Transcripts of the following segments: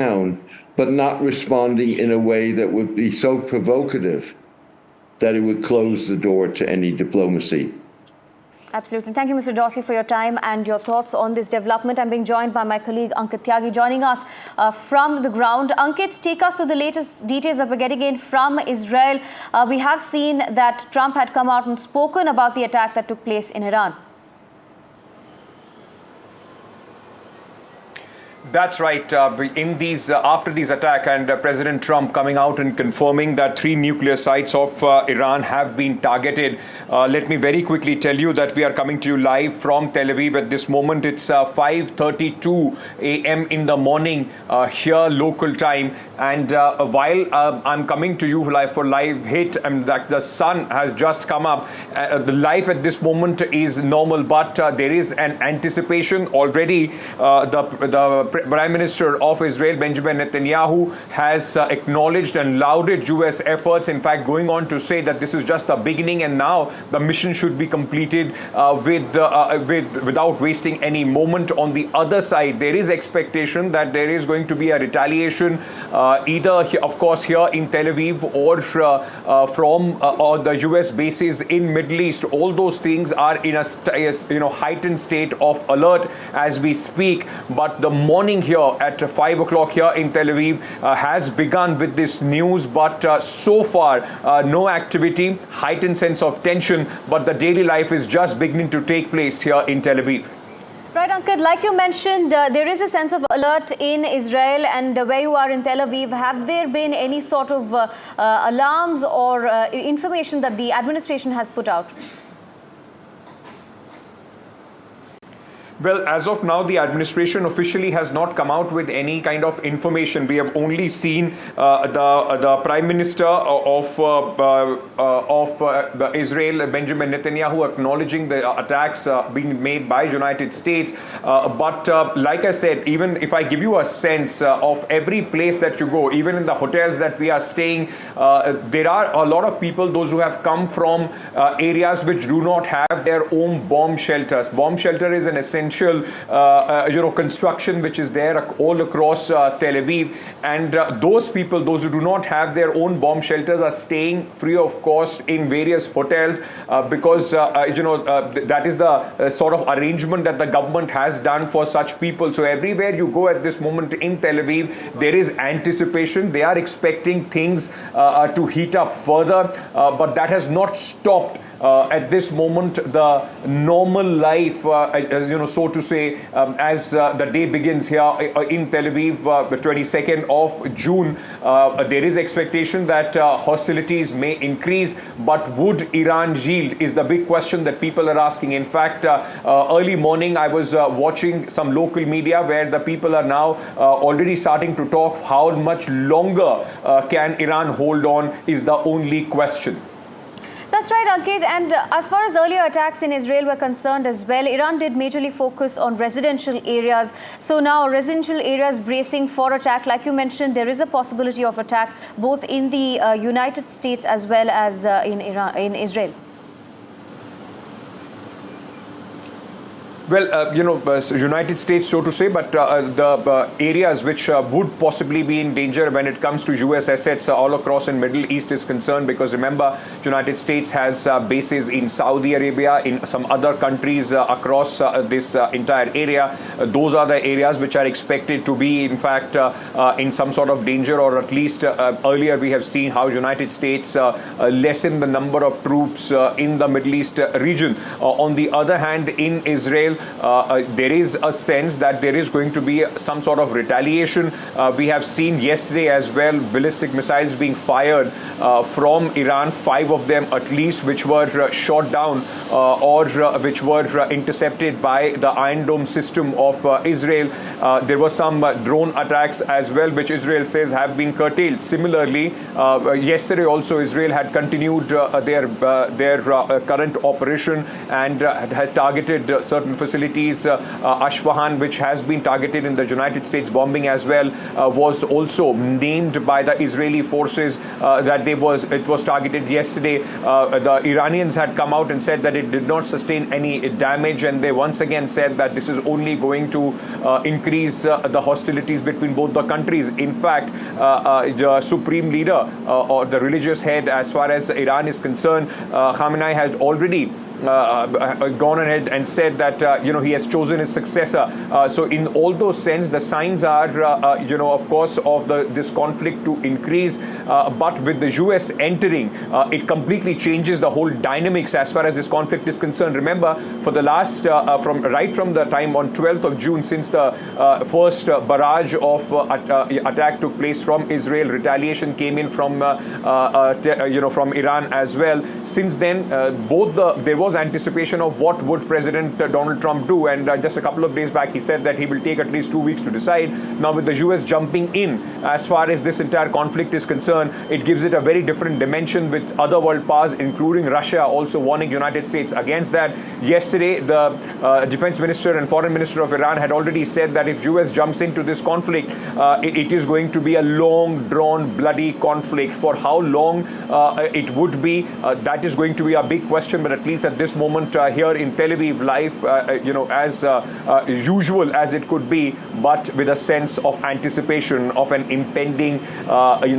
down, but not responding in a way that would be so provocative that it would close the door to any diplomacy. Absolutely. Thank you, Mr. Dorsey, for your time and your thoughts on this development. I'm being joined by my colleague Ankit Tyagi, joining us from the ground. Ankit, take us to the latest details that we're getting in from Israel. We have seen that Trump had come out and spoken about the attack that took place in Iran. That's right. After these attacks, and President Trump coming out and confirming that 3 nuclear sites of Iran have been targeted. Let me very quickly tell you that we are coming to you live from Tel Aviv at this moment. It's 5:32 a.m. in the morning here local time, and while I'm coming to you live for live hit, and that the sun has just come up. The life at this moment is normal, but there is an anticipation already. The Prime Minister of Israel, Benjamin Netanyahu, has acknowledged and lauded U.S. efforts, in fact going on to say that this is just the beginning and now the mission should be completed without wasting any moment. On the other side, there is expectation that there is going to be a retaliation, either of course here in Tel Aviv or from the U.S. bases in Middle East. All those things are in a heightened state of alert as we speak, but the morning here at 5 o'clock here in Tel Aviv has begun with this news, but so far no activity, heightened sense of tension, but the daily life is just beginning to take place here in Tel Aviv. Right, Ankit, like you mentioned, there is a sense of alert in Israel, and where you are in Tel Aviv, have there been any sort of alarms or information that the administration has put out? Well, as of now, the administration officially has not come out with any kind of information. We have only seen the Prime Minister of Israel, Benjamin Netanyahu, acknowledging the attacks being made by United States. But like I said, even if I give you a sense of every place that you go, even in the hotels that we are staying, there are a lot of people, those who have come from areas which do not have their own bomb shelters. Bomb shelter is an essential construction which is there all across Tel Aviv, and those people, those who do not have their own bomb shelters, are staying free of cost in various hotels because that is the sort of arrangement that the government has done for such people. So everywhere you go at this moment in Tel Aviv, there is anticipation. They are expecting things to heat up further, but that has not stopped at this moment the normal life, so to say, as the day begins here in Tel Aviv, the 22nd of June. There is expectation that hostilities may increase, but would Iran yield is the big question that people are asking. In fact, early morning I was watching some local media where the people are now already starting to talk how much longer can Iran hold on is the only question. That's right, Ankit. And as far as earlier attacks in Israel were concerned as well, Iran did majorly focus on residential areas. So now residential areas bracing for attack. Like you mentioned, there is a possibility of attack both in the United States as well as in Israel. Well, United States, so to say, but the areas which would possibly be in danger when it comes to U.S. assets all across in Middle East is concerned, because remember, United States has bases in Saudi Arabia, in some other countries across this entire area. Those are the areas which are expected to be, in fact, in some sort of danger, or at least earlier we have seen how United States lessen the number of troops in the Middle East region. On the other hand, in Israel, there is a sense that there is going to be some sort of retaliation. We have seen yesterday as well ballistic missiles being fired from Iran, 5 of them at least, which were shot down or which were intercepted by the Iron Dome system of Israel. There were some drone attacks as well, which Israel says have been curtailed. Similarly, yesterday also Israel had continued their current operation and had targeted certain facilities facilities. Ashwahan, which has been targeted in the United States bombing as well, was also named by the Israeli forces that it was targeted yesterday. The Iranians had come out and said that it did not sustain any damage, and they once again said that this is only going to increase the hostilities between both the countries. In fact, the supreme leader or the religious head, as far as Iran is concerned, Khamenei has already gone ahead and said that he has chosen his successor. So in all those sense, the signs are of course of this conflict to increase, but with the US entering, it completely changes the whole dynamics as far as this conflict is concerned. Remember, for the last right from the time on 12th of June, since the first barrage of attack took place from Israel, retaliation came in from from Iran as well. Since then, there was anticipation of what would President Donald Trump do, and just a couple of days back he said that he will take at least 2 weeks to decide. Now with the US jumping in as far as this entire conflict is concerned, it gives it a very different dimension, with other world powers including Russia also warning United States against that. Yesterday the defense minister and foreign minister of Iran had already said that if US jumps into this conflict, it is going to be a long drawn bloody conflict. For how long it would be, that is going to be a big question, but at least at this moment here in Tel Aviv, life as usual as it could be, but with a sense of anticipation of an impending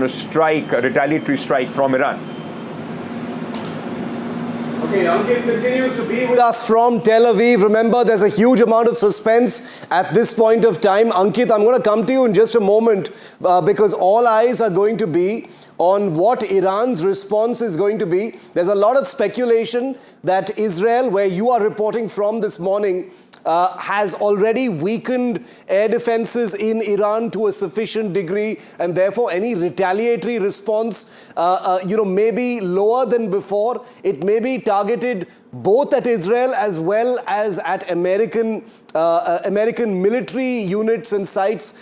strike, a retaliatory strike from Iran. Okay, Ankit continues to be with us from Tel Aviv. Remember, there's a huge amount of suspense at this point of time. Ankit, I'm going to come to you in just a moment because all eyes are going to be on what Iran's response is going to be. There's a lot of speculation that Israel, where you are reporting from this morning, has already weakened air defenses in Iran to a sufficient degree, and therefore any retaliatory response may be lower than before. It may be targeted both at Israel as well as at American military units and sites,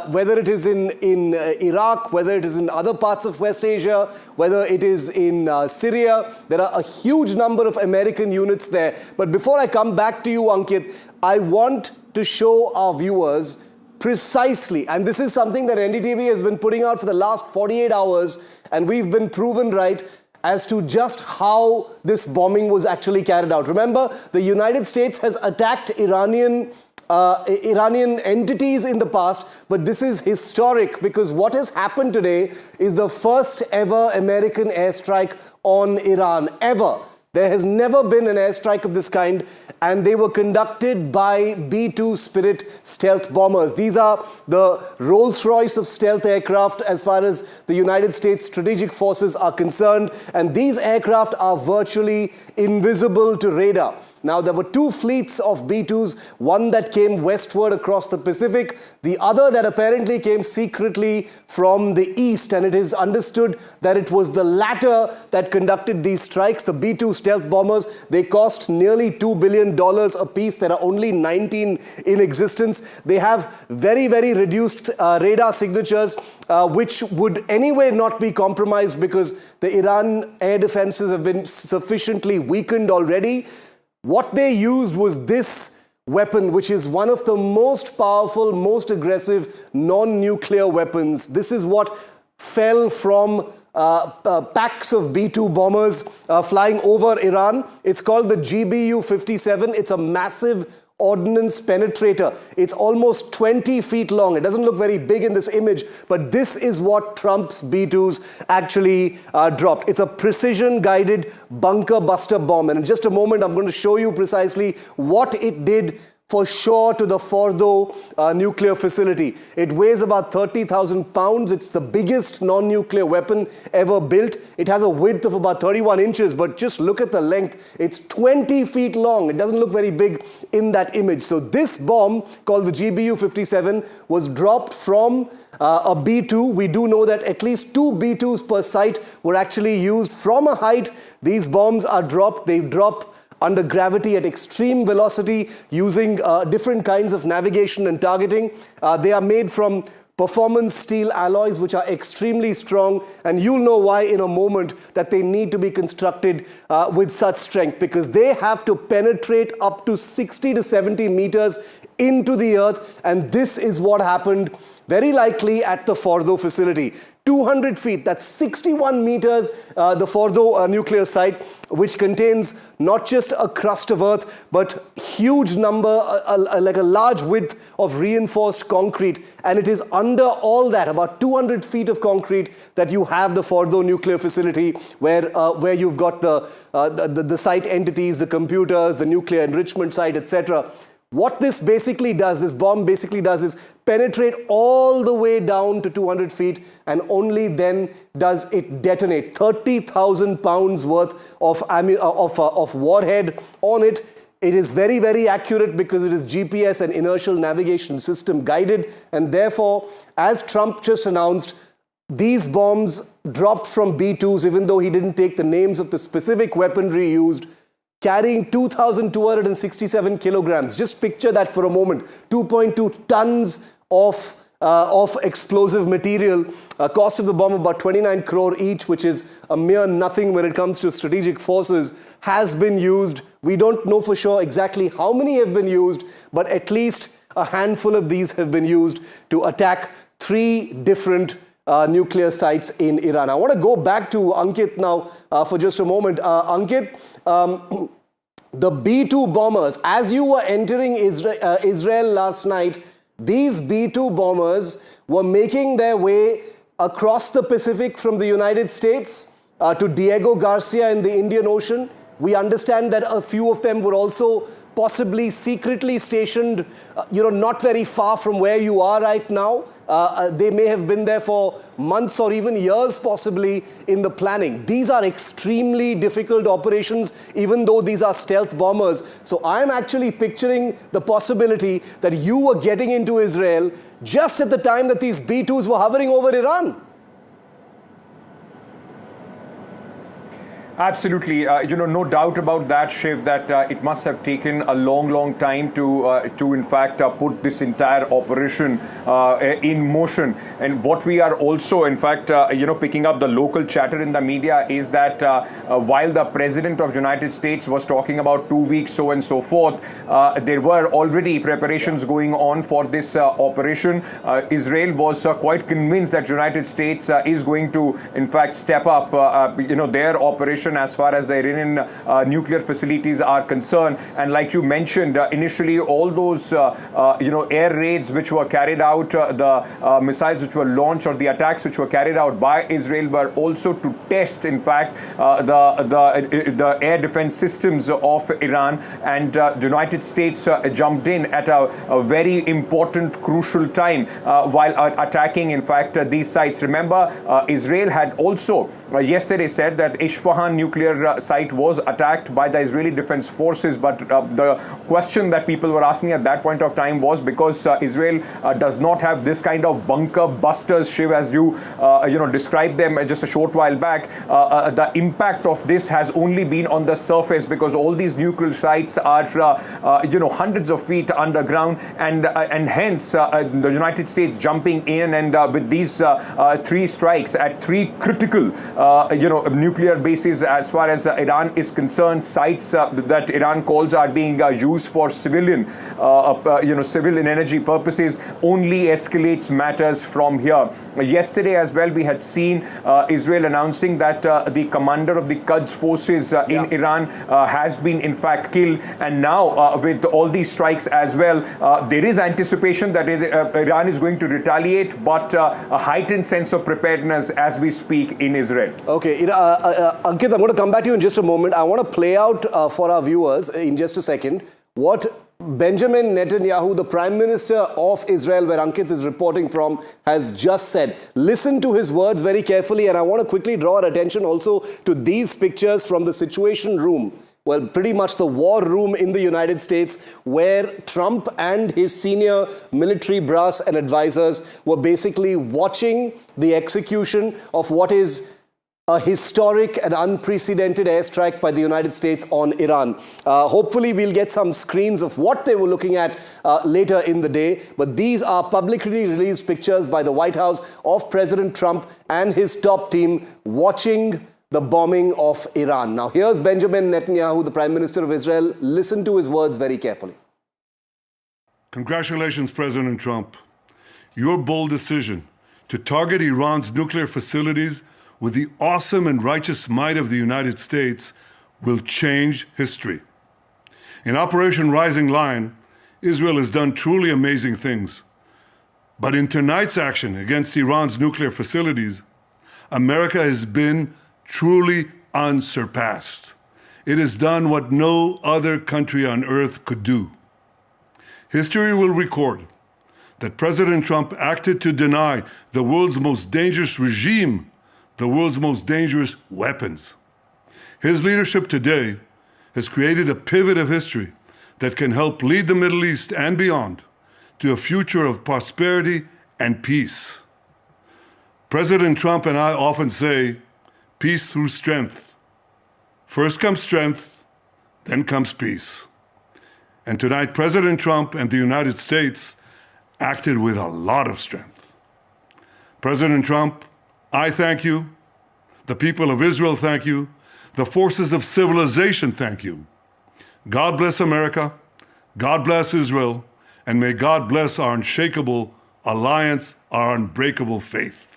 whether it is in Iraq, whether it is in other parts of West Asia, whether it is in Syria. There are a huge number of American units there. But before I come back to you, Ankit, I want to show our viewers precisely, and this is something that NDTV has been putting out for the last 48 hours, and we've been proven right as to just how this bombing was actually carried out. Remember, the United States has attacked Iranian entities in the past, but this is historic because what has happened today is the first ever American airstrike on Iran, ever. There has never been an airstrike of this kind, and they were conducted by B-2 Spirit stealth bombers. These are the Rolls-Royce of stealth aircraft as far as the United States strategic forces are concerned, and these aircraft are virtually invisible to radar. Now, there were two fleets of B-2s, one that came westward across the Pacific, the other that apparently came secretly from the east, and it is understood that it was the latter that conducted these strikes. The B-2 stealth bombers, they cost nearly $2 billion a piece. There are only 19 in existence. They have very, very reduced radar signatures, which would anyway not be compromised because the Iran air defenses have been sufficiently weakened already. What they used was this weapon, which is one of the most powerful, most aggressive non-nuclear weapons. This is what fell from packs of B-2 bombers flying over Iran. It's called the GBU-57. It's a massive ordnance penetrator. It's almost 20 feet long. It doesn't look very big in this image, but this is what Trump's B-2s actually dropped. It's a precision-guided bunker buster bomb. And in just a moment, I'm going to show you precisely what it did for sure to the Fordo nuclear facility. It weighs about 30,000 pounds. It's the biggest non-nuclear weapon ever built. It has a width of about 31 inches, but just look at the length. It's 20 feet long. It doesn't look very big in that image. So this bomb, called the GBU-57, was dropped from a B-2. We do know that at least 2 B-2s per site were actually used from a height. These bombs are dropped. They drop under gravity at extreme velocity using different kinds of navigation and targeting. They are made from performance steel alloys which are extremely strong, and you'll know why in a moment that they need to be constructed with such strength, because they have to penetrate up to 60 to 70 meters into the earth, and this is what happened very likely at the Fordo facility. 200 feet, that's 61 meters, the Fordo nuclear site, which contains not just a crust of earth, but huge number, like a large width of reinforced concrete. And it is under all that, about 200 feet of concrete, that you have the Fordo nuclear facility, where you've got the site entities, the computers, the nuclear enrichment site, etc. What this basically does, this bomb basically does, is penetrate all the way down to 200 feet, and only then does it detonate. 30,000 pounds worth of warhead on it. It is very, very accurate because it is GPS and inertial navigation system guided, and therefore, as Trump just announced, these bombs dropped from B-2s, even though he didn't take the names of the specific weaponry used, carrying 2,267 kilograms. Just picture that for a moment. 2.2 tons of explosive material. Cost of the bomb about 29 crore each, which is a mere nothing when it comes to strategic forces, has been used. We don't know for sure exactly how many have been used, but at least a handful of these have been used to attack 3 different nuclear sites in Iran. I want to go back to Ankit now for just a moment. Ankit, the B-2 bombers, as you were entering Israel last night, these B-2 bombers were making their way across the Pacific from the United States to Diego Garcia in the Indian Ocean. We understand that a few of them were also possibly secretly stationed, not very far from where you are right now. They may have been there for months or even years possibly in the planning. These are extremely difficult operations, even though these are stealth bombers. So I'm actually picturing the possibility that you were getting into Israel just at the time that these B-2s were hovering over Iran. Absolutely, no doubt about that, Shiv, that it must have taken a long time to in fact put this entire operation in motion. And what we are also, in fact, picking up the local chatter in the media is that while the President of the United States was talking about 2 weeks, so and so forth, there were already preparations going on for this operation. Israel was quite convinced that the United States is going to, in fact, step up, their operation as far as the Iranian nuclear facilities are concerned. And like you mentioned, initially all those air raids which were carried out, the missiles which were launched, or the attacks which were carried out by Israel, were also to test, in fact, the air defense systems of Iran. And the United States jumped in at a very important, crucial time while attacking, in fact, these sites. Remember, Israel had also yesterday said that Isfahan nuclear site was attacked by the Israeli Defense Forces, but the question that people were asking at that point of time was, because Israel does not have this kind of bunker busters, Shiv, as you described them just a short while back, the impact of this has only been on the surface, because all these nuclear sites are hundreds of feet underground, and hence the United States jumping in and with these 3 strikes at 3 critical nuclear bases as far as Iran is concerned, sites that Iran calls are being used for civilian energy purposes, only escalates matters from here. Yesterday as well, we had seen Israel announcing that the commander of the Quds forces in Iran has been in fact killed, and now with all these strikes as well, there is anticipation that Iran is going to retaliate, but a heightened sense of preparedness as we speak in Israel. Okay, Ankit, I'm going to come back to you in just a moment. I want to play out for our viewers in just a second what Benjamin Netanyahu, the Prime Minister of Israel, where Ankit is reporting from, has just said. Listen to his words very carefully, and I want to quickly draw our attention also to these pictures from the Situation Room. Well, pretty much the war room in the United States, where Trump and his senior military brass and advisors were basically watching the execution of what is a historic and unprecedented airstrike by the United States on Iran. Hopefully, we'll get some screens of what they were looking at later in the day. But these are publicly released pictures by the White House of President Trump and his top team watching the bombing of Iran. Now, here's Benjamin Netanyahu, the Prime Minister of Israel. Listen to his words very carefully. Congratulations, President Trump. Your bold decision to target Iran's nuclear facilities with the awesome and righteous might of the United States will change history. In Operation Rising Lion, Israel has done truly amazing things. But in tonight's action against Iran's nuclear facilities, America has been truly unsurpassed. It has done what no other country on earth could do. History will record that President Trump acted to deny the world's most dangerous regime the world's most dangerous weapons. His leadership today has created a pivot of history that can help lead the Middle East and beyond to a future of prosperity and peace. President Trump and I often say, peace through strength. First comes strength, then comes peace. And tonight, President Trump and the United States acted with a lot of strength. President Trump, I thank you. The people of Israel thank you. The forces of civilization thank you. God bless America. God bless Israel. And may God bless our unshakable alliance, our unbreakable faith.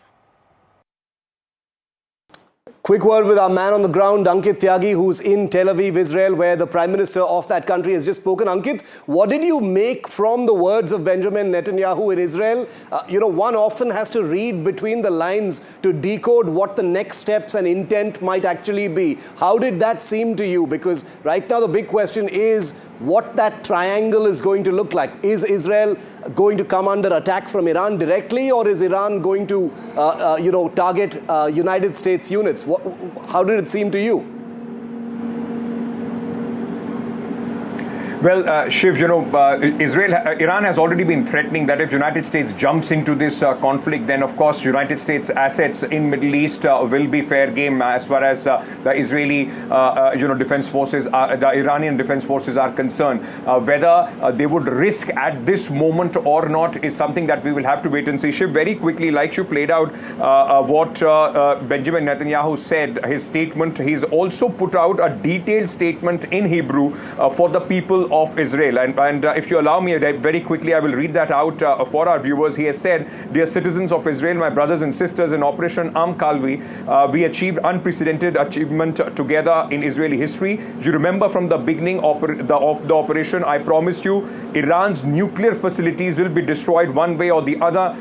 Quick word with our man on the ground, Ankit Tyagi, who's in Tel Aviv, Israel, where the Prime Minister of that country has just spoken. Ankit, what did you make from the words of Benjamin Netanyahu in Israel? One often has to read between the lines to decode what the next steps and intent might actually be. How did that seem to you? Because right now the big question is what that triangle is going to look like. Is Israel going to come under attack from Iran directly, or is Iran going to, target United States units? How did it seem to you? Well, Shiv, Iran has already been threatening that if United States jumps into this conflict, then of course United States assets in Middle East will be fair game as far as the Israeli, defense forces, the Iranian defense forces are concerned. Whether they would risk at this moment or not is something that we will have to wait and see. Shiv, very quickly, like you played out what Benjamin Netanyahu said, his statement, he's also put out a detailed statement in Hebrew for the people of Israel. And if you allow me very quickly, I will read that out for our viewers. He has said, "Dear citizens of Israel, my brothers and sisters, in Operation Am Kalvi, we achieved unprecedented achievement together in Israeli history. You remember from the beginning of the operation, I promised you Iran's nuclear facilities will be destroyed one way or the other.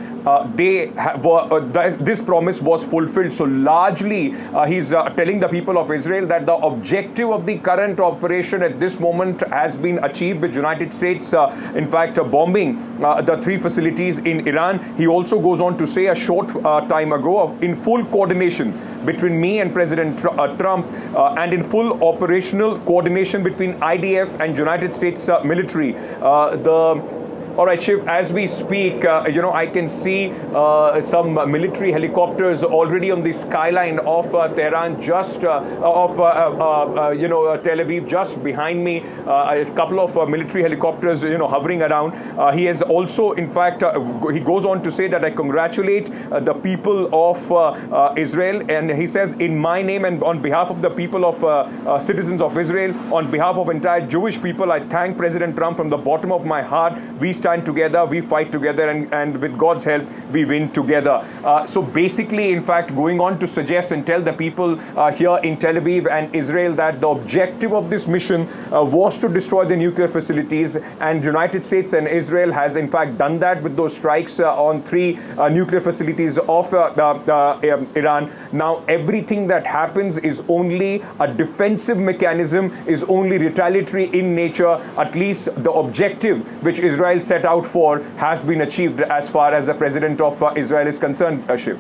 This promise was fulfilled." So largely, he's telling the people of Israel that the objective of the current operation at this moment has been achieved with United States, in fact, bombing the 3 facilities in Iran. He also goes on to say a short time ago, in full coordination between me and President Trump, and in full operational coordination between IDF and United States military. All right, Shiv, as we speak, I can see some military helicopters already on the skyline of Tehran, just Tel Aviv, just behind me. A couple of military helicopters, hovering around. He has also, in fact, he goes on to say that I congratulate the people of Israel. And he says, in my name and on behalf of the people of citizens of Israel, on behalf of entire Jewish people, I thank President Trump from the bottom of my heart. We stand together, we fight together, and with God's help, we win together. So basically, in fact, going on to suggest and tell the people here in Tel Aviv and Israel that the objective of this mission was to destroy the nuclear facilities, and United States and Israel has in fact done that with those strikes on 3 nuclear facilities of Iran. Now, everything that happens is only a defensive mechanism, is only retaliatory in nature. At least the objective which Israel set out for has been achieved as far as the president of Israel is concerned, Shiv.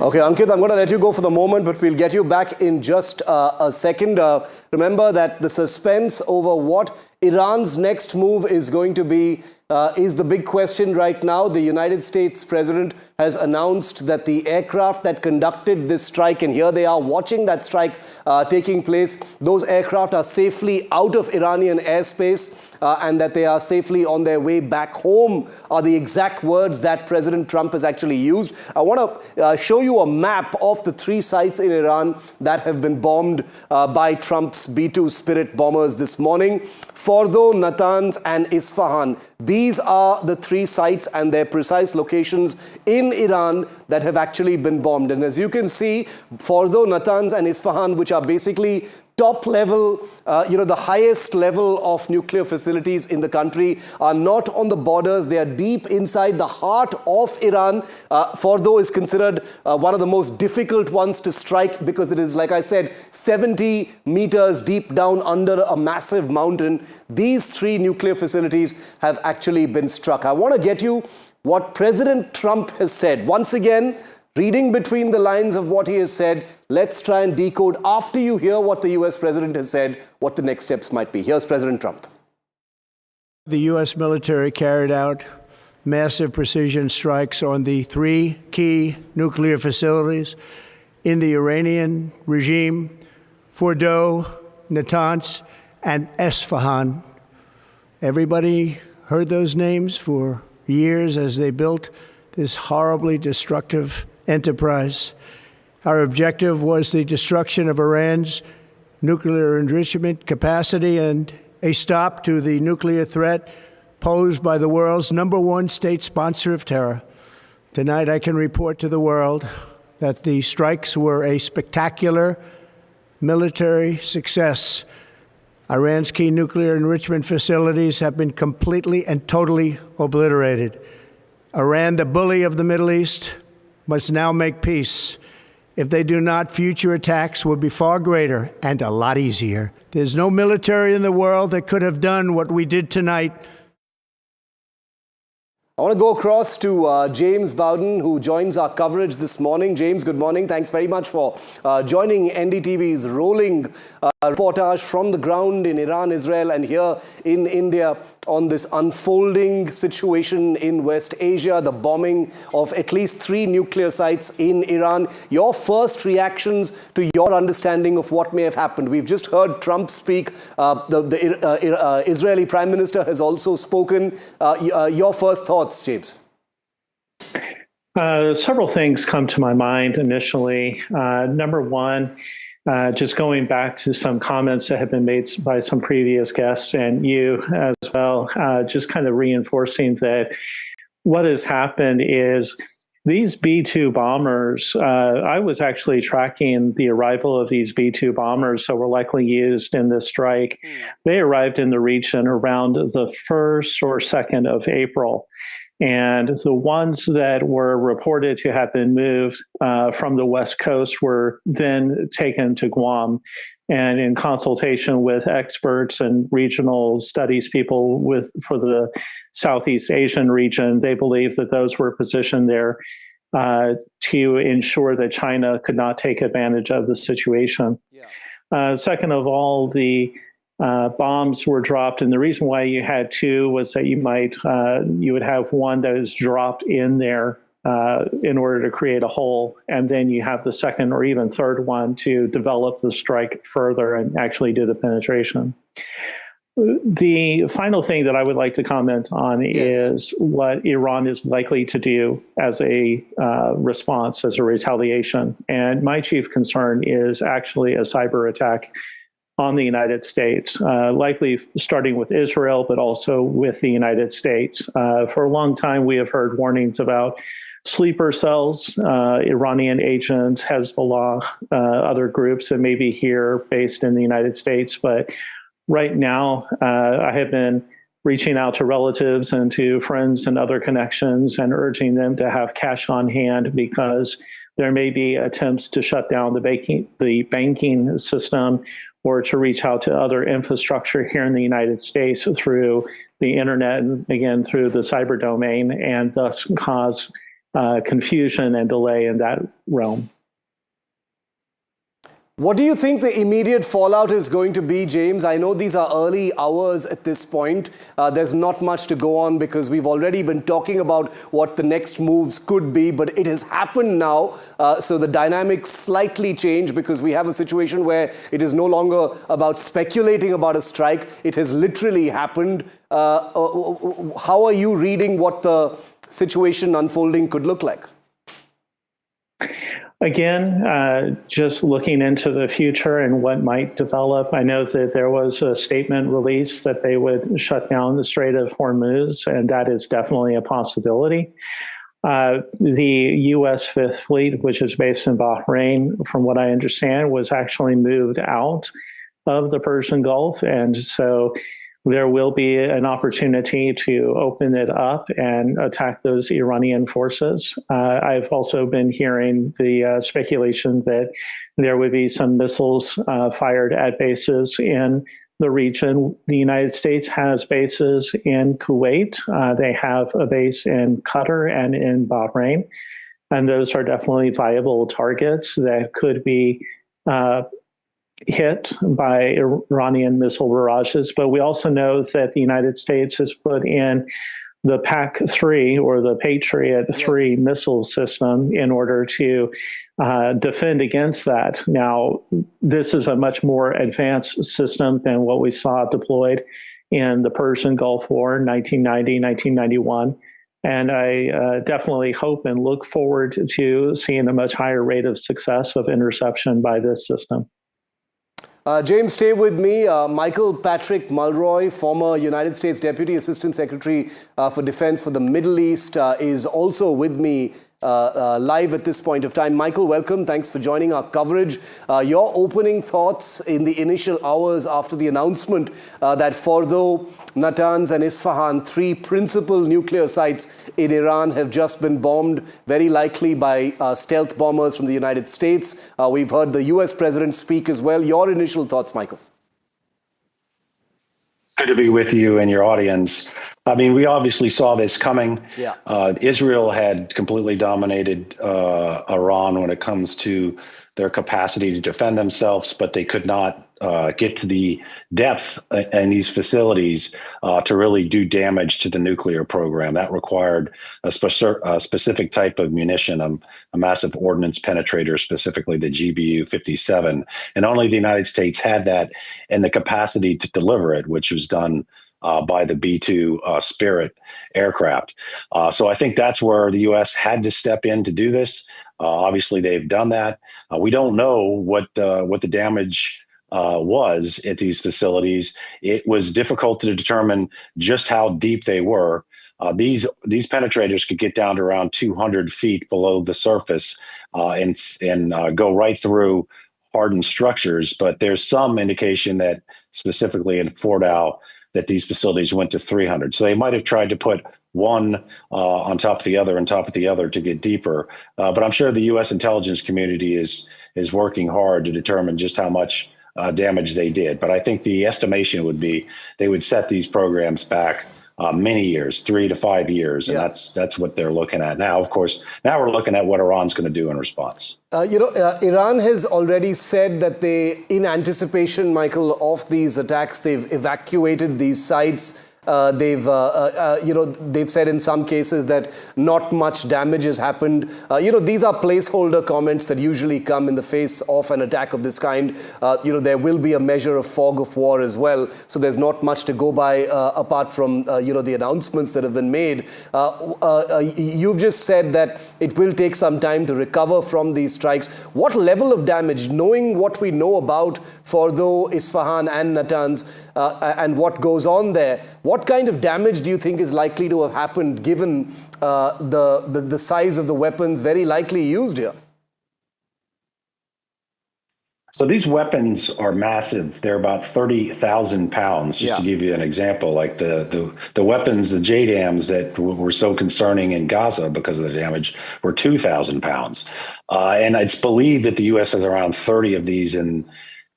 Okay, Ankit, I'm going to let you go for the moment, but we'll get you back in just a second. Remember that the suspense over what Iran's next move is going to be is the big question right now. The United States president has announced that the aircraft that conducted this strike, and here they are watching that strike taking place, those aircraft are safely out of Iranian airspace and that they are safely on their way back home, are the exact words that President Trump has actually used. I want to show you a map of the 3 sites in Iran that have been bombed by Trump's B-2 Spirit bombers this morning. Fordo, Natanz, and Isfahan. These are the 3 sites and their precise locations in Iran that have actually been bombed. And as you can see, Fordo, Natanz, and Isfahan, which are basically top level, the highest level of nuclear facilities in the country, are not on the borders. They are deep inside the heart of Iran. Fordo is considered one of the most difficult ones to strike because it is, like I said, 70 meters deep down under a massive mountain. These 3 nuclear facilities have actually been struck. I want to get you what President Trump has said. Once again, reading between the lines of what he has said, let's try and decode, after you hear what the US president has said, what the next steps might be. Here's President Trump. The U.S. military carried out massive precision strikes on the 3 key nuclear facilities in the Iranian regime: Fordo, Natanz, and Esfahan. Everybody heard those names for years as they built this horribly destructive enterprise. Our objective was the destruction of Iran's nuclear enrichment capacity and a stop to the nuclear threat posed by the world's #1 state sponsor of terror. Tonight, I can report to the world that the strikes were a spectacular military success. Iran's key nuclear enrichment facilities have been completely and totally obliterated. Iran, the bully of the Middle East, must now make peace. If they do not, future attacks will be far greater and a lot easier. There's no military in the world that could have done what we did tonight. I want to go across to James Bowden, who joins our coverage this morning. James, good morning. Thanks very much for joining NDTV's rolling reportage from the ground in Iran, Israel, and here in India on this unfolding situation in West Asia, the bombing of at least 3 nuclear sites in Iran. Your first reactions to your understanding of what may have happened. We've just heard Trump speak. The Israeli Prime Minister has also spoken. Your first thoughts, James? Several things come to my mind initially. Number one, just going back to some comments that have been made by some previous guests and you as well, just kind of reinforcing that what has happened is these B-2 bombers, I was actually tracking the arrival of these B-2 bombers that were likely used in this strike. They arrived in the region around the 1st or 2nd of April. And the ones that were reported to have been moved from the West Coast were then taken to Guam. And in consultation with experts and regional studies people for the Southeast Asian region, they believe that those were positioned there to ensure that China could not take advantage of the situation. Yeah. Second of all, the bombs were dropped, and the reason why you had 2 was that you would have one that is dropped in there in order to create a hole, and then you have the second or even third one to develop the strike further and actually do the penetration. The final thing that I would like to comment on is what Iran is likely to do as a response, as a retaliation. And my chief concern is actually a cyber attack on the United States, likely starting with Israel, but also with the United States. For a long time, we have heard warnings about sleeper cells, Iranian agents, Hezbollah, other groups that may be here based in the United States. But right now, I have been reaching out to relatives and to friends and other connections and urging them to have cash on hand because there may be attempts to shut down the banking system or to reach out to other infrastructure here in the United States through the internet and again through the cyber domain, and thus cause confusion and delay in that realm. What do you think the immediate fallout is going to be, James? I know these are early hours at this point. There's not much to go on because we've already been talking about what the next moves could be, but it has happened now. So the dynamics slightly change because we have a situation where it is no longer about speculating about a strike. It has literally happened. How are you reading what the situation unfolding could look like? Again, just looking into the future and what might develop, I know that there was a statement released that they would shut down the Strait of Hormuz, and that is definitely a possibility. The U.S. Fifth Fleet, which is based in Bahrain, from what I understand, was actually moved out of the Persian Gulf, and so there will be an opportunity to open it up and attack those Iranian forces. I've also been hearing the speculation that there would be some missiles fired at bases in the region. The United States has bases in Kuwait. They have a base in Qatar and in Bahrain. And those are definitely viable targets that could be hit by Iranian missile barrages. But we also know that the United States has put in the PAC-3 or the Patriot 3 missile system in order to defend against that. Now, this is a much more advanced system than what we saw deployed in the Persian Gulf War in 1990, 1991. And I definitely hope and look forward to seeing a much higher rate of success of interception by this system. James, stay with me. Michael Patrick Mulroy, former United States Deputy Assistant Secretary for Defense for the Middle East, is also with me live at this point of time. Michael, welcome. Thanks for joining our coverage. Your opening thoughts in the initial hours after the announcement that Fordo, Natanz and Isfahan, three principal nuclear sites in Iran, have just been bombed, very likely by stealth bombers from the United States. We've heard the US president speak as well. Your initial thoughts, Michael? Good to be with you and your audience. I mean, we obviously saw this coming. Yeah. Israel had completely dominated Iran when it comes to their capacity to defend themselves, but they could not get to the depth in these facilities to really do damage to the nuclear program. That required a specific type of munition, a massive ordnance penetrator, specifically the GBU-57. And only the United States had that and the capacity to deliver it, which was done by the B-2 Spirit aircraft. So I think that's where the U.S. had to step in to do this. Obviously, they've done that. We don't know what the damage was at these facilities. It was difficult to determine just how deep they were. These penetrators could get down to around 200 feet below the surface and go right through hardened structures. But there's some indication that specifically in Fordow that these facilities went to 300. So they might have tried to put one on top of the other to get deeper. But I'm sure the U.S. intelligence community is working hard to determine just how much damage they did. But I think the estimation would be they would set these programs back many years, 3 to 5 years. And that's what they're looking at now. Of course, now we're looking at what Iran's going to do in response. Iran has already said that they, in anticipation, Michael, of these attacks, they've evacuated these sites. They've said in some cases that not much damage has happened. These are placeholder comments that usually come in the face of an attack of this kind. There will be a measure of fog of war as well. So there's not much to go by apart from, the announcements that have been made. You've just said that it will take some time to recover from these strikes. What level of damage, knowing what we know about Fordo, Isfahan and Natanz, and what goes on there, what kind of damage do you think is likely to have happened given the size of the weapons very likely used here? So these weapons are massive. They're about 30,000 pounds, just to give you an example. Like the weapons, the JDAMs that were so concerning in Gaza because of the damage were 2,000 pounds. And it's believed that the U.S. has around 30 of these in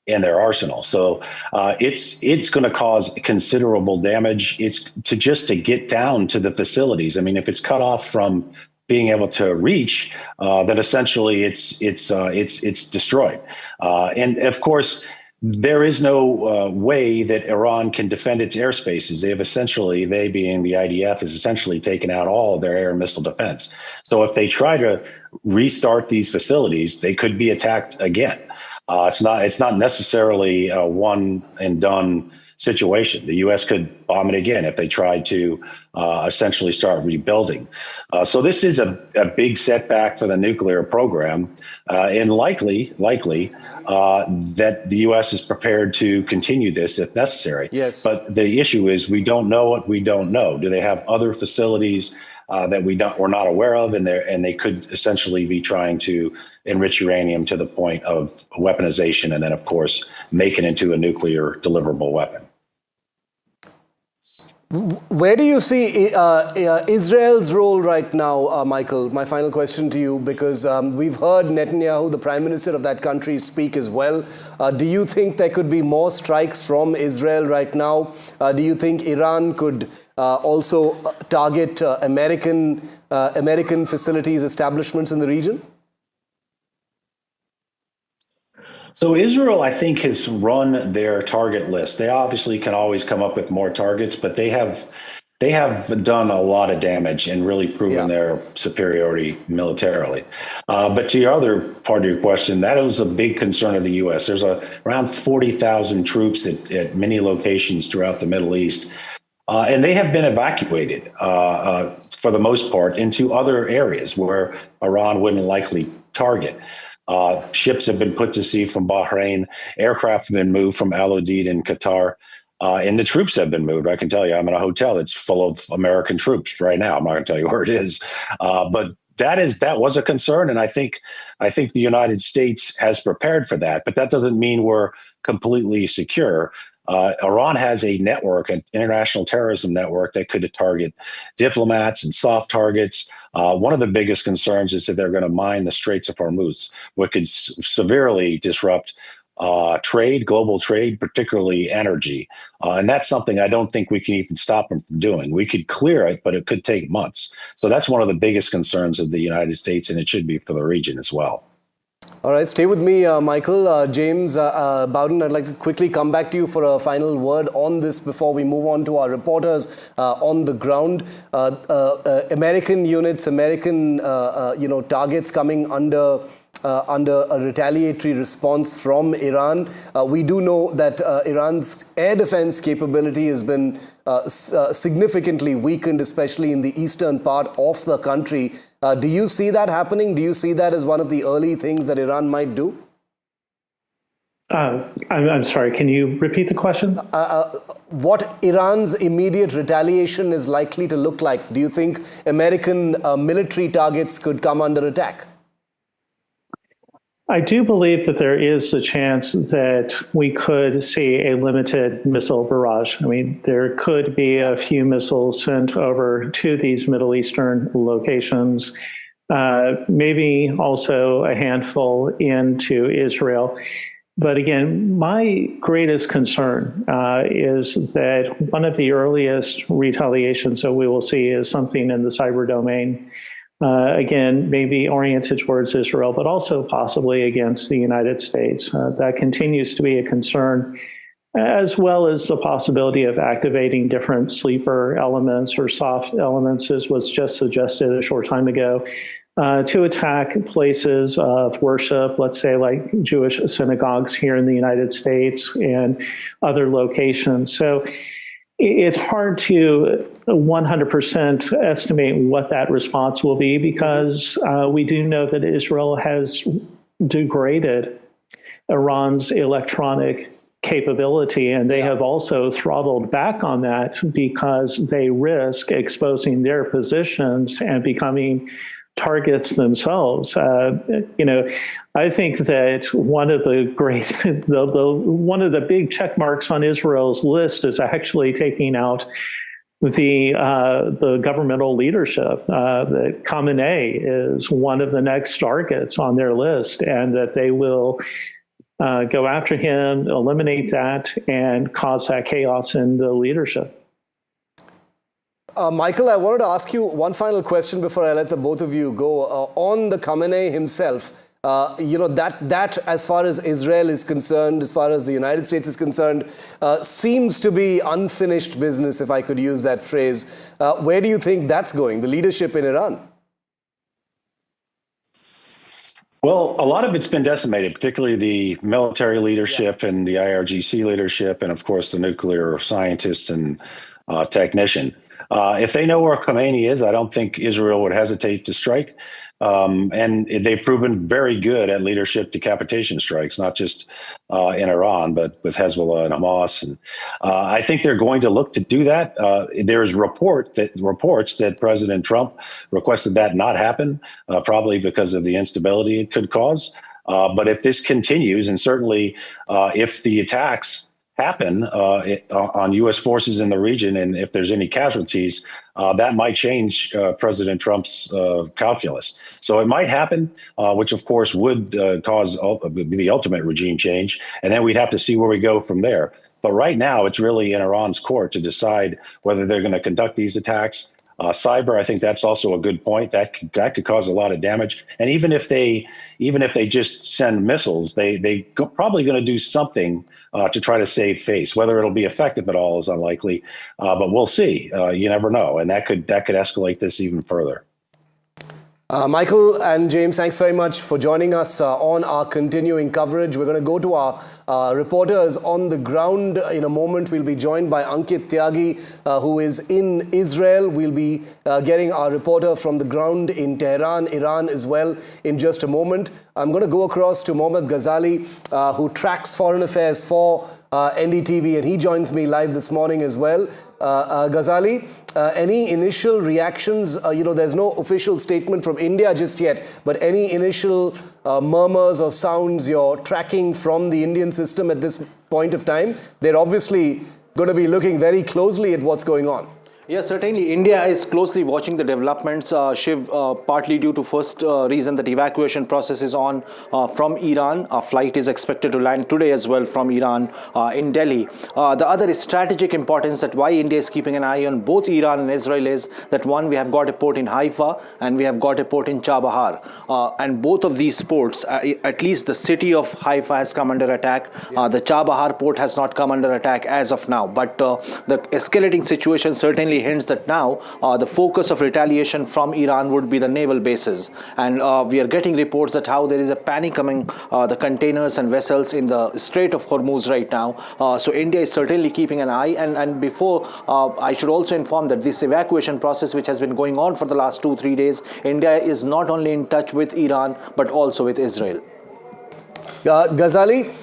their arsenal. So it's going to cause considerable damage. It's to get down to the facilities. I mean, if it's cut off from being able to reach, then essentially it's destroyed. And of course, there is no way that Iran can defend its airspaces. They being the IDF, has essentially taken out all of their air and missile defense. So if they try to restart these facilities, they could be attacked again. It's not necessarily a one and done situation. The U.S. could bomb it again if they tried to essentially start rebuilding. So this is a big setback for the nuclear program, and likely that the U.S. is prepared to continue this if necessary. Yes. But the issue is we don't know what we don't know. Do they have other facilities that we're not aware of, and they could essentially be trying to enrich uranium to the point of weaponization, and then of course make it into a nuclear deliverable weapon. Where do you see Israel's role right now, Michael? My final question to you, because we've heard Netanyahu, the prime minister of that country, speak as well. Do you think there could be more strikes from Israel right now? Do you think Iran could also target American facilities, establishments in the region? So Israel, I think, has run their target list. They obviously can always come up with more targets, but they have done a lot of damage and really proven their superiority militarily. But to your other part of your question, that was a big concern of the U.S. There's around 40,000 troops at many locations throughout the Middle East. And they have been evacuated, for the most part, into other areas where Iran wouldn't likely target. Ships have been put to sea from Bahrain. Aircraft have been moved from Al Udeid in Qatar. And the troops have been moved. I can tell you, I'm in a hotel that's full of American troops right now. I'm not going to tell you where it is. But that was a concern. And I think the United States has prepared for that. But that doesn't mean we're completely secure. Iran has a network, an international terrorism network that could target diplomats and soft targets. One of the biggest concerns is that they're going to mine the Straits of Hormuz, which could severely disrupt global trade, particularly energy. And that's something I don't think we can even stop them from doing. We could clear it, but it could take months. So that's one of the biggest concerns of the United States, and it should be for the region as well. All right, stay with me, Michael. James Bowden, I'd like to quickly come back to you for a final word on this before we move on to our reporters on the ground. American units, American targets coming under a retaliatory response from Iran. We do know that Iran's air defense capability has been significantly weakened, especially in the eastern part of the country. Do you see that happening? Do you see that as one of the early things that Iran might do? I'm sorry, can you repeat the question? What Iran's immediate retaliation is likely to look like? Do you think American military targets could come under attack? I do believe that there is a chance that we could see a limited missile barrage. I mean, there could be a few missiles sent over to these Middle Eastern locations, maybe also a handful into Israel. But again, my greatest concern is that one of the earliest retaliations that we will see is something in the cyber domain. Again, maybe oriented towards Israel, but also possibly against the United States. That continues to be a concern, as well as the possibility of activating different sleeper elements or soft elements, as was just suggested a short time ago, to attack places of worship, let's say like Jewish synagogues here in the United States and other locations. So it's hard to 100% estimate what that response will be, because we do know that Israel has degraded Iran's electronic capability, and they have also throttled back on that because they risk exposing their positions and becoming targets themselves. I think that one of the great, one of the big check marks on Israel's list is actually taking out the governmental leadership. That Khamenei is one of the next targets on their list, and that they will go after him, eliminate that, and cause that chaos in the leadership. Michael, I wanted to ask you one final question before I let the both of you go. On the Khamenei himself, that as far as Israel is concerned, as far as the United States is concerned, seems to be unfinished business, if I could use that phrase. Where do you think that's going, the leadership in Iran? Well, a lot of it's been decimated, particularly the military leadership and the IRGC leadership, and of course the nuclear scientists and technician. If they know where Khamenei is, I don't think Israel would hesitate to strike. And they've proven very good at leadership decapitation strikes, not just in Iran, but with Hezbollah and Hamas. And I think they're going to look to do that. There's reports that President Trump requested that not happen, probably because of the instability it could cause. But if this continues, and certainly if the attacks happen on U.S. forces in the region, and if there's any casualties, that might change President Trump's calculus. So it might happen, which of course would cause the ultimate regime change, and then we'd have to see where we go from there. But right now, it's really in Iran's court to decide whether they're going to conduct these attacks. Cyber, I think that's also a good point. That could cause a lot of damage. And even if they just send missiles, they probably going to do something to try to save face. Whether it'll be effective at all is unlikely, but we'll see. You never know, and that could escalate this even further. Michael and James, thanks very much for joining us on our continuing coverage. We're going to go to our reporters on the ground in a moment. We'll be joined by Ankit Tyagi, who is in Israel. We'll be getting our reporter from the ground in Tehran, Iran as well in just a moment. I'm going to go across to Mohammad Ghazali, who tracks foreign affairs for NDTV, and he joins me live this morning as well. Ghazali, any initial reactions? There's no official statement from India just yet, but any initial murmurs or sounds you're tracking from the Indian system at this point of time? They're obviously going to be looking very closely at what's going on. Yes, certainly. India is closely watching the developments, Shiv, partly due to first reason that evacuation process is on from Iran. A flight is expected to land today as well from Iran in Delhi. The other is strategic importance, that why India is keeping an eye on both Iran and Israel is that one, we have got a port in Haifa and we have got a port in Chabahar. And both of these ports, at least the city of Haifa has come under attack. The Chabahar port has not come under attack as of now. But the escalating situation certainly hints that now the focus of retaliation from Iran would be the naval bases. And we are getting reports that how there is a panic among the containers and vessels in the Strait of Hormuz right now. So India is certainly keeping an eye. And before, I should also inform that this evacuation process, which has been going on for the last 2-3 days, India is not only in touch with Iran, but also with Israel. Ghazali,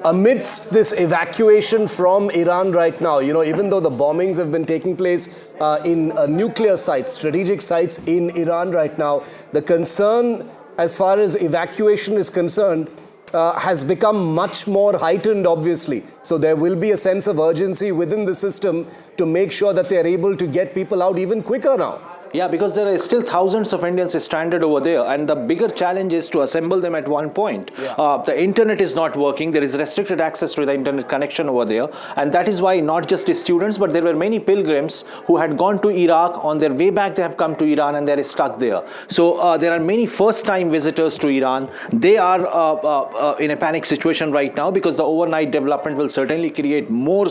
amidst this evacuation from Iran right now, even though the bombings have been taking place in nuclear sites, strategic sites in Iran right now, the concern as far as evacuation is concerned has become much more heightened, obviously. So there will be a sense of urgency within the system to make sure that they're able to get people out even quicker now. Yeah, because there are still thousands of Indians stranded over there, and the bigger challenge is to assemble them at one point. Yeah. The internet is not working. There is restricted access to the internet connection over there, and that is why not just the students, but there were many pilgrims who had gone to Iraq. On their way back, they have come to Iran and they're stuck there. So there are many first-time visitors to Iran. They are in a panic situation right now because the overnight development will certainly create more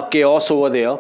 chaos over there.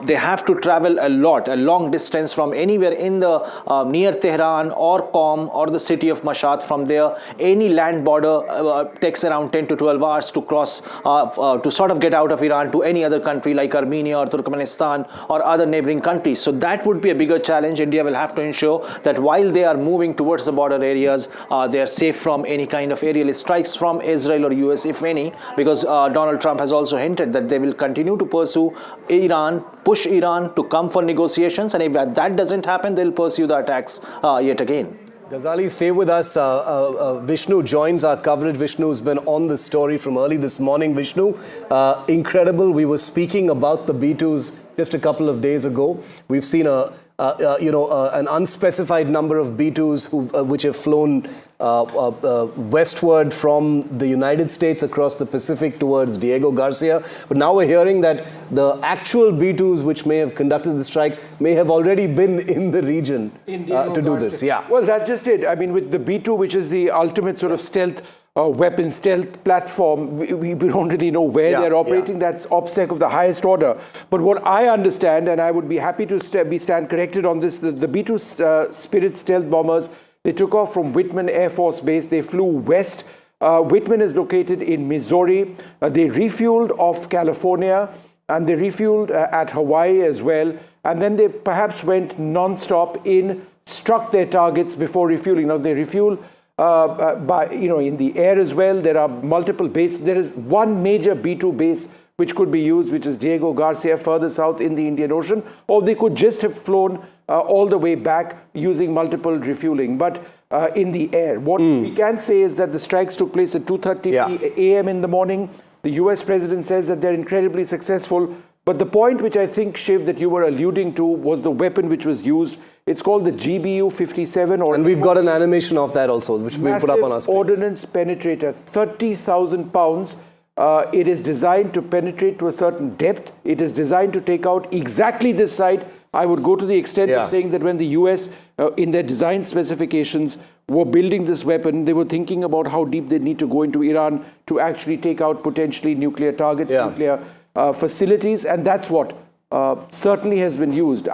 They have to travel a long distance from anywhere in the near Tehran or Qom or the city of Mashhad. From there, any land border takes around 10 to 12 hours to cross to sort of get out of Iran to any other country like Armenia or Turkmenistan or other neighboring countries. So that would be a bigger challenge. India will have to ensure that while they are moving towards the border areas, they are safe from any kind of aerial strikes from Israel or US, if any, because Donald Trump has also hinted that they will continue to pursue Iran, push Iran to come for negotiations, and if that doesn't happen, they'll pursue the attacks yet again. Ghazali, stay with us. Vishnu joins our coverage. Vishnu's been on the story from early this morning. Vishnu, incredible. We were speaking about the B-2s just a couple of days ago. We've seen a an unspecified number of B-2s which have flown westward from the United States across the Pacific towards Diego Garcia. But now we're hearing that the actual B-2s which may have conducted the strike may have already been in the region to do this. Yeah. Well, that's just it. I mean, with the B-2, which is the ultimate sort of stealth weapon, stealth platform, we don't really know where they're operating. That's OPSEC of the highest order. But what I understand, and I would be happy to stand corrected on this, the B-2 Spirit stealth bombers, they took off from Whitman Air Force Base. They flew west. Whitman is located in Missouri. They refueled off California, and they refueled at Hawaii as well. And then they perhaps went non-stop struck their targets before refueling. Now, they refuel in the air as well. There are multiple bases. There is one major B-2 base which could be used, which is Diego Garcia, further south in the Indian Ocean, or they could just have flown all the way back using multiple refueling, but in the air. What we can say is that the strikes took place at 2:30 a.m. in the morning. The US president says that they're incredibly successful. But the point which I think, Shiv, that you were alluding to was the weapon which was used. It's called the GBU-57. And we've got an animation of that also, which we'll put up on our screen. Ordnance penetrator, 30,000 pounds. It is designed to penetrate to a certain depth. It is designed to take out exactly this site. I would go to the extent of saying that when the US, in their design specifications, were building this weapon, they were thinking about how deep they need to go into Iran to actually take out potentially nuclear targets, nuclear facilities, and that's what certainly has been used.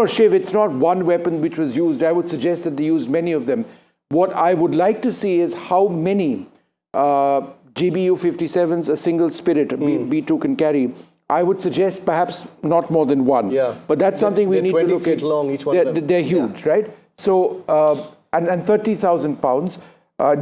Shiv, it's not one weapon which was used. I would suggest that they used many of them. What I would like to see is how many GBU-57s a single Spirit B-2 can carry. I would suggest perhaps not more than one. Yeah. But that's something we need to look at. 20 feet long, each one of them. They're huge, right? So, and 30,000 pounds.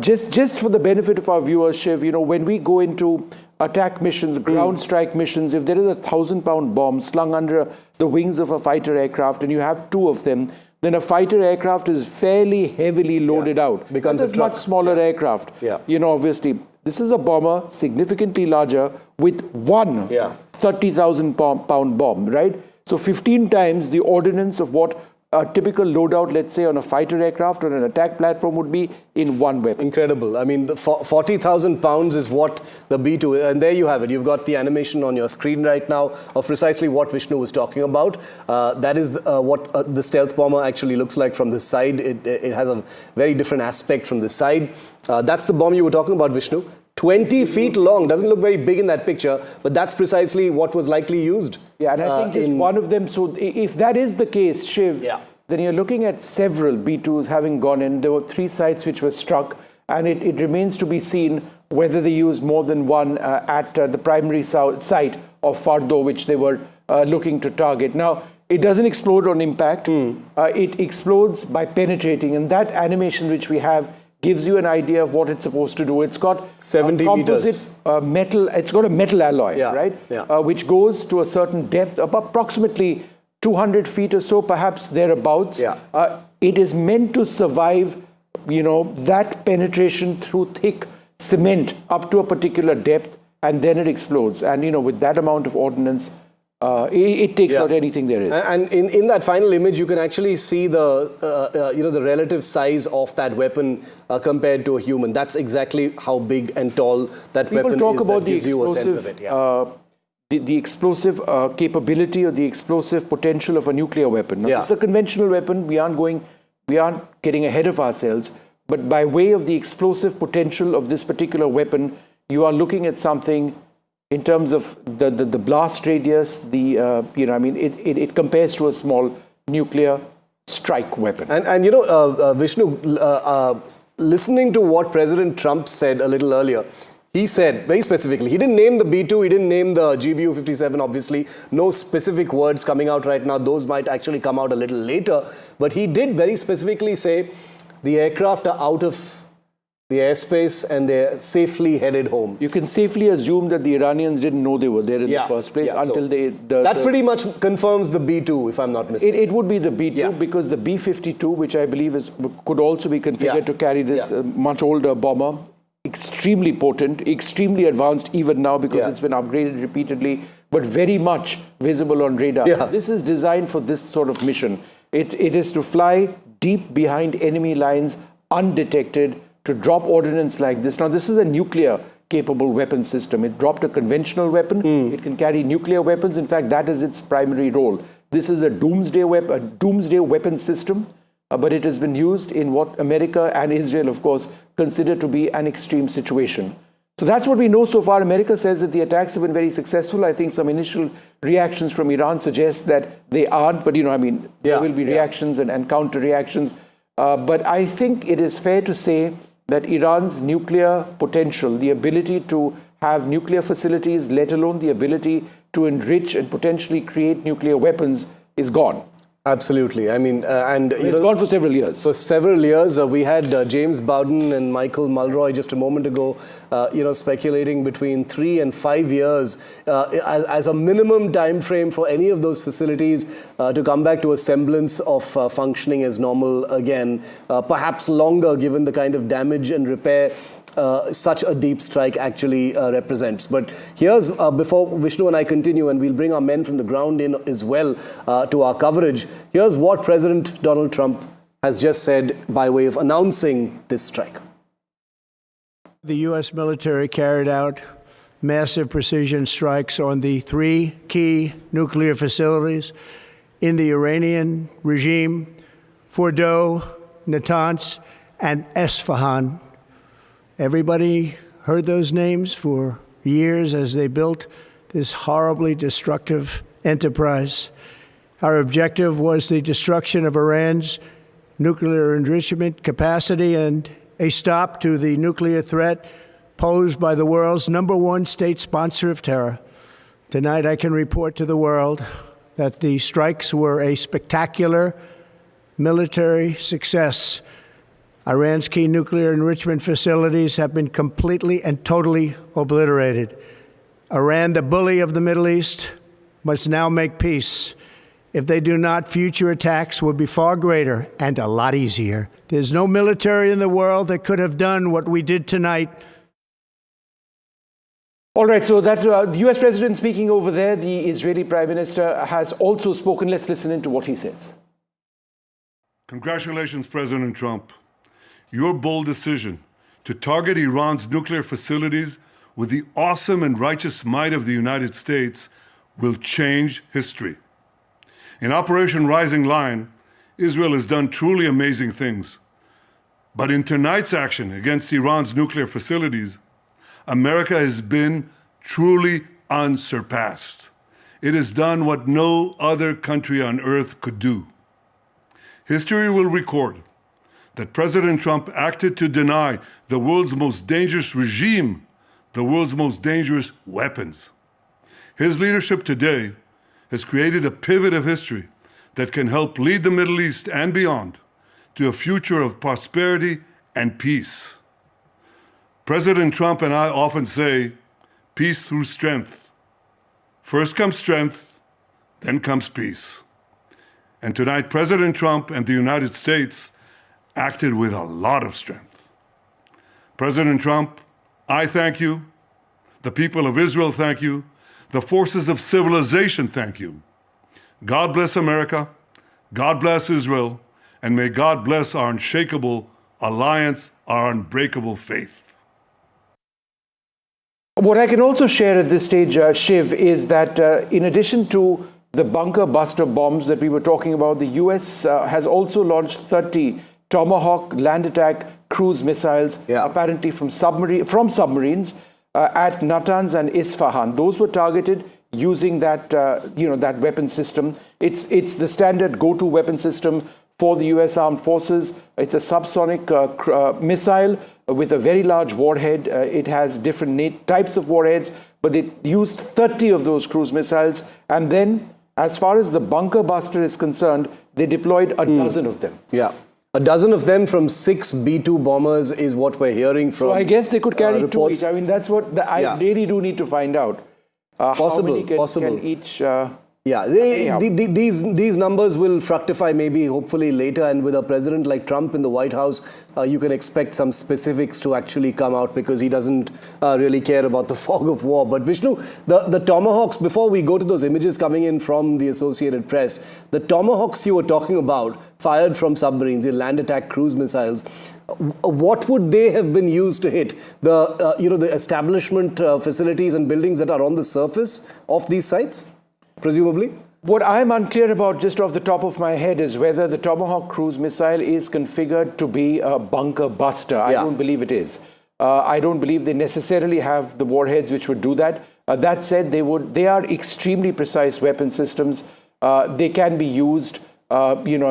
Just for the benefit of our viewers, Shiv, when we go into attack missions, ground strike missions, if there is a 1,000-pound bomb slung under the wings of a fighter aircraft and you have two of them, then a fighter aircraft is fairly heavily loaded out. Becomes a much smaller aircraft. Yeah. Obviously, this is a bomber significantly larger with one 30,000 pound bomb, right? So 15 times the ordnance of what a typical loadout, let's say, on a fighter aircraft or an attack platform would be in one weapon. Incredible. I mean, the 40,000 pounds is what the B-2, and there you have it. You've got the animation on your screen right now of precisely what Vishnu was talking about. That is what the stealth bomber actually looks like from this side. It has a very different aspect from this side. That's the bomb you were talking about, Vishnu. 20 feet long. Doesn't look very big in that picture, but that's precisely what was likely used. Yeah, and I think just one of them. So if that is the case, Shiv, then you're looking at several B-2s having gone in. There were 3 sites which were struck, and it remains to be seen whether they used more than one at the primary site of Fardo, which they were looking to target. Now, it doesn't explode on impact. It explodes by penetrating, and that animation which we have gives you an idea of what it's supposed to do. It's got 70 composite metal. It's got a metal alloy, right? Yeah. Which goes to a certain depth, of approximately 200 feet or so, perhaps thereabouts. Yeah. It is meant to survive, that penetration through thick cement up to a particular depth, and then it explodes. And with that amount of ordnance, it takes out anything there is. And in that final image, you can actually see the the relative size of that weapon compared to a human. That's exactly how big and tall that weapon is. People talk about that gives you a sense of it. The explosive capability or the explosive potential of a nuclear weapon. Now, it's a conventional weapon. We aren't getting ahead of ourselves. But by way of the explosive potential of this particular weapon, you are looking at something. In terms of the blast radius, it compares to a small nuclear strike weapon. And Vishnu, listening to what President Trump said a little earlier, he said very specifically, he didn't name the B-2, he didn't name the GBU-57, obviously. No specific words coming out right now. Those might actually come out a little later. But he did very specifically say the aircraft are out of the airspace and they're safely headed home. You can safely assume that the Iranians didn't know they were there in the first place until that pretty much confirms the B-2, if I'm not mistaken. It would be the B-2 because the B-52, which I believe could also be configured to carry this much older bomber, extremely potent, extremely advanced even now because it's been upgraded repeatedly, but very much visible on radar. This is designed for this sort of mission. It is to fly deep behind enemy lines undetected, to drop ordnance like this. Now, this is a nuclear-capable weapon system. It dropped a conventional weapon. It can carry nuclear weapons. In fact, that is its primary role. This is a doomsday weapon system, but it has been used in what America and Israel, of course, consider to be an extreme situation. So that's what we know so far. America says that the attacks have been very successful. I think some initial reactions from Iran suggest that they aren't, but there will be reactions and counter-reactions. But I think it is fair to say that Iran's nuclear potential, the ability to have nuclear facilities, let alone the ability to enrich and potentially create nuclear weapons, is gone. Absolutely. It's gone for several years. For several years, we had James Bowden and Michael Mulroy just a moment ago, speculating between 3 and 5 years as a minimum time frame for any of those facilities to come back to a semblance of functioning as normal again. Perhaps longer, given the kind of damage and repair such a deep strike actually represents. But here's, before Vishnu and I continue, and we'll bring our men from the ground in as well to our coverage, here's what President Donald Trump has just said by way of announcing this strike. The U.S. military carried out massive precision strikes on the 3 key nuclear facilities in the Iranian regime: Fordow, Natanz, and Esfahan. Everybody heard those names for years as they built this horribly destructive enterprise. Our objective was the destruction of Iran's nuclear enrichment capacity and a stop to the nuclear threat posed by the world's #1 state sponsor of terror. Tonight, I can report to the world that the strikes were a spectacular military success. Iran's key nuclear enrichment facilities have been completely and totally obliterated. Iran, the bully of the Middle East, must now make peace. If they do not, future attacks will be far greater and a lot easier. There's no military in the world that could have done what we did tonight. All right, so that's the US president speaking over there. The Israeli prime minister has also spoken. Let's listen into what he says. Congratulations, President Trump. Your bold decision to target Iran's nuclear facilities with the awesome and righteous might of the United States will change history. In Operation Rising Lion, Israel has done truly amazing things. But in tonight's action against Iran's nuclear facilities, America has been truly unsurpassed. It has done what no other country on earth could do. History will record that President Trump acted to deny the world's most dangerous regime the world's most dangerous weapons. His leadership today has created a pivot of history that can help lead the Middle East and beyond to a future of prosperity and peace. President Trump and I often say, peace through strength. First comes strength, then comes peace. And tonight, President Trump and the United States acted with a lot of strength. President Trump, I thank you. The people of Israel thank you. The forces of civilization thank you. God bless America. God bless Israel. And may God bless our unshakable alliance, our unbreakable faith. What I can also share at this stage, Shiv, is that in addition to the bunker buster bombs that we were talking about, the US has also launched 30 Tomahawk land attack cruise missiles, apparently from submarines at Natanz and Isfahan. Those were targeted using that that weapon system. It's the standard go-to weapon system for the US Armed Forces. It's a subsonic missile with a very large warhead. It has different types of warheads, but they used 30 of those cruise missiles. And then, as far as the bunker buster is concerned, they deployed a dozen of them. Yeah. A dozen of them from 6 B-2 bombers is what we're hearing from. So I guess they could carry reports. 2 each. I mean, that's what I really do need to find out. Possible, how many can each Yeah, these numbers will fructify maybe hopefully later, and with a president like Trump in the White House, you can expect some specifics to actually come out because he doesn't really care about the fog of war. But Vishnu, the Tomahawks, before we go to those images coming in from the Associated Press, the Tomahawks you were talking about, fired from submarines, the land attack cruise missiles, what would they have been used to hit? The establishment facilities and buildings that are on the surface of these sites? Presumably? What I'm unclear about, just off the top of my head, is whether the Tomahawk cruise missile is configured to be a bunker buster. I don't believe it is. I don't believe they necessarily have the warheads which would do that. That said, they are extremely precise weapon systems. They can be used. They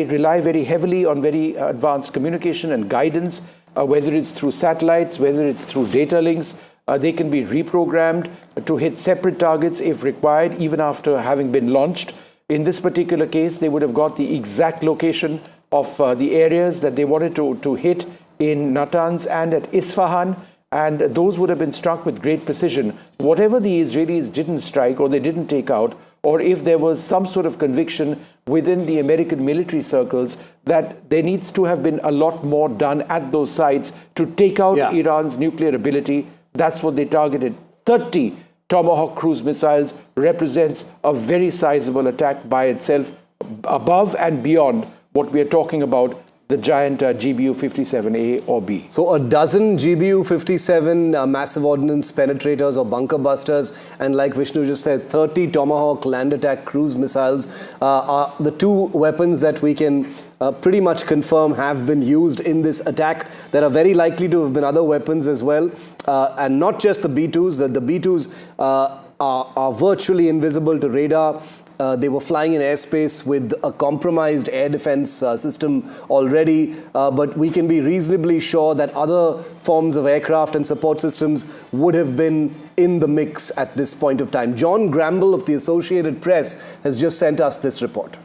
rely very heavily on very advanced communication and guidance, whether it's through satellites, whether it's through data links. They can be reprogrammed to hit separate targets if required, even after having been launched. In this particular case, they would have got the exact location of the areas that they wanted to hit in Natanz and at Isfahan, and those would have been struck with great precision. Whatever the Israelis didn't strike or they didn't take out, or if there was some sort of conviction within the American military circles that there needs to have been a lot more done at those sites to take out Iran's nuclear ability, that's what they targeted. 30 Tomahawk cruise missiles represents a very sizable attack by itself, above and beyond what we are talking about, the giant GBU-57A or B. So a dozen GBU-57 massive ordnance penetrators or bunker busters, and like Vishnu just said, 30 Tomahawk land attack cruise missiles are the two weapons that we can pretty much confirm have been used in this attack. There are very likely to have been other weapons as well, and not just the B-2s. The B-2s are virtually invisible to radar. They were flying in airspace with a compromised air defense system already, but we can be reasonably sure that other forms of aircraft and support systems would have been in the mix at this point of time. John Gramble of the Associated Press has just sent us this report.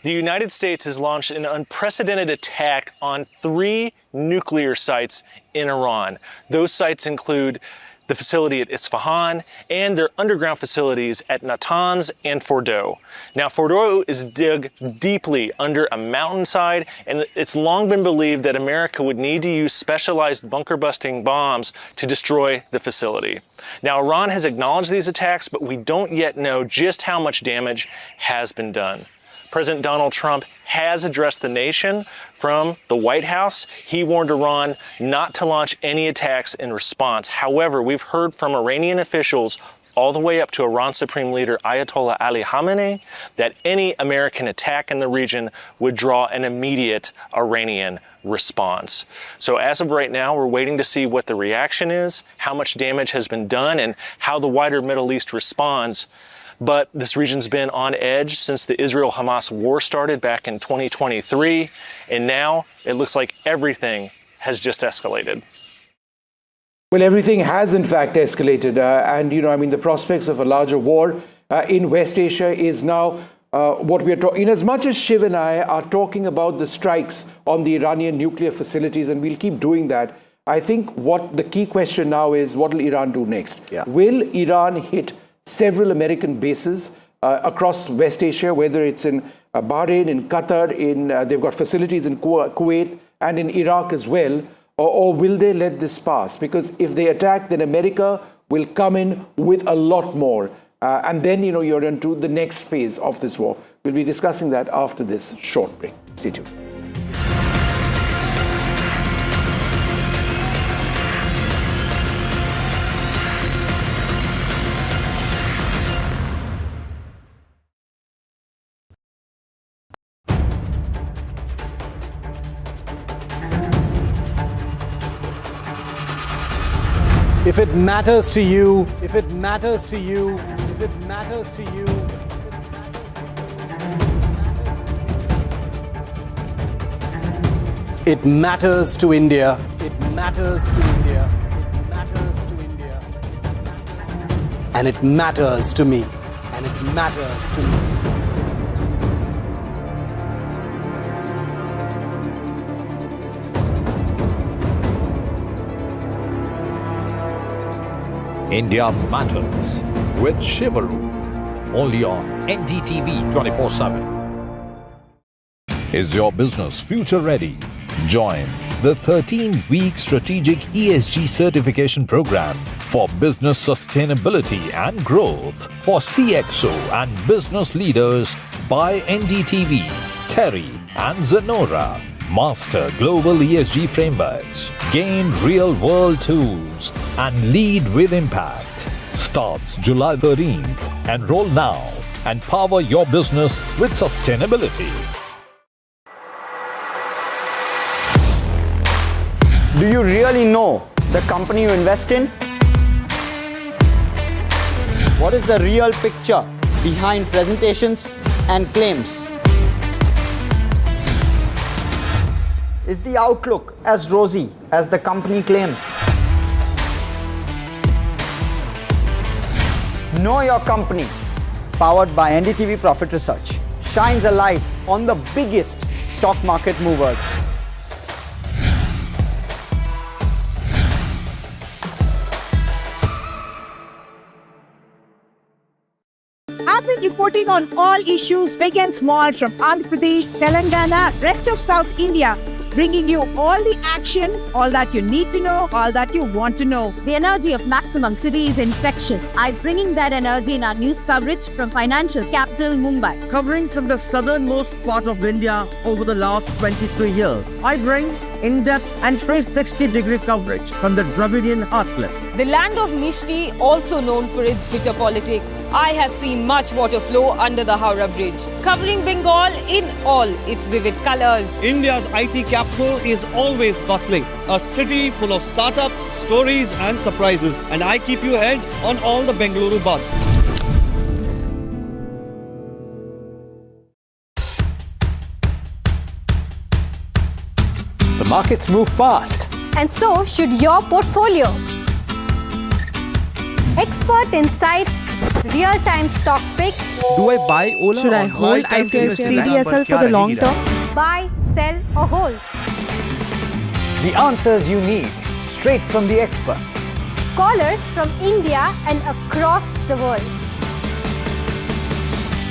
The United States has launched an unprecedented attack on 3 nuclear sites in Iran. Those sites include the facility at Isfahan and their underground facilities at Natanz and Fordow. Now, Fordow is dug deeply under a mountainside, and it's long been believed that America would need to use specialized bunker-busting bombs to destroy the facility. Now, Iran has acknowledged these attacks, but we don't yet know just how much damage has been done. President Donald Trump has addressed the nation from the White House. He warned Iran not to launch any attacks in response. However, we've heard from Iranian officials all the way up to Iran's Supreme Leader Ayatollah Ali Khamenei that any American attack in the region would draw an immediate Iranian response. So as of right now, we're waiting to see what the reaction is, how much damage has been done, and how the wider Middle East responds. But this region's been on edge since the Israel-Hamas war started back in 2023, and now it looks like everything has just escalated. Well, everything has in fact escalated, and the prospects of a larger war in West Asia is now what we are talking. In as much as Shiv and I are talking about the strikes on the Iranian nuclear facilities, and we'll keep doing that, I think what the key question now is, what will Iran do next? Will Iran hit several American bases across West Asia, whether it's in Bahrain, in Qatar, they've got facilities in Kuwait and in Iraq as well, or will they let this pass? Because if they attack, then America will come in with a lot more. And then, you're into the next phase of this war. We'll be discussing that after this short break. Stay tuned. If it matters to you, if it matters to you, if it matters to you, it matters to India. It matters to India. It matters to India. And it matters to me. And it matters to me. India matters. with Shivaru, only on NDTV 24/7. Is your business future ready? Join the 13-week strategic ESG certification program for business sustainability and growth for CXO and business leaders by NDTV, Terry and Zenora. Master global ESG frameworks, gain real-world tools, and lead with impact. Starts July 13th. Enroll now and power your business with sustainability. Do you really know the company you invest in? What is the real picture behind presentations and claims? Is the outlook as rosy as the company claims? Know Your Company, powered by NDTV Profit Research, shines a light on the biggest stock market movers. I've been reporting on all issues big and small from Andhra Pradesh, Telangana, rest of South India, bringing you all the action, all that you need to know, all that you want to know. The energy of Maximum City is infectious. I'm bringing that energy in our news coverage from financial capital Mumbai. Covering from the southernmost part of India over the last 23 years, I bring in-depth and 360-degree coverage from the Dravidian heartland. The land of Mishti, also known for its bitter politics. I have seen much water flow under the Howrah Bridge, covering Bengal in all its vivid colors. India's IT capital is always bustling, a city full of startups, stories and surprises. And I keep you ahead on all the Bengaluru buzz. The markets move fast. And so should your portfolio. Expert insights, real-time stock picks. Do I buy Ola? Should I hold CDSL for the long term? Buy, sell or hold. The answers you need, straight from the experts. Callers from India and across the world.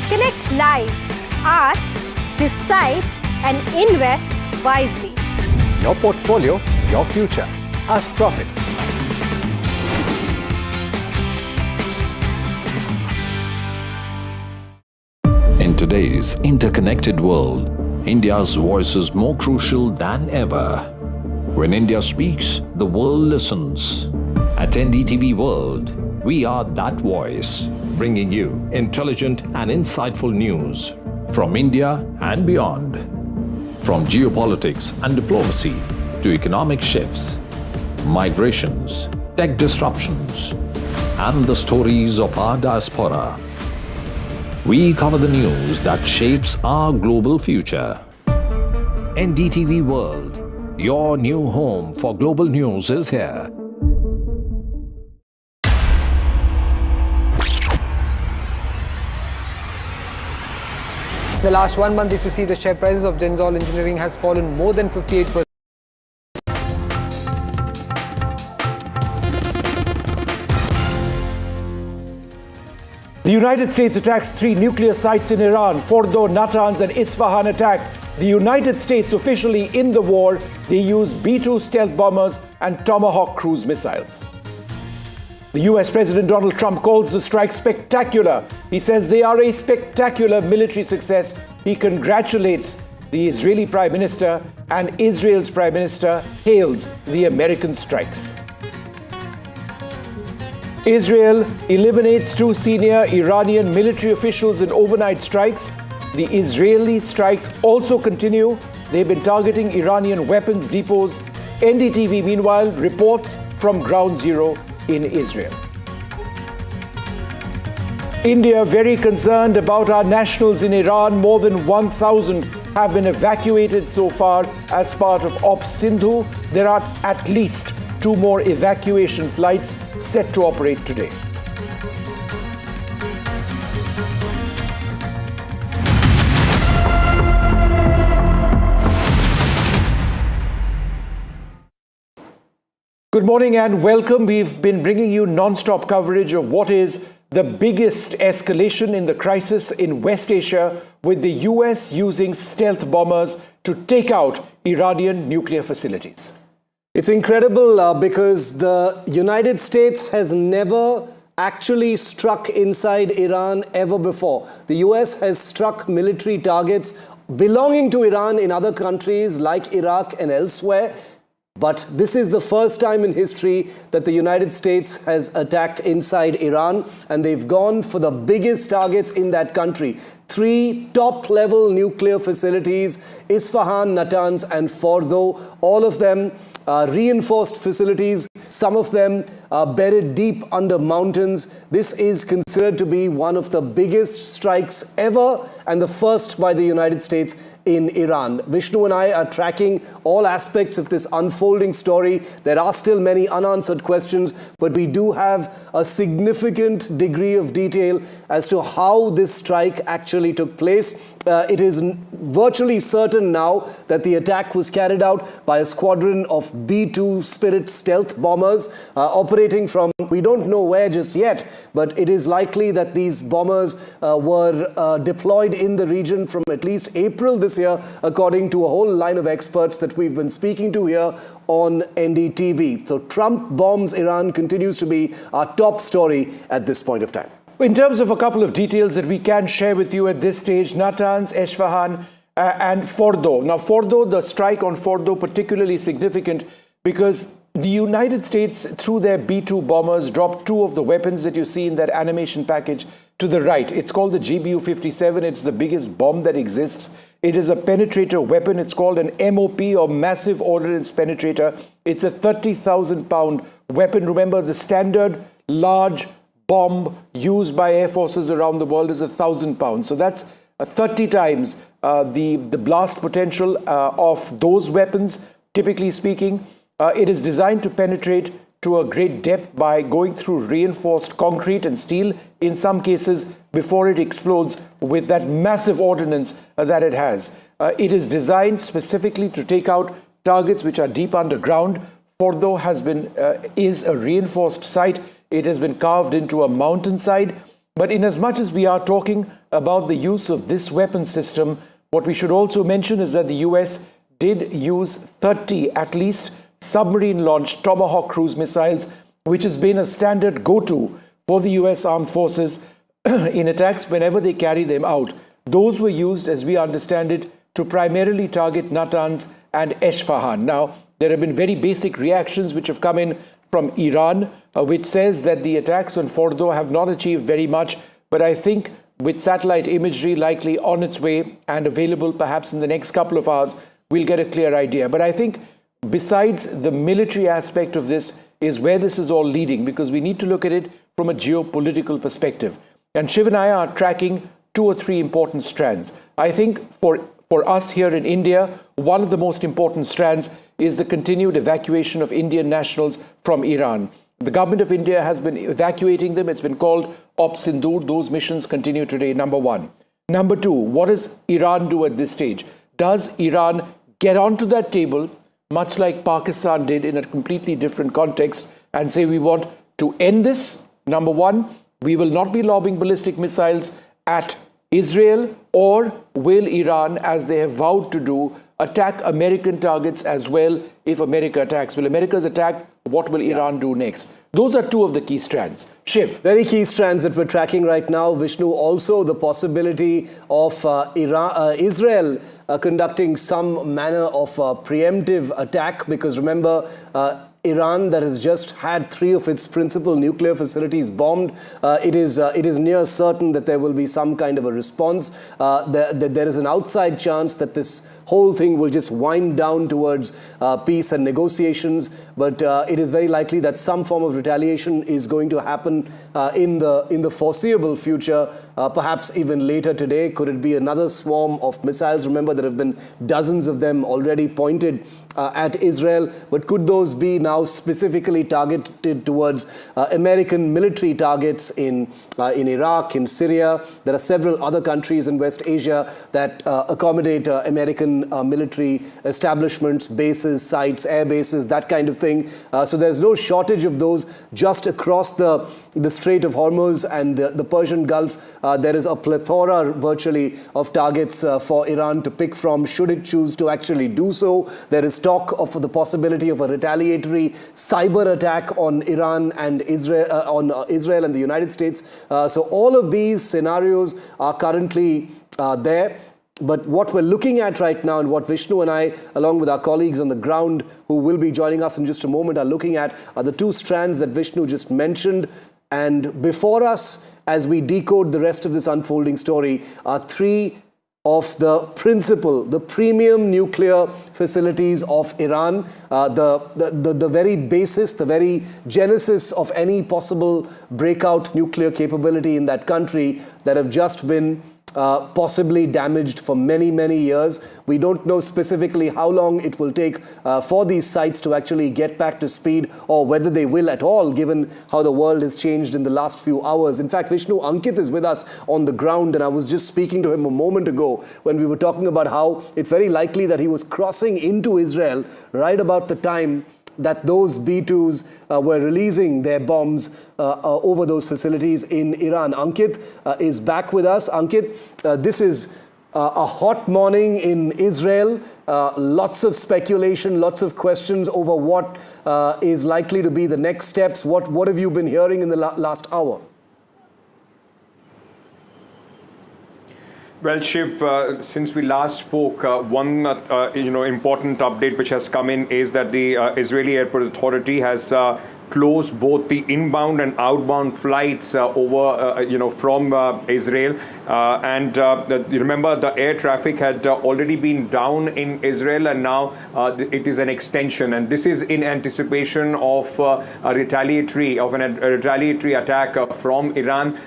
Connect live, ask, decide and invest wisely. Your portfolio, your future. Ask Profit. In today's interconnected world, India's voice is more crucial than ever. When India speaks, the world listens. At NDTV World, we are that voice, bringing you intelligent and insightful news from India and beyond. From geopolitics and diplomacy to economic shifts, migrations, tech disruptions, and the stories of our diaspora. We cover the news that shapes our global future. NDTV World, your new home for global news is here. The last 1 month, if you see, the share prices of Genzol Engineering has fallen more than 58%. The United States attacks 3 nuclear sites in Iran, Fordo, Natanz and Isfahan attack. The United States officially in the war. They use B-2 stealth bombers and Tomahawk cruise missiles. The US President Donald Trump calls the strike spectacular. He says they are a spectacular military success. He congratulates the Israeli Prime Minister, and Israel's Prime Minister hails the American strikes. Israel eliminates 2 senior Iranian military officials in overnight strikes. The Israeli strikes also continue. They've been targeting Iranian weapons depots. NDTV, meanwhile, reports from Ground Zero in Israel. India very concerned about our nationals in Iran. More than 1,000 have been evacuated so far as part of Op Sindhu. There are at least 2 more evacuation flights set to operate today. Good morning and welcome. We've been bringing you non-stop coverage of what is the biggest escalation in the crisis in West Asia, with the US using stealth bombers to take out Iranian nuclear facilities. It's incredible because the United States has never actually struck inside Iran ever before. The US has struck military targets belonging to Iran in other countries like Iraq and elsewhere. But this is the first time in history that the United States has attacked inside Iran, and they've gone for the biggest targets in that country. 3 top-level nuclear facilities, Isfahan, Natanz and Fordo, all of them reinforced facilities, some of them buried deep under mountains. This is considered to be one of the biggest strikes ever and the first by the United States in Iran. Vishnu and I are tracking all aspects of this unfolding story. There are still many unanswered questions, but we do have a significant degree of detail as to how this strike actually took place. It is virtually certain now that the attack was carried out by a squadron of B-2 Spirit stealth bombers operating from we don't know where just yet, but it is likely that these bombers were deployed in the region from at least April this year, according to a whole line of experts that we've been speaking to here on NDTV. So Trump bombs Iran continues to be our top story at this point of time. In terms of a couple of details that we can share with you at this stage, Natanz, Isfahan and Fordo. Now Fordo, the strike on Fordo, particularly significant because the United States, through their B-2 bombers, dropped 2 of the weapons that you see in that animation package to the right. It's called the GBU-57. It's the biggest bomb that exists. It is a penetrator weapon. It's called an MOP, or Massive Ordnance Penetrator. It's a 30,000-pound weapon. Remember, the standard large bomb used by air forces around the world is 1,000 pounds. So that's 30 times the blast potential of those weapons, typically speaking. It is designed to penetrate to a great depth by going through reinforced concrete and steel, in some cases, before it explodes with that massive ordnance that it has. It is designed specifically to take out targets which are deep underground. Fordo is a reinforced site. It has been carved into a mountainside. But in as much as we are talking about the use of this weapon system, what we should also mention is that the US did use 30 at least submarine-launched Tomahawk cruise missiles, which has been a standard go-to for the US Armed Forces in attacks whenever they carry them out. Those were used, as we understand it, to primarily target Natanz and Isfahan. Now, there have been very basic reactions which have come in from Iran, which says that the attacks on Fordo have not achieved very much, but I think with satellite imagery likely on its way and available perhaps in the next couple of hours, we'll get a clear idea. But I think besides the military aspect of this is where this is all leading, because we need to look at it from a geopolitical perspective. And Shiv and I are tracking 2 or 3 important strands. I think for us here in India, one of the most important strands is the continued evacuation of Indian nationals from Iran. The government of India has been evacuating them. It's been called Op Sindoor. Those missions continue today, number 1. Number 2, what does Iran do at this stage? Does Iran get onto that table, much like Pakistan did in a completely different context, and say we want to end this? Number 1, we will not be lobbing ballistic missiles at Israel, or will Iran, as they have vowed to do, attack American targets as well if America attacks? Will America's attack? What will Iran do next? Those are 2 of the key strands. Shiv. Very key strands that we're tracking right now, Vishnu. Also the possibility of Israel conducting some manner of preemptive attack, because remember, Iran, that has just had 3 of its principal nuclear facilities bombed, it is near certain that there will be some kind of a response. There is an outside chance that this whole thing will just wind down towards peace and negotiations, but it is very likely that some form of retaliation is going to happen in the foreseeable future, perhaps even later today. Could it be another swarm of missiles? Remember, there have been dozens of them already pointed at Israel, but could those be now specifically targeted towards American military targets in Iraq, in Syria? There are several other countries in West Asia that accommodate American military establishments, bases, sites, air bases, that kind of thing. So there's no shortage of those just across the Strait of Hormuz and the Persian Gulf. There is a plethora virtually of targets for Iran to pick from should it choose to actually do so. There is talk of the possibility of a retaliatory cyber attack on Iran and Israel and the United States. So all of these scenarios are currently there. But what we're looking at right now, and what Vishnu and I, along with our colleagues on the ground who will be joining us in just a moment, are looking at are the two strands that Vishnu just mentioned. And before us, as we decode the rest of this unfolding story, are three of the premium nuclear facilities of Iran, the very basis, the very genesis of any possible breakout nuclear capability in that country that have just been possibly damaged for many, many years. We don't know specifically how long it will take for these sites to actually get back to speed, or whether they will at all, given how the world has changed in the last few hours. In fact, Vishnu, Ankit is with us on the ground, and I was just speaking to him a moment ago when we were talking about how it's very likely that he was crossing into Israel right about the time that those B-2s were releasing their bombs over those facilities in Iran. Ankit is back with us. Ankit, this is a hot morning in Israel. Lots of speculation, lots of questions over what is likely to be the next steps. What have you been hearing in the last hour? Well, Shiv, since we last spoke, one important update which has come in is that the Israeli Airport Authority has closed both the inbound and outbound flights over, from Israel. And remember, the air traffic had already been down in Israel, and now it is an extension. And this is in anticipation of a retaliatory attack from Iran.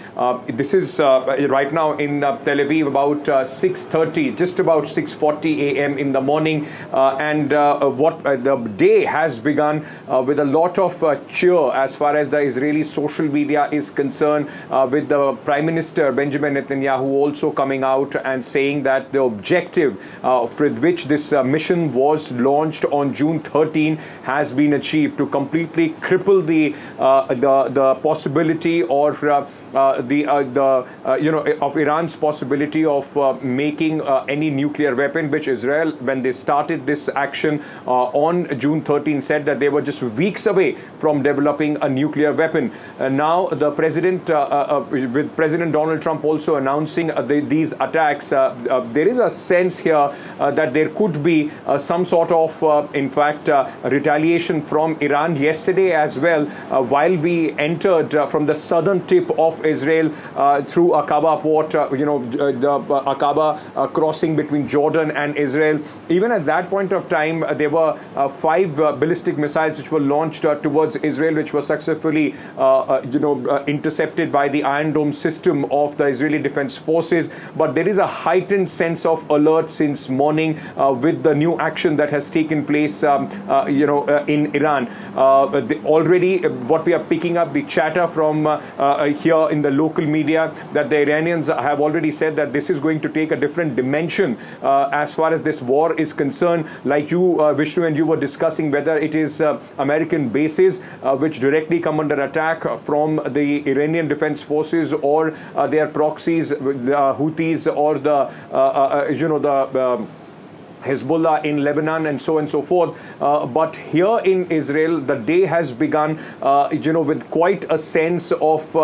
This is right now in Tel Aviv about 6:30, just about 6:40 a.m. in the morning, and the day has begun with a lot of cheer as far as the Israeli social media is concerned, with the Prime Minister Benjamin Netanyahu also coming out and saying that the objective with which this mission was launched on June 13 has been achieved, to completely cripple the possibility or of Iran's possibility of making any nuclear weapon, which Israel, when they started this action on June 13, said that they were just weeks away from developing a nuclear weapon. Now the president, with President Donald Trump also announcing these attacks, there is a sense here that there could be some sort of, in fact, retaliation from Iran. Yesterday as well, while we entered from the southern tip of Israel through Aqaba port, the Aqaba crossing between Jordan and Israel, even at that point of time, there were 5 ballistic missiles which were launched towards Israel, which were successfully, intercepted by the Iron Dome system of the Israeli Defense Forces. But there is a heightened sense of alert since morning with the new action that has taken place, in Iran. Already, what we are picking up, the chatter from here in the local media, that the Iranians have already said that this is going to take a different dimension as far as this war is concerned. Like you, Vishnu, and you were discussing whether it is American bases which directly come under attack from the Iranian Defense Forces, or their proxies, the Houthis, or the Hezbollah in Lebanon, and so on and so forth. But here in Israel, the day has begun, with quite a sense of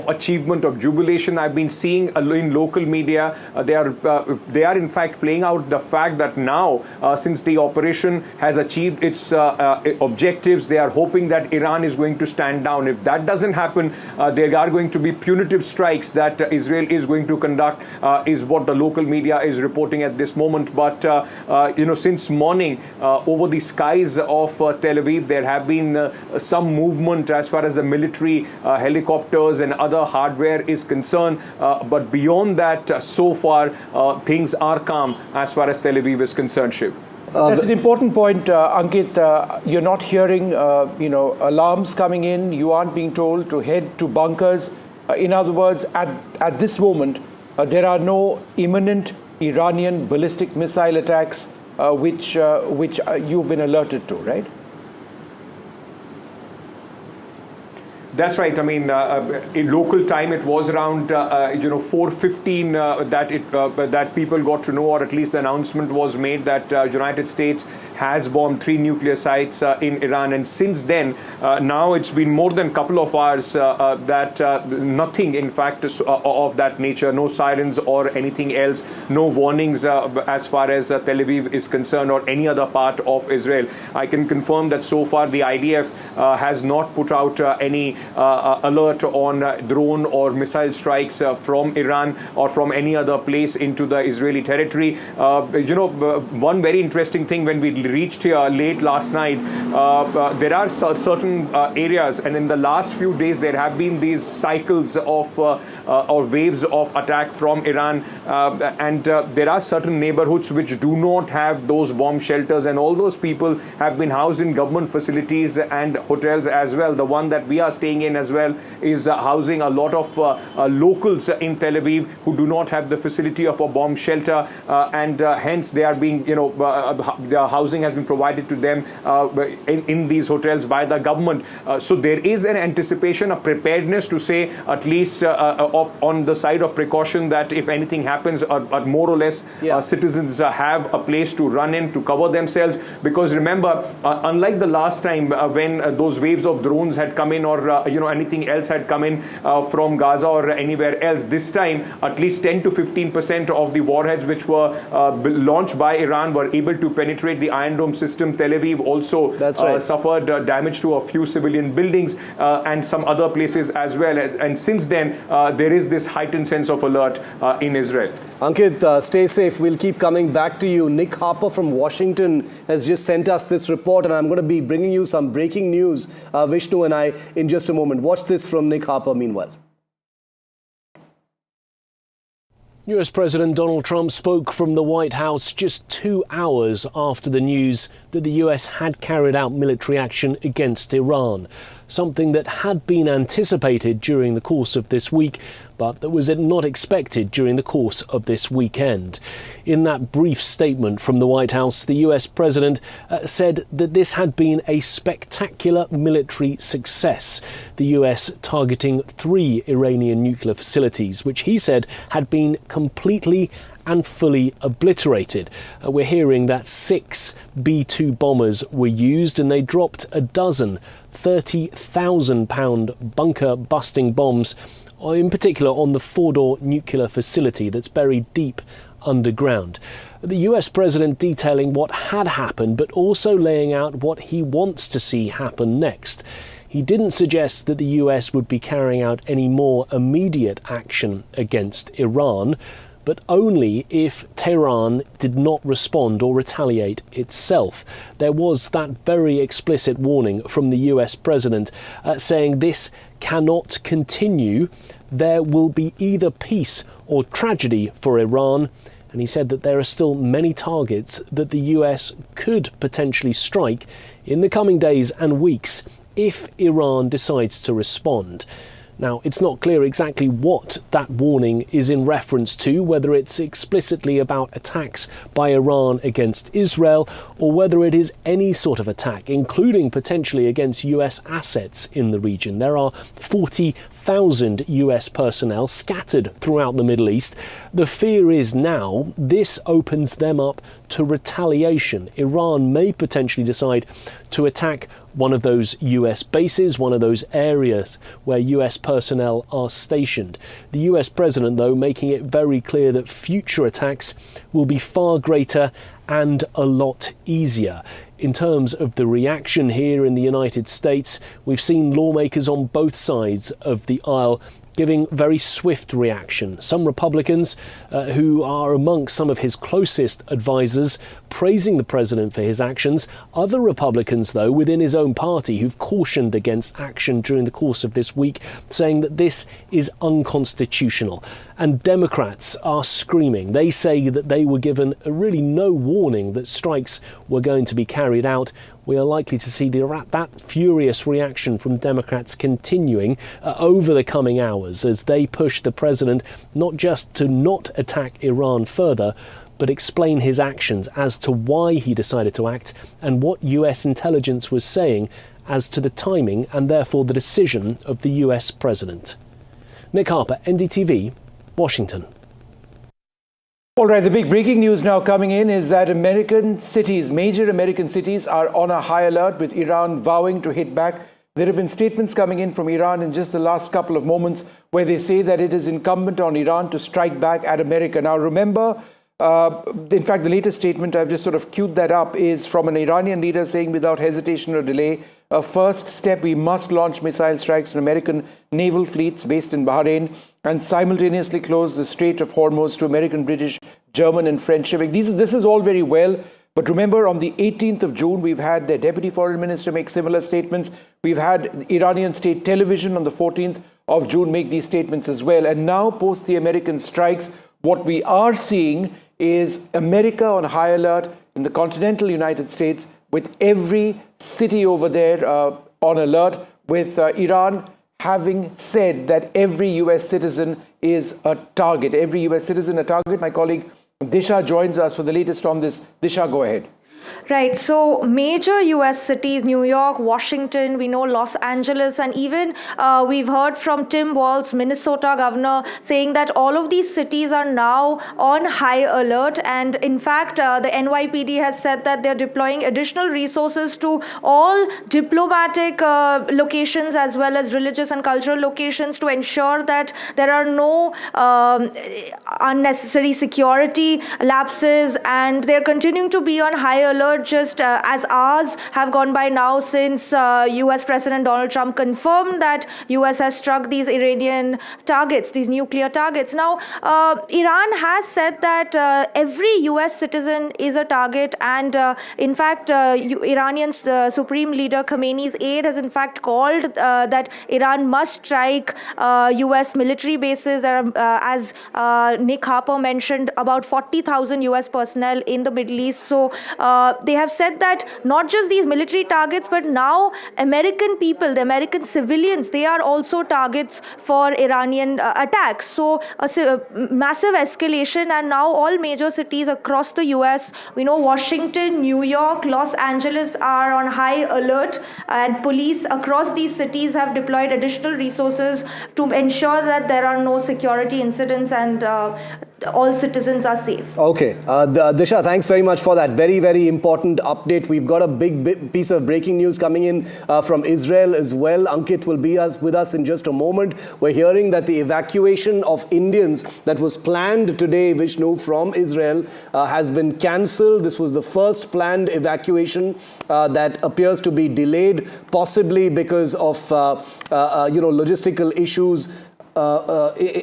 achievement, of jubilation. I've been seeing in local media, they are in fact playing out the fact that now, since the operation has achieved its objectives, they are hoping that Iran is going to stand down. If that doesn't happen, there are going to be punitive strikes that Israel is going to conduct, is what the local media is reporting at this moment. But since morning, over the skies of Tel Aviv, there have been some movement as far as the military helicopters and other hardware is concerned. But beyond that, so far, things are calm as far as Tel Aviv is concerned, Shiv. That's an important point, Ankit. You're not hearing, alarms coming in. You aren't being told to head to bunkers. In other words, at this moment, there are no imminent Iranian ballistic missile attacks which you've been alerted to, right? That's right. I mean, in local time, it was around 4:15 that people got to know, or at least the announcement was made that United States has bombed 3 nuclear sites in Iran. And since then, now it's been more than a couple of hours that nothing, in fact, of that nature, no sirens or anything else, no warnings as far as Tel Aviv is concerned or any other part of Israel. I can confirm that so far the IDF has not put out any alert on drone or missile strikes from Iran or from any other place into the Israeli territory. One very interesting thing, when we reached here late last night, there are certain areas, and in the last few days there have been these cycles of or waves of attack from Iran, and there are certain neighborhoods which do not have those bomb shelters, and all those people have been housed in government facilities and hotels as well. The one that we are staying in as well is housing a lot of locals in Tel Aviv who do not have the facility of a bomb shelter, and hence they are being, the housing has been provided to them in these hotels by the government. So there is an anticipation, a preparedness to say, at least on the side of precaution, that if anything happens, more or less citizens have a place to run in to cover themselves. Because remember, unlike the last time when those waves of drones had come in, or anything else had come in from Gaza or anywhere else, this time at least 10 to 15% of the warheads which were launched by Iran were able to penetrate the Iron Dome system. Tel Aviv also suffered damage to a few civilian buildings and some other places as well. And since then, there is this heightened sense of alert in Israel. Ankit, stay safe. We'll keep coming back to you. Nick Harper from Washington has just sent us this report, and I'm going to be bringing you some breaking news, Vishnu and I, in just a moment. Watch this from Nick Harper meanwhile. US President Donald Trump spoke from the White House just 2 hours after the news that the US had carried out military action against Iran, something that had been anticipated during the course of this week, but that was not expected during the course of this weekend. In that brief statement from the White House, the US President said that this had been a spectacular military success, the US targeting 3 Iranian nuclear facilities, which he said had been completely and fully obliterated. We're hearing that 6 B-2 bombers were used, and they dropped a dozen 30,000-pound bunker-busting bombs, in particular on the Fordow nuclear facility that's buried deep underground. The US President detailing what had happened, but also laying out what he wants to see happen next. He didn't suggest that the US would be carrying out any more immediate action against Iran, but only if Tehran did not respond or retaliate itself. There was that very explicit warning from the US President saying this cannot continue. There will be either peace or tragedy for Iran. And he said that there are still many targets that the US could potentially strike in the coming days and weeks if Iran decides to respond. Now, it's not clear exactly what that warning is in reference to, whether it's explicitly about attacks by Iran against Israel, or whether it is any sort of attack, including potentially against US assets in the region. There are 40,000 US personnel scattered throughout the Middle East. The fear is now this opens them up to retaliation. Iran may potentially decide to attack one of those US bases, one of those areas where US personnel are stationed. The US president, though, making it very clear that future attacks will be far greater and a lot easier. In terms of the reaction here in the United States, we've seen lawmakers on both sides of the aisle giving very swift reaction. Some Republicans who are amongst some of his closest advisors praising the president for his actions. Other Republicans, though, within his own party who've cautioned against action during the course of this week, saying that this is unconstitutional. And Democrats are screaming. They say that they were given really no warning that strikes were going to be carried out. We are likely to see that furious reaction from Democrats continuing over the coming hours as they push the president not just to not attack Iran further, but explain his actions as to why he decided to act and what US intelligence was saying as to the timing and therefore the decision of the US president. Nick Harper, NDTV, Washington. All right, the big breaking news now coming in is that major American cities are on a high alert with Iran vowing to hit back. There have been statements coming in from Iran in just the last couple of moments where they say that it is incumbent on Iran to strike back at America. Now, remember, in fact, the latest statement, I've just sort of queued that up, is from an Iranian leader saying without hesitation or delay, a first step, we must launch missile strikes on American naval fleets based in Bahrain and simultaneously close the Strait of Hormuz to American, British, German and French shipping. This is all very well, but remember on the 18th of June, we've had the Deputy Foreign Minister make similar statements. We've had Iranian state television on the 14th of June make these statements as well. And now, post the American strikes, what we are seeing is America on high alert in the continental United States, with every city over there on alert, with Iran having said that every US citizen is a target. Every US citizen a target. My colleague Disha joins us for the latest on this. Disha, go ahead. Right. So major US cities, New York, Washington, we know Los Angeles, and even we've heard from Tim Walz, Minnesota governor, saying that all of these cities are now on high alert. And in fact, the NYPD has said that they're deploying additional resources to all diplomatic locations as well as religious and cultural locations to ensure that there are no unnecessary security lapses, and they're continuing to be on high alert just as hours have gone by now since US President Donald Trump confirmed that US has struck these Iranian targets, these nuclear targets. Now, Iran has said that every US citizen is a target, and in fact, Iranian's Supreme Leader Khamenei's aide has in fact called that Iran must strike US military bases. There are, as Nick Harper mentioned, about 40,000 US personnel in the Middle East. So they have said that not just these military targets, but now American people, the American civilians, they are also targets for Iranian attacks. So a massive escalation, and now all major cities across the US, we know Washington, New York, Los Angeles are on high alert, and police across these cities have deployed additional resources to ensure that there are no security incidents and all citizens are safe. Okay, Disha, thanks very much for that very, very important update. We've got a big piece of breaking news coming in from Israel as well. Ankit will be with us in just a moment. We're hearing that the evacuation of Indians that was planned today, Vishnu, from Israel has been cancelled. This was the first planned evacuation that appears to be delayed, possibly because of logistical issues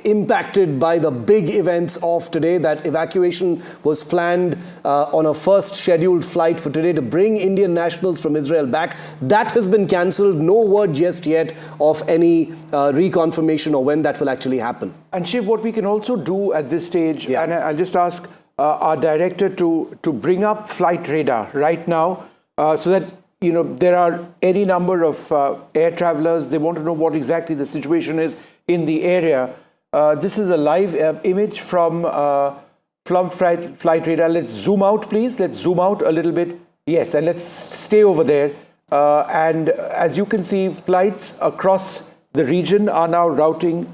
impacted by the big events of today. That evacuation was planned on a first scheduled flight for today to bring Indian nationals from Israel back. That has been cancelled. No word just yet of any reconfirmation or when that will actually happen. And Shiv, what we can also do at this stage, and I'll just ask our director to bring up flight radar right now so that there are any number of air travelers. They want to know what exactly the situation is in the area. This is a live image from flight radar. Let's zoom out, please. Let's zoom out a little bit. Yes, and let's stay over there. And as you can see, flights across the region are now routing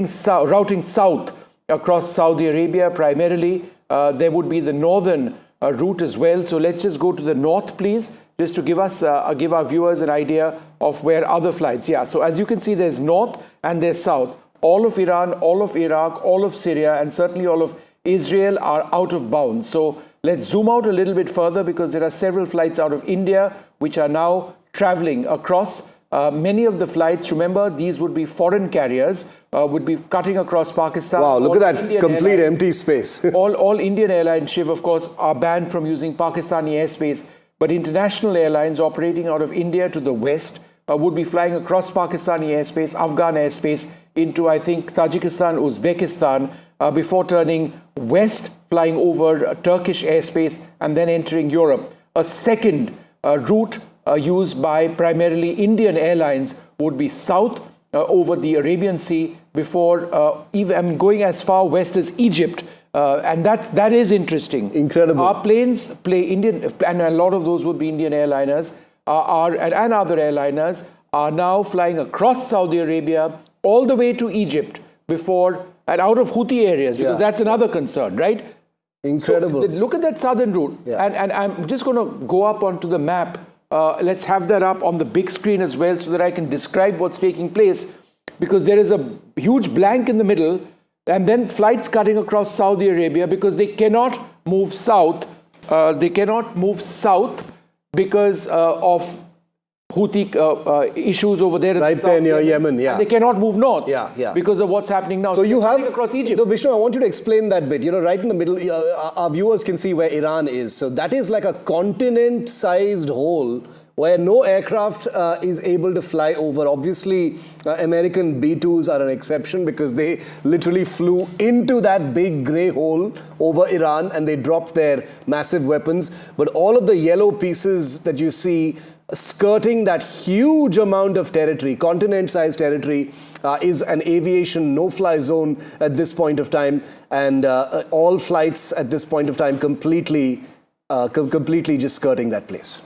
south across Saudi Arabia primarily. There would be the northern route as well. So let's just go to the north, please, just to give our viewers an idea of where other flights. Yeah, so as you can see, there's north and there's south. All of Iran, all of Iraq, all of Syria, and certainly all of Israel are out of bounds. So let's zoom out a little bit further, because there are several flights out of India which are now traveling across Many of the flights, remember, these would be foreign carriers, would be cutting across Pakistan. Wow, look at that Indian complete airlines, empty space. all Indian airlines, Shiv, of course, are banned from using Pakistani airspace. But international airlines operating out of India to the west would be flying across Pakistani airspace, Afghan airspace, into, I think, Tajikistan, Uzbekistan, before turning west, flying over Turkish airspace, and then entering Europe. A second route used by primarily Indian airlines would be south over the Arabian Sea before even going as far west as Egypt. And that is interesting. Incredible. Our planes play Indian, and a lot of those would be Indian airliners, and other airliners are now flying across Saudi Arabia all the way to Egypt before, and out of Houthi areas, because that's another concern, right? Incredible. So, look at that southern route. And I'm just going to go up onto the map. Let's have that up on the big screen as well so that I can describe what's taking place, because there is a huge blank in the middle, and then flights cutting across Saudi Arabia because they cannot move south. They cannot move south because of Houthi issues over there. Right there near Yemen, yeah. And they cannot move north because of what's happening now. So you have across Egypt. No, Vishnu, I want you to explain that bit. You know, right in the middle, our viewers can see where Iran is. So that is like a continent-sized hole where no aircraft is able to fly over. Obviously, American B-2s are an exception because they literally flew into that big grey hole over Iran and they dropped their massive weapons. But all of the yellow pieces that you see skirting that huge amount of territory, continent-sized territory, is an aviation no-fly zone at this point of time, and all flights at this point of time completely just skirting that place.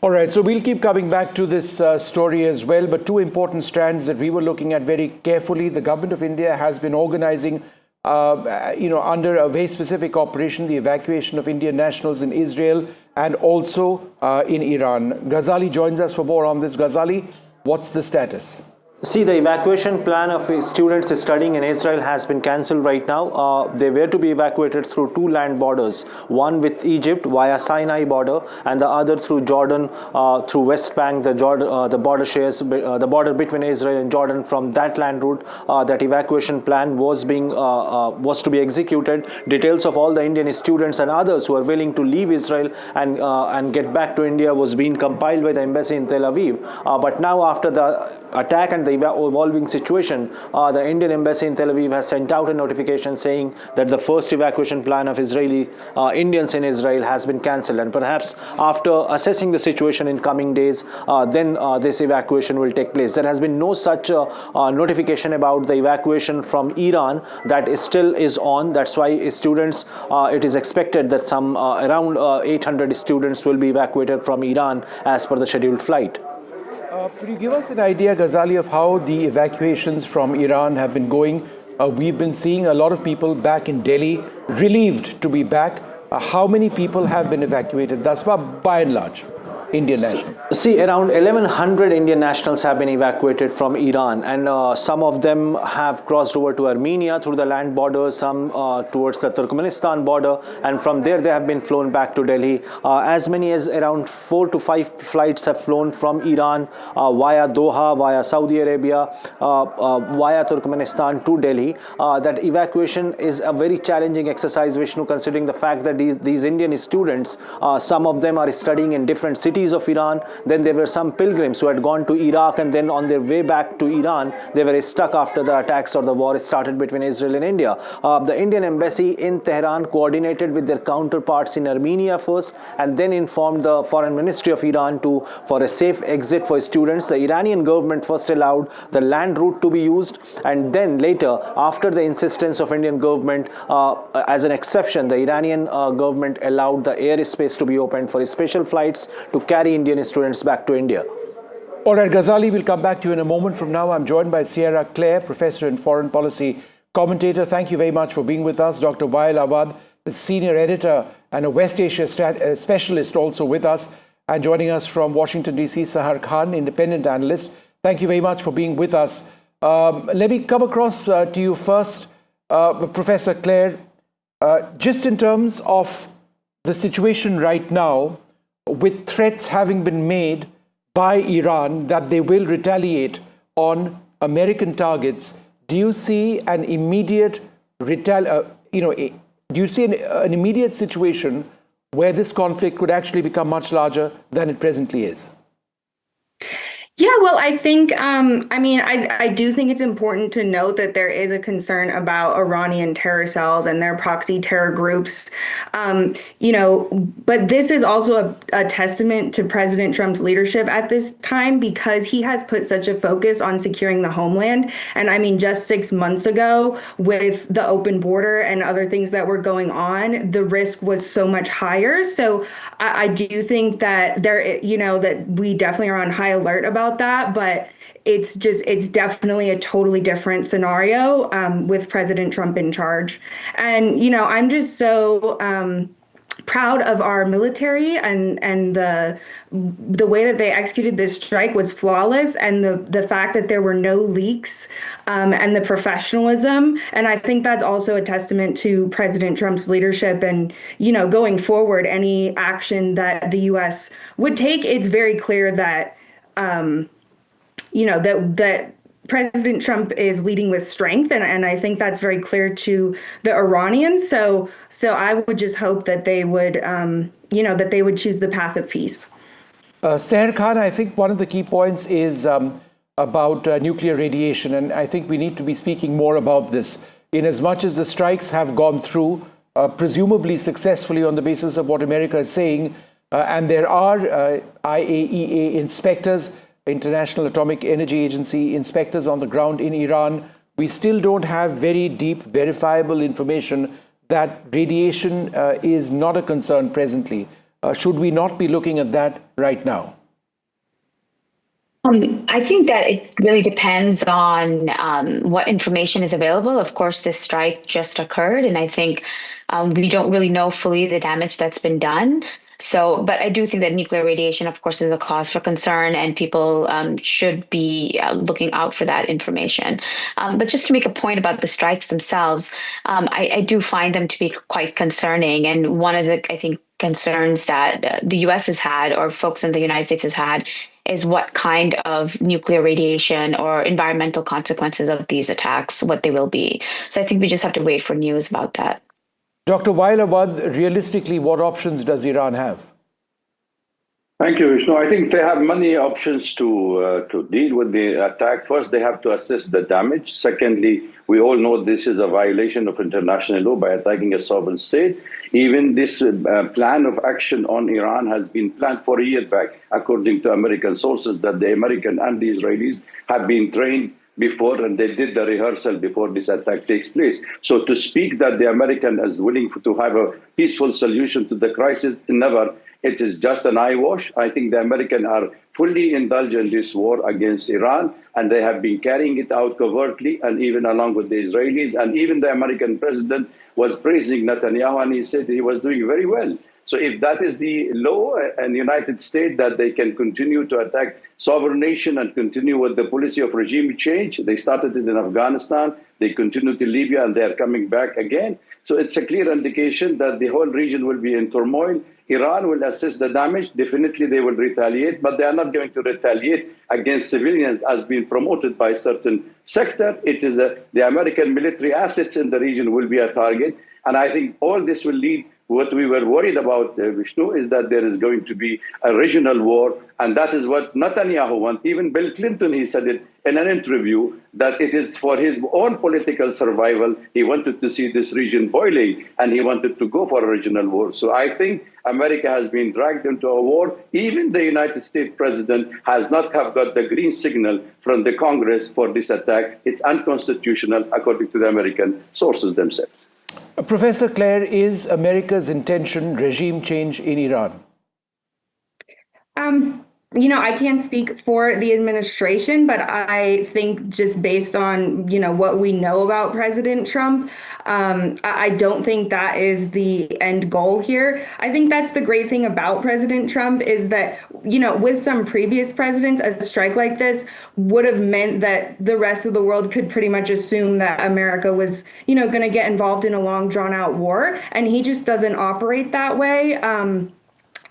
All right, so we'll keep coming back to this story as well, but two important strands that we were looking at very carefully. The government of India has been organizing, under a very specific operation, the evacuation of Indian nationals in Israel and also in Iran. Ghazali joins us for more on this. Ghazali, what's the status? See, the evacuation plan of students studying in Israel has been cancelled right now. They were to be evacuated through two land borders, one with Egypt via Sinai border and the other through Jordan, through West Bank, the border shares, the border between Israel and Jordan. From that land route, that evacuation plan was to be executed. Details of all the Indian students and others who are willing to leave Israel and get back to India was being compiled by the embassy in Tel Aviv. But now, after the attack and the evolving situation, the Indian embassy in Tel Aviv has sent out a notification saying that the first evacuation plan of Israeli Indians in Israel has been cancelled, and perhaps after assessing the situation in coming days, then this evacuation will take place. There has been no such notification about the evacuation from Iran. That still is on. That's why students, it is expected that some around 800 students will be evacuated from Iran as per the scheduled flight. Could you give us an idea, Ghazali, of how the evacuations from Iran have been going? We've been seeing a lot of people back in Delhi, relieved to be back. How many people have been evacuated thus far, by and large? Indian nationals? See, around 1,100 Indian nationals have been evacuated from Iran, and some of them have crossed over to Armenia through the land border, some towards the Turkmenistan border, and from there they have been flown back to Delhi. As many as around 4 to 5 flights have flown from Iran via Doha, via Saudi Arabia, via Turkmenistan to Delhi. That evacuation is a very challenging exercise, Vishnu, considering the fact that these Indian students, some of them are studying in different cities of Iran. Then there were some pilgrims who had gone to Iraq, and then on their way back to Iran, they were stuck after the attacks or the war started between Israel and India. The Indian embassy in Tehran coordinated with their counterparts in Armenia first, and then informed the foreign ministry of Iran for a safe exit for students. The Iranian government first allowed the land route to be used, and then later, after the insistence of Indian government, as an exception, the Iranian government allowed the airspace to be opened for special flights to carry Indian students back to India. All right, Ghazali, we'll come back to you in a moment from now. I'm joined by Sierra Claire, professor and foreign policy commentator. Thank you very much for being with us. Dr. Wael Awad, the senior editor and a West Asia specialist, also with us. And joining us from Washington, D.C., Sahar Khan, independent analyst. Thank you very much for being with us. Let me come across to you first, Professor Claire. Just in terms of the situation right now, with threats having been made by Iran that they will retaliate on American targets, do you see an immediate do you see an immediate situation where this conflict could actually become much larger than it presently is? Yeah, well, I think, I do think it's important to note that there is a concern about Iranian terror cells and their proxy terror groups. But this is also a testament to President Trump's leadership at this time, because he has put such a focus on securing the homeland. And I mean, just 6 months ago, with the open border and other things that were going on, the risk was so much higher. So I do think that that we definitely are on high alert about that, but it's definitely a totally different scenario with President Trump in charge. And I'm just so proud of our military, and the way that they executed this strike was flawless, and the fact that there were no leaks and the professionalism. And I think that's also a testament to President Trump's leadership. And going forward, any action that the U.S. would take, it's very clear that that President Trump is leading with strength, and I think that's very clear to the Iranians. So I would just hope that they would, that they would choose the path of peace. Seher Khan, I think one of the key points is about nuclear radiation, and I think we need to be speaking more about this. In as much as the strikes have gone through, presumably successfully on the basis of what America is saying, and there are IAEA inspectors, International Atomic Energy Agency inspectors on the ground in Iran, we still don't have very deep, verifiable information that radiation is not a concern presently. Should we not be looking at that right now? I think that it really depends on what information is available. Of course, this strike just occurred, and I think we don't really know fully the damage that's been done. But I do think that nuclear radiation, of course, is a cause for concern, and people should be looking out for that information. But just to make a point about the strikes themselves, I do find them to be quite concerning. And one of the, I think, concerns that the U.S. has had, or folks in the United States has had, is what kind of nuclear radiation or environmental consequences of these attacks, what they will be. So I think we just have to wait for news about that. Dr. Wailawad, realistically, what options does Iran have? Thank you, Vishnu. I think they have many options to deal with the attack. First, they have to assess the damage. Secondly, we all know this is a violation of international law by attacking a sovereign state. Even this plan of action on Iran has been planned for a year back, according to American sources, that the American and the Israelis have been trained before, and they did the rehearsal before this attack takes place. So to speak that the American is willing to have a peaceful solution to the crisis, never. It is just an eyewash. I think the Americans are fully indulged in this war against Iran, and they have been carrying it out covertly, and even along with the Israelis. And even the American president was praising Netanyahu, and he said he was doing very well. So if that is the law in the United States, that they can continue to attack sovereign nation and continue with the policy of regime change, they started it in Afghanistan, they continue to Libya, and they are coming back again. So it's a clear indication that the whole region will be in turmoil. Iran will assess the damage. Definitely they will retaliate, but they are not going to retaliate against civilians as being promoted by a certain sector. It is the American military assets in the region will be a target. And I think all this will lead. What we were worried about, Vishnu, is that there is going to be a regional war, and that is what Netanyahu wants. Even Bill Clinton, he said it in an interview, that it is for his own political survival. He wanted to see this region boiling, and he wanted to go for a regional war. So I think America has been dragged into a war. Even the United States president has not have got the green signal from the Congress for this attack. It's unconstitutional, according to the American sources themselves. Professor Claire, is America's intention regime change in Iran? I can't speak for the administration, but I think just based on, what we know about President Trump, I don't think that is the end goal here. I think that's the great thing about President Trump is that, with some previous presidents, a strike like this would have meant that the rest of the world could pretty much assume that America was, going to get involved in a long drawn out war. And he just doesn't operate that way.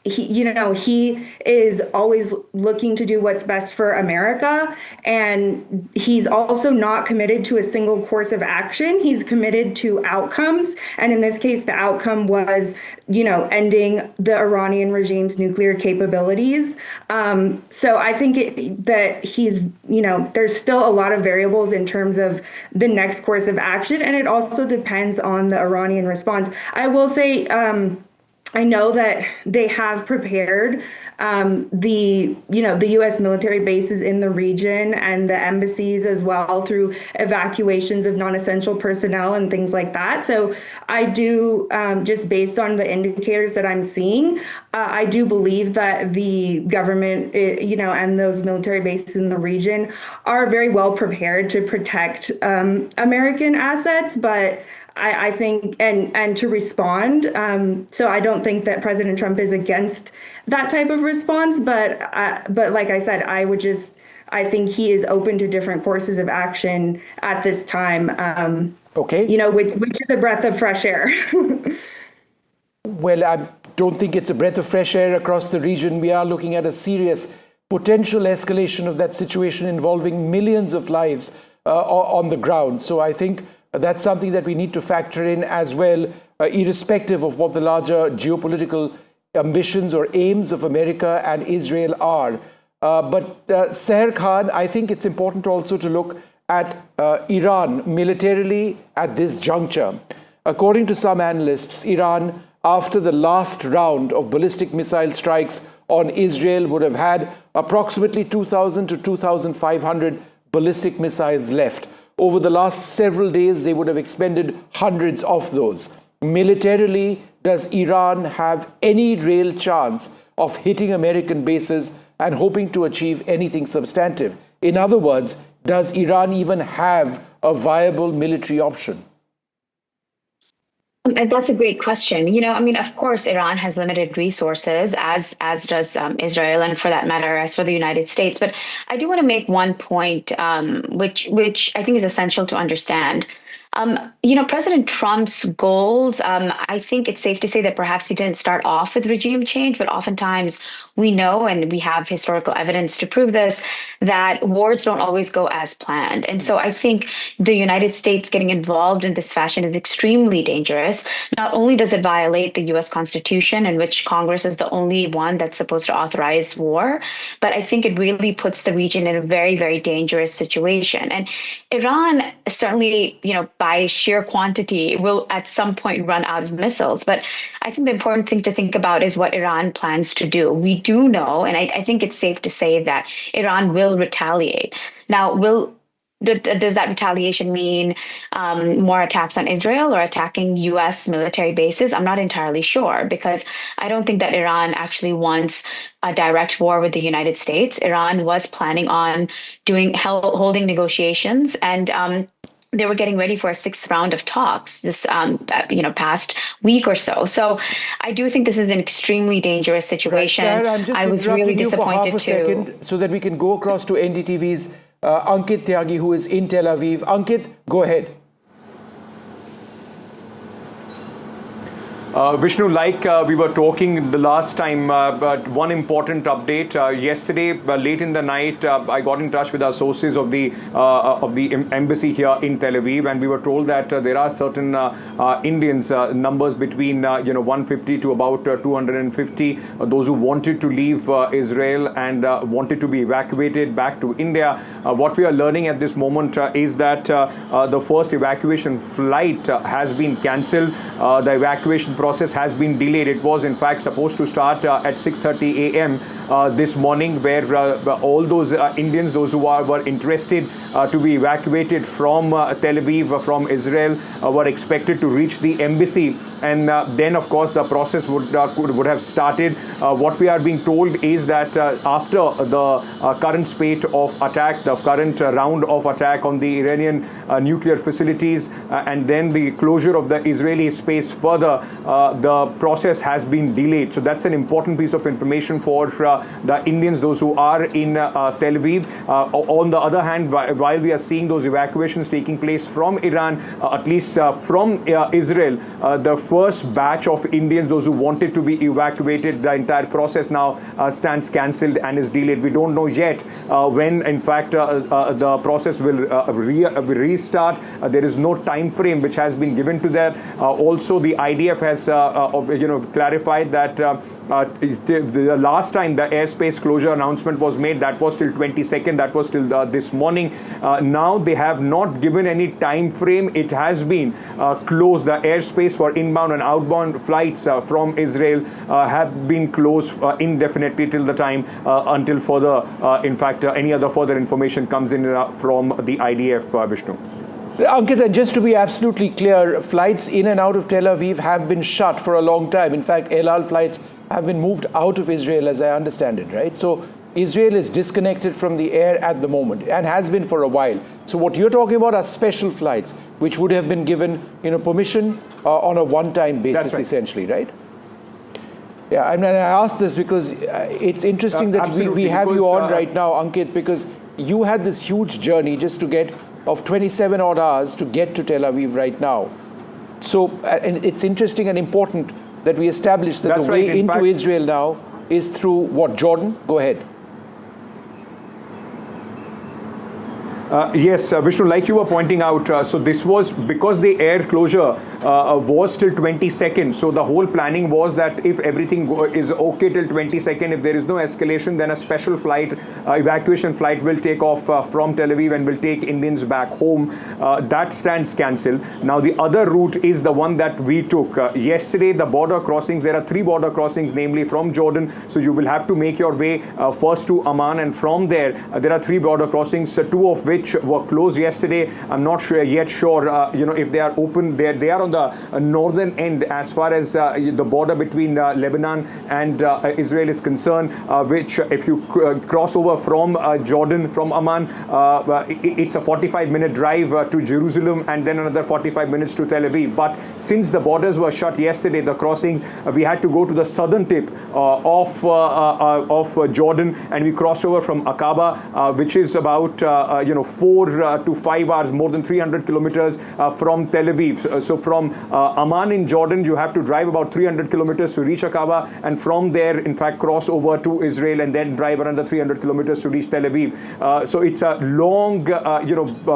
he is always looking to do what's best for America. And he's also not committed to a single course of action. He's committed to outcomes. And in this case, the outcome was, ending the Iranian regime's nuclear capabilities. So I think that he's, there's still a lot of variables in terms of the next course of action. And it also depends on the Iranian response. I will say, I know that they have prepared the U.S. military bases in the region and the embassies as well through evacuations of non-essential personnel and things like that. So I do, just based on the indicators that I'm seeing, I do believe that the government, and those military bases in the region are very well prepared to protect American assets, but I think, and to respond. So I don't think that President Trump is against that type of response, but like I said, I think he is open to different courses of action at this time. Okay. Which is a breath of fresh air. Well, I don't think it's a breath of fresh air across the region. We are looking at a serious potential escalation of that situation involving millions of lives on the ground. So I think that's something that we need to factor in as well, irrespective of what the larger geopolitical ambitions or aims of America and Israel are. But Seher Khan, I think it's important also to look at Iran militarily at this juncture. According to some analysts, Iran, after the last round of ballistic missile strikes on Israel, would have had approximately 2,000 to 2,500 ballistic missiles left. Over the last several days, they would have expended hundreds of those. Militarily, does Iran have any real chance of hitting American bases and hoping to achieve anything substantive? In other words, does Iran even have a viable military option? That's a great question. Of course, Iran has limited resources, as does Israel, and for that matter, as for the United States. But I do want to make one point, which I think is essential to understand. President Trump's goals, I think it's safe to say that perhaps he didn't start off with regime change, but oftentimes we know, and we have historical evidence to prove this, that wars don't always go as planned. And so I think the United States getting involved in this fashion is extremely dangerous. Not only does it violate the U.S. Constitution, in which Congress is the only one that's supposed to authorize war, but I think it really puts the region in a very, very dangerous situation. And Iran certainly, by sheer quantity, will at some point run out of missiles. But I think the important thing to think about is what Iran plans to do. We do know, and I think it's safe to say that Iran will retaliate. Now, does that retaliation mean more attacks on Israel or attacking U.S. military bases? I'm not entirely sure, because I don't think that Iran actually wants a direct war with the United States. Iran was planning on holding negotiations, and they were getting ready for a sixth round of talks this past week or so. So I do think this is an extremely dangerous situation. Sarah, I'm just I was really disappointed for half a second so that we can go across to NDTV's Ankit Tyagi, who is in Tel Aviv. Ankit, go ahead. Vishnu, like we were talking the last time, but one important update. Yesterday, late in the night, I got in touch with our sources of the embassy here in Tel Aviv, and we were told that there are certain Indians, numbers between 150 to about 250, those who wanted to leave Israel and wanted to be evacuated back to India. What we are learning at this moment is that the first evacuation flight has been cancelled. The evacuation process has been delayed. It was in fact supposed to start at 6:30 a.m. This morning, where all those Indians, those who were interested to be evacuated from Tel Aviv, from Israel, were expected to reach the embassy, and then of course the process would have started. What we are being told is that after the current spate of attack, the current round of attack on the Iranian nuclear facilities, and then the closure of the Israeli space further, the process has been delayed. So that's an important piece of information for the Indians, those who are in Tel Aviv. On the other hand, while we are seeing those evacuations taking place from Iran, at least from Israel, the first batch of Indians, those who wanted to be evacuated, the entire process now stands cancelled and is delayed. We don't know yet when, in fact, the process will restart. There is no time frame which has been given to that. Also, the IDF has clarified that the last time the airspace closure announcement was made, that was till 22nd. That was till this morning. Now they have not given any time frame. It has been closed. The airspace for inbound and outbound flights from Israel have been closed indefinitely till the time until further, in fact, any other further information comes in from the IDF, Vishnu. Ankit, and just to be absolutely clear, flights in and out of Tel Aviv have been shut for a long time. In fact, El Al flights have been moved out of Israel, as I understand it, right? So Israel is disconnected from the air at the moment and has been for a while. So what you're talking about are special flights, which would have been given, permission on a one-time basis, right, essentially, right? Yeah, I mean, I asked this because it's interesting that we have you on right now, Ankit, because you had this huge journey just to get of 27 odd hours to get to Tel Aviv right now. So, and it's interesting and important that we establish that the way into Israel now is through what, Jordan? Go ahead. Yes, Vishnu, like you were pointing out, so this was because the air closure was till 22nd. So the whole planning was that if everything is okay till 22nd, if there is no escalation, then a special flight, evacuation flight will take off from Tel Aviv and will take Indians back home. That stands cancelled. Now the other route is the one that we took. Yesterday, the border crossings, there are 3 border crossings, namely from Jordan. So you will have to make your way first to Amman, and from there, there are 3 border crossings, 2 of which were closed yesterday. I'm not sure if they are open. They are on the northern end as far as the border between Lebanon and Israel is concerned, which if you cross over from Jordan, from Amman, it's a 45-minute drive to Jerusalem and then another 45 minutes to Tel Aviv. But since the borders were shut yesterday, the crossings, we had to go to the southern tip of Jordan, and we crossed over from Aqaba, which is about 4 to 5 hours, more than 300 kilometers from Tel Aviv. So from Amman in Jordan, you have to drive about 300 kilometers to reach Aqaba, and from there, in fact, cross over to Israel and then drive another 300 kilometers to reach Tel Aviv. So it's a long,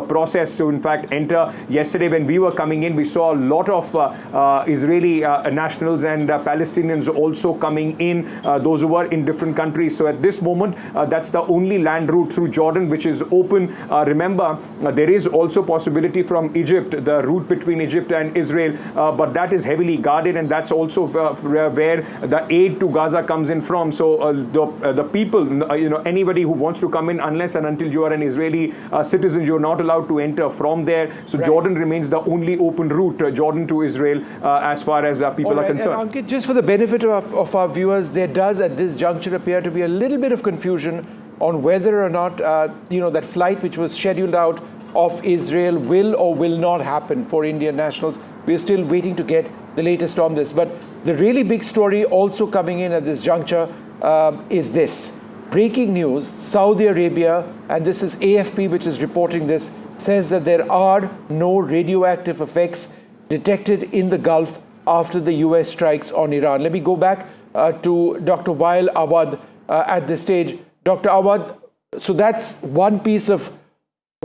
process to, in fact, enter. Yesterday, when we were coming in, we saw a lot of Israeli nationals and Palestinians also coming in, those who were in different countries. So at this moment, that's the only land route through Jordan which is open. Remember, there is also possibility from Egypt, the route between Egypt and Israel, but that is heavily guarded, and that's also where the aid to Gaza comes in from. So the people, anybody who wants to come in, unless and until you are an Israeli citizen, you're not allowed to enter from there. So right, Jordan remains the only open route, Jordan to Israel, as far as people are concerned. And Ankit, just for the benefit of our viewers, there does at this juncture appear to be a little bit of confusion on whether or not, that flight which was scheduled out of Israel will or will not happen for Indian nationals. We're still waiting to get the latest on this. But the really big story also coming in at this juncture is this. Breaking news, Saudi Arabia, and this is AFP which is reporting this, says that there are no radioactive effects detected in the Gulf after the US strikes on Iran. Let me go back to Dr. Wael Awad at this stage. Dr. Awad, so that's one piece of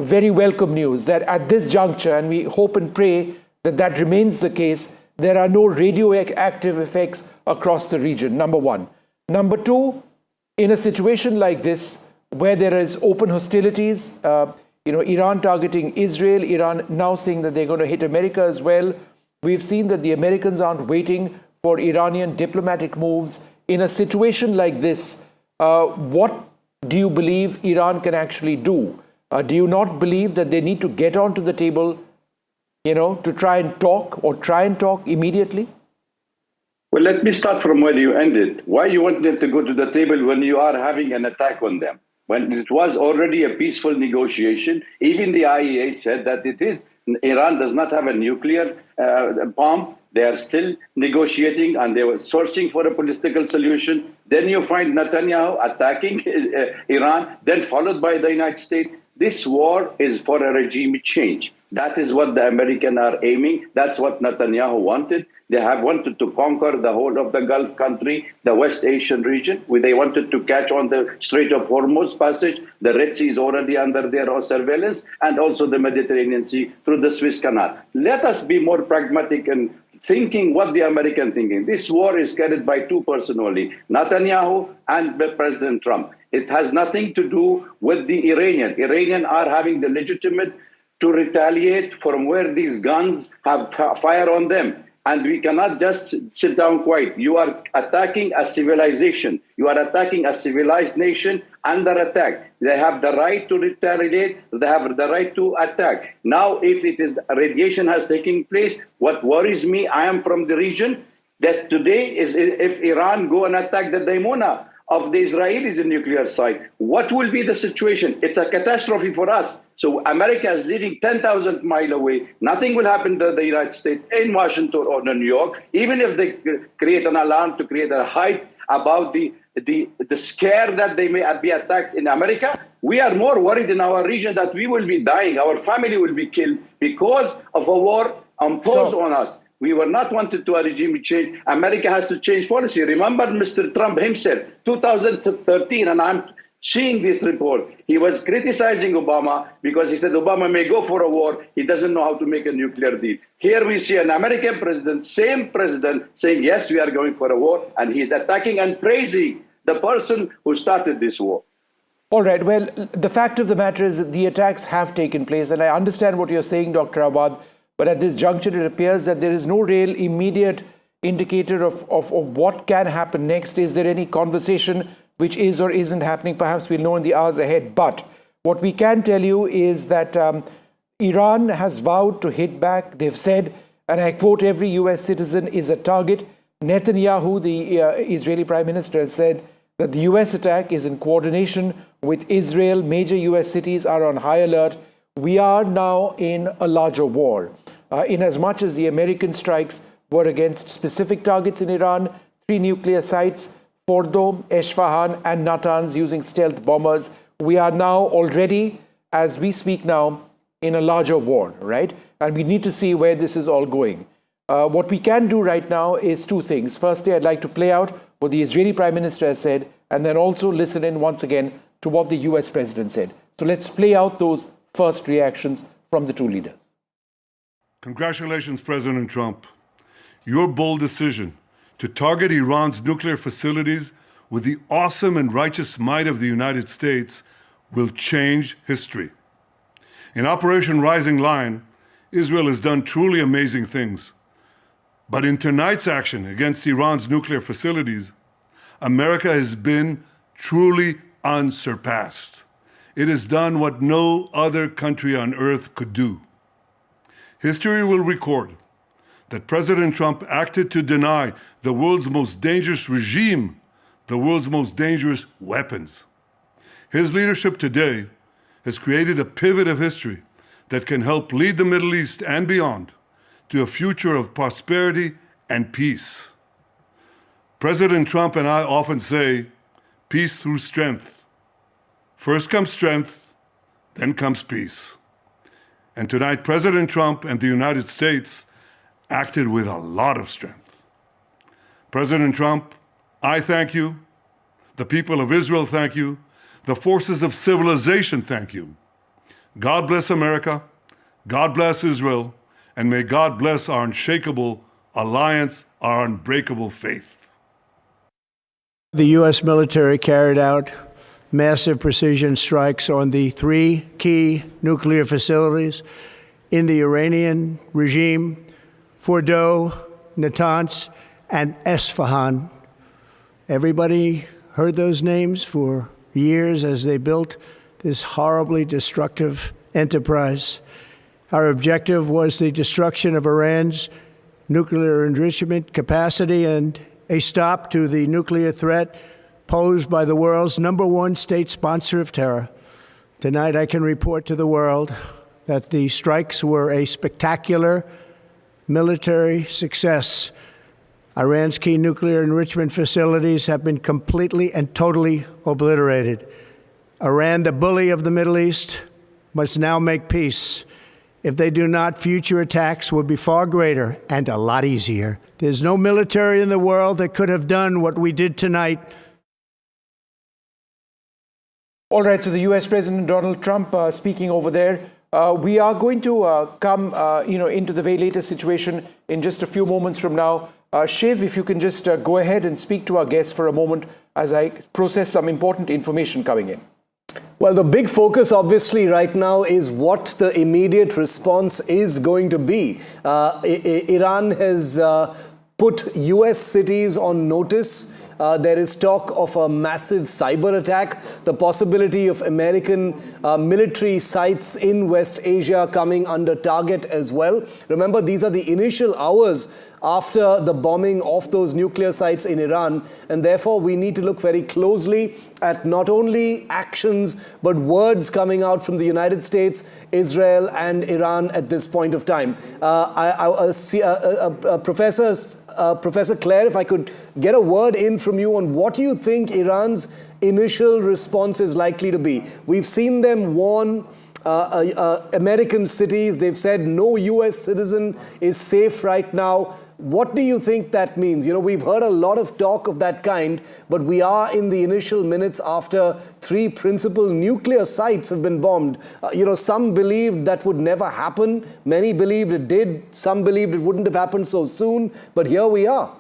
very welcome news, that at this juncture, and we hope and pray that that remains the case, there are no radioactive effects across the region, number one. Number two, in a situation like this, where there is open hostilities, Iran targeting Israel, Iran now saying that they're going to hit America as well. We've seen that the Americans aren't waiting for Iranian diplomatic moves. In a situation like this, what do you believe Iran can actually do? Do you not believe that they need to get onto the table, to try and talk immediately? Well, let me start from where you ended. Why you want them to go to the table when you are having an attack on them? when it was already a peaceful negotiation. Even the IAEA said that Iran does not have a nuclear bomb. They are still negotiating and they were searching for a political solution. Then you find Netanyahu attacking Iran, then followed by the United States. This war is for a regime change. That is what the Americans are aiming. That's what Netanyahu wanted. They have wanted to conquer the whole of the Gulf country, the West Asian region, where they wanted to catch on the Strait of Hormuz passage. The Red Sea is already under their surveillance, and also the Mediterranean Sea through the Suez Canal. Let us be more pragmatic and thinking what the American thinking. This war is carried by two persons only, Netanyahu and President Trump. It has nothing to do with the Iranian. Iranians are having the legitimate to retaliate from where these guns have fire on them. And we cannot just sit down quiet. You are attacking a civilization. You are attacking a civilized nation under attack. They have the right to retaliate. They have the right to attack. Now, if it is radiation has taken place, what worries me, I am from the region, that today is if Iran go and attack the Daimona of the Israelis in nuclear site, what will be the situation? It's a catastrophe for us. So America is leading 10,000 miles away. Nothing will happen to the United States in Washington or New York, even if they create an alarm to create a hype about the scare that they may be attacked in America. We are more worried in our region that we will be dying, our family will be killed because of a war imposed on us. We were not wanted to a regime change. America has to change policy. Remember Mr. Trump himself, 2013, and I'm seeing this report. He was criticizing Obama because he said Obama may go for a war. He doesn't know how to make a nuclear deal. Here we see an American president, same president, saying, yes, we are going for a war. And he's attacking and praising the person who started this war. All right. Well, the fact of the matter is that the attacks have taken place. And I understand what you're saying, Dr. Abad. But at this juncture, it appears that there is no real immediate indicator of what can happen next. Is there any conversation which is or isn't happening? Perhaps we'll know in the hours ahead. But what we can tell you is that Iran has vowed to hit back. They've said, and I quote, every US citizen is a target. Netanyahu, the Israeli Prime Minister, has said that the US attack is in coordination with Israel. Major US cities are on high alert. We are now in a larger war. In as much as the American strikes were against specific targets in Iran, 3 nuclear sites, Fordo, Esfahan, and Natanz using stealth bombers. We are now already, as we speak now, in a larger war, right? And we need to see where this is all going. What we can do right now is 2 things. Firstly, I'd like to play out what the Israeli Prime Minister has said, and then also listen in once again to what the US President said. So let's play out those first reactions from the 2 leaders. Congratulations, President Trump. Your bold decision to target Iran's nuclear facilities with the awesome and righteous might of the United States will change history. In Operation Rising Lion, Israel has done truly amazing things. But in tonight's action against Iran's nuclear facilities, America has been truly unsurpassed. It has done what no other country on earth could do. History will record that President Trump acted to deny the world's most dangerous regime the world's most dangerous weapons. His leadership today has created a pivot of history that can help lead the Middle East and beyond to a future of prosperity and peace. President Trump and I often say, peace through strength. First comes strength, then comes peace. And tonight, President Trump and the United States acted with a lot of strength. President Trump, I thank you. The people of Israel thank you. The forces of civilization thank you. God bless America. God bless Israel. And may God bless our unshakable alliance, our unbreakable faith. The U.S. military carried out massive precision strikes on the 3 key nuclear facilities in the Iranian regime, Fordo, Natanz, and Esfahan. Everybody heard those names for years as they built this horribly destructive enterprise. Our objective was the destruction of Iran's nuclear enrichment capacity and a stop to the nuclear threat posed by the world's #1 state sponsor of terror. Tonight, I can report to the world that the strikes were a spectacular military success. Iran's key nuclear enrichment facilities have been completely and totally obliterated. Iran, the bully of the Middle East, must now make peace. If they do not, future attacks will be far greater and a lot easier. There's no military in the world that could have done what we did tonight. All right, so the U.S. President Donald Trump speaking over there. We are going to come, into the very latest situation in just a few moments from now. Shiv, if you can just go ahead and speak to our guests for a moment as I process some important information coming in. Well, the big focus obviously right now is what the immediate response is going to be. Iran has put US cities on notice. There is talk of a massive cyber attack, the possibility of American military sites in West Asia coming under target as well. Remember, these are the initial hours after the bombing of those nuclear sites in Iran, and therefore we need to look very closely at not only actions but words coming out from the United States, Israel and Iran at this point of time. Professor Claire, if I could get a word in from you on what you think Iran's initial response is likely to be. We've seen them warn American cities. They've said no US citizen is safe right now. What do you think that means? We've heard a lot of talk of that kind, but we are in the initial minutes after 3 principal nuclear sites have been bombed. Some believed that would never happen. Many believed it did. Some believed it wouldn't have happened so soon. But here we are.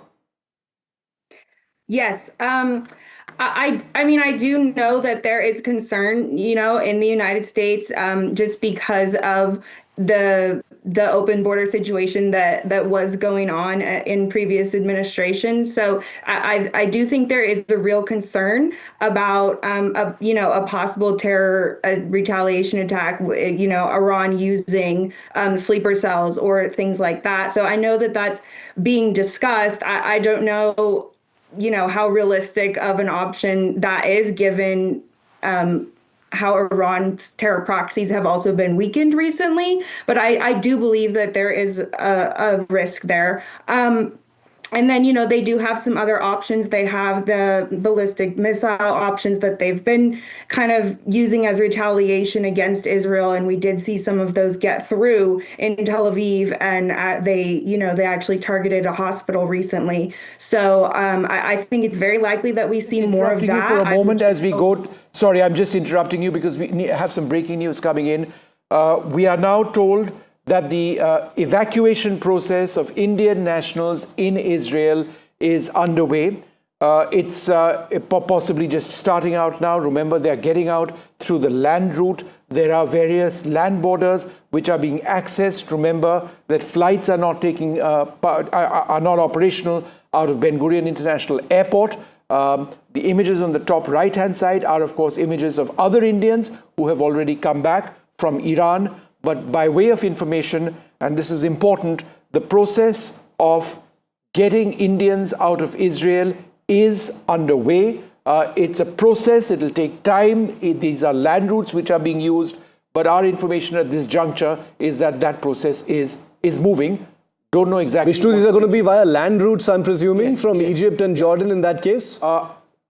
Yes. I do know that there is concern, in the United States, just because of the open border situation that was going on in previous administrations. So I do think there is a real concern about a possible terror retaliation attack, Iran using sleeper cells or things like that. So I know that that's being discussed. I don't know how realistic of an option that is, given how Iran's terror proxies have also been weakened recently. But I do believe that there is a risk there. And then, they do have some other options. They have the ballistic missile options that they've been kind of using as retaliation against Israel. And we did see some of those get through in Tel Aviv. And they actually targeted a hospital recently. So I think it's very likely that we see more of that. For a moment as we go. Sorry, I'm just interrupting you because we have some breaking news coming in. We are now told that the evacuation process of Indian nationals in Israel is underway. It's possibly just starting out now. Remember, they're getting out through the land route. There are various land borders which are being accessed. Remember that flights are not are not operational out of Ben Gurion International Airport. The images on the top right-hand side are, of course, images of other Indians who have already come back from Iran. But by way of information, and this is important, the process of getting Indians out of Israel is underway. It's a process. It'll take time. These are land routes which are being used. But our information at this juncture is that that process is moving. Don't know exactly. Vishnu, these are going to be via land routes, I'm presuming, from Egypt and Jordan in that case?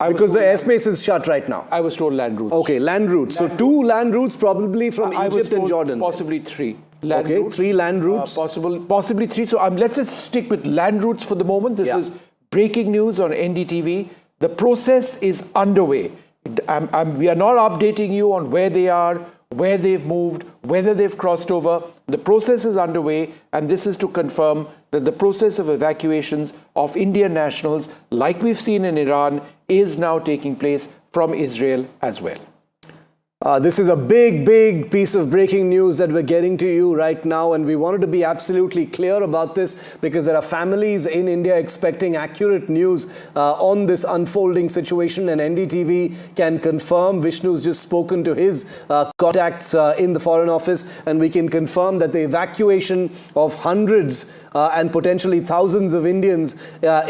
Because the airspace is shut right now. I was told land routes. Okay, land routes. So 2 land routes probably from Egypt and Jordan. Possibly 3. Okay, 3 land routes. Possibly 3. So let's just stick with land routes for the moment. This is breaking news on NDTV. The process is underway. We are not updating you on where they are, where they've moved, whether they've crossed over. The process is underway, and this is to confirm that the process of evacuations of Indian nationals, like we've seen in Iran, is now taking place from Israel as well. This is a big piece of breaking news that we're getting to you right now, and we wanted to be absolutely clear about this because there are families in India expecting accurate news on this unfolding situation, and NDTV can confirm. Vishnu's just spoken to his contacts in the Foreign Office, and we can confirm that the evacuation of hundreds and potentially thousands of Indians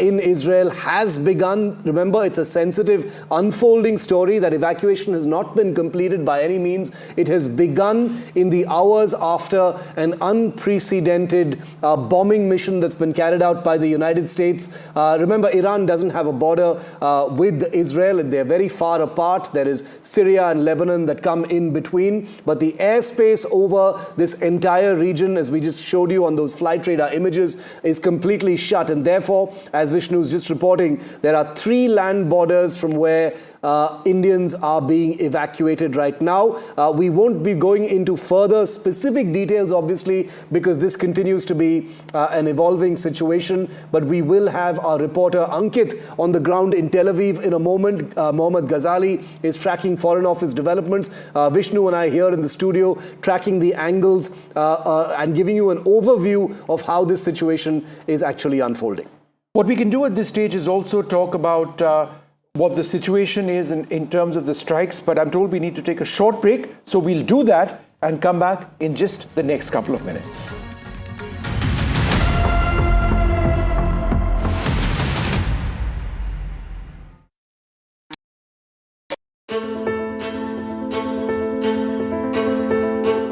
in Israel has begun. Remember, it's a sensitive, unfolding story. That evacuation has not been completed by any means. It has begun in the hours after an unprecedented bombing mission that's been carried out by the United States. Remember, Iran doesn't have a border with Israel. They're very far apart. There is Syria and Lebanon that come in between. But the airspace over this entire region, as we just showed you on those flight radar images, is completely shut. And therefore, as Vishnu is just reporting, there are 3 land borders from where Indians are being evacuated right now. We won't be going into further specific details, obviously, because this continues to be an evolving situation. But we will have our reporter Ankit on the ground in Tel Aviv in a moment. Mohammad Ghazali is tracking Foreign Office developments. Vishnu and I here in the studio tracking the angles and giving you an overview of how this situation is actually unfolding. What we can do at this stage is also talk about what the situation is in terms of the strikes, but I'm told we need to take a short break, so we'll do that and come back in just the next couple of minutes.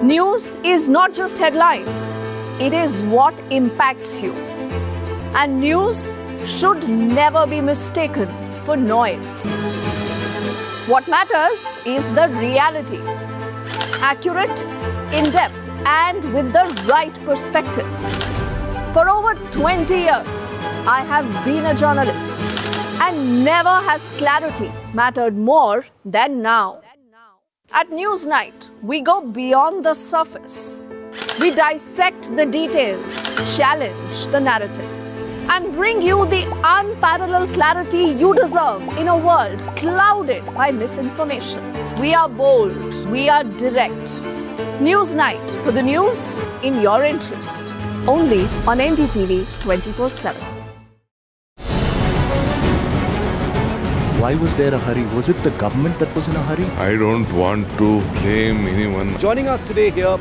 News is not just headlines, it is what impacts you. And news should never be mistaken for noise. What matters is the reality. Accurate, in-depth, and with the right perspective. For over 20 years, I have been a journalist, and never has clarity mattered more than now. At Newsnight, we go beyond the surface. We dissect the details, challenge the narratives, and bring you the unparalleled clarity you deserve in a world clouded by misinformation. We are bold, we are direct. Newsnight, for the news in your interest. Only on NDTV 24/7. Why was there a hurry? Was it the government that was in a hurry? I don't want to blame anyone. Joining us today here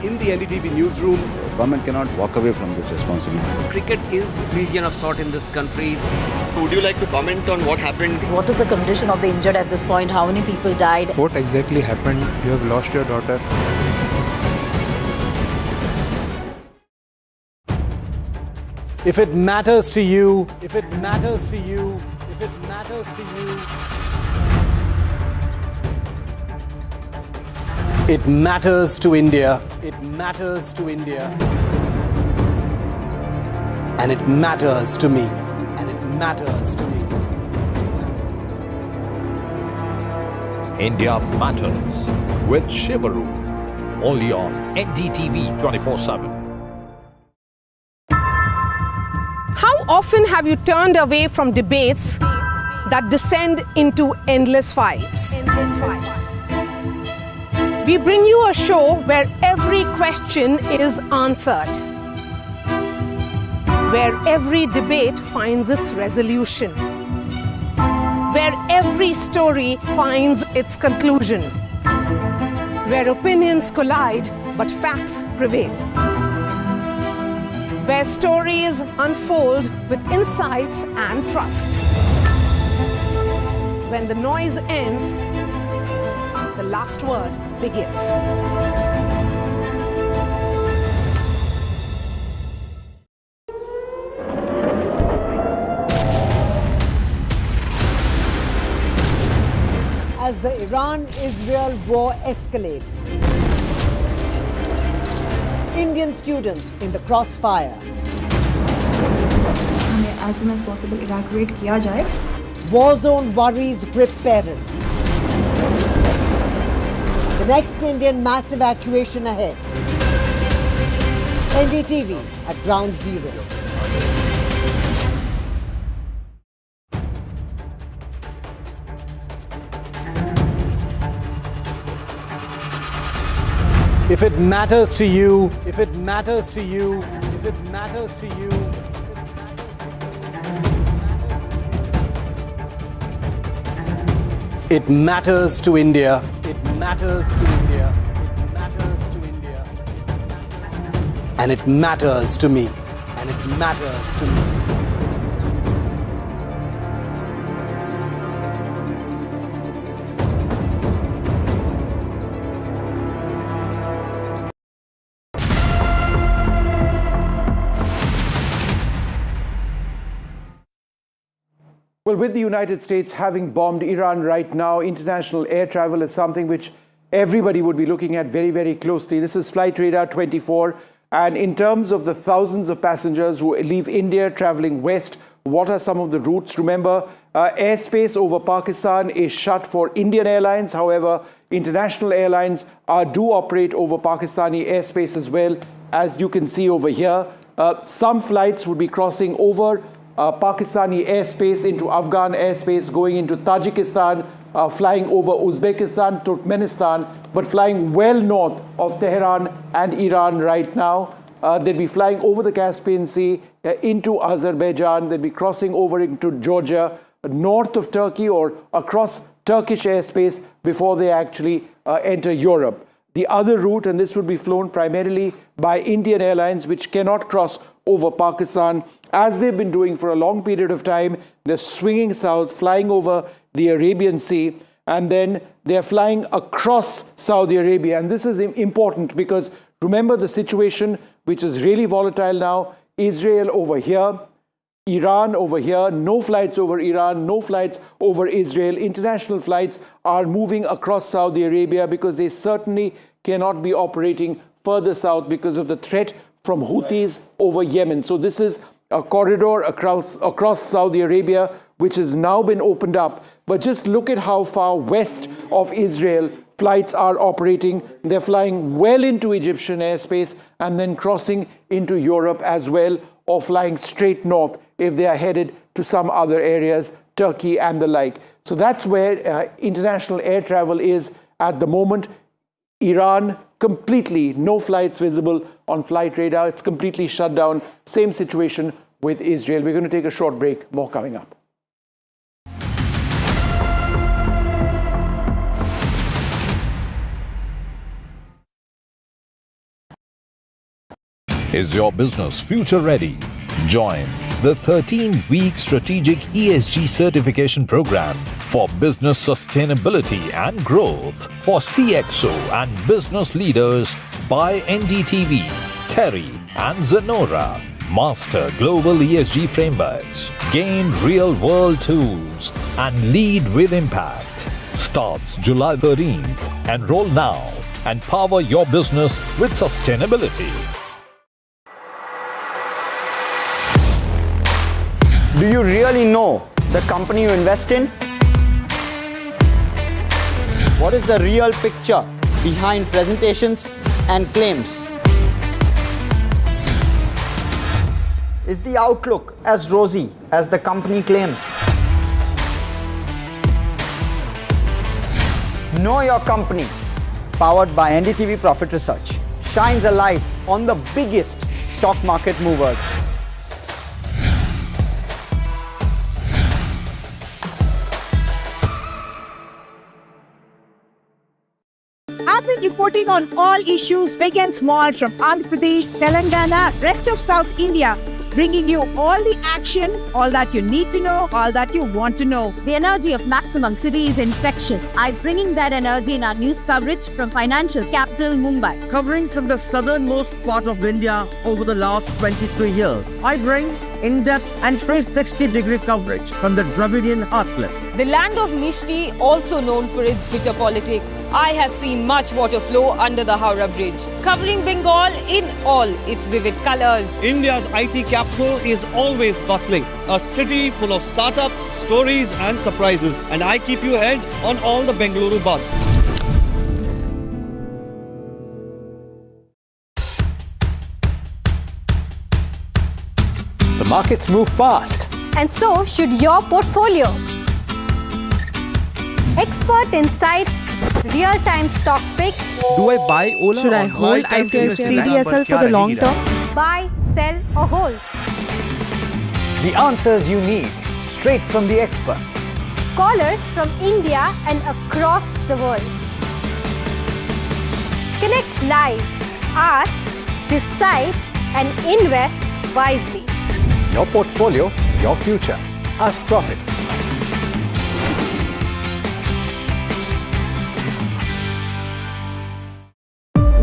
in the NDTV newsroom. Government cannot walk away from this responsibility. Cricket is religion of sort in this country. Would you like to comment on what happened? What is the condition of the injured at this point? How many people died? What exactly happened? You have lost your daughter. If it matters to you, if it matters to you, if it matters to you, it matters to India. It matters to India. And it matters to me. And it matters to me. India Matters with Shivaru. Only on NDTV 24/7. How often have you turned away from debates that descend into endless fights? We bring you a show where every question is answered, where every debate finds its resolution, where every story finds its conclusion, where opinions collide but facts prevail, where stories unfold with insights and trust. When the noise ends, the last word begins. As the Iran-Israel war escalates, Indian students in the crossfire. As soon as possible evacuate kiya jaye. War zone worries grip parents. The next Indian mass evacuation ahead. NDTV at Ground Zero. If it matters to you, if it matters to you, if it matters to you, it matters to India. It matters to India. It matters to India. And it matters to me. And it matters to me. Well, with the United States having bombed Iran right now, international air travel is something which everybody would be looking at very, very closely. This is Flight Radar 24. And in terms of the thousands of passengers who leave India traveling west, what are some of the routes? Remember, airspace over Pakistan is shut for Indian Airlines. However, international airlines do operate over Pakistani airspace as well, as you can see over here. Some flights would be crossing over Pakistani airspace into Afghan airspace, going into Tajikistan, flying over Uzbekistan, Turkmenistan, but flying well north of Tehran and Iran right now. They'll be flying over the Caspian Sea into Azerbaijan. They'll be crossing over into Georgia, north of Turkey or across Turkish airspace before they actually enter Europe. The other route, and this would be flown primarily by Indian Airlines, which cannot cross over Pakistan, as they've been doing for a long period of time. They're swinging south, flying over the Arabian Sea, and then they're flying across Saudi Arabia. And this is important because remember the situation which is really volatile now. Israel over here, Iran over here, no flights over Iran, no flights over Israel. International flights are moving across Saudi Arabia because they certainly cannot be operating further south because of the threat from Houthis over Yemen. So this is a corridor across Saudi Arabia, which has now been opened up. But just look at how far west of Israel flights are operating. They're flying well into Egyptian airspace and then crossing into Europe as well, or flying straight north if they are headed to some other areas, Turkey and the like. So that's where international air travel is at the moment. Iran, completely no flights visible on Flight Radar. It's completely shut down. Same situation with Israel. We're going to take a short break. More coming up. Is your business future ready? Join the 13-week strategic ESG certification program for business sustainability and growth for CXO and business leaders by NDTV, Terry and Zenora. Master global ESG frameworks, gain real-world tools, and lead with impact. Starts July 13th. Enroll now and power your business with sustainability. Do you really know the company you invest in? What is the real picture behind presentations and claims? Is the outlook as rosy as the company claims? Know Your Company, powered by NDTV Profit Research, shines a light on the biggest stock market movers. I've been reporting on all issues big and small from Andhra Pradesh, Telangana, rest of South India, bringing you all the action, all that you need to know, all that you want to know. The energy of Maximum City is infectious. I'm bringing that energy in our news coverage from financial capital Mumbai. Covering from the southernmost part of India over the last 23 years, I bring in-depth and 360-degree coverage from the Dravidian heartland. The land of Mishti, also known for its bitter politics. I have seen much water flow under the Howrah Bridge, covering Bengal in all its vivid colors. India's IT capital is always bustling, a city full of startups, stories and surprises. And I keep you ahead on all the Bengaluru buzz. The markets move fast. And so should your portfolio. Expert insights, Real-time stock picks. Do I buy Ola? Should I hold CDSL for the long term? Buy, sell or hold. The answers you need, straight from the experts. Callers from India and across the world. Connect live. Ask, decide and invest wisely. Your portfolio, your future. Ask Profit.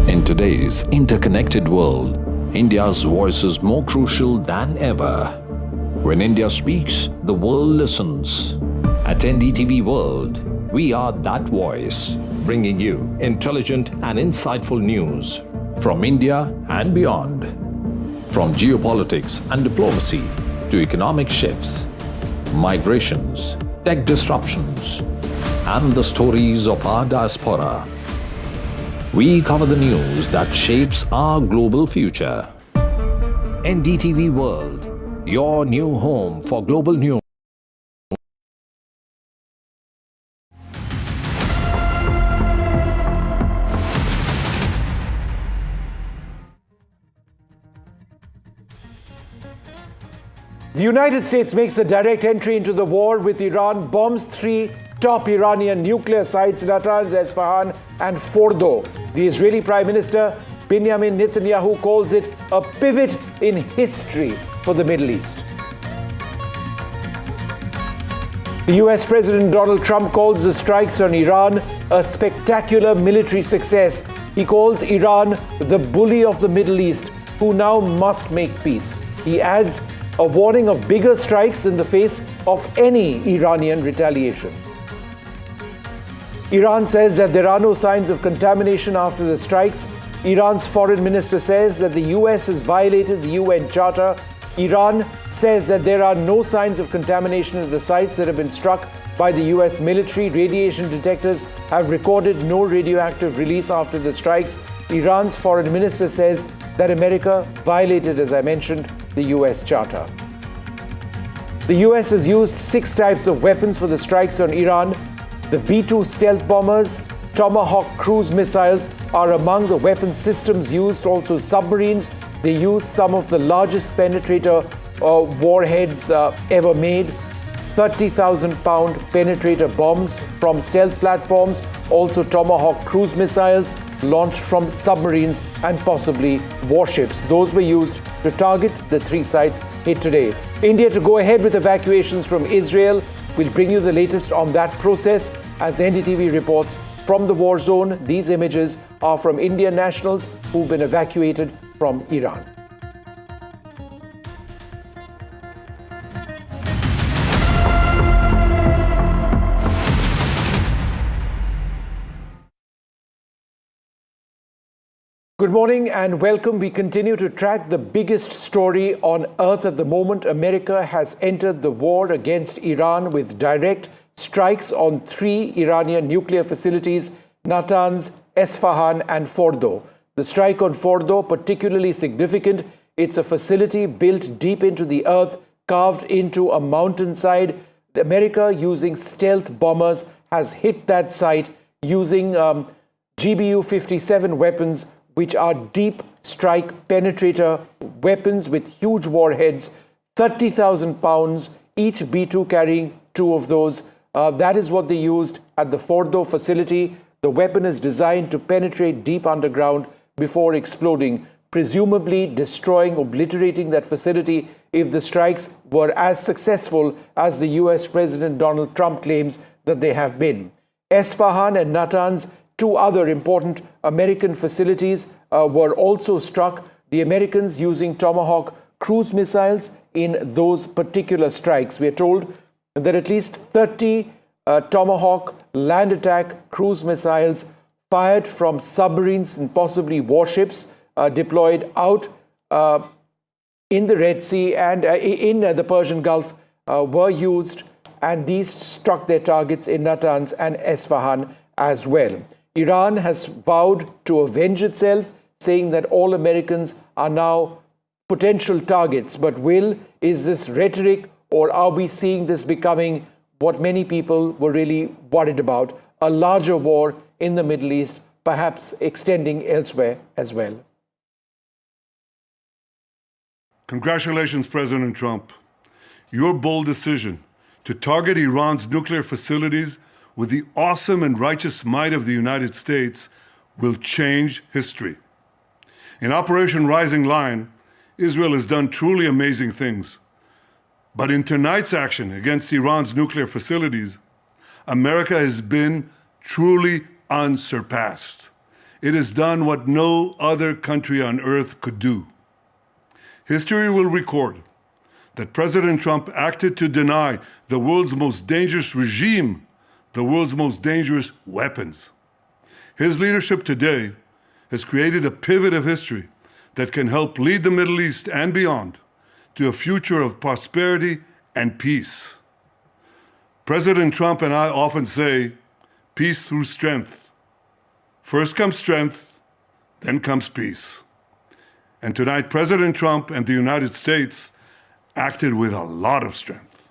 In today's interconnected world, India's voice is more crucial than ever. When India speaks, the world listens. At NDTV World, we are that voice, bringing you intelligent and insightful news from India and beyond. From geopolitics and diplomacy to economic shifts, migrations, tech disruptions, and the stories of our diaspora. We cover the news that shapes our global future. NDTV World, your new home for global news. The United States makes a direct entry into the war with Iran, bombs 3 top Iranian nuclear sites, Natanz, Esfahan and Fordo. The Israeli Prime Minister Benjamin Netanyahu calls it a pivot in history for the Middle East. The US President Donald Trump calls the strikes on Iran a spectacular military success. He calls Iran the bully of the Middle East, who now must make peace. He adds a warning of bigger strikes in the face of any Iranian retaliation. Iran says that there are no signs of contamination after the strikes. Iran's foreign minister says that the US has violated the UN Charter. Iran says that there are no signs of contamination at the sites that have been struck by the US military. Radiation detectors have recorded no radioactive release after the strikes. Iran's foreign minister says that America violated, as I mentioned, the US Charter. The US has used 6 types of weapons for the strikes on Iran. The B-2 stealth bombers, Tomahawk cruise missiles are among the weapon systems used. Also submarines. They use some of the largest penetrator warheads ever made. 30,000-pound penetrator bombs from stealth platforms. Also Tomahawk cruise missiles launched from submarines and possibly warships. Those were used to target the 3 sites hit today. India to go ahead with evacuations from Israel. We'll bring you the latest on that process as NDTV reports from the war zone. These images are from Indian nationals who've been evacuated from Iran. Good morning and welcome. We continue to track the biggest story on earth at the moment. America has entered the war against Iran with direct strikes on 3 Iranian nuclear facilities, Natanz, Esfahan and Fordo. The strike on Fordo, particularly significant. It's a facility built deep into the earth, carved into a mountainside. America, using stealth bombers, has hit that site using GBU-57 weapons, which are deep strike penetrator weapons with huge warheads, 30,000 pounds, each B-2 carrying 2 of those. That is what they used at the Fordo facility. The weapon is designed to penetrate deep underground before exploding, presumably destroying, obliterating that facility if the strikes were as successful as the US President Donald Trump claims that they have been. Esfahan and Natanz, 2 other important American facilities, were also struck. The Americans using Tomahawk cruise missiles in those particular strikes. We are told that at least 30 Tomahawk land attack cruise missiles fired from submarines and possibly warships deployed out in the Red Sea and in the Persian Gulf were used, and these struck their targets in Natanz and Esfahan as well. Iran has vowed to avenge itself, saying that all Americans are now potential targets. But is this rhetoric, or are we seeing this becoming what many people were really worried about, a larger war in the Middle East, perhaps extending elsewhere as well. Congratulations, President Trump. Your bold decision to target Iran's nuclear facilities with the awesome and righteous might of the United States will change history. In Operation Rising Lion, Israel has done truly amazing things. But in tonight's action against Iran's nuclear facilities, America has been truly unsurpassed. It has done what no other country on earth could do. History will record that President Trump acted to deny the world's most dangerous regime the world's most dangerous weapons. His leadership today has created a pivot of history that can help lead the Middle East and beyond to a future of prosperity and peace. President Trump and I often say, peace through strength. First comes strength, then comes peace. And tonight, President Trump and the United States acted with a lot of strength.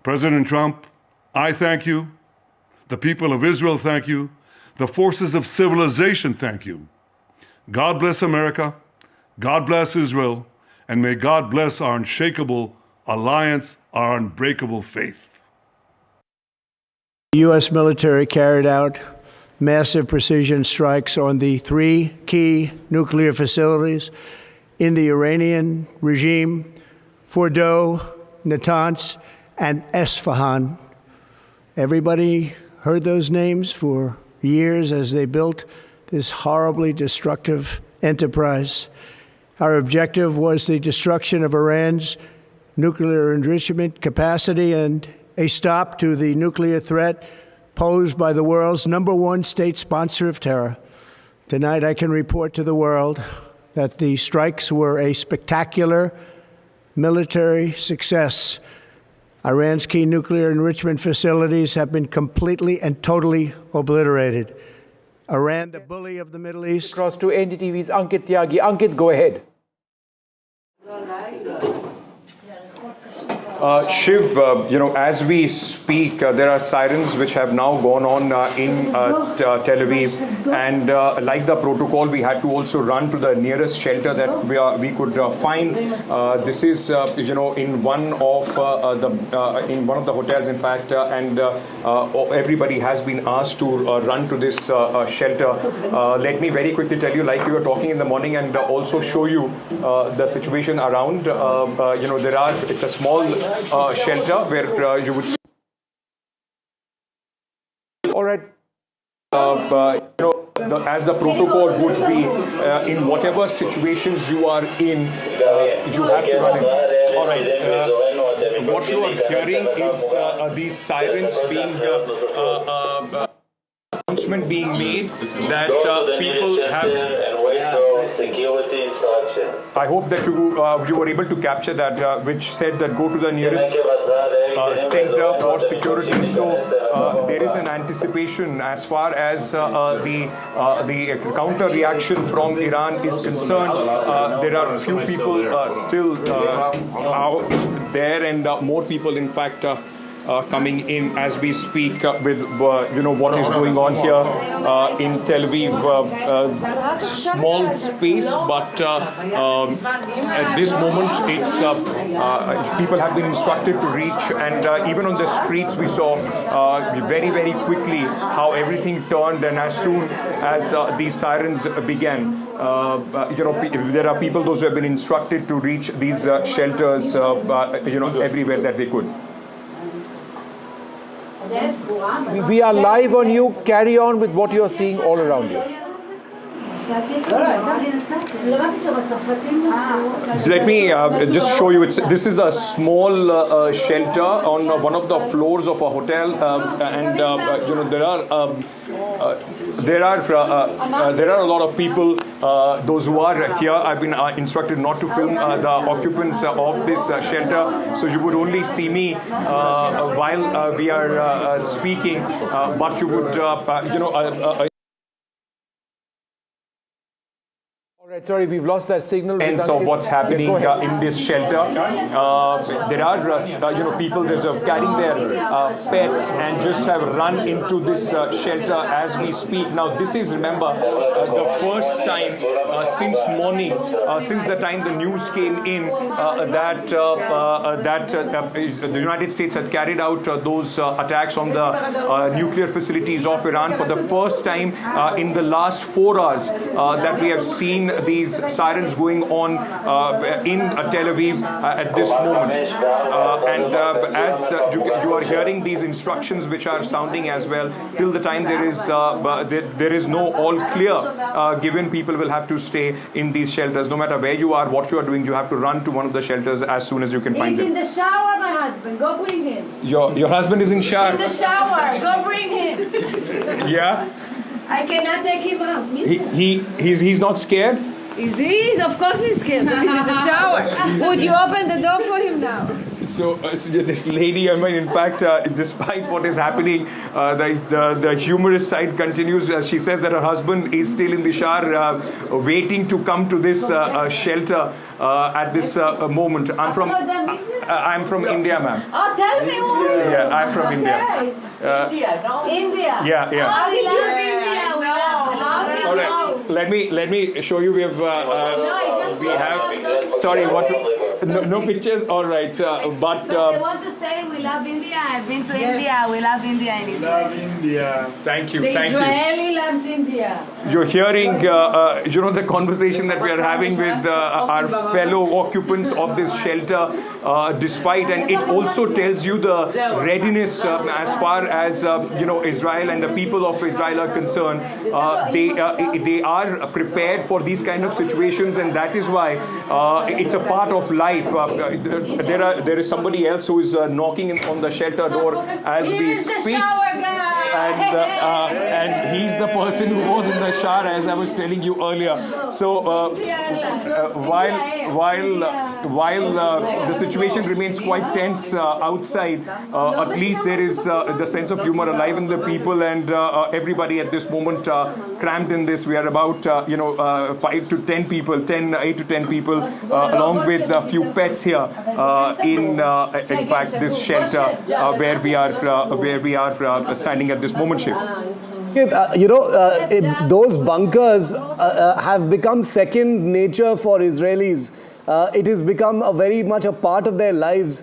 President Trump, I thank you. The people of Israel thank you. The forces of civilization thank you. God bless America. God bless Israel. And may God bless our unshakable alliance, our unbreakable faith. The U.S. military carried out massive precision strikes on the 3 key nuclear facilities in the Iranian regime: Fordow, Natanz, and Esfahan. Everybody heard those names for years as they built this horribly destructive enterprise. Our objective was the destruction of Iran's nuclear enrichment capacity and a stop to the nuclear threat posed by the world's #1 state sponsor of terror. Tonight, I can report to the world that the strikes were a spectacular military success. Iran's key nuclear enrichment facilities have been completely and totally obliterated. Iran, the bully of the Middle East. Across to NDTV's Ankit Tyagi. Ankit, go ahead. Shiv, as we speak, there are sirens which have now gone on in Tel Aviv, and like the protocol, we had to also run to the nearest shelter that we could find. This is, in one of the hotels, in fact, and everybody has been asked to run to this shelter. Let me very quickly tell you, like we were talking in the morning, and also show you the situation around. It's a small shelter where you would. All right. As the protocol would be, in whatever situations you are in, you have to run it. All right. What you are hearing is these sirens being announcement being made that people have. I hope that you were able to capture that, which said that go to the nearest center for security. So there is an anticipation as far as the counter reaction from Iran is concerned. There are a few people still out there, and more people, in fact, coming in as we speak with what is going on here in Tel Aviv. Small space, but at this moment it's people have been instructed to reach, and even on the streets we saw very, very quickly how everything turned, and as soon as these sirens began, there are people, those who have been instructed to reach these shelters everywhere that they could. We are live on you. Carry on with what you are seeing all around you. Let me just show you. This is a small shelter on one of the floors of a hotel, and there are a lot of people. Those who are here, I've been instructed not to film the occupants of this shelter, so you would only see me while we are speaking, but you would All right, sorry, we've lost that signal. Sense of what's happening in this shelter. There are, people that are carrying their pets and just have run into this shelter as we speak. Now, this is, remember, the first time since morning, since the time the news came in that the United States had carried out those attacks on the nuclear facilities of Iran. For the first time in the last 4 hours that we have seen these sirens going on in Tel Aviv at this moment. As you are hearing these instructions which are sounding as well, till the time there is no all clear given, people will have to stay in these shelters. No matter where you are, what you are doing, you have to run to one of the shelters as soon as you can find them. He's in the shower, my husband. Go bring him. Your husband is in shower? In the shower. Go bring him. Yeah? I cannot take him out. He's not scared? He is, of course he's scared, but he's in the shower. Would you open the door for him now? So this lady, I mean, in fact, despite what is happening, the humorous side continues. She says that her husband is still in the shower, waiting to come to this shelter at this moment. I'm from India, ma'am. Oh, tell me who. Yeah, I'm from India. India, no? India. Yeah. How did you India? All right. Let me show you. We have. Sorry, what? No pictures. All right, but. They want to say we love India. I've been to India. We love India in Israel. Love India. Thank you. The Thank you. Israeli loves India. You're hearing, the conversation that we are having with our fellow occupants of this shelter, despite, and it also tells you the readiness as far as, Israel and the people of Israel are concerned. They are prepared for these kind of situations, and that is why it's a part of life. There is somebody else who is knocking on the shelter door as we speak. And he's the person who was in the shower, as I was telling you earlier. So while the situation remains quite tense outside, at least there is the sense of humor alive in the people, and everybody at this moment cramped in this. We are about 8 to 10 people, along with a few pets here in fact this shelter where we are standing at this moment, Shiv. Those bunkers have become second nature for Israelis. It has become very much a part of their lives.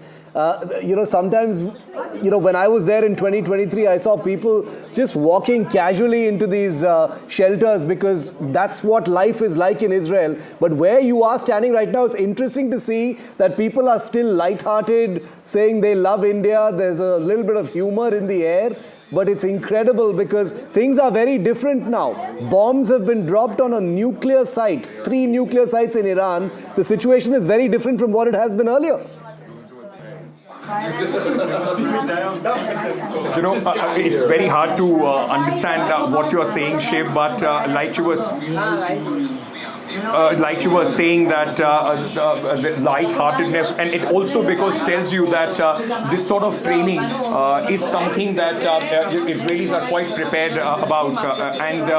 Sometimes, when I was there in 2023, I saw people just walking casually into these shelters because that's what life is like in Israel. But where you are standing right now, it's interesting to see that people are still lighthearted, saying they love India. There's a little bit of humor in the air. But it's incredible because things are very different now. Bombs have been dropped on a nuclear site, 3 nuclear sites in Iran. The situation is very different from what it has been earlier. It's very hard to understand what you are saying, Shiv, but like you were saying that the lightheartedness, and it also because tells you that this sort of training is something that Israelis are quite prepared about, and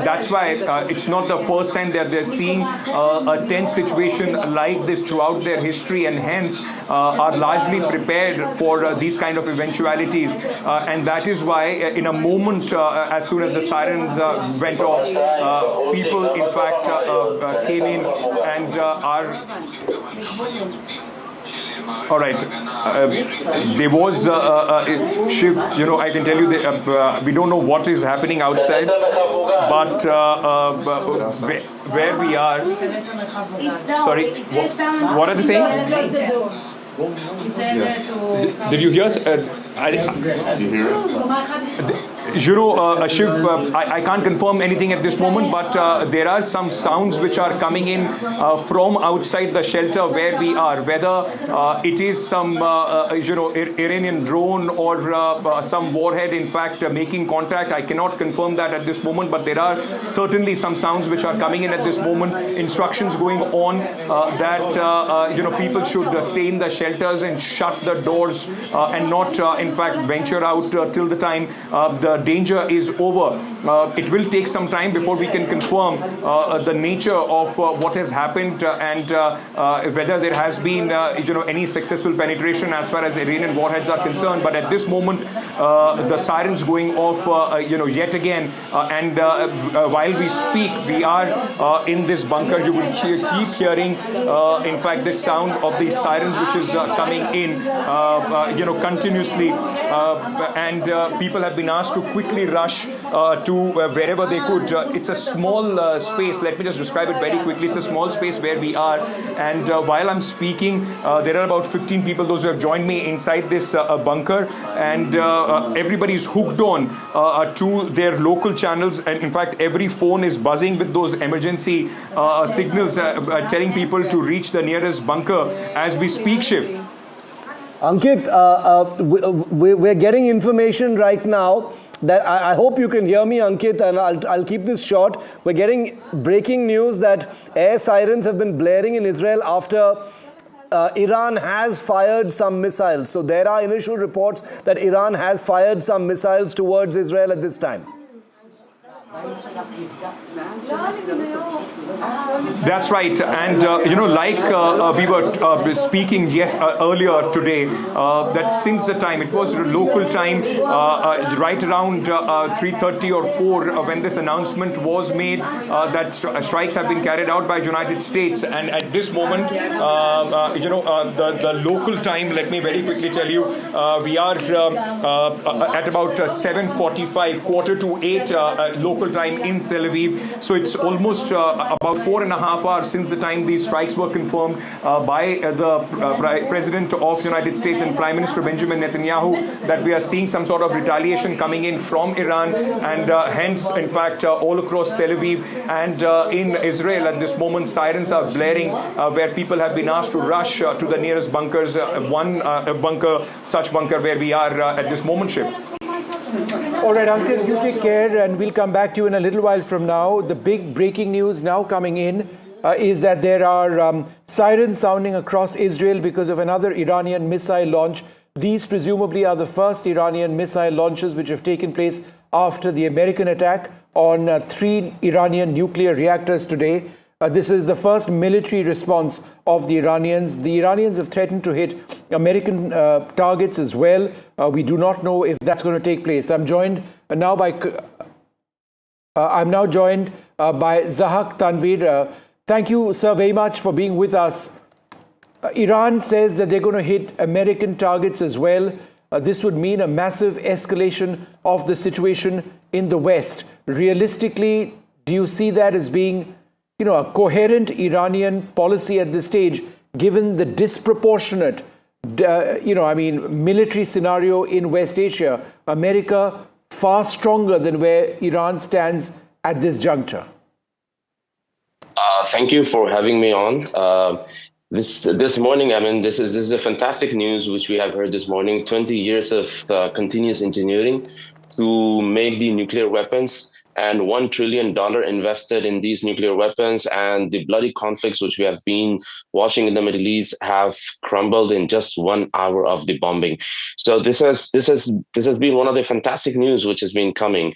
that's why it's not the first time that they're seeing a tense situation like this throughout their history, and hence are largely prepared for these kind of eventualities, and that is why in a moment as soon as the sirens went off, people in fact came in and are... All right. There was, Shiv, I can tell you that we don't know what is happening outside, but where we are... Sorry, what are they saying? Did you hear? Did you hear it? Shiv, I can't confirm anything at this moment, but there are some sounds which are coming in from outside the shelter where we are. Whether it is some, Iranian drone or some warhead, in fact, making contact, I cannot confirm that at this moment. But there are certainly some sounds which are coming in at this moment. Instructions going on that people should stay in the shelters and shut the doors and not, in fact, venture out till the time the danger is over. It will take some time before we can confirm the nature of what has happened and whether there has been any successful penetration as far as Iranian warheads are concerned. But at this moment, the sirens going off yet again, and while we speak, we are in this bunker. You will keep hearing in fact this sound of the sirens which is coming in continuously, and people have been asked to quickly rush to wherever they could. It's a small space. Let me just describe it very quickly. It's a small space where we are, and while I'm speaking, there are about 15 people, those who have joined me inside this bunker, and everybody's hooked on to their local channels, and in fact every phone is buzzing with those emergency signals telling people to reach the nearest bunker as we speak, Shiv. Ankit, we're getting information right now that I hope you can hear me, Ankit, and I'll keep this short. We're getting breaking news that air sirens have been blaring in Israel after Iran has fired some missiles. So there are initial reports that Iran has fired some missiles towards Israel at this time. That's right, and like we were speaking earlier today, that since the time, it was local time, right around 3:30 or 4, when this announcement was made that strikes have been carried out by United States, and at this moment, the local time, let me very quickly tell you, we are at about 7:45, 7:45 local time in Tel Aviv. So it's almost about 4.5 hours since the time these strikes were confirmed by the President of the United States and Prime Minister Benjamin Netanyahu, that we are seeing some sort of retaliation coming in from Iran, and hence, in fact, all across Tel Aviv and in Israel at this moment, sirens are blaring where people have been asked to rush to the nearest bunkers. Such bunker where we are at this moment, Shiv. All right, Uncle, you take care, and we'll come back to you in a little while from now. The big breaking news now coming in is that there are sirens sounding across Israel because of another Iranian missile launch. These presumably are the first Iranian missile launches which have taken place after the American attack on 3 Iranian nuclear reactors today. This is the first military response of the Iranians. The Iranians have threatened to hit American targets as well. We do not know if that's going to take place. I'm now joined by Zahak Tanvir. Thank you, sir, very much for being with us. Iran says that they're going to hit American targets as well. This would mean a massive escalation of the situation in the West. Realistically, do you see that as being a coherent Iranian policy at this stage, given the disproportionate, military scenario in West Asia? America far stronger than where Iran stands at this juncture. Thank you for having me on. This morning, this is a fantastic news which we have heard this morning. 20 years of continuous engineering to make the nuclear weapons, and $1 trillion invested in these nuclear weapons, and the bloody conflicts which we have been watching in the Middle East have crumbled in just 1 hour of the bombing. So this has been one of the fantastic news which has been coming.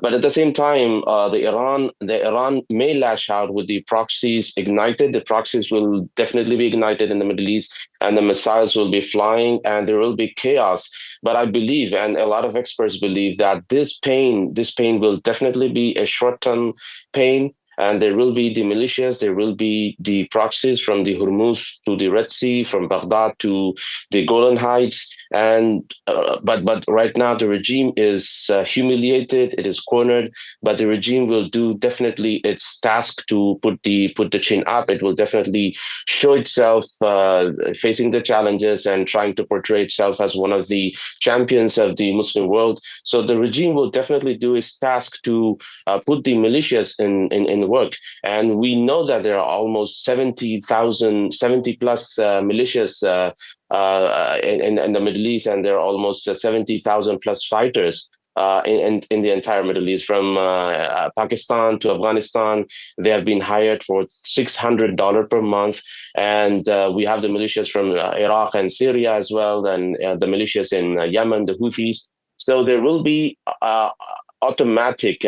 But at the same time, the Iran may lash out with the proxies ignited. The proxies will definitely be ignited in the Middle East, and the missiles will be flying, and there will be chaos. But I believe, and a lot of experts believe, that this pain will definitely be a short-term pain. And there will be the militias, there will be the proxies from the Hormuz to the Red Sea, from Baghdad to the Golan Heights. And but right now the regime is humiliated, it is cornered. But the regime will do definitely its task to put the chin up. It will definitely show itself facing the challenges and trying to portray itself as one of the champions of the Muslim world. So the regime will definitely do its task to put the militias in work. And we know that there are almost 70 plus militias in the Middle East, and there are almost 70,000 plus fighters in the entire Middle East, from Pakistan to Afghanistan. They have been hired for $600 per month. And we have the militias from Iraq and Syria as well, and the militias in Yemen, the Houthis. So there will be automatic,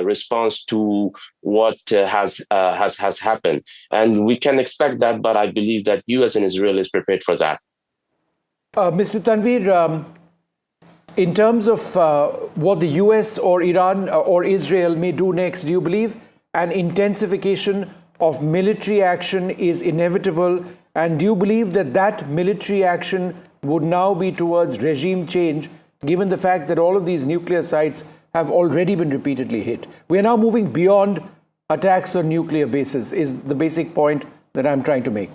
response to what has happened, and we can expect that. But I believe that U.S. and Israel is prepared for that. Mr. Tanveer, in terms of what the US or Iran or Israel may do next, do you believe an intensification of military action is inevitable? And do you believe that that military action would now be towards regime change, given the fact that all of these nuclear sites have already been repeatedly hit? We are now moving beyond attacks on nuclear bases, is the basic point that I'm trying to make.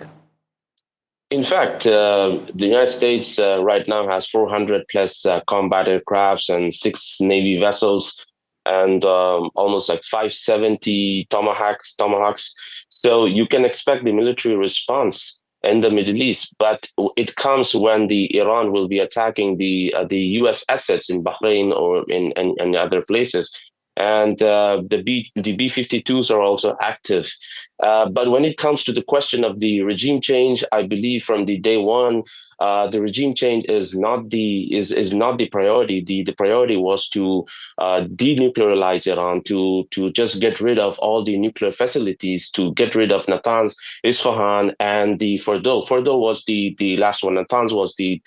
In fact, the United States right now has 400 plus combat aircrafts and 6 Navy vessels, and almost like 570 Tomahawks. So you can expect the military response in the Middle East, but it comes when Iran will be attacking the U.S. assets in Bahrain or in other places. And the B-52s are also active. But when it comes to the question of the regime change, I believe from the day one, the regime change is not the priority. The priority was to denuclearize Iran, to just get rid of all the nuclear facilities, to get rid of Natanz, Isfahan, and the Fordow. Fordow was the last one. Natanz was the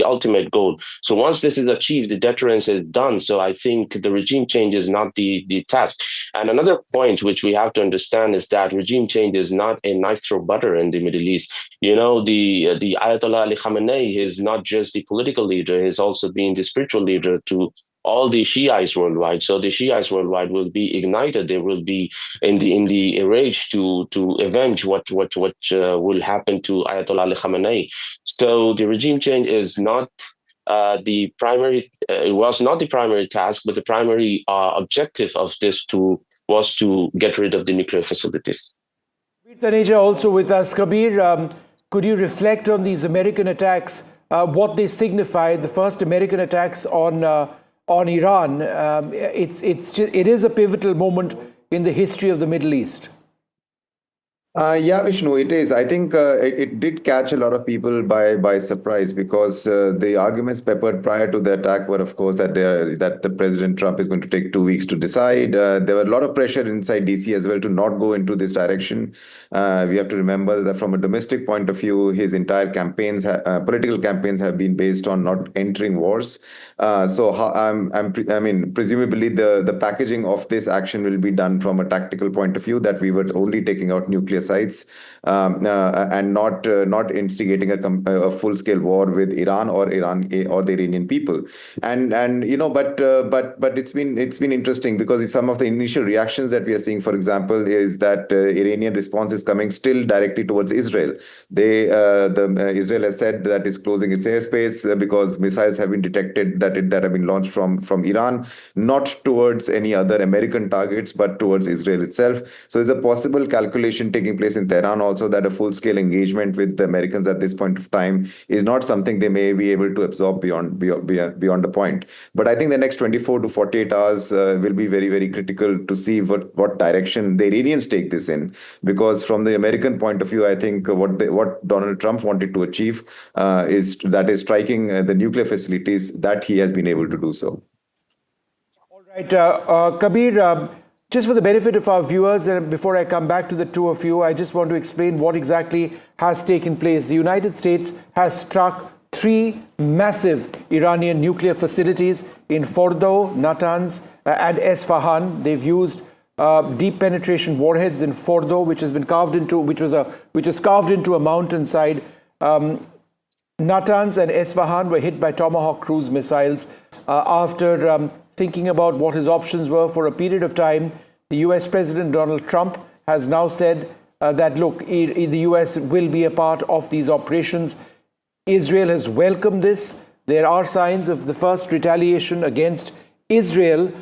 ultimate goal. So once this is achieved, the deterrence is done. So I think the regime change is not the task. And another point which we have to understand is that regime change is not a knife through butter in the Middle East. You know, the Ayatollah Ali Khamenei is not just the political leader; he's also been the spiritual leader to all the Shiites worldwide. So the Shiites worldwide will be ignited. They will be in the rage to avenge what will happen to Ayatollah Ali Khamenei. So the regime change is not the primary. It was not the primary task, but the primary objective of this was to get rid of the nuclear facilities. Taneja also with us. Kabir, could you reflect on these American attacks, what they signify, the first American attacks on Iran? It is a pivotal moment in the history of the Middle East. Yeah, Vishnu, it is. I think it did catch a lot of people by surprise, because the arguments peppered prior to the attack were, of course, that the President Trump is going to take 2 weeks to decide. There were a lot of pressure inside DC as well to not go into this direction. We have to remember that from a domestic point of view, his entire campaigns, political campaigns, have been based on not entering wars. Presumably the packaging of this action will be done from a tactical point of view, that we were only taking out nuclear sites and not instigating a full-scale war with Iran or the Iranian people. And but it's been interesting, because some of the initial reactions that we are seeing, for example, is that Iranian response is coming still directly towards Israel. Israel has said that it's closing its airspace because missiles have been detected that have been launched from Iran, not towards any other American targets, but towards Israel itself. So there's a possible calculation taking place in Tehran also that a full-scale engagement with the Americans at this point of time is not something they may be able to absorb beyond a point. But I think the next 24 to 48 hours will be very, very critical to see what direction the Iranians take this in, because from the American point of view, I think what Donald Trump wanted to achieve is striking the nuclear facilities, that he has been able to do so. All right, Kabir, just for the benefit of our viewers, and before I come back to the two of you, I just want to explain what exactly has taken place. The United States has struck 3 massive Iranian nuclear facilities in Fordow, Natanz, and Esfahan. They've used deep penetration warheads in Fordow, which was carved into a mountainside. Natanz and Esfahan were hit by Tomahawk cruise missiles. After thinking about what his options were for a period of time, the US President Donald Trump has now said that, look, the US will be a part of these operations. Israel has welcomed this. There are signs of the first retaliation against Israel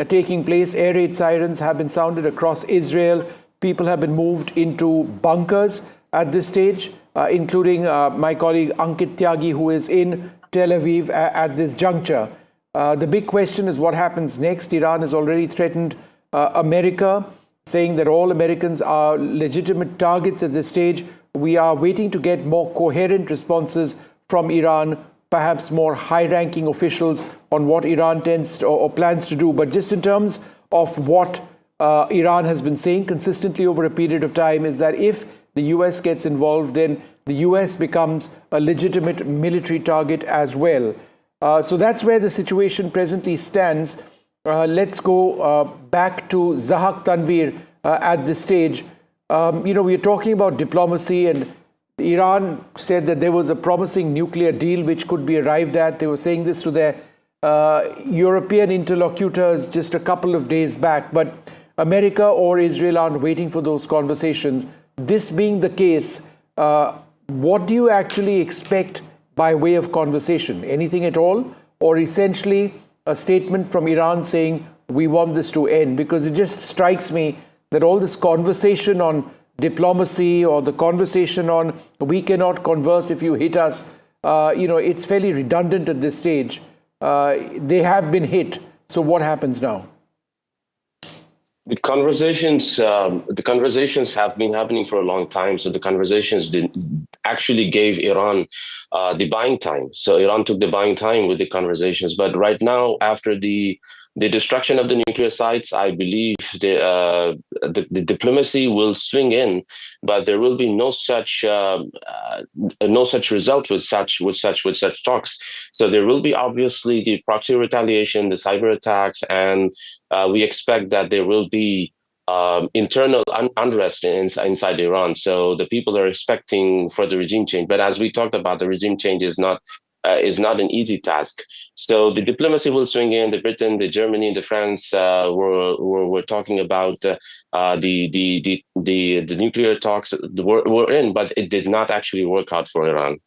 taking place. Air raid sirens have been sounded across Israel. People have been moved into bunkers at this stage, including my colleague Ankit Tyagi, who is in Tel Aviv at this juncture. The big question is what happens next. Iran has already threatened America, saying that all Americans are legitimate targets at this stage. We are waiting to get more coherent responses from Iran, perhaps more high-ranking officials on what Iran tends to, or plans to do. But just in terms of what Iran has been saying consistently over a period of time is that if the US gets involved, then the US becomes a legitimate military target as well. So that's where the situation presently stands. Let's go back to Zahak Tanvir at this stage. We're talking about diplomacy, and Iran said that there was a promising nuclear deal which could be arrived at. They were saying this to their European interlocutors just a couple of days back, but America or Israel aren't waiting for those conversations. This being the case, what do you actually expect by way of conversation? Anything at all? Or essentially a statement from Iran saying, we want this to end? Because it just strikes me that all this conversation on diplomacy or the conversation on we cannot converse if you hit us, it's fairly redundant at this stage. They have been hit. So what happens now? The conversations have been happening for a long time. So the conversations actually gave Iran the buying time. So Iran took the buying time with the conversations. But right now, after the destruction of the nuclear sites, I believe the diplomacy will swing in, but there will be no such result with such talks. So there will be obviously the proxy retaliation, the cyber attacks, and we expect that there will be internal unrest inside Iran. So the people are expecting for the regime change. But as we talked about, the regime change is not an easy task. So the diplomacy will swing in. The Britain, the Germany, and the France were talking about the nuclear talks were in, but it did not actually work out for Iran.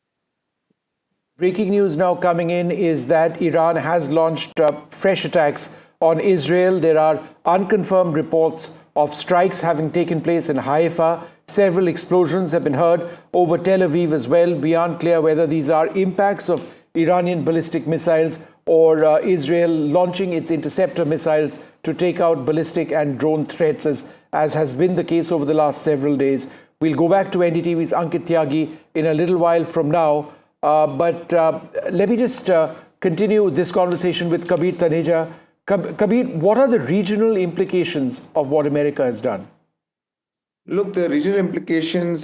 Breaking news now coming in is that Iran has launched fresh attacks on Israel. There are unconfirmed reports of strikes having taken place in Haifa. Several explosions have been heard over Tel Aviv as well. Beyond clear whether these are impacts of Iranian ballistic missiles or Israel launching its interceptor missiles to take out ballistic and drone threats, as has been the case over the last several days. We'll go back to NDTV's Ankit Tyagi in a little while from now. But let me just continue this conversation with Kabir Taneja. Kabir, what are the regional implications of what America has done? Look, the regional implications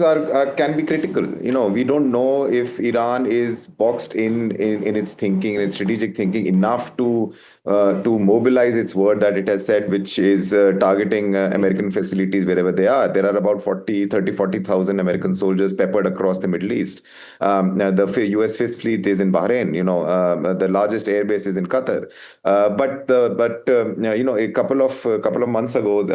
can be critical. We don't know if Iran is boxed in its thinking, in its strategic thinking, enough to mobilize its word that it has said, which is targeting American facilities wherever they are. There are about 40,000 American soldiers peppered across the Middle East. The U.S. Fifth Fleet is in Bahrain. The largest airbase is in Qatar. But a couple of months ago,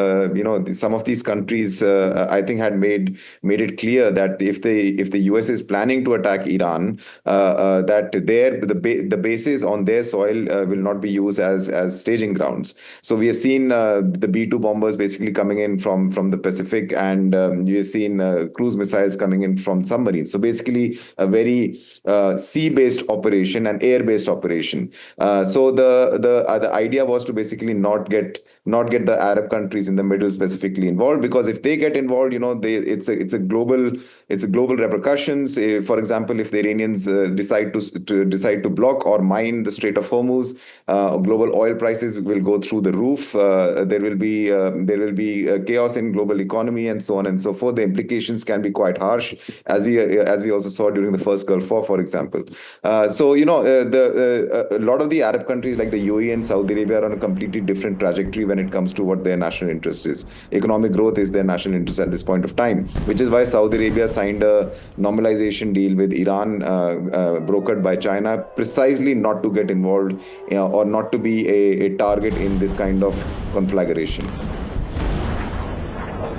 some of these countries, I think, had made it clear that if the US is planning to attack Iran, that the bases on their soil will not be used as staging grounds. So we have seen the B-2 bombers basically coming in from the Pacific, and we have seen cruise missiles coming in from submarines. So basically a very sea-based operation and air-based operation. So the idea was to basically not get the Arab countries in the middle specifically involved, because if they get involved, it's a global repercussions. For example, if the Iranians decide to block or mine the Strait of Hormuz, global oil prices will go through the roof. There will be chaos in global economy and so on and so forth. The implications can be quite harsh, as we also saw during the first Gulf War, for example. A lot of the Arab countries like the UAE and Saudi Arabia are on a completely different trajectory when it comes to what their national interest is. Economic growth is their national interest at this point of time, which is why Saudi Arabia signed a normalization deal with Iran, brokered by China, precisely not to get involved or not to be a target in this kind of conflagration.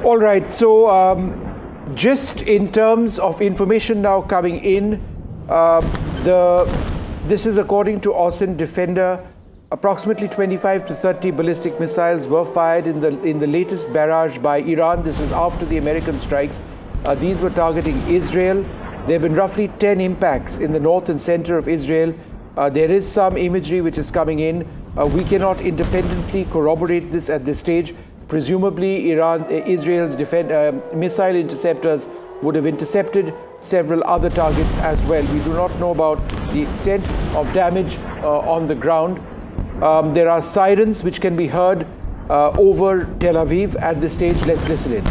All right, so just in terms of information now coming in, this is according to Ocean Defender. Approximately 25 to 30 ballistic missiles were fired in the latest barrage by Iran. This is after the American strikes. These were targeting Israel. There have been roughly 10 impacts in the north and center of Israel. There is some imagery which is coming in. We cannot independently corroborate this at this stage. Presumably, Israel's missile interceptors would have intercepted several other targets as well. We do not know about the extent of damage on the ground. There are sirens which can be heard over Tel Aviv at this stage. Let's listen in.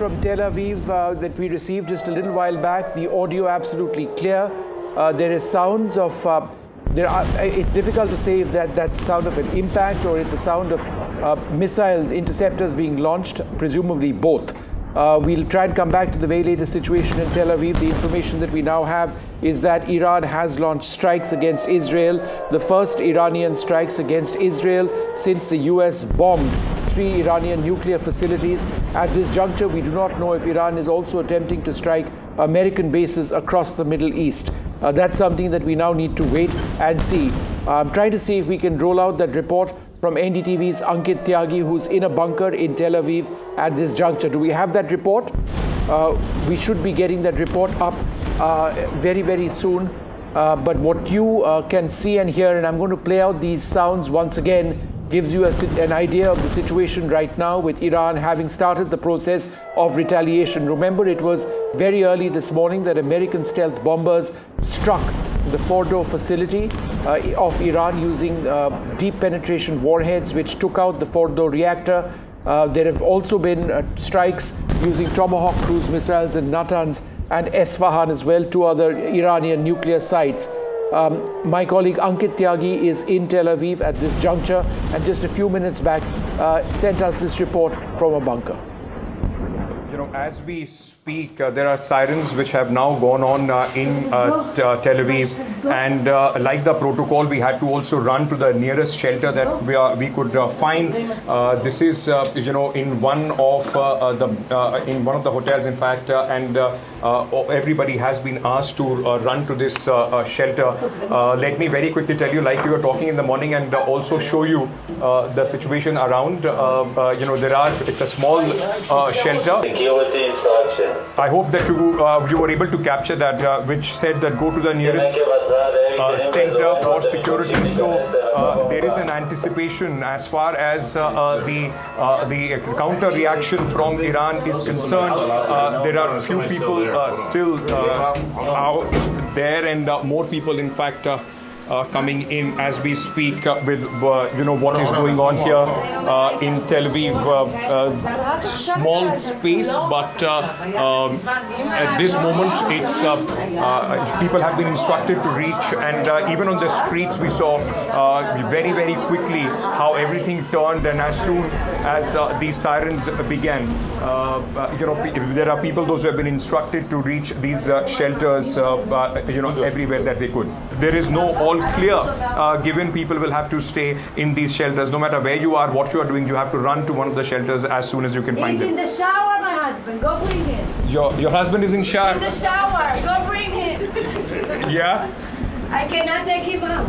From Tel Aviv that we received just a little while back, the audio absolutely clear. There is sounds of, it's difficult to say if that's sound of an impact or it's a sound of missiles, interceptors being launched, presumably both. We'll try and come back to the very latest situation in Tel Aviv. The information that we now have is that Iran has launched strikes against Israel, the first Iranian strikes against Israel since the US bombed 3 Iranian nuclear facilities. At this juncture, we do not know if Iran is also attempting to strike American bases across the Middle East. That's something that we now need to wait and see. I'm trying to see if we can roll out that report from NDTV's Ankit Tyagi, who's in a bunker in Tel Aviv at this juncture. Do we have that report? We should be getting that report up very, very soon. But what you can see and hear, and I'm going to play out these sounds once again, gives you an idea of the situation right now with Iran having started the process of retaliation. Remember, it was very early this morning that American stealth bombers struck the Fordo facility of Iran using deep penetration warheads, which took out the Fordo reactor. There have also been strikes using Tomahawk cruise missiles in Natanz and Esfahan as well, 2 other Iranian nuclear sites. My colleague Ankit Tyagi is in Tel Aviv at this juncture, and just a few minutes back sent us this report from a bunker. You know, as we speak, there are sirens which have now gone on in Tel Aviv, and like the protocol, we had to also run to the nearest shelter that we could find. This is, you know, in one of the hotels, in fact, and everybody has been asked to run to this shelter. Let me very quickly tell you, like we were talking in the morning, and also show you the situation around. You know, it's a small shelter. I hope that you were able to capture that, which said that go to the nearest center for security. So there is an anticipation as far as the counter reaction from Iran is concerned. There are a few people still out there, and more people, in fact, coming in as we speak with you know what is going on here in Tel Aviv. Small space, but at this moment it's people have been instructed to reach, and even on the streets we saw very, very quickly how everything turned, and as soon as these sirens began, you know, there are people, those who have been instructed to reach these shelters, you know, everywhere that they could. There is no all clear given. People will have to stay in these shelters. No matter where you are, what you are doing, you have to run to one of the shelters as soon as you can find them. He's in the shower, my husband. Go bring him. Your husband is in shower? In the shower. Go bring him. Yeah? I cannot take him out.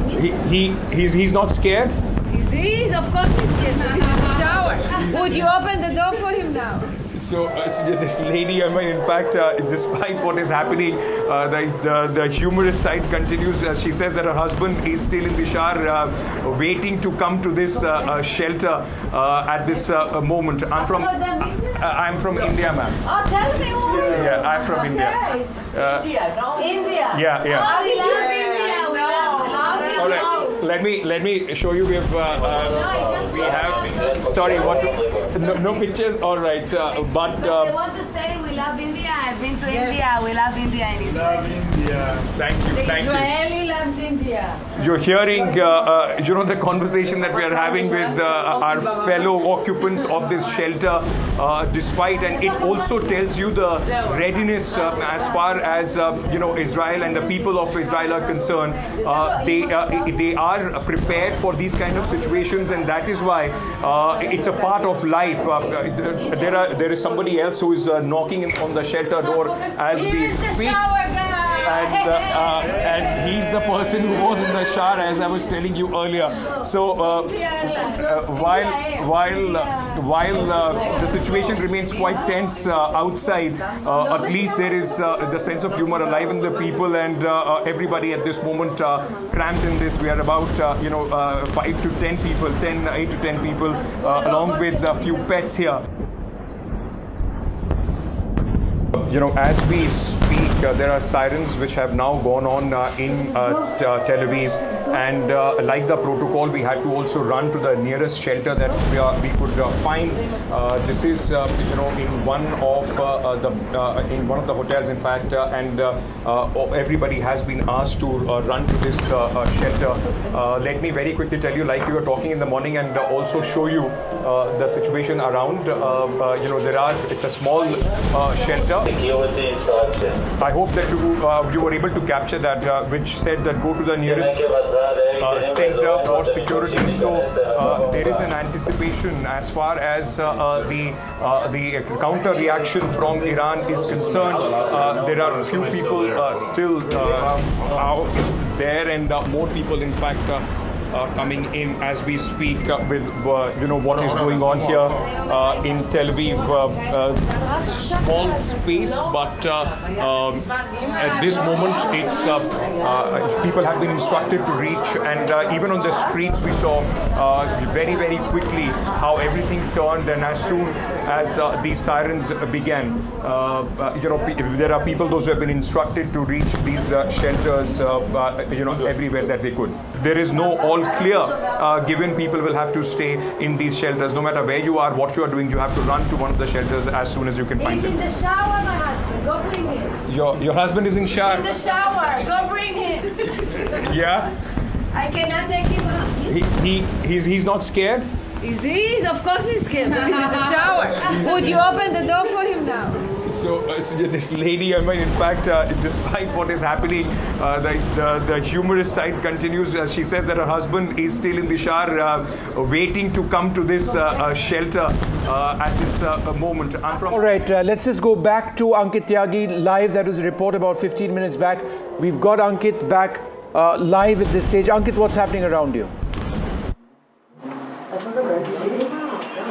He's not scared? He's of course he's scared. He's in the shower. Would you open the door for him now? So this lady, I mean, in fact, despite what is happening, the humorous side continues. She says that her husband is still in the shower, waiting to come to this shelter at this moment. I'm from India, ma'am. Oh, tell me who. Yeah, I'm from India. India, no? India. Yeah. How do you love India? We know. All right. Let me show you. We have. Sorry. What? No pictures? All right. But they want to say we love India. I've been to India. We love India and Israel. Love India. Thank you. The Thank you. Israeli loves India. You're hearing, the conversation that we are having with our fellow occupants of this shelter, despite, and it also tells you the readiness as far as, Israel and the people of Israel are concerned. They are prepared for these kind of situations, and that is why it's a part of life. There is somebody else who is knocking on the shelter door as we speak. And he's the person who was in the shower, as I was telling you earlier. So while the situation remains quite tense outside, at least there is the sense of humor alive in the people, and everybody at this moment cramped in this. We are about 8 to 10 people, along with a few pets here. As we speak, there are sirens which have now gone on in Tel Aviv, and like the protocol, we had to also run to the nearest shelter that we could find. This is, in one of the hotels, in fact, and everybody has been asked to run to this shelter. Let me very quickly tell you, like we were talking in the morning, and also show you the situation around. It's a small shelter. I hope that you were able to capture that, which said that go to the nearest center for security. So there is an anticipation as far as the counter reaction from Iran is concerned. There are a few people still out there, and more people, in fact, coming in as we speak with what is going on here in Tel Aviv. Small space, but at this moment it's people have been instructed to reach, and even on the streets we saw very, very quickly how everything turned, and as soon as these sirens began, there are people, those who have been instructed to reach these shelters everywhere that they could. There is no all clear given. People will have to stay in these shelters. No matter where you are, what you are doing, you have to run to one of the shelters as soon as you can find He's them. in the shower, my husband. Go bring him. Your husband is in shower? In the shower. Go bring him. Yeah? I cannot take him out. He's not scared? He's of course he's scared, but he's in the shower. Would you open the door for him now? So this lady, in fact, despite what is happening, the humorous side continues. She says that her husband is still in the shower, waiting to come to this shelter at this moment. All right, let's just go back to Ankit Tyagi live. That was a report about 15 minutes back. We've got Ankit back live at this stage. Ankit, what's happening around you?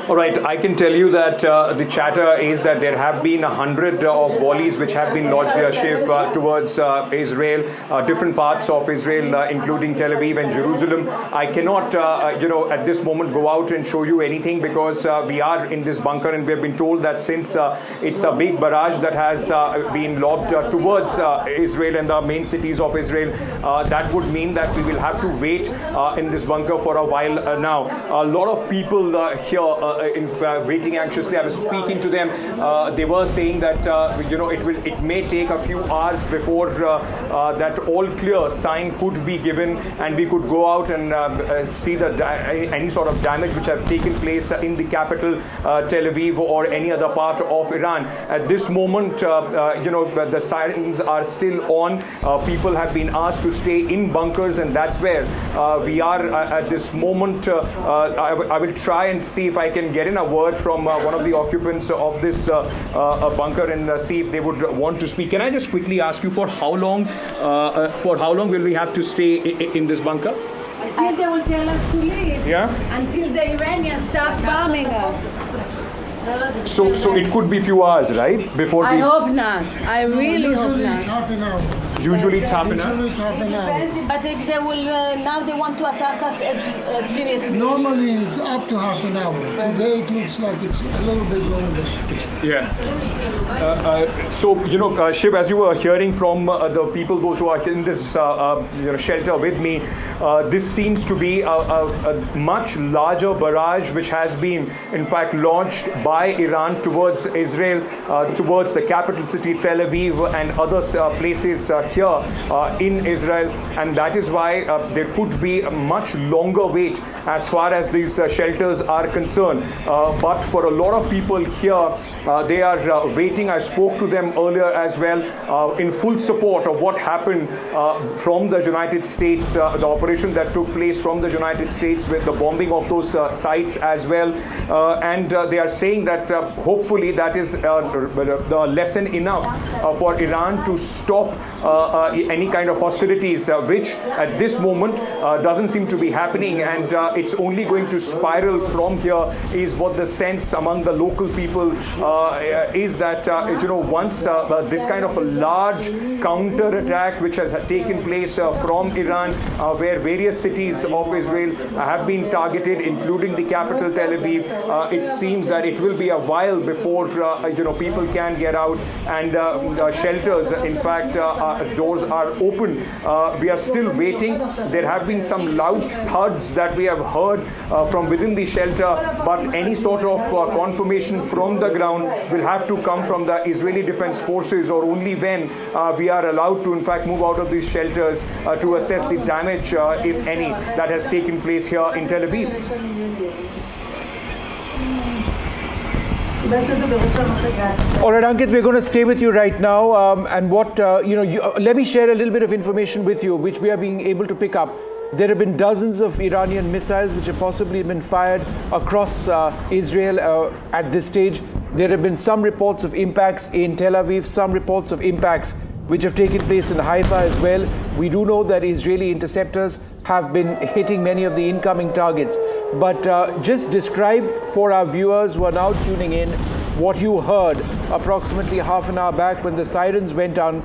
All right, I can tell you that the chatter is that there have been 100 of volleys which have been launched via ship towards Israel, different parts of Israel, including Tel Aviv and Jerusalem. I cannot, at this moment go out and show you anything, because we are in this bunker, and we have been told that since it's a big barrage that has been lobbed towards Israel and the main cities of Israel, that would mean that we will have to wait in this bunker for a while now. A lot of people here waiting anxiously. I was speaking to them. They were saying that it may take a few hours before that all clear sign could be given, and we could go out and see any sort of damage which have taken place in the capital, Tel Aviv, or any other part of Iran. At this moment, the sirens are still on. People have been asked to stay in bunkers, and that's where we are at this moment. I will try and see if I can get in a word from one of the occupants of this bunker and see if they would want to speak. Can I just quickly ask you, for how long will we have to stay in this bunker? Until they will tell us to leave. Yeah? Until the Iranians stop bombing us. So it could be few hours, right? Before I hope not. I really hope not. Usually it's half an hour. Usually it's half an hour. But if they will, now they want to attack us as seriously. Normally it's up to half an hour. Today it looks like it's a little bit longer. So, Shiv, as you were hearing from the people, those who are in this shelter with me, this seems to be a much larger barrage which has been, in fact, launched by Iran towards Israel, towards the capital city, Tel Aviv, and other places here in Israel. And that is why there could be a much longer wait as far as these shelters are concerned. But for a lot of people here, they are waiting. I spoke to them earlier as well, in full support of what happened from the United States, the operation that took place from the United States with the bombing of those sites as well. And they are saying that hopefully that is the lesson enough for Iran to stop any kind of hostilities, which at this moment doesn't seem to be happening, and it's only going to spiral from here, is what the sense among the local people is, that once this kind of a large counter attack which has taken place from Iran, where various cities of Israel have been targeted, including the capital Tel Aviv, it seems that it will be a while before people can get out, and shelters, in fact, doors are open. We are still waiting. There have been some loud thuds that we have heard from within the shelter, but any sort of confirmation from the ground will have to come from the Israeli Defense Forces, or only when we are allowed to, in fact, move out of these shelters to assess the damage, if any, that has taken place here in Tel Aviv. All right, Ankit, we're going to stay with you right now. And what, let me share a little bit of information with you, which we are being able to pick up. There have been dozens of Iranian missiles which have possibly been fired across Israel at this stage. There have been some reports of impacts in Tel Aviv, some reports of impacts which have taken place in Haifa as well. We do know that Israeli interceptors have been hitting many of the incoming targets. But just describe for our viewers who are now tuning in what you heard approximately half an hour back when the sirens went on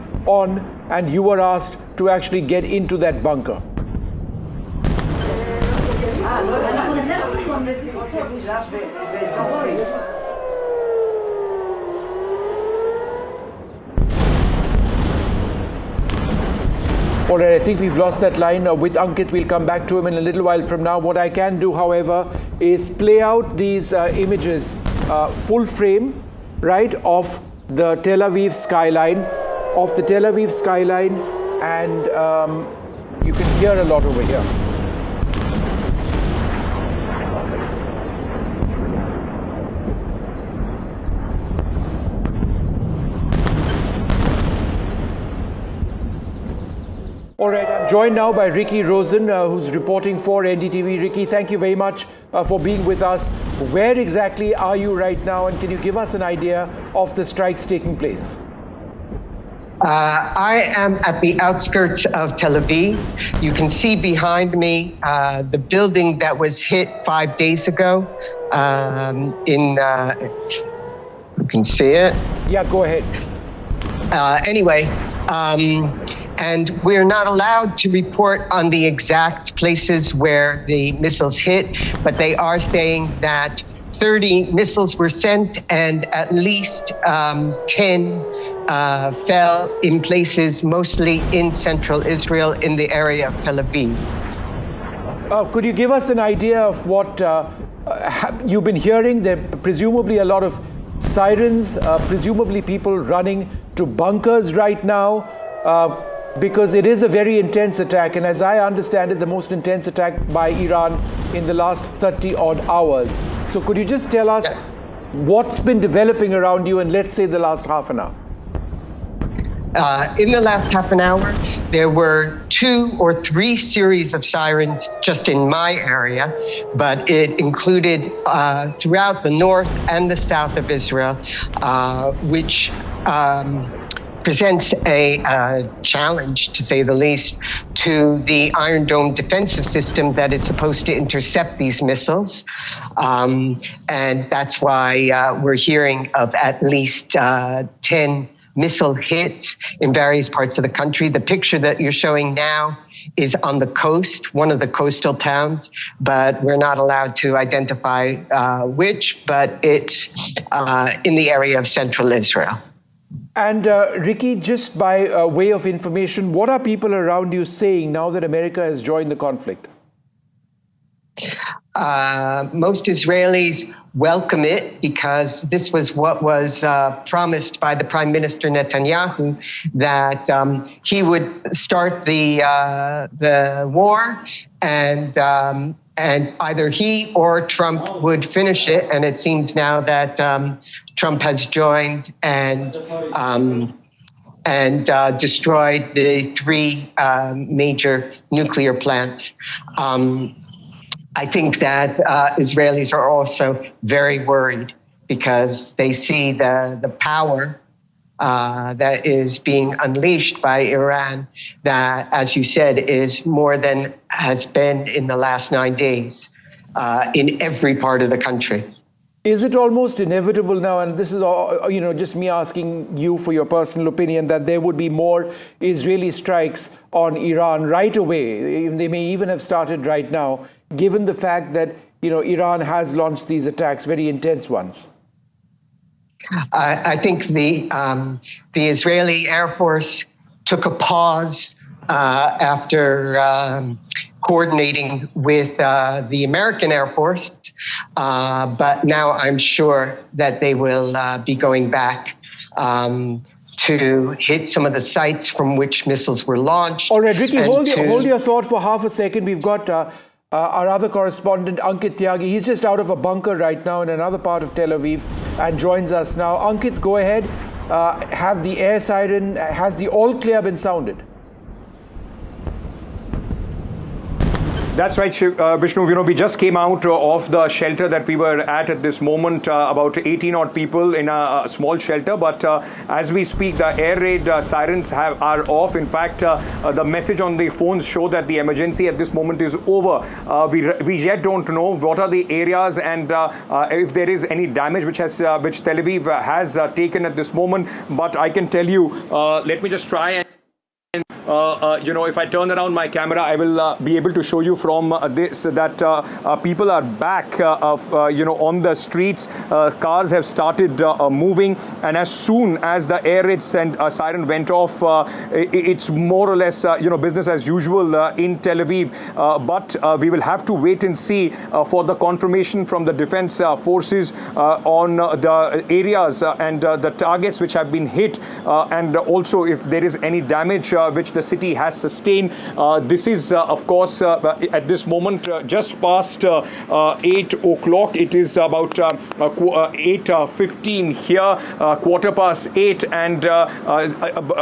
and you were asked to actually get into that bunker. All right, I think we've lost that line with Ankit. We'll come back to him in a little while from now. What I can do, however, is play out these images, full frame, right, of the Tel Aviv skyline, and you can hear a lot over here. All right, I'm joined now by Ricky Rosen, who's reporting for NDTV. Ricky, thank you very much for being with us. Where exactly are you right now, and can you give us an idea of the strikes taking place? I am at the outskirts of Tel Aviv. You can see behind me the building that was hit 5 days ago. You can see it? Yeah, go ahead. And we're not allowed to report on the exact places where the missiles hit, but they are saying that 30 missiles were sent and at least 10 fell in places mostly in central Israel in the area of Tel Aviv. Could you give us an idea of what you've been hearing? There are presumably a lot of sirens, presumably people running to bunkers right now. Because it is a very intense attack, and as I understand it, the most intense attack by Iran in the last 30 odd hours. So could you just tell us what's been developing around you in, let's say, the last half an hour? In the last half an hour, there were 2 or 3 series of sirens just in my area, but it included throughout the north and the south of Israel, which presents a challenge, to say the least, to the Iron Dome defensive system that is supposed to intercept these missiles. And that's why we're hearing of at least 10 missile hits in various parts of the country. The picture that you're showing now is on the coast, one of the coastal towns, but we're not allowed to identify which, but it's in the area of central Israel. And Ricky, just by way of information, what are people around you saying now that America has joined the conflict? Most Israelis welcome it because this was what was promised by the Prime Minister Netanyahu, that he would start the war and either he or Trump would finish it. And it seems now that Trump has joined and destroyed the three major nuclear plants. I think that Israelis are also very worried because they see the power that is being unleashed by Iran, that, as you said, is more than has been in the last 9 days in every part of the country. Is it almost inevitable now, and this is all, just me asking you for your personal opinion, that there would be more Israeli strikes on Iran right away? They may even have started right now, given the fact that Iran has launched these attacks, very intense ones. I think the Israeli Air Force took a pause after coordinating with the American Air Force, but now I'm sure that they will be going back to hit some of the sites from which missiles were launched. All right, Ricky, hold your thought for half a second. We've got our other correspondent, Ankit Tyagi. He's just out of a bunker right now in another part of Tel Aviv and joins us now. Ankit, go ahead. Have the air siren, has the all clear been sounded? That's right, Vishnu. We just came out of the shelter that we were at this moment, about 18 odd people in a small shelter. But as we speak, the air raid sirens are off. In fact, the message on the phones show that the emergency at this moment is over. We yet don't know what are the areas and if there is any damage which Tel Aviv has taken at this moment. But I can tell you, let me just try and if I turn around my camera, I will be able to show you from this that people are back, on the streets. Cars have started moving, and as soon as the air raid siren went off, it's more or less, business as usual in Tel Aviv. But we will have to wait and see for the confirmation from the defense forces on the areas and the targets which have been hit, and also if there is any damage which the city has sustained. This is, of course, at this moment just past 8 o'clock. It is about 8:15 here, 8:15, and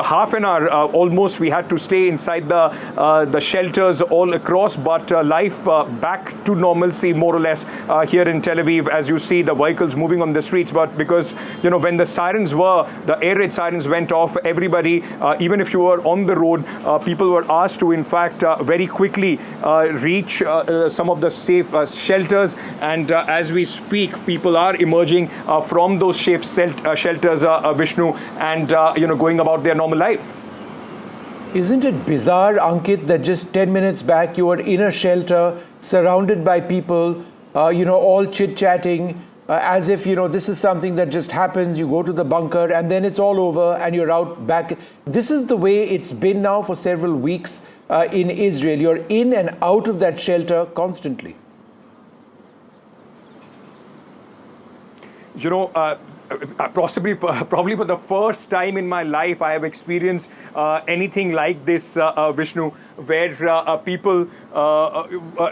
half an hour almost we had to stay inside the shelters all across. But life back to normalcy more or less here in Tel Aviv, as you see the vehicles moving on the streets. But because when the air raid sirens went off, everybody, even if you were on the road, people were asked to, in fact, very quickly reach some of the safe shelters. And as we speak, people are emerging from those safe shelters, Vishnu, and going about their normal life. Isn't it bizarre, Ankit, that just 10 minutes back you were in a shelter, surrounded by people, all chit-chatting, as if, this is something that just happens, you go to the bunker and then it's all over and you're out back. This is the way it's been now for several weeks in Israel. You're in and out of that shelter constantly. Probably for the first time in my life, I have experienced anything like this, Vishnu, where people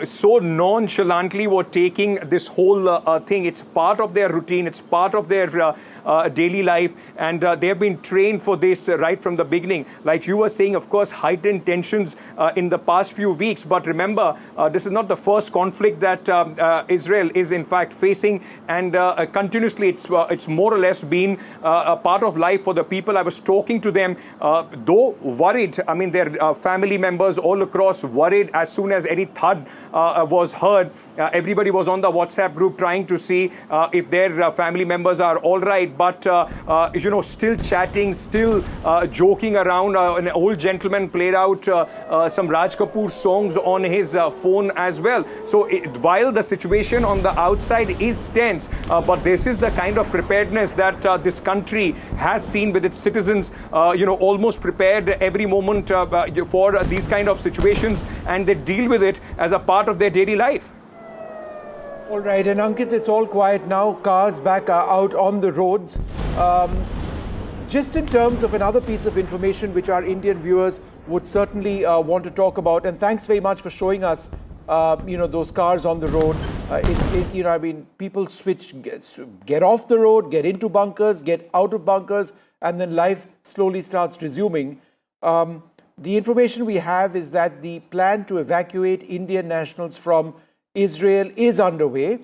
so nonchalantly were taking this whole thing. It's part of their routine. It's part of their daily life, and they have been trained for this right from the beginning. Like you were saying, of course, heightened tensions in the past few weeks. But remember, this is not the first conflict that Israel is in fact facing, and continuously it's more or less been a part of life for the people. I was talking to them, though worried. I mean, their family members all across worried as soon as any thud was heard, everybody was on the WhatsApp group trying to see if their family members are all right. But, still chatting, still joking around. An old gentleman played out some Raj Kapoor songs on his phone as well. So while the situation on the outside is tense, but this is the kind of preparedness that this country has seen with its citizens, almost prepared every moment for these kind of situations, and they deal with it as a part of their daily life. All right, and Ankit, it's all quiet now. Cars back out on the roads. Just in terms of another piece of information which our Indian viewers would certainly want to talk about, and thanks very much for showing us, those cars on the road. People get off the road, get into bunkers, get out of bunkers, and then life slowly starts resuming. The information we have is that the plan to evacuate Indian nationals from Israel is underway.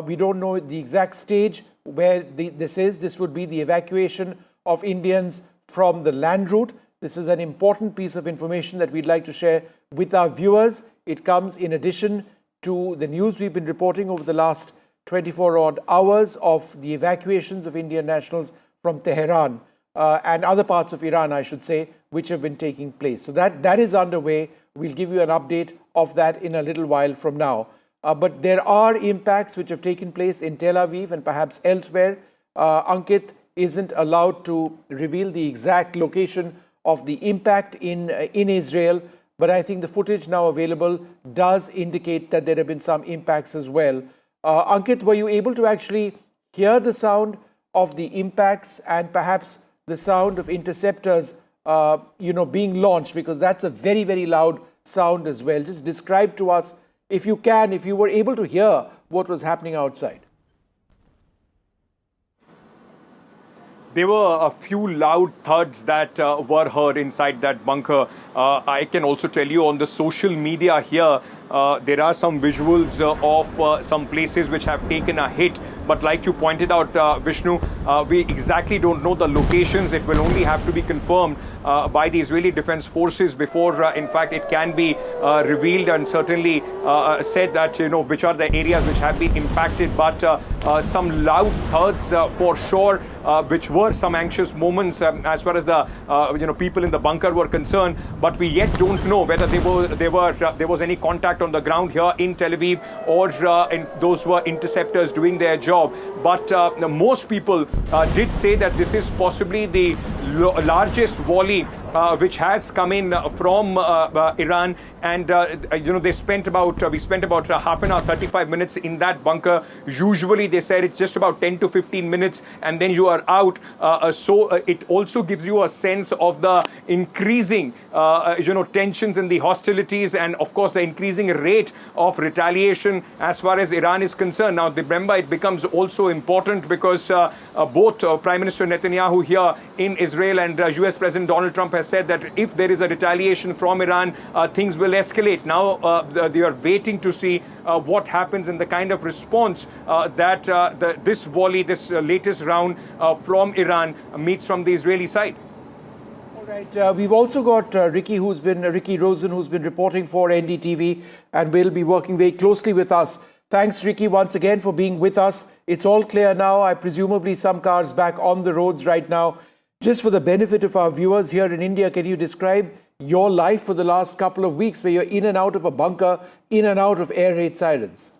We don't know the exact stage where this is. This would be the evacuation of Indians from the land route. This is an important piece of information that we'd like to share with our viewers. It comes in addition to the news we've been reporting over the last 24 odd hours of the evacuations of Indian nationals from Tehran and other parts of Iran, I should say, which have been taking place. So that is underway. We'll give you an update of that in a little while from now. But there are impacts which have taken place in Tel Aviv and perhaps elsewhere. Ankit isn't allowed to reveal the exact location of the impact in Israel, but I think the footage now available does indicate that there have been some impacts as well. Ankit, were you able to actually hear the sound of the impacts and perhaps the sound of interceptors being launched? Because that's a very, very loud sound as well. Just describe to us, if you can, if you were able to hear what was happening outside. There were a few loud thuds that were heard inside that bunker. I can also tell you on the social media here, there are some visuals of some places which have taken a hit. But like you pointed out, Vishnu, we exactly don't know the locations. It will only have to be confirmed by the Israeli Defense Forces before, in fact, it can be revealed and certainly said that, which are the areas which have been impacted. But some loud thuds for sure, which were some anxious moments as far as the people in the bunker were concerned. But we yet don't know whether there was any contact on the ground here in Tel Aviv or those were interceptors doing their job. But most people did say that this is possibly the largest volley which has come in from Iran, and we spent about half an hour, 35 minutes in that bunker. Usually they said it's just about 10 to 15 minutes and then you are out. So it also gives you a sense of the increasing tensions and the hostilities, and of course the increasing rate of retaliation as far as Iran is concerned. Now remember, it becomes also important because both Prime Minister Netanyahu here in Israel and US President Donald Trump has said that if there is a retaliation from Iran, things will escalate. Now they are waiting to see what happens in the kind of response that this volley, this latest round from Iran meets from the Israeli side. All right, we've also got Ricky Rosen, who's been reporting for NDTV and will be working very closely with us. Thanks, Ricky, once again for being with us. It's all clear now. I presumably some cars back on the roads right now. Just for the benefit of our viewers here in India, can you describe your life for the last couple of weeks where you're in and out of a bunker, in and out of air raid sirens?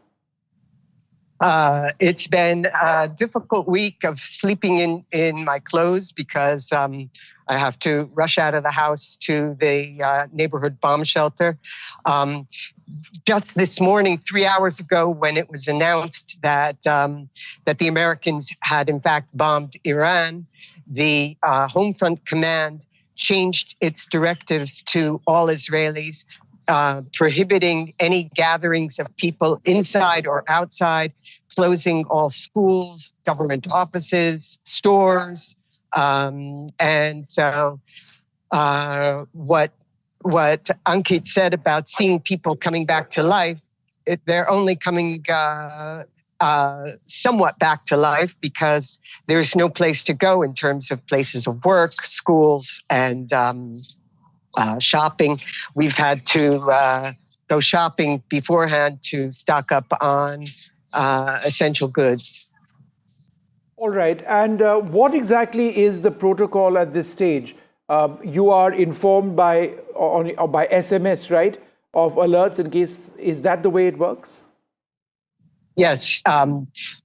It's been a difficult week of sleeping in my clothes because I have to rush out of the house to the neighborhood bomb shelter. Just this morning, 3 hours ago, when it was announced that the Americans had in fact bombed Iran, the Home Front Command changed its directives to all Israelis, prohibiting any gatherings of people inside or outside, closing all schools, government offices, stores. And so what Ankit said about seeing people coming back to life, they're only coming somewhat back to life because there's no place to go in terms of places of work, schools, and shopping. We've had to go shopping beforehand to stock up on essential goods. All right. And what exactly is the protocol at this stage? You are informed by SMS, right, of alerts in case. Is that the way it works? Yes.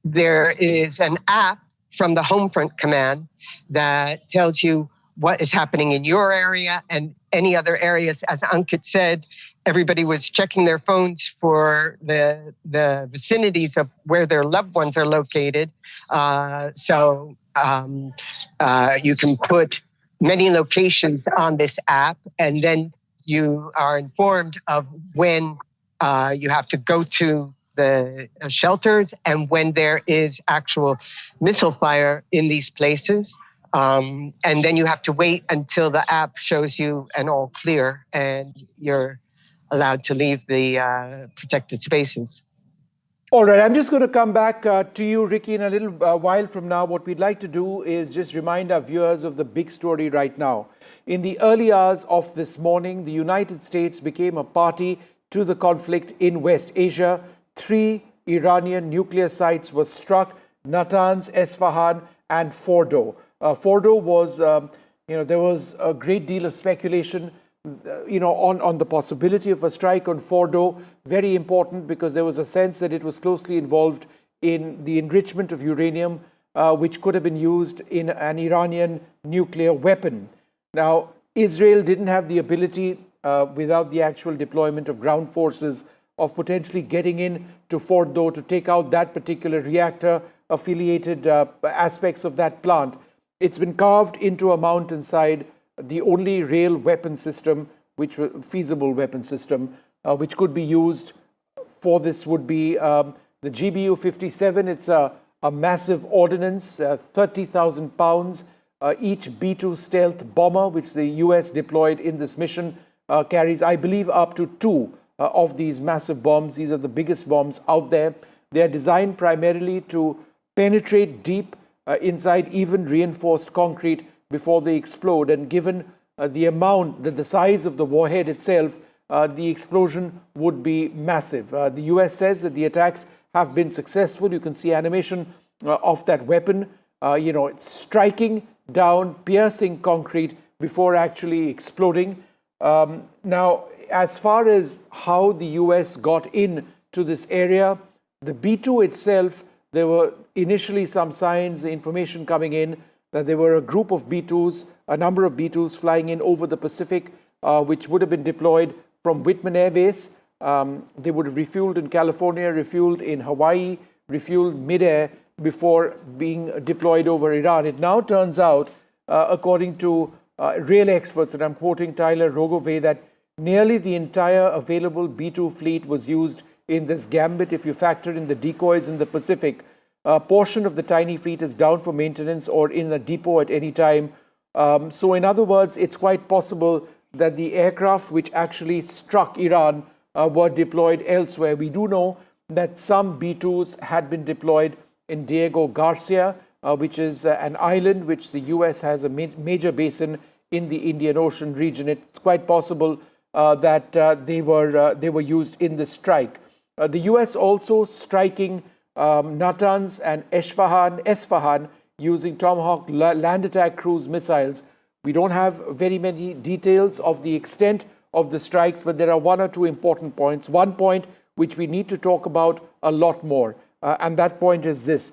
There is an app from the Homefront Command that tells you what is happening in your area and any other areas. As Ankit said, everybody was checking their phones for the vicinities of where their loved ones are located. So you can put many locations on this app, and then you are informed of when you have to go to the shelters and when there is actual missile fire in these places. And then you have to wait until the app shows you an all clear and you're allowed to leave the protected spaces. All right, I'm just going to come back to you, Ricky, in a little while from now. What we'd like to do is just remind our viewers of the big story right now. In the early hours of this morning, the United States became a party to the conflict in West Asia. 3 Iranian nuclear sites were struck: Natanz, Esfahan, and Fordo. Fordo was, there was a great deal of speculation, on the possibility of a strike on Fordo. Very important because there was a sense that it was closely involved in the enrichment of uranium, which could have been used in an Iranian nuclear weapon. Now, Israel didn't have the ability, without the actual deployment of ground forces, of potentially getting in to Fordo to take out that particular reactor, affiliated aspects of that plant. It's been carved into a mountainside. The only real weapon system, feasible weapon system, which could be used for this would be the GBU-57. It's a massive ordnance, 30,000 pounds. Each B-2 stealth bomber, which the US deployed in this mission, carries, I believe, up to 2 of these massive bombs. These are the biggest bombs out there. They are designed primarily to penetrate deep inside even reinforced concrete before they explode. And given the size of the warhead itself, the explosion would be massive. The US says that the attacks have been successful. You can see animation of that weapon, it's striking down, piercing concrete before actually exploding. Now, as far as how the US got into this area, the B-2 itself, there were initially some signs, information coming in that there were a group of B-2s, a number of B-2s flying in over the Pacific, which would have been deployed from Whitman Air Base. They would have refueled in California, refueled in Hawaii, refueled midair before being deployed over Iran. It now turns out, according to real experts, and I'm quoting Tyler Rogove, that nearly the entire available B-2 fleet was used in this gambit. If you factor in the decoys in the Pacific, a portion of the tiny fleet is down for maintenance or in the depot at any time. So in other words, it's quite possible that the aircraft which actually struck Iran were deployed elsewhere. We do know that some B-2s had been deployed in Diego Garcia, which is an island which the US has a major basin in the Indian Ocean region. It's quite possible that they were used in the strike. The US also striking Natanz and Esfahan using Tomahawk land attack cruise missiles. We don't have very many details of the extent of the strikes, but there are 1 or 2 important points. One point which we need to talk about a lot more, and that point is this.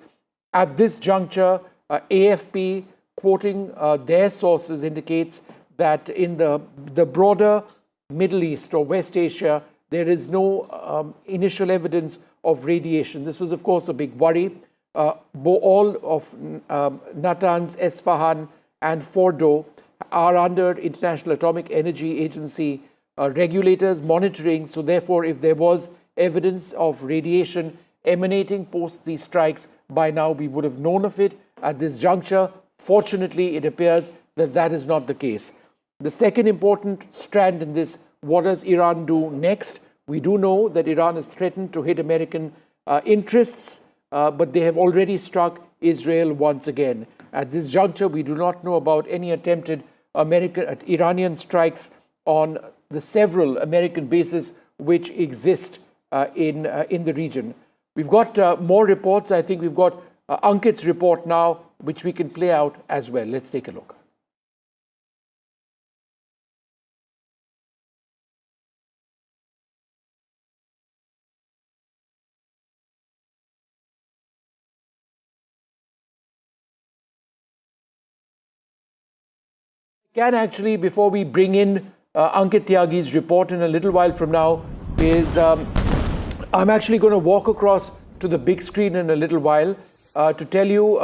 At this juncture, AFP, quoting their sources, indicates that in the broader Middle East or West Asia, there is no initial evidence of radiation. This was, of course, a big worry. All of Natanz, Esfahan, and Fordo are under International Atomic Energy Agency regulators monitoring. So therefore, if there was evidence of radiation emanating post these strikes, by now we would have known of it. At this juncture, fortunately, it appears that that is not the case. The second important strand in this, what does Iran do next? We do know that Iran has threatened to hit American interests, but they have already struck Israel once again. At this juncture, we do not know about any attempted Iranian strikes on the several American bases which exist in the region. We've got more reports. I think we've got Ankit's report now, which we can play out as well. Let's take a look. Can actually, before we bring in Ankit Tyagi's report in a little while from now, is I'm actually going to walk across to the big screen in a little while to tell you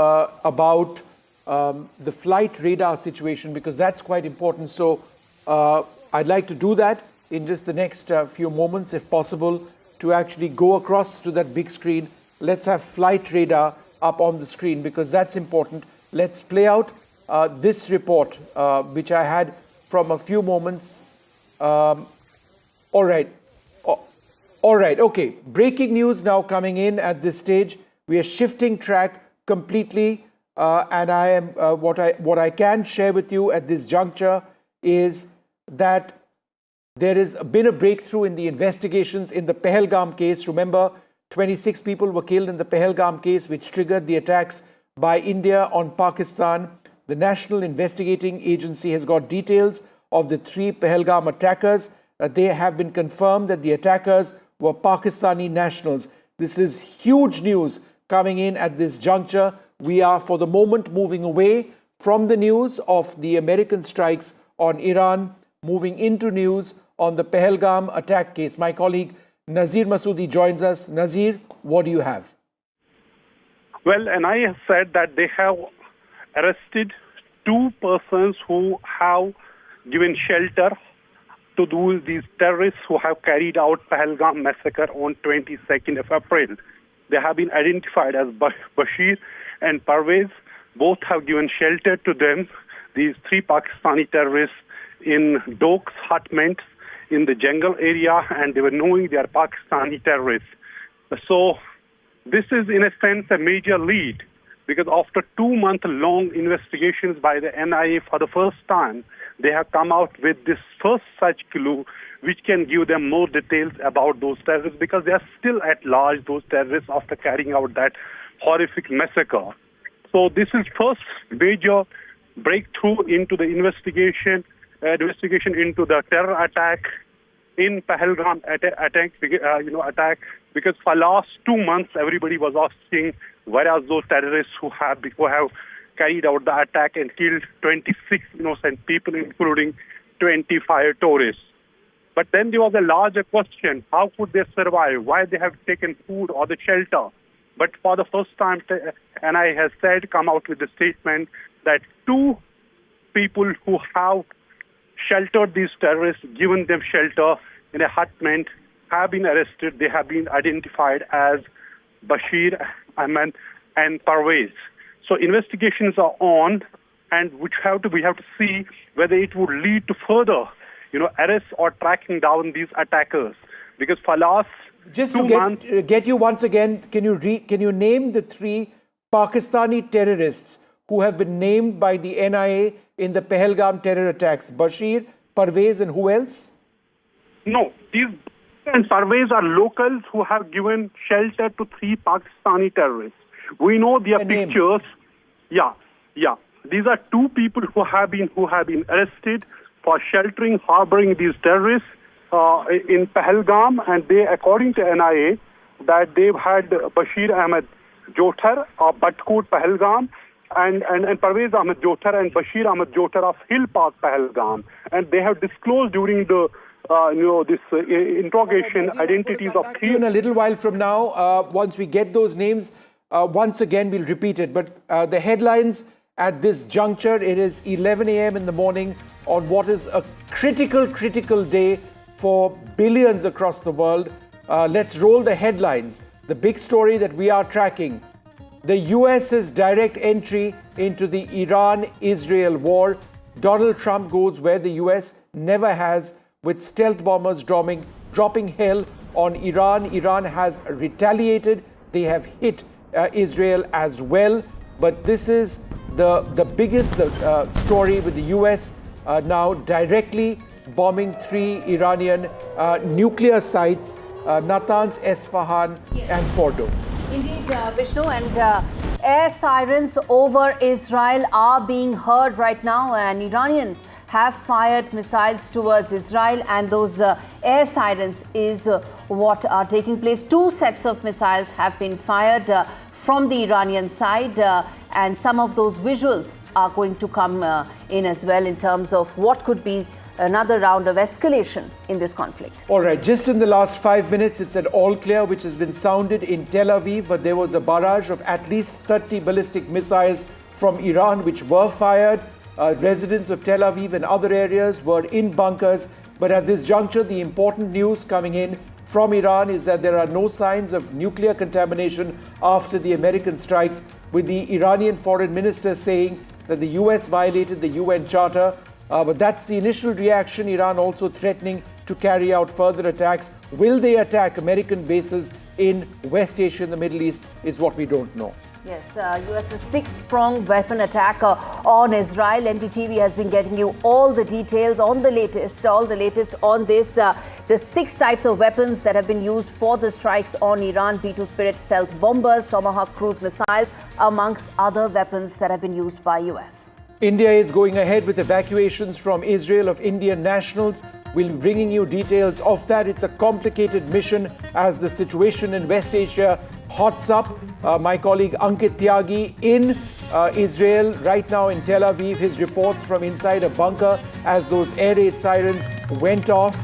about the flight radar situation, because that's quite important. So I'd like to do that in just the next few moments, if possible, to actually go across to that big screen. Let's have flight radar up on the screen, because that's important. Let's play out this report, which I had from a few moments. All right. All right. Okay. Breaking news now coming in at this stage. We are shifting track completely. And I am what I can share with you at this juncture is that there has been a breakthrough in the investigations in the Pahalgam case. Remember, 26 people were killed in the Pahalgam case, which triggered the attacks by India on Pakistan. The National Investigating Agency has got details of the 3 Pahalgam attackers. They have been confirmed that the attackers were Pakistani nationals. This is huge news coming in at this juncture. We are, for the moment, moving away from the news of the American strikes on Iran, moving into news on the Pahalgam attack case. My colleague Nazir Masoodi joins us. Nazir, what do you have? Well, NIA has said that they have arrested 2 persons who have given shelter to these terrorists who have carried out Pahalgam massacre on 22nd of April. They have been identified as Bashir and Parvez. Both have given shelter to them, these 3 Pakistani terrorists, in Dok's hutments in the jungle area, and they were knowing they are Pakistani terrorists. So this is, in a sense, a major lead, because after 2-month-long investigations by the NIA, for the first time, they have come out with this first such clue, which can give them more details about those terrorists, because they are still at large, those terrorists, after carrying out that horrific massacre. So this is first major breakthrough into the investigation into the terror attack in Pahalgam attack, because for last 2 months everybody was asking where are those terrorists who have carried out the attack and killed 26 innocent people, including 25 tourists. But then there was a larger question: how could they survive? Why they have taken food or the shelter? But for the first time, NIA has come out with a statement that 2 people who have sheltered these terrorists, given them shelter in a hutment, have been arrested. They have been identified as Bashir, Ahmed, and Parvez. So investigations are on, and we have to see whether it would lead to further, arrests or tracking down these attackers. Because for last just 2 months, get you once again, can you name the 3 Pakistani terrorists who have been named by the NIA in the Pahalgam terror attacks? Bashir, Parvez, and who else? No, these and Parvez are locals who have given shelter to 3 Pakistani terrorists. We know their pictures. Yeah. These are 2 people who have been arrested for sheltering, harboring these terrorists in Pahalgam, and they, according to NIA, that they've had Bashir Ahmed Jothar of Batkot, Pahalgam, and Parvez Ahmed Jothar and Bashir Ahmed Jothar of Hill Park, Pahalgam, and they have disclosed during the this interrogation identities of 3. In a little while from now, once we get those names, once again we'll repeat it. But the headlines at this juncture: it is 11 a.m. in the morning on what is a critical day for billions across the world. Let's roll the headlines. The big story that we are tracking: the US's direct entry into the Iran-Israel war. Donald Trump goes where the US never has, with stealth bombers dropping hell on Iran. Iran has retaliated. They have hit Israel as well. But this is the biggest story, with the US now directly bombing 3 Iranian nuclear sites, Natanz, Esfahan, and Fordo. Indeed, Vishnu, and air sirens over Israel are being heard right now, and Iranians have fired missiles towards Israel, and those air sirens is what are taking place. 2 sets of missiles have been fired from the Iranian side, and some of those visuals are going to come in as well in terms of what could be another round of escalation in this conflict. All right, just in the last 5 minutes, it's an all clear which has been sounded in Tel Aviv, but there was a barrage of at least 30 ballistic missiles from Iran which were fired. Residents of Tel Aviv and other areas were in bunkers, but at this juncture, the important news coming in from Iran is that there are no signs of nuclear contamination after the American strikes, with the Iranian foreign minister saying that the US violated the UN Charter. But that's the initial reaction. Iran also threatening to carry out further attacks. Will they attack American bases in West Asia and the Middle East is what we don't know. Yes, US's 6-pronged weapon attack on Israel. NDTV has been getting you all the details on the latest on this. The 6 types of weapons that have been used for the strikes on Iran: B-2 Spirit stealth bombers, Tomahawk cruise missiles, amongst other weapons that have been used by US. India is going ahead with evacuations from Israel of Indian nationals. We'll be bringing you details of that. It's a complicated mission as the situation in West Asia hots up. My colleague Ankit Tyagi in Israel right now in Tel Aviv. His reports from inside a bunker as those air raid sirens went off.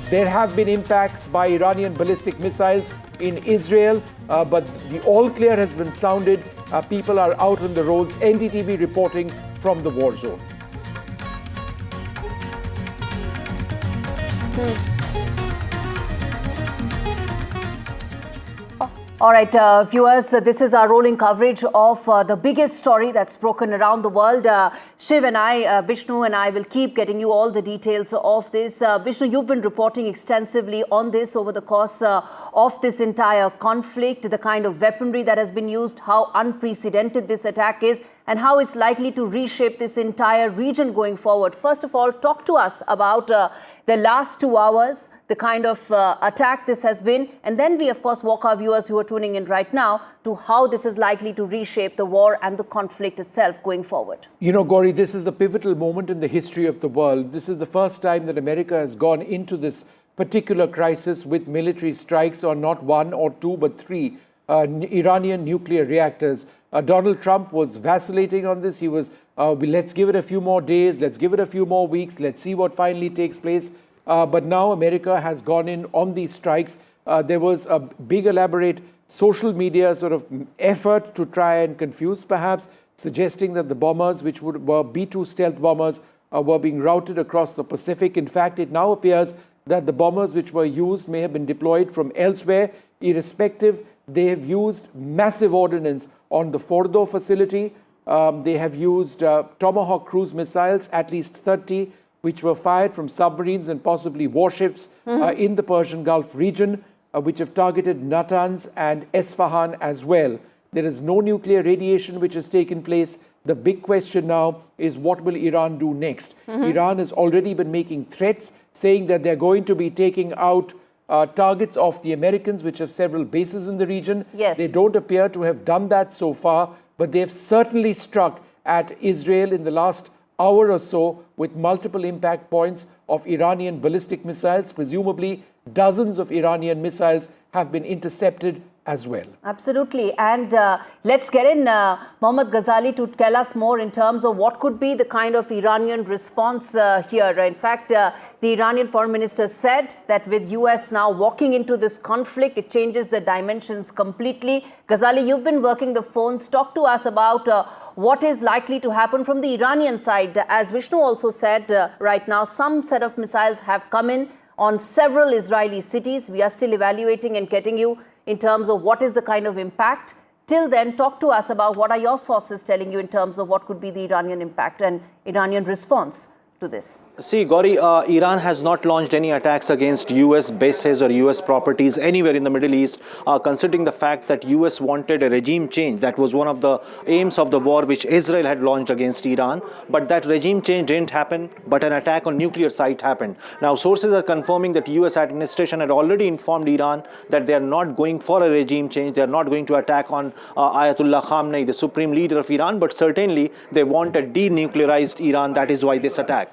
There have been impacts by Iranian ballistic missiles in Israel, but the all clear has been sounded. People are out on the roads. NDTV reporting from the war zone. All right, viewers, this is our rolling coverage of the biggest story that's broken around the world. Shiv and I, Vishnu and I will keep getting you all the details of this. Vishnu, you've been reporting extensively on this over the course of this entire conflict, the kind of weaponry that has been used, how unprecedented this attack is, and how it's likely to reshape this entire region going forward. First of all, talk to us about the last 2 hours, the kind of attack this has been, and then we of course walk our viewers who are tuning in right now to how this is likely to reshape the war and the conflict itself going forward. You know, Gauri, this is a pivotal moment in the history of the world. This is the first time that America has gone into this particular crisis with military strikes on not 1 or 2 but 3 Iranian nuclear reactors. Donald Trump was vacillating on this. He was, let's give it a few more days, let's give it a few more weeks, let's see what finally takes place. But now America has gone in on these strikes. There was a big elaborate social media sort of effort to try and confuse perhaps, suggesting that the bombers, which were B-2 stealth bombers, were being routed across the Pacific. In fact, it now appears that the bombers which were used may have been deployed from elsewhere. Irrespective, they have used massive ordnance on the Fordo facility. They have used Tomahawk cruise missiles, at least 30, which were fired from submarines and possibly warships in the Persian Gulf region, which have targeted Natanz and Esfahan as well. There is no nuclear radiation which has taken place. The big question now is what will Iran do next? Iran has already been making threats, saying that they're going to be taking out targets of the Americans, which have several bases in the region. Yes. They don't appear to have done that so far, but they've certainly struck at Israel in the last hour or so with multiple impact points of Iranian ballistic missiles. Presumably, dozens of Iranian missiles have been intercepted as well. Absolutely. And let's get in Mohammad Ghazali to tell us more in terms of what could be the kind of Iranian response here. In fact, the Iranian foreign minister said that with US now walking into this conflict, it changes the dimensions completely. Ghazali, you've been working the phones. Talk to us about what is likely to happen from the Iranian side. As Vishnu also said right now, some set of missiles have come in on several Israeli cities. We are still evaluating and getting you in terms of what is the kind of impact. Till then, talk to us about what are your sources telling you in terms of what could be the Iranian impact and Iranian response to to this? See, Gauri, Iran has not launched any attacks against US bases or US properties anywhere in the Middle East, considering the fact that US wanted a regime change. That was one of the aims of the war which Israel had launched against Iran. But that regime change didn't happen, but an attack on nuclear site happened. Now, sources are confirming that US administration had already informed Iran that they are not going for a regime change. They are not going to attack on Ayatollah Khamenei, the supreme leader of Iran, but certainly they want a denuclearized Iran. That is why this attack.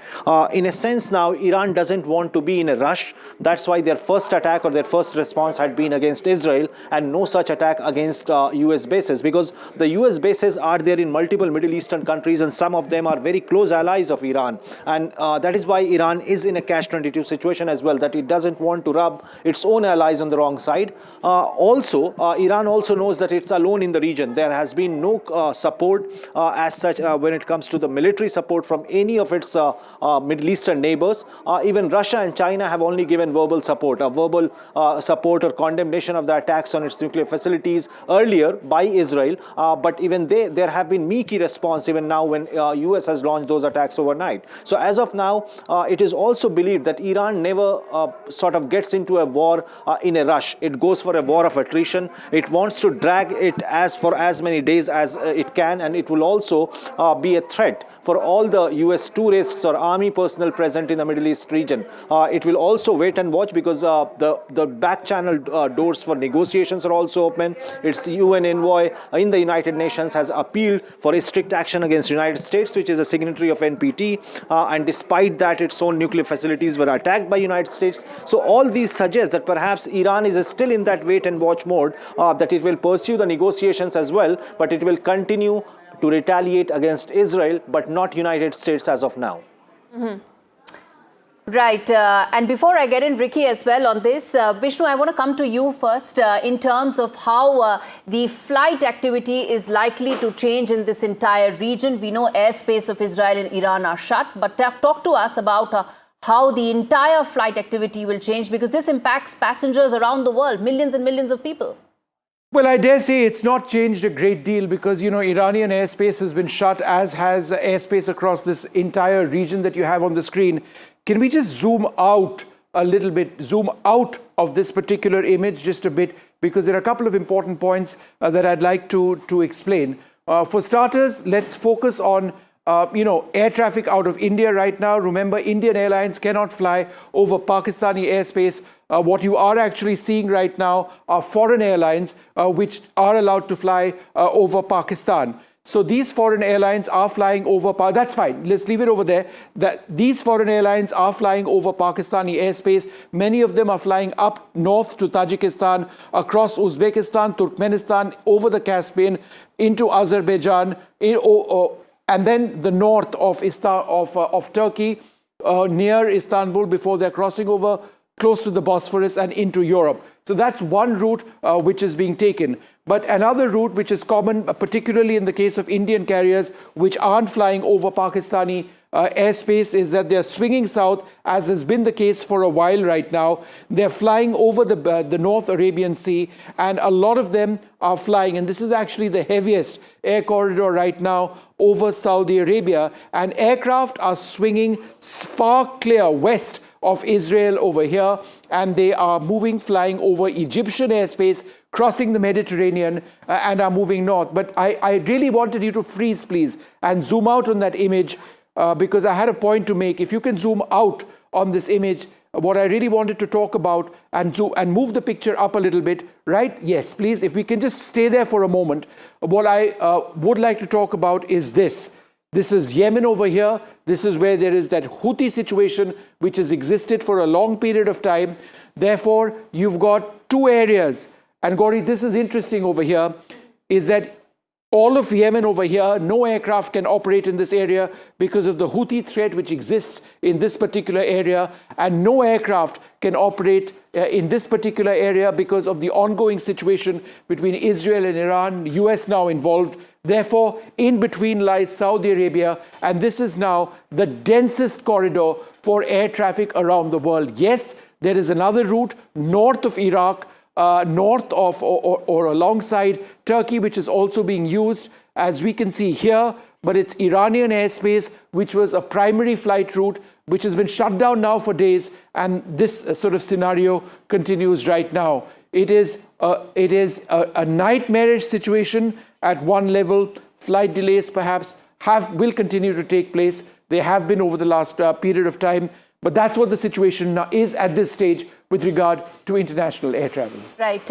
In a sense now, Iran doesn't want to be in a rush. That's why their first attack or their first response had been against Israel and no such attack against US bases, because the US bases are there in multiple Middle Eastern countries and some of them are very close allies of Iran. And that is why Iran is in a catch-22 situation as well, that it doesn't want to rub its own allies on the wrong side. Iran also knows that it's alone in the region. There has been no support as such when it comes to the military support from any of its Middle Eastern neighbors. Even Russia and China have only given verbal support, support or condemnation of the attacks on its nuclear facilities earlier by Israel. But even there have been meek response even now when US has launched those attacks overnight. So as of now, it is also believed that Iran never sort of gets into a war in a rush. It goes for a war of attrition. It wants to drag it for as many days as it can, and it will also be a threat for all the US tourists or army personnel present in the Middle East region. It will also wait and watch because the back channel doors for negotiations are also open. Its UN envoy in the United Nations has appealed for a strict action against the United States, which is a signatory of NPT, and despite that its own nuclear facilities were attacked by United States. So all these suggest that perhaps Iran is still in that wait and watch mode, that it will pursue the negotiations as well, but it will continue to retaliate against Israel, but not United States as of now. Right. And before I get in, Ricky, as well on this, Vishnu, I want to come to you first in terms of how the flight activity is likely to change in this entire region. We know airspace of Israel and Iran are shut, but talk to us about how the entire flight activity will change, because this impacts passengers around the world, millions and millions of people. Well, I dare say it's not changed a great deal because, you know, Iranian airspace has been shut, as has airspace across this entire region that you have on the screen. Can we just zoom out a little bit, zoom out of this particular image just a bit, because there are a couple of important points that I'd like to explain. For starters, let's focus on air traffic out of India right now. Remember, Indian Airlines cannot fly over Pakistani airspace. What you are actually seeing right now are foreign airlines which are allowed to fly over Pakistan. So these foreign airlines are flying over, that's fine, let's leave it over there. These foreign airlines are flying over Pakistani airspace. Many of them are flying up north to Tajikistan, across Uzbekistan, Turkmenistan, over the Caspian, into Azerbaijan, and then the north of Turkey, near Istanbul, before they're crossing over close to the Bosphorus and into Europe. So that's one route which is being taken. But another route which is common, particularly in the case of Indian carriers which aren't flying over Pakistani airspace, is that they're swinging south, as has been the case for a while right now. They're flying over the North Arabian Sea, and a lot of them are flying, and this is actually the heaviest air corridor right now over Saudi Arabia, and aircraft are swinging far clear west of Israel over here, and they are flying over Egyptian airspace, crossing the Mediterranean, and are moving north. But I really wanted you to freeze, please, and zoom out on that image, because I had a point to make. If you can zoom out on this image, what I really wanted to talk about, and move the picture up a little bit, right? Yes, please, if we can just stay there for a moment. What I would like to talk about is this. This is Yemen over here. This is where there is that Houthi situation which has existed for a long period of time. Therefore, you've got two areas. And Gauri, this is interesting over here, is that all of Yemen over here, no aircraft can operate in this area because of the Houthi threat which exists in this particular area, and no aircraft can operate in this particular area because of the ongoing situation between Israel and Iran, US now involved. Therefore, in between lies Saudi Arabia, and this is now the densest corridor for air traffic around the world. Yes, there is another route north of Iraq, north of or alongside Turkey, which is also being used, as we can see here. but it's Iranian airspace, which was a primary flight route, which has been shut down now for days, and this sort of scenario continues right now. It is a nightmarish situation at one level. Flight delays perhaps will continue to take place. They have been over the last period of time, but that's what the situation now is at this stage with regard to international air travel. Right,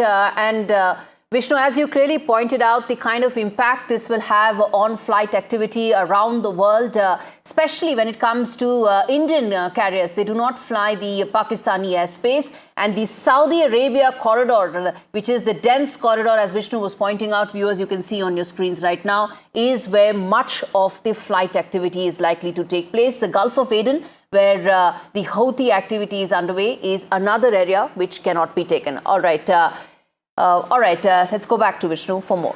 Vishnu, as you clearly pointed out, the kind of impact this will have on flight activity around the world, especially when it comes to Indian carriers. They do not fly the Pakistani airspace, and the Saudi Arabia corridor, which is the dense corridor, as Vishnu was pointing out, viewers, you can see on your screens right now, is where much of the flight activity is likely to take place. The Gulf of Aden, where the Houthi activity is underway, is another area which cannot be taken. All right. Let's go back to Vishnu for more.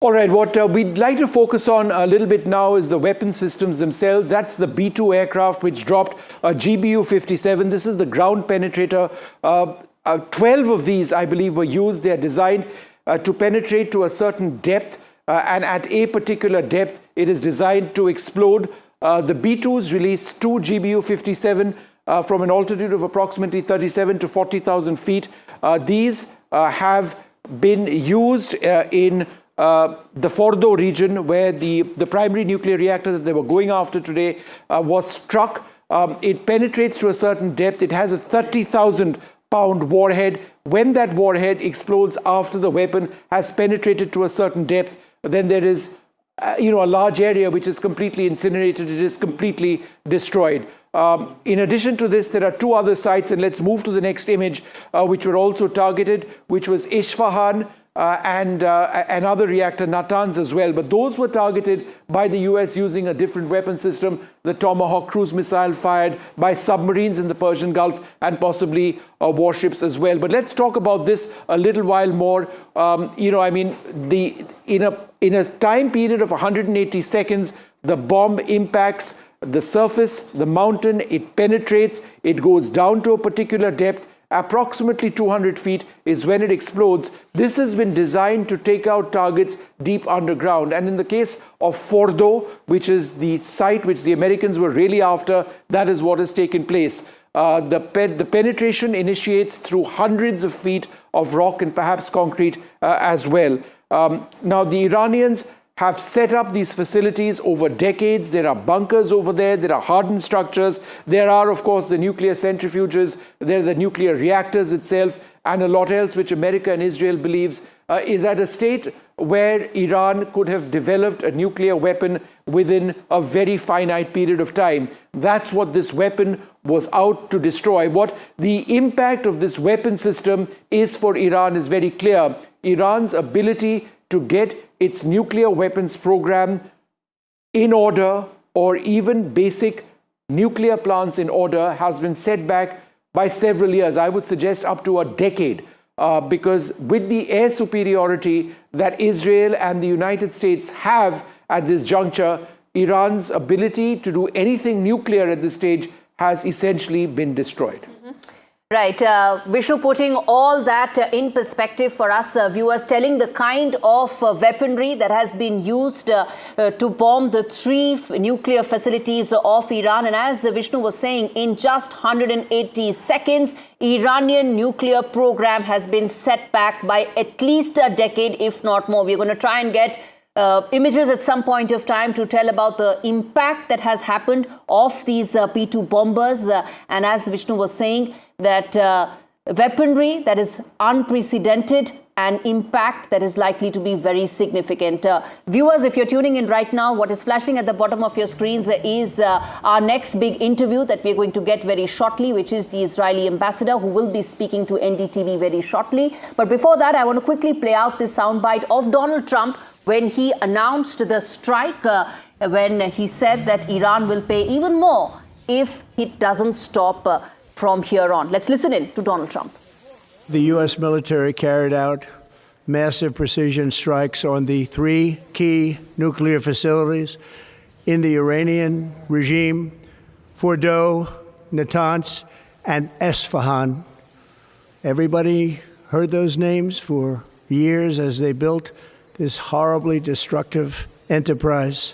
All right, what we'd like to focus on a little bit now is the weapon systems themselves. That's the B-2 aircraft which dropped a GBU-57. This is the ground penetrator. 12 of these, I believe, were used. They are designed to penetrate to a certain depth, and at a particular depth, it is designed to explode. The B-2s released 2 GBU-57 from an altitude of approximately 37 to 40,000 feet. These have been used in the Fordo region, where the primary nuclear reactor that they were going after today was struck. It penetrates to a certain depth. It has a 30,000-pound warhead. When that warhead explodes after the weapon has penetrated to a certain depth, then there is a large area which is completely incinerated. It is completely destroyed. In addition to this, there are 2 other sites, and let's move to the next image, which were also targeted, which was Isfahan and another reactor, Natanz, as well. But those were targeted by the US using a different weapon system, the Tomahawk cruise missile fired by submarines in the Persian Gulf and possibly warships as well. But let's talk about this a little while more. In a time period of 180 seconds, the bomb impacts the surface, the mountain, it penetrates, it goes down to a particular depth. Approximately 200 feet is when it explodes. This has been designed to take out targets deep underground. And in the case of Fordo, which is the site which the Americans were really after, that is what has taken place. The penetration initiates through hundreds of feet of rock and perhaps concrete as well. Now, the Iranians have set up these facilities over decades. There are bunkers over there. There are hardened structures. There are, of course, the nuclear centrifuges. There are the nuclear reactors itself, and a lot else which America and Israel believes is at a state where Iran could have developed a nuclear weapon within a very finite period of time. That's what this weapon was out to destroy. What the impact of this weapon system is for Iran is very clear. Iran's ability to get its nuclear weapons program in order, or even basic nuclear plants in order, has been set back by several years. I would suggest up to a decade, because with the air superiority that Israel and the United States have at this juncture, Iran's ability to do anything nuclear at this stage has essentially been destroyed. Right. Vishnu, putting all that in perspective for us viewers, telling the kind of weaponry that has been used to bomb the 3 nuclear facilities of Iran. And as Vishnu was saying, in just 180 seconds, Iranian nuclear program has been set back by at least a decade, if not more. We're going to try and get images at some point of time to tell about the impact that has happened of these P-2 bombers. And as Vishnu was saying, that weaponry that is unprecedented and impact that is likely to be very significant. Viewers, if you're tuning in right now, what is flashing at the bottom of your screens is our next big interview that we're going to get very shortly, which is the Israeli ambassador who will be speaking to NDTV very shortly. But before that, I want to quickly play out this soundbite of Donald Trump when he announced the strike, when he said that Iran will pay even more if it doesn't stop from here on. Let's listen in to Donald Trump. The U.S. military carried out massive precision strikes on the 3 key nuclear facilities in the Iranian regime, Fordo, Natanz, and Isfahan. Everybody heard those names for years as they built this horribly destructive enterprise.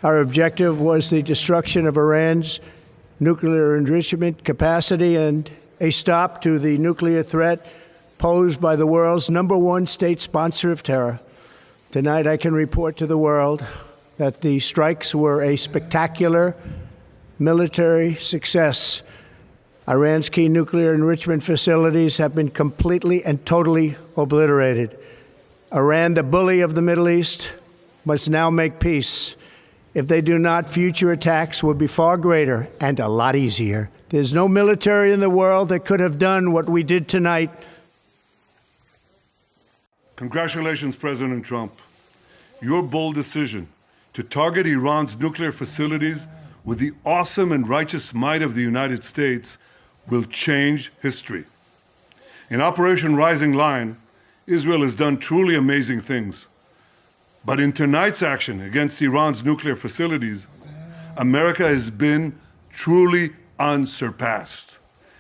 Our objective was the destruction of Iran's nuclear enrichment capacity and a stop to the nuclear threat posed by the world's #1 state sponsor of terror. Tonight, I can report to the world that the strikes were a spectacular military success. Iran's key nuclear enrichment facilities have been completely and totally obliterated. Iran, the bully of the Middle East, must now make peace. If they do not, future attacks will be far greater and a lot easier. There's no military in the world that could have done what we did tonight. Congratulations, President Trump. Your bold decision to target Iran's nuclear facilities with the awesome and righteous might of the United States will change history. In Operation Rising Lion, Israel has done truly amazing things. But in tonight's action against Iran's nuclear facilities, America has been truly unsurpassed.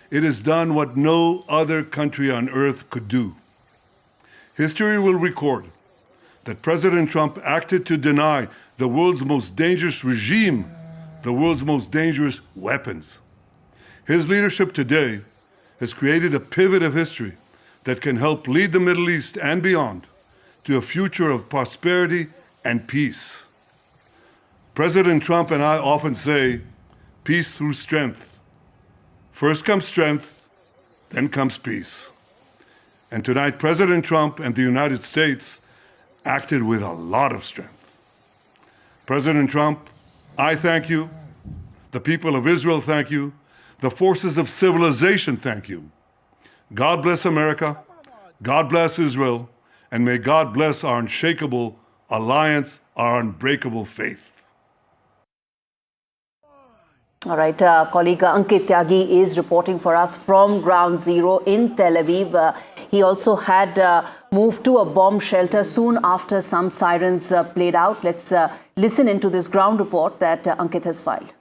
It has done what no other country on earth could do. History will record that President Trump acted to deny the world's most dangerous regime the world's most dangerous weapons. His leadership today has created a pivot of history that can help lead the Middle East and beyond to a future of prosperity and peace. President Trump and I often say, peace through strength. First comes strength, then comes peace. And tonight, President Trump and the United States acted with a lot of strength. President Trump, I thank you. The people of Israel thank you. The forces of civilization thank you. God bless America. God bless Israel. And may God bless our unshakable alliance, our unbreakable faith. All right, colleague Ankit Tyagi is reporting for us from Ground Zero in Tel Aviv. He also had moved to a bomb shelter soon after some sirens played out. Let's listen into this ground report that Ankit has filed.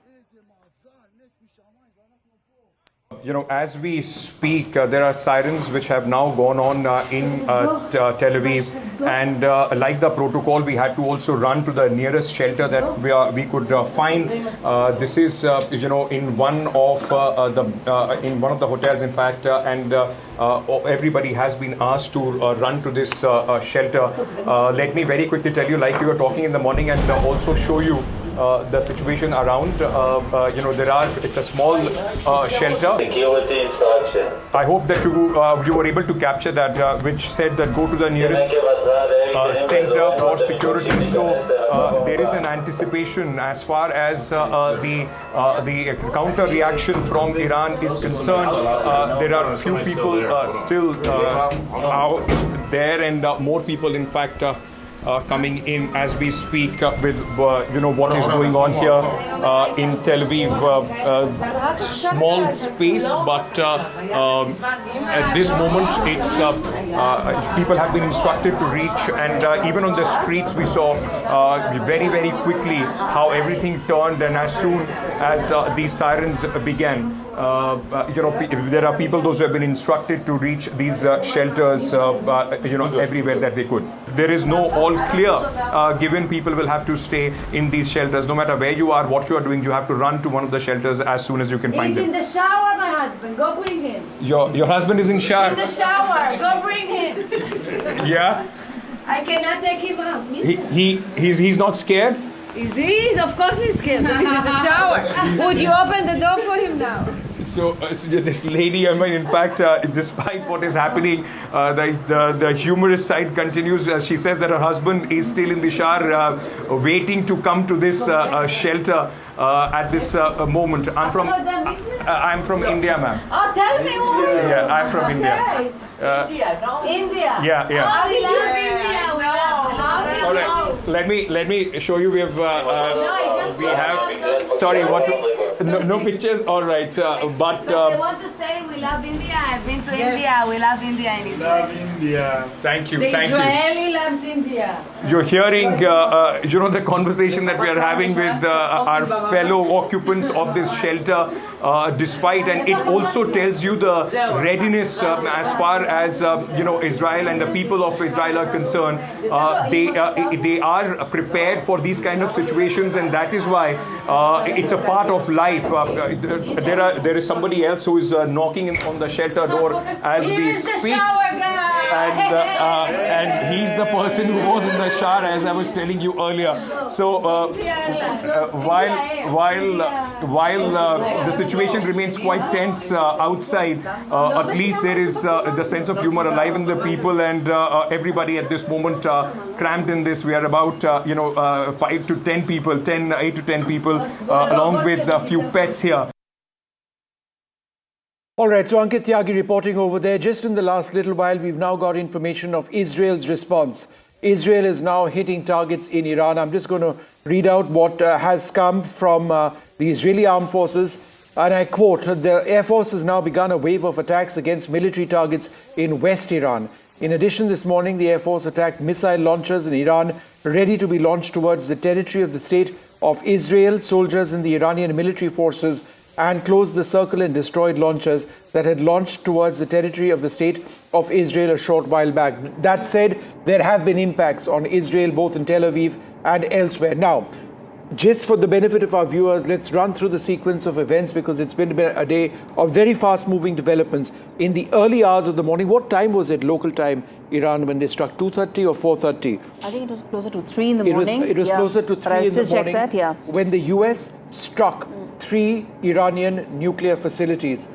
You know, as we speak, there are sirens which have now gone on in Tel Aviv. And like the protocol, we had to also run to the nearest shelter that we could find. This is, you know, in one of the hotels, in fact, and everybody has been asked to run to this shelter. Let me very quickly tell you, like we were talking in the morning, and also show you the situation around. You know, it's a small shelter. I hope that you were able to capture that, which said that go to the nearest center for security. So there is an anticipation as far as the counter reaction from Iran is concerned. There are a few people still out there, and more people, in fact, coming in as we speak with you know what is going on here in Tel Aviv. Small space, but at this moment it's people have been instructed to reach, and even on the streets we saw very, very quickly how everything turned, and as soon as these sirens began, you know, there are people, those who have been instructed to reach these shelters, you know, everywhere that they could. There is no all clear given. People will have to stay in these shelters. No matter where you are, what you are doing, you have to run to one of the shelters as soon as you can find them. He's in the shower, my husband. Go bring him. Your husband is in shower? In the shower. Go bring him. Yeah? I cannot take him out. He's not scared? He's of course he's scared, but he's in the shower. Would you open the door for him now? So this lady, I mean, in fact, despite what is happening, the humorous side continues. She says that her husband is still in the shower, waiting to come to this shelter at this moment. I'm from India, ma'am. Oh, tell me who. Yeah, I'm from India. India, no? India. Yeah. How did you India? All right. Let me show you. We have. Sorry. What? No pictures? All right. But I want to say we love India. I've been to India. We love India in Israel. love India. Thank you. The Thank you. Israeli loves India. You're hearing, the conversation that we are having with our fellow occupants of this shelter, despite, and it also tells you the readiness as far as, Israel and the people of Israel are concerned. They are prepared for these kind of situations, and that is why it's a part of life. There is somebody else who is knocking on the shelter door as we speak. And he's the person who was in the shower, as I was telling you earlier. So while the situation remains quite tense outside, at least there is the sense of humor alive in the people, and everybody at this moment crammed in this. We are about 8 to 10 people, along with a few pets here. All right, so Ankit Tyagi reporting over there. Just in the last little while, we've now got information of Israel's response. Israel is now hitting targets in Iran. I'm just going to read out what has come from the Israeli armed forces. And I quote, the Air Force has now begun a wave of attacks against military targets in West Iran. In addition, this morning, the Air Force attacked missile launchers in Iran, ready to be launched towards the territory of the state of Israel. Soldiers in the Iranian military forces and closed the circle and destroyed launchers that had launched towards the territory of the state of Israel a short while back. That said, there have been impacts on Israel, both in Tel Aviv and elsewhere. Now, just for the benefit of our viewers, let's run through the sequence of events, because it's been a day of very fast-moving developments. In the early hours of the morning, what time was it, local time, Iran, when they struck? 2:30 or 4:30? I think it was closer to 3 in the morning. It was closer to 3 in the morning. Check that, yeah. When the US struck 3 Iranian nuclear facilities.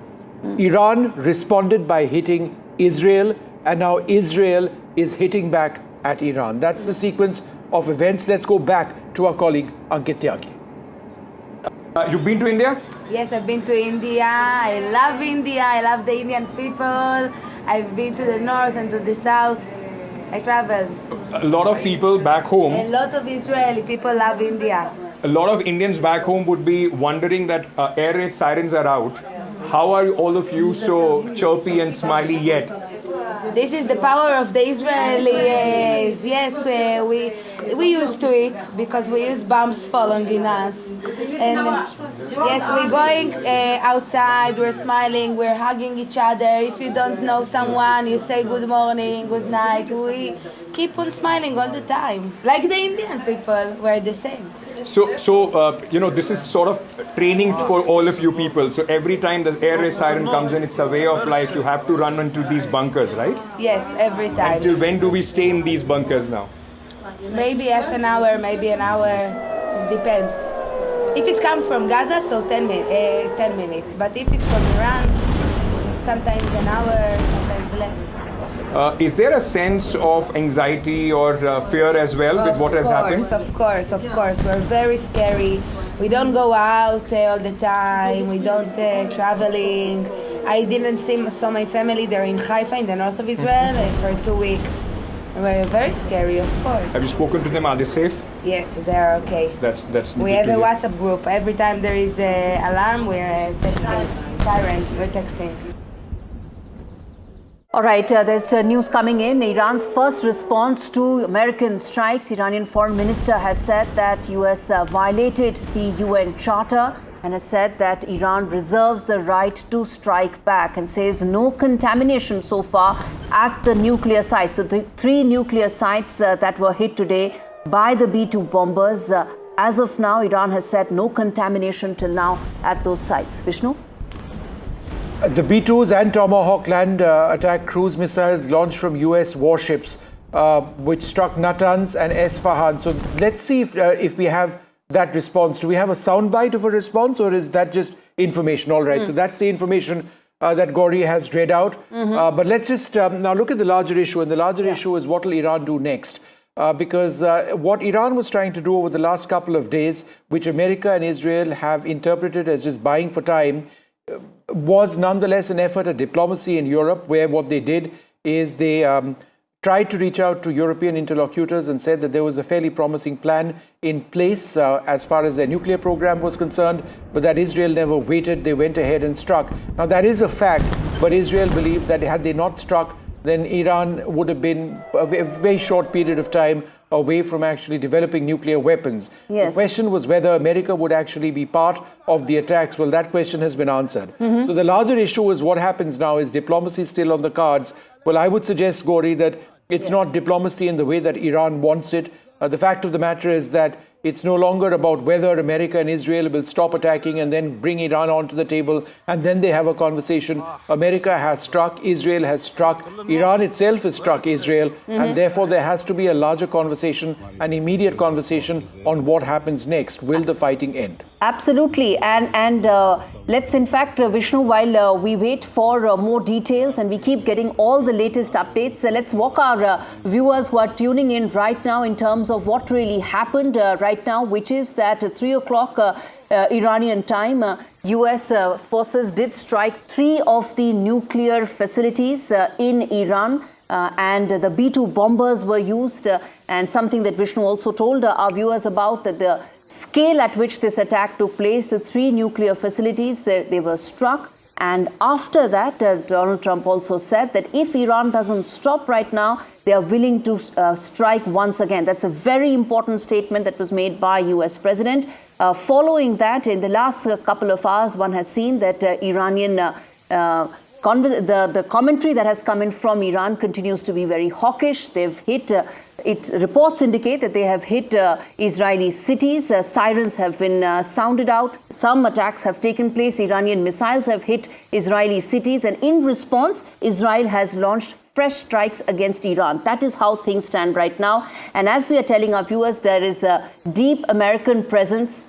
Iran responded by hitting Israel, and now Israel is hitting back at Iran. That's the sequence of events. Let's go back to our colleague Ankit Tyagi. You've been to India? Yes, I've been to India. I love India. I love the Indian people. I've been to the north and to the south. I traveled. A lot of people back home. A lot of Israeli people love India. A lot of Indians back home would be wondering that air raid sirens are out. How are all of you so chirpy and smiley yet? This is the power of the Israelis. Yes, we used to it because we use bombs falling in us. And yes, we're going outside, we're smiling, we're hugging each other. If you don't know someone, you say good morning, good night. We keep on smiling all the time. Like the Indian people, we're the same. So this is sort of training for all of you people. So every time the air raid siren comes in, it's a way of life. You have to run into these bunkers, right? Yes, every time. Until when do we stay in these bunkers now? Maybe half an hour, maybe an hour. It depends. If it's come from Gaza, so 10 minutes. But if it's from Iran, sometimes an hour, sometimes less. Is there a sense of anxiety or fear as well with what has happened? Of course. We're very scary. We don't go out all the time. We don't traveling. I didn't see my family. They're in Haifa, in the north of Israel, for 2 weeks. We're very scary, of course. Have you spoken to them? Are they safe? Yes, they're okay. That's. We have a WhatsApp group. Every time there is an alarm, we're texting. Siren, we're texting. All right, there's news coming in. Iran's first response to American strikes. Iranian foreign minister has said that US violated the UN Charter and has said that Iran reserves the right to strike back, and says no contamination so far at the nuclear sites. So the 3 nuclear sites that were hit today by the B-2 bombers. As of now, Iran has said no contamination till now at those sites. Vishnu? The B-2s and Tomahawk land attack cruise missiles launched from US warships, which struck Natanz and Esfahan. So let's see if we have that response. Do we have a soundbite of a response, or is that just information? All right, so that's the information that Gauri has read out. But let's just now look at the larger issue. And the larger issue is, what will Iran do next? Because what Iran was trying to do over the last couple of days, which America and Israel have interpreted as just buying for time, was nonetheless an effort at diplomacy in Europe, where what they did is they tried to reach out to European interlocutors and said that there was a fairly promising plan in place as far as their nuclear program was concerned, but that Israel never waited. They went ahead and struck. Now, that is a fact, but Israel believed that had they not struck, then Iran would have been a very short period of time away from actually developing nuclear weapons. Yes. The question was whether America would actually be part of the attacks. Well, that question has been answered. So the larger issue is what happens now. Is diplomacy still on the cards? Well, I would suggest, Gauri, that it's not diplomacy in the way that Iran wants it. The fact of the matter is that it's no longer about whether America and Israel will stop attacking and then bring Iran onto the table and then they have a conversation. America has struck, Israel has struck, Iran itself has struck Israel, and therefore there has to be a larger conversation, an immediate conversation on what happens next. Will the fighting end? Absolutely. And let's, in fact, Vishnu, while we wait for more details and we keep getting all the latest updates, let's walk our viewers who are tuning in right now in terms of what really happened right now, which is that at 3 o'clock Iranian time, US forces did strike 3 of the nuclear facilities in Iran. And the B-2 bombers were used, and something that Vishnu also told our viewers about, that the scale at which this attack took place, the 3 nuclear facilities, they were struck. And after that, Donald Trump also said that if Iran doesn't stop right now, they are willing to strike once again. That's a very important statement that was made by US President. Following that, in the last couple of hours, one has seen that Iranian the commentary that has come in from Iran continues to be very hawkish. They've hit, reports indicate that they have hit Israeli cities. Sirens have been sounded out. Some attacks have taken place. Iranian missiles have hit Israeli cities. And in response, Israel has launched fresh strikes against Iran. That is how things stand right now. And as we are telling our viewers, there is a deep American presence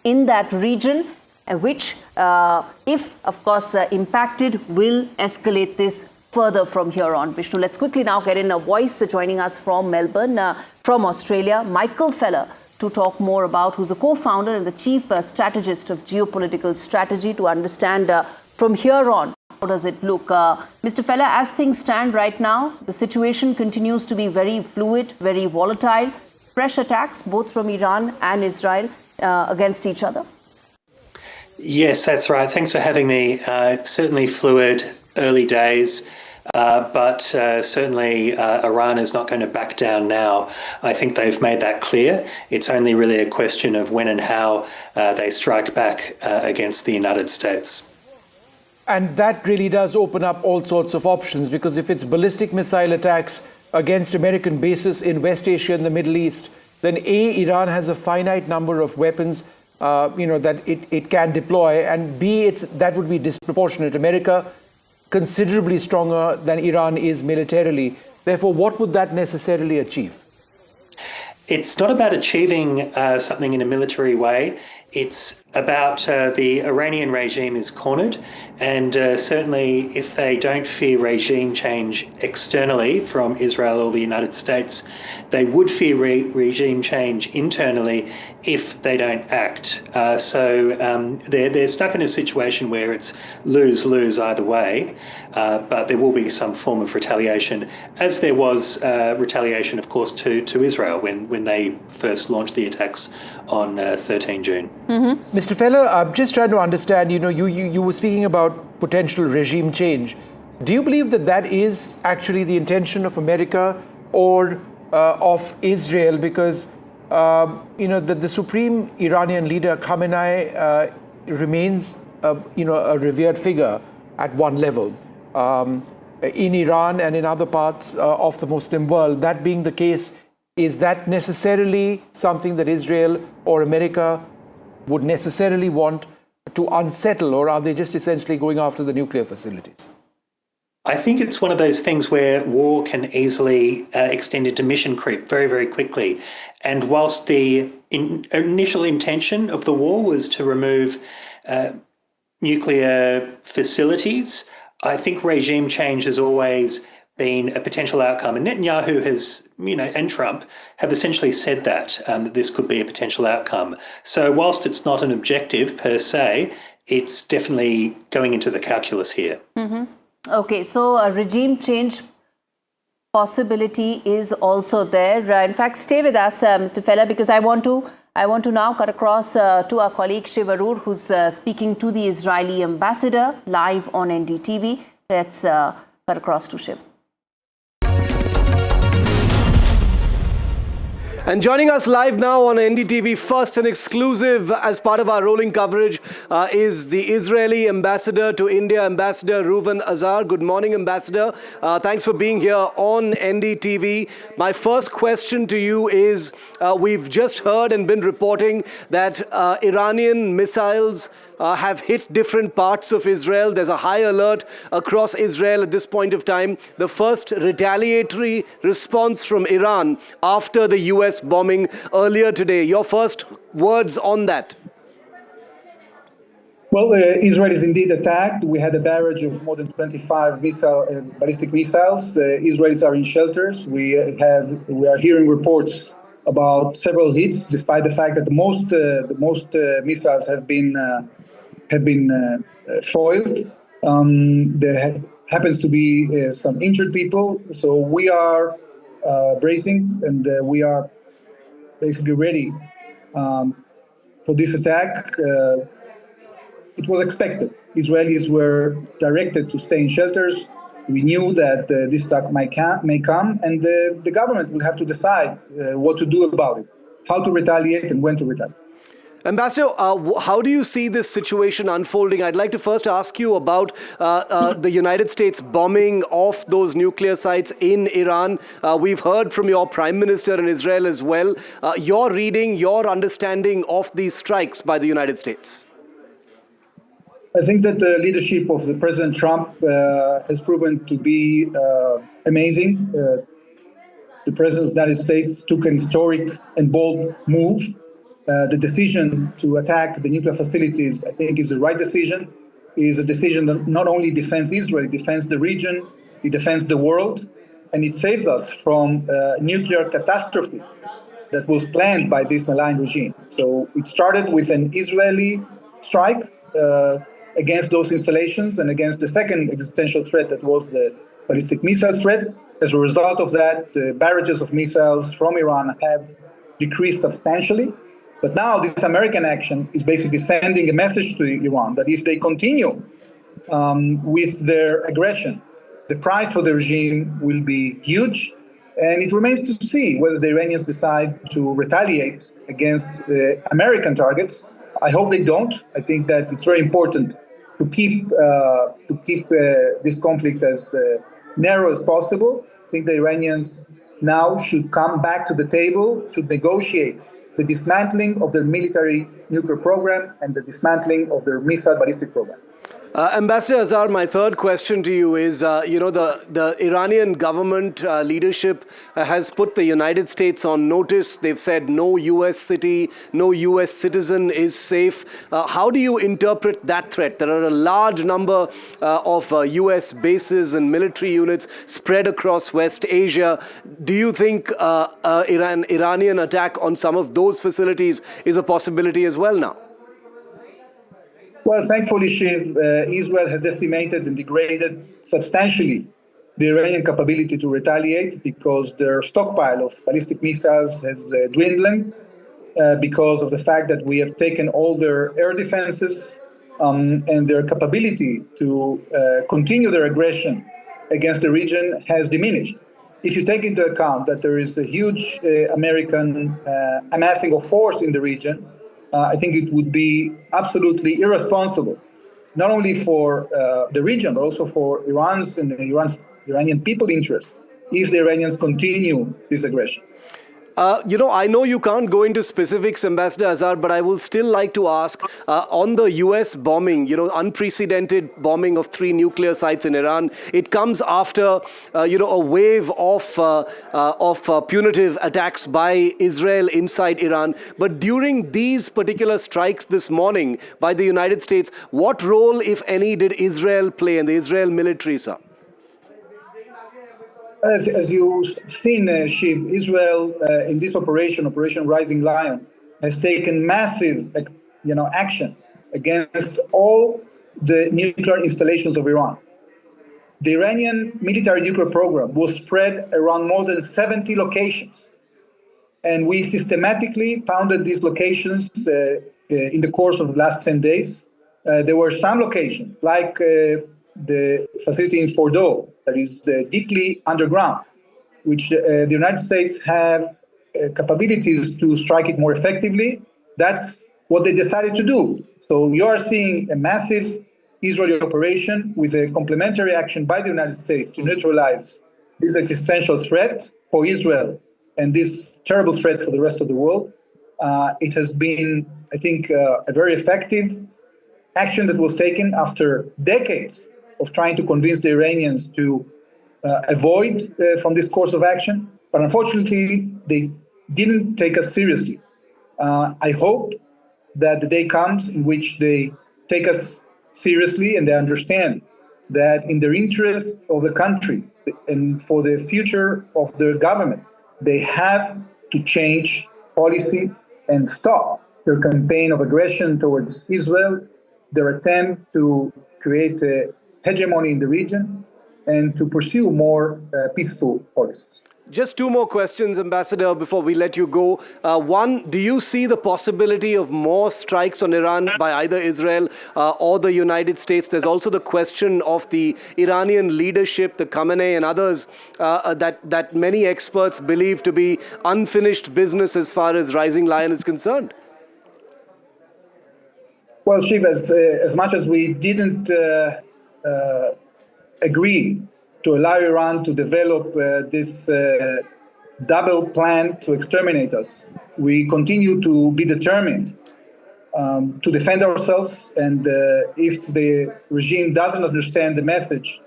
in that region, which, if, of course, impacted, will escalate this further from here on. Vishnu, let's quickly now get in a voice joining us from Melbourne, from Australia, Michael Feller, to talk more about, who's a co-founder and the chief strategist of geopolitical strategy, to understand from here on, how does it look? Mr. Feller, as things stand right now, the situation continues to be very fluid, very volatile, fresh attacks both from Iran and Israel against each other. Yes, that's right. Thanks for having me. Certainly fluid, early days, but certainly Iran is not going to back down now. I think they've made that clear. It's only really a question of when and how they strike back against the United States. And that really does open up all sorts of options, because if it's ballistic missile attacks against American bases in West Asia and the Middle East, then A, Iran has a finite number of weapons that it can deploy, and B, that would be disproportionate. America considerably stronger than Iran is militarily. Therefore, what would that necessarily achieve? It's not about achieving something in a military way. It's about the Iranian regime is cornered, and certainly if they don't fear regime change externally from Israel or the United States, they would fear regime change internally if they don't act. So they're stuck in a situation where it's lose-lose either way, but there will be some form of retaliation, as there was retaliation, of course, to Israel when they first launched the attacks on 13 June. Mr. Feller, I'm just trying to understand, you were speaking about potential regime change. Do you believe that that is actually the intention of America or of Israel? Because, the supreme Iranian leader, Khamenei, remains, a revered figure at one level. In Iran and in other parts of the Muslim world. That being the case, is that necessarily something that Israel or America would necessarily want to unsettle, or are they just essentially going after the nuclear facilities? I think it's one of those things where war can easily extend into mission creep very, very quickly. And whilst the initial intention of the war was to remove nuclear facilities, I think regime change has always been a potential outcome. And Netanyahu has, and Trump have essentially said that this could be a potential outcome. So whilst it's not an objective per se, it's definitely going into the calculus here. Okay, so regime change possibility is also there. In fact, stay with us, Mr. Feller, because I want to now cut across to our colleague Shiv Arur, who's speaking to the Israeli ambassador live on NDTV. Let's cut across to Shiv. And joining us live now on NDTV, first and exclusive as part of our rolling coverage, is the Israeli ambassador to India, Ambassador Reuven Azar. Good morning, Ambassador. Thanks for being here on NDTV. My first question to you is, we've just heard and been reporting that Iranian missiles have hit different parts of Israel. There's a high alert across Israel at this point of time. The first retaliatory response from Iran after the US bombing earlier today. Your first words on that? Well, Israel is indeed attacked. We had a barrage of more than 25 ballistic missiles. Israelis are in shelters. We are hearing reports about several hits, despite the fact that the most missiles have been foiled. There happens to be some injured people, so we are bracing, and we are basically ready for this attack. It was expected. Israelis were directed to stay in shelters. We knew that this attack may come, and the government will have to decide what to do about it, how to retaliate and when to retaliate. Ambassador, how do you see this situation unfolding? I'd like to first ask you about the United States bombing of those nuclear sites in Iran. We've heard from your Prime Minister in Israel as well. Your reading, your understanding of these strikes by the United States? I think that the leadership of the President Trump has proven to be amazing. The President of the United States took an historic and bold move. The decision to attack the nuclear facilities, I think, is the right decision. It is a decision that not only defends Israel, it defends the region, it defends the world, and it saves us from nuclear catastrophe that was planned by this malign regime. So it started with an Israeli strike against those installations and against the second existential threat that was the ballistic missile threat. As a result of that, the barrages of missiles from Iran have decreased substantially. But now this American action is basically sending a message to Iran that if they continue with their aggression, the price for the regime will be huge. And it remains to see whether the Iranians decide to retaliate against the American targets. I hope they don't. I think that it's very important to keep this conflict as narrow as possible. I think the Iranians now should come back to the table, should negotiate the dismantling of their military nuclear program and the dismantling of their missile ballistic program. Ambassador Azar, my third question to you is, the Iranian government leadership has put the United States on notice. They've said no U.S. city, no U.S. citizen is safe. How do you interpret that threat? There are a large number of U.S. bases and military units spread across West Asia. Do you think Iranian attack on some of those facilities is a possibility as well now? Well, thankfully, Shiv, Israel has decimated and degraded substantially the Iranian capability to retaliate because their stockpile of ballistic missiles has dwindling because of the fact that we have taken all their air defenses and their capability to continue their aggression against the region has diminished. If you take into account that there is a huge American amassing of force in the region, I think it would be absolutely irresponsible, not only for the region, but also for Iran's and the Iranian people's interest, if the Iranians continue this aggression. I know you can't go into specifics, Ambassador Azar, but I will still like to ask on the U.S. bombing, unprecedented bombing of 3 nuclear sites in Iran. It comes after, a wave of punitive attacks by Israel inside Iran. But during these particular strikes this morning by the United States, what role, if any, did Israel play and the Israel military, sir? As you've seen, Shiv, Israel in this Operation Rising Lion, has taken massive, action against all the nuclear installations of Iran. the Iranian military nuclear program was spread around more than 70 locations. And we systematically pounded these locations in the course of the last 10 days. There were some locations, like the facility in Fordo, that is deeply underground, which the United States have capabilities to strike it more effectively. That's what they decided to do. So you are seeing a massive Israeli operation with a complementary action by the United States to neutralize this existential threat for Israel and this terrible threat for the rest of the world. It has been, I think, a very effective action that was taken after decades of trying to convince the Iranians to avoid from this course of action. But unfortunately, they didn't take us seriously. I hope that the day comes in which they take us seriously and they understand that in their interest of the country and for the future of their government, they have to change policy and stop their campaign of aggression towards Israel, their attempt to create a hegemony in the region, and to pursue more peaceful policies. Just two more questions, Ambassador, before we let you go. One, do you see the possibility of more strikes on Iran by either Israel or the United States? There's also the question of the Iranian leadership, the Khamenei and others, that many experts believe to be unfinished business as far as Rising Lion is concerned. Well, Shiv, as much as we didn't agree to allow Iran to develop this double plan to exterminate us, we continue to be determined to defend ourselves. And if the regime doesn't understand the message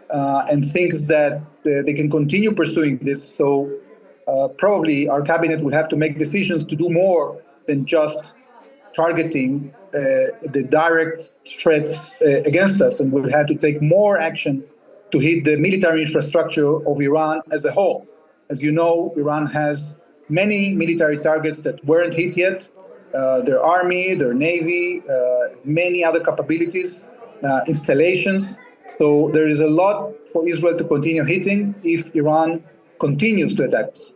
and thinks that they can continue pursuing this, so probably our cabinet will have to make decisions to do more than just targeting the direct threats against us, and we'll have to take more action to hit the military infrastructure of Iran as a whole. As you know, Iran has many military targets that weren't hit yet, their army, their navy, many other capabilities, installations. So there is a lot for Israel to continue hitting if Iran continues to attack us.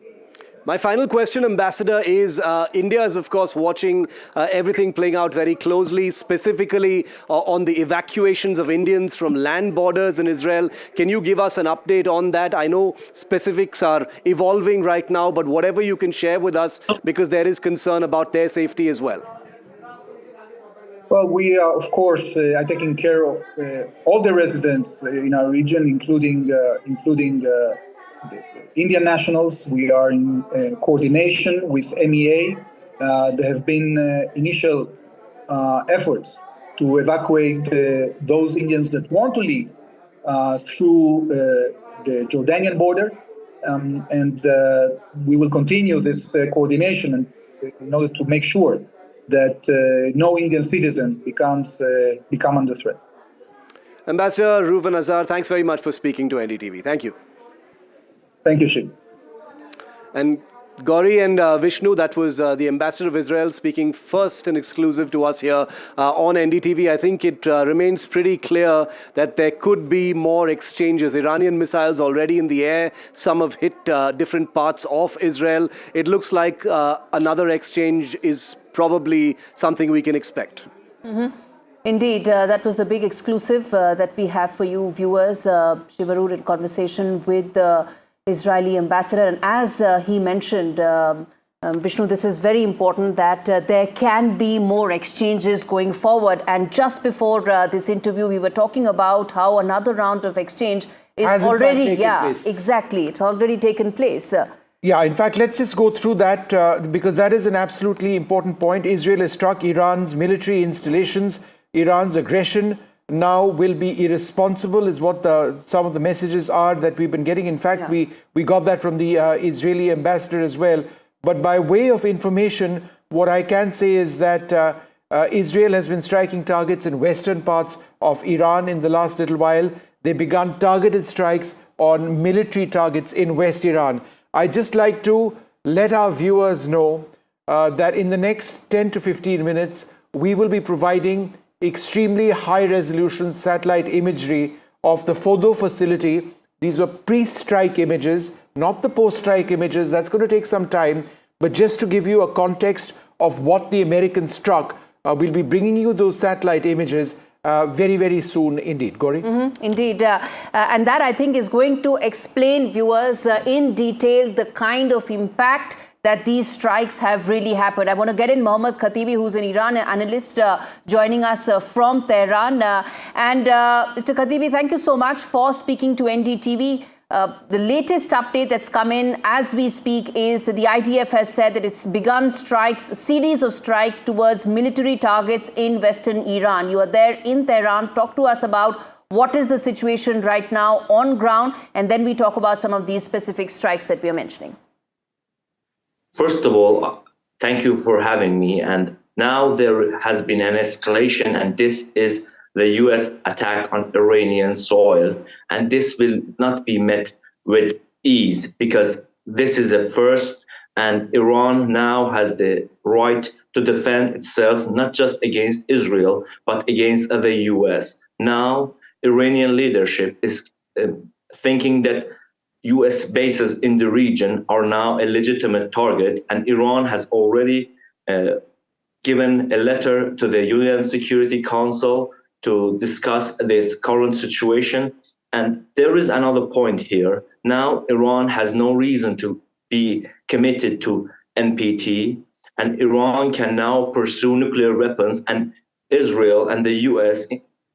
My final question, Ambassador, is India is, of course, watching everything playing out very closely, specifically on the evacuations of Indians from land borders in Israel. Can you give us an update on that? I know specifics are evolving right now, but whatever you can share with us, because there is concern about their safety as well. Well, we are, of course, are taking care of all the residents in our region, including the Indian nationals. We are in coordination with MEA. There have been initial efforts to evacuate those Indians that want to leave through the Jordanian border. And we will continue this coordination in order to make sure that no Indian citizens become under threat. Ambassador Reuven Azar, thanks very much for speaking to NDTV. Thank you. Thank you, Shiv. And Gauri and Vishnu, that was the Ambassador of Israel speaking first and exclusive to us here on NDTV. I think it remains pretty clear that there could be more exchanges. Iranian missiles already in the air. Some have hit different parts of Israel. It looks like another exchange is probably something we can expect. Mm-hmm. Indeed, that was the big exclusive that we have for you viewers. Shivarur in conversation with the Israeli ambassador. And as he mentioned, Vishnu, this is very important that there can be more exchanges going forward. And just before this interview, we were talking about how another round of exchange is already, place. Exactly, it's already taken place. Yeah, in fact, let's just go through that because that is an absolutely important point. Israel has struck Iran's military installations. Iran's aggression now will be irresponsible is what some of the messages are that we've been getting. In fact, we got that from the Israeli ambassador as well. But by way of information, what I can say is that Israel has been striking targets in western parts of Iran in the last little while. They began targeted strikes on military targets in West Iran. I'd just like to let our viewers know that in the next 10 to 15 minutes, we will be providing extremely high-resolution satellite imagery of the Fordo facility. These were pre-strike images, not the post-strike images. That's going to take some time. But just to give you a context of what the Americans struck, we'll be bringing you those satellite images very, very soon indeed. Gauri? Indeed. And that, I think, is going to explain, viewers, in detail the kind of impact that these strikes have really happened. I want to get in Mohammad Khatibi, who's an Iran analyst, joining us from Tehran. Mr. Khatibi, thank you so much for speaking to NDTV. The latest update that's come in as we speak is that the IDF has said that it's begun strikes, a series of strikes towards military targets in Western Iran. You are there in Tehran. Talk to us about what is the situation right now on ground, and then we talk about some of these specific strikes that we are mentioning. First of all, thank you for having me. And now there has been an escalation, and this is the U.S. attack on Iranian soil. And this will not be met with ease, because this is a first, and Iran now has the right to defend itself, not just against Israel, but against the U.S. Now, Iranian leadership is thinking that U.S. bases in the region are now a legitimate target, and Iran has already given a letter to the UN Security Council to discuss this current situation. And there is another point here. Now, Iran has no reason to be committed to NPT, and Iran can now pursue nuclear weapons, and Israel and the U.S.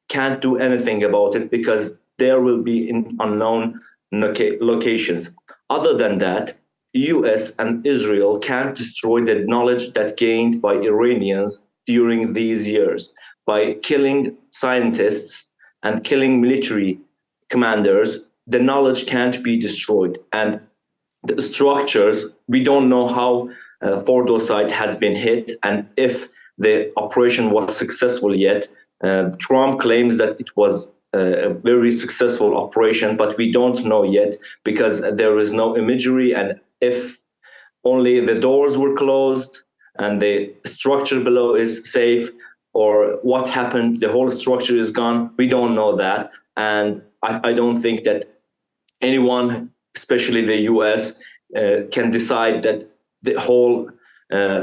can't do anything about it because there will be in unknown locations. Other than that, US and Israel can't destroy the knowledge that gained by Iranians during these years. By killing scientists and killing military commanders, the knowledge can't be destroyed. And the structures, we don't know how Fordo site has been hit and if the operation was successful yet. Trump claims that it was a very successful operation, but we don't know yet because there is no imagery, and if only the doors were closed and the structure below is safe, or what happened, the whole structure is gone, we don't know that. And I don't think that anyone, especially the US, can decide that the whole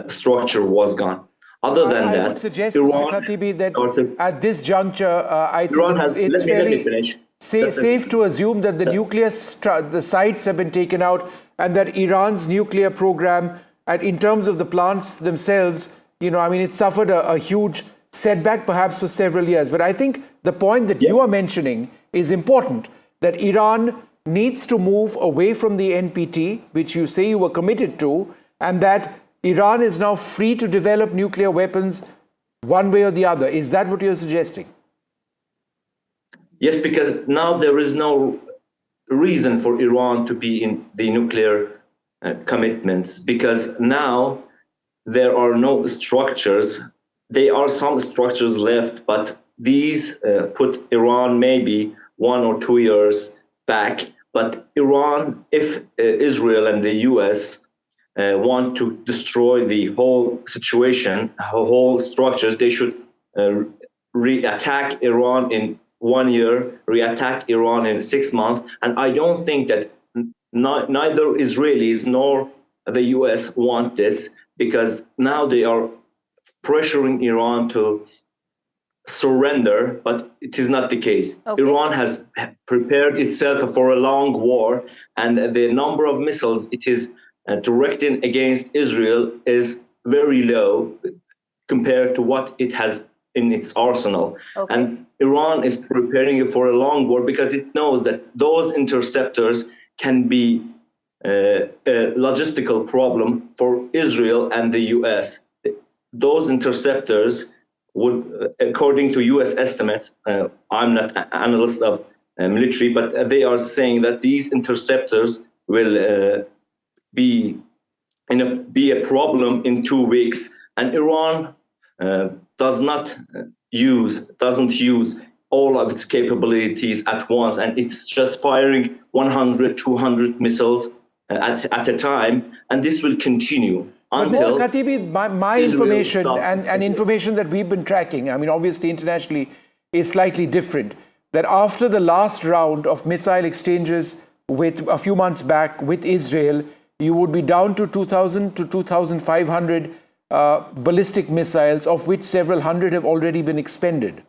structure was gone. Other than that, I would suggest, Mr. Khatibi, that at this juncture, I think it's fairly safe to assume that the the sites have been taken out, and that Iran's nuclear program, and in terms of the plants themselves, it suffered a huge setback perhaps for several years. But I think the point that you are mentioning is important, that Iran needs to move away from the NPT, which you say you were committed to, and that Iran is now free to develop nuclear weapons one way or the other. Is that what you're suggesting? Yes, because now there is no reason for Iran to be in the nuclear commitments, because now there are no structures. There are some structures left, but these put Iran maybe 1 or 2 years back. But Iran, if Israel and the US want to destroy the whole situation, whole structures, they should re-attack Iran in 1 year, re-attack Iran in 6 months. And I don't think that neither Israelis nor the US want this, because now they are pressuring Iran to surrender, but it is not the case. Okay. Iran has prepared itself for a long war, and the number of missiles it is directed against Israel is very low compared to what it has in its arsenal. Okay. And Iran is preparing for a long war because it knows that those interceptors can be a logistical problem for Israel and the US. Those interceptors would, according to US estimates, I'm not an analyst of military, but they are saying that these interceptors will be a problem in 2 weeks, and Iran doesn't use all of its capabilities at once, and it's just firing 100, 200 missiles at a time, and this will continue until. But Mr. Khatibi, my information and information that we've been tracking, obviously internationally, is slightly different. that after the last round of missile exchanges with a few months back with Israel, you would be down to 2,000 to 2,500 ballistic missiles, of which several hundred have already been expended.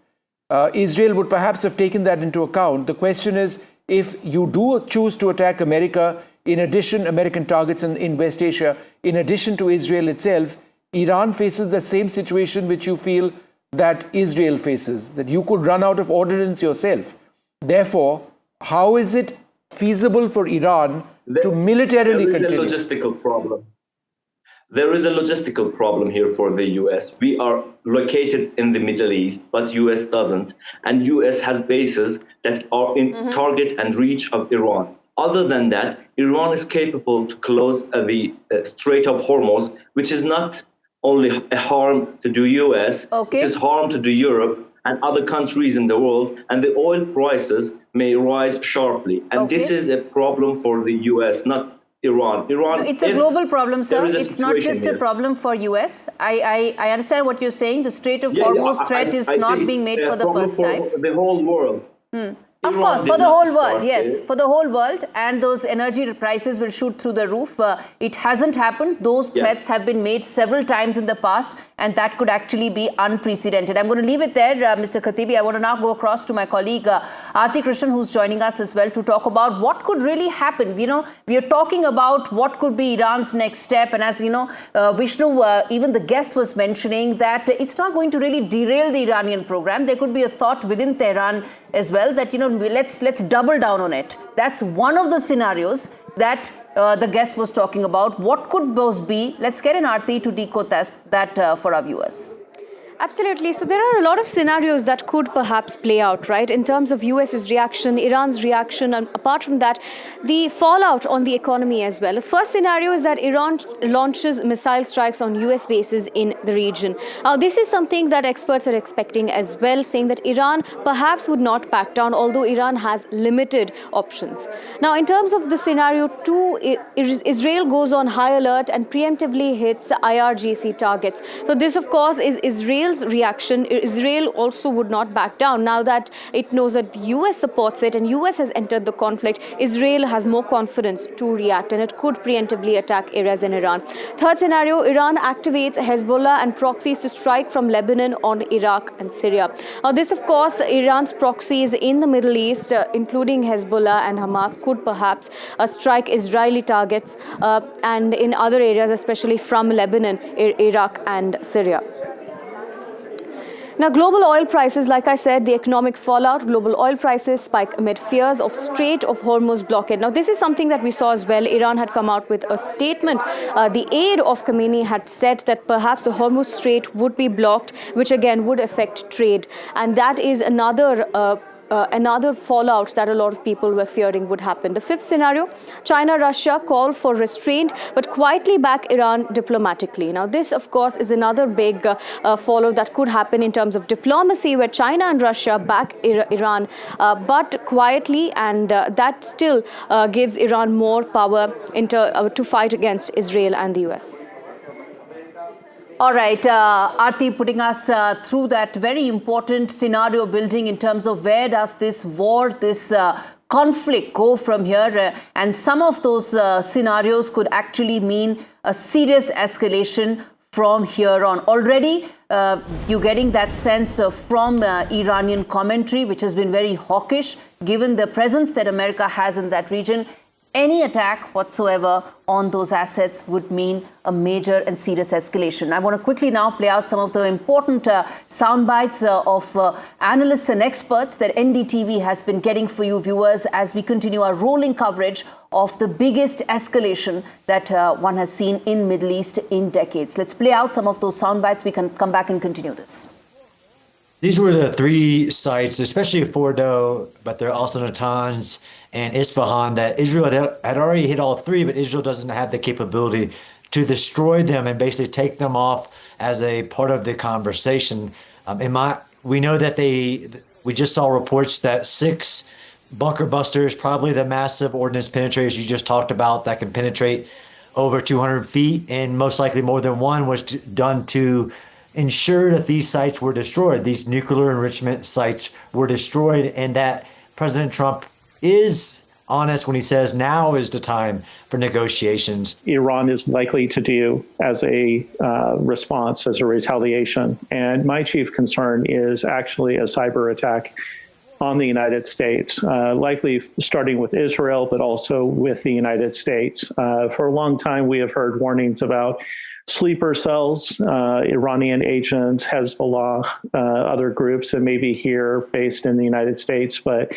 Israel would perhaps have taken that into account. The question is, if you do choose to attack America, in addition, American targets in West Asia, in addition to Israel itself, Iran faces the same situation which you feel that Israel faces, that you could run out of ordnance yourself. Therefore, how is it feasible for Iran to militarily continue? There is a logistical problem. There is a logistical problem here for the US. We are located in the Middle East, but US doesn't. And US has bases that are in target and reach of Iran. Other than that, Iran is capable to close the Strait of Hormuz, which is not only a harm to the US, it is harm to the Europe and other countries in the world, and the oil prices may rise sharply. And this is a problem for the US, not Iran. No, it's a global problem, sir. It's not just a problem for US. I understand what you're saying. The Strait of Hormuz threat is not being made for the first time. For the whole world. Of course, for the whole world, yes, for the whole world, and those energy prices will shoot through the roof. It hasn't happened. Those threats have been made several times in the past, and that could actually be unprecedented. I'm going to leave it there, Mr. Khatibi. I want to now go across to my colleague Aarti Krishnan, who's joining us as well, to talk about what could really happen. You know, we are talking about what could be Iran's next step, and as you know, Vishnu, even the guest was mentioning that it's not going to really derail the Iranian program. There could be a thought within Tehran as well that, you know, let's double down on it. That's one of the scenarios that the guest was talking about. What could those be? Let's get an Aarti to decode that for our viewers. Absolutely. So there are a lot of scenarios that could perhaps play out, right, in terms of US's reaction, Iran's reaction, and apart from that, the fallout on the economy as well. The first scenario is that Iran launches missile strikes on US bases in the region. Now, this is something that experts are expecting as well, saying that Iran perhaps would not back down, although Iran has limited options. Now, in terms of the scenario 2, Israel goes on high alert and preemptively hits IRGC targets. So this, of course, is Israel's reaction. Israel also would not back down. Now that it knows that the US supports it and US has entered the conflict, Israel has more confidence to react, and it could preemptively attack Erez in Iran. Third scenario, Iran activates Hezbollah and proxies to strike from Lebanon on Iraq and Syria. Now this, of course, Iran's proxies in the Middle East, including Hezbollah and Hamas, could perhaps strike Israeli targets and in other areas, especially from Lebanon, Iraq and Syria. Now, global oil prices, like I said, the economic fallout, global oil prices spike amid fears of Strait of Hormuz blockade. Now, this is something that we saw as well. Iran had come out with a statement. The aide of Khamenei had said that perhaps the Hormuz Strait would be blocked, which again would affect trade. And that is another fallout that a lot of people were fearing would happen. The fifth scenario, China-Russia call for restraint, but quietly back Iran diplomatically. Now, this, of course, is another big fallout that could happen in terms of diplomacy, where China and Russia back Iran, but quietly, and that still gives Iran more power to fight against Israel and the US. All right, Aarti, putting us through that very important scenario building in terms of where does this war, this conflict go from here, and some of those scenarios could actually mean a serious escalation from here on. Already, you're getting that sense from Iranian commentary, which has been very hawkish, given the presence that America has in that region. Any attack whatsoever on those assets would mean a major and serious escalation. I want to quickly now play out some of the important sound bites of analysts and experts that NDTV has been getting for you viewers as we continue our rolling coverage of the biggest escalation that one has seen in Middle East in decades. Let's play out some of those sound bites. We can come back and continue this. These were the three sites, especially Fordo, but there are also Natanz and Isfahan, that Israel had already hit all three, but Israel doesn't have the capability to destroy them and basically take them off as a part of the conversation. We know that we just saw reports that 6 bunker busters, probably the massive ordnance penetrators you just talked about that can penetrate over 200 feet, and most likely more than one was done to ensure that these sites were destroyed, these nuclear enrichment sites were destroyed, and that President Trump is honest when he says now is the time for negotiations. Iran is likely to do as a response, as a retaliation. And my chief concern is actually a cyber attack on the United States, likely starting with Israel, but also with the United States. For a long time, we have heard warnings about sleeper cells, Iranian agents, Hezbollah, other groups that may be here based in the United States. But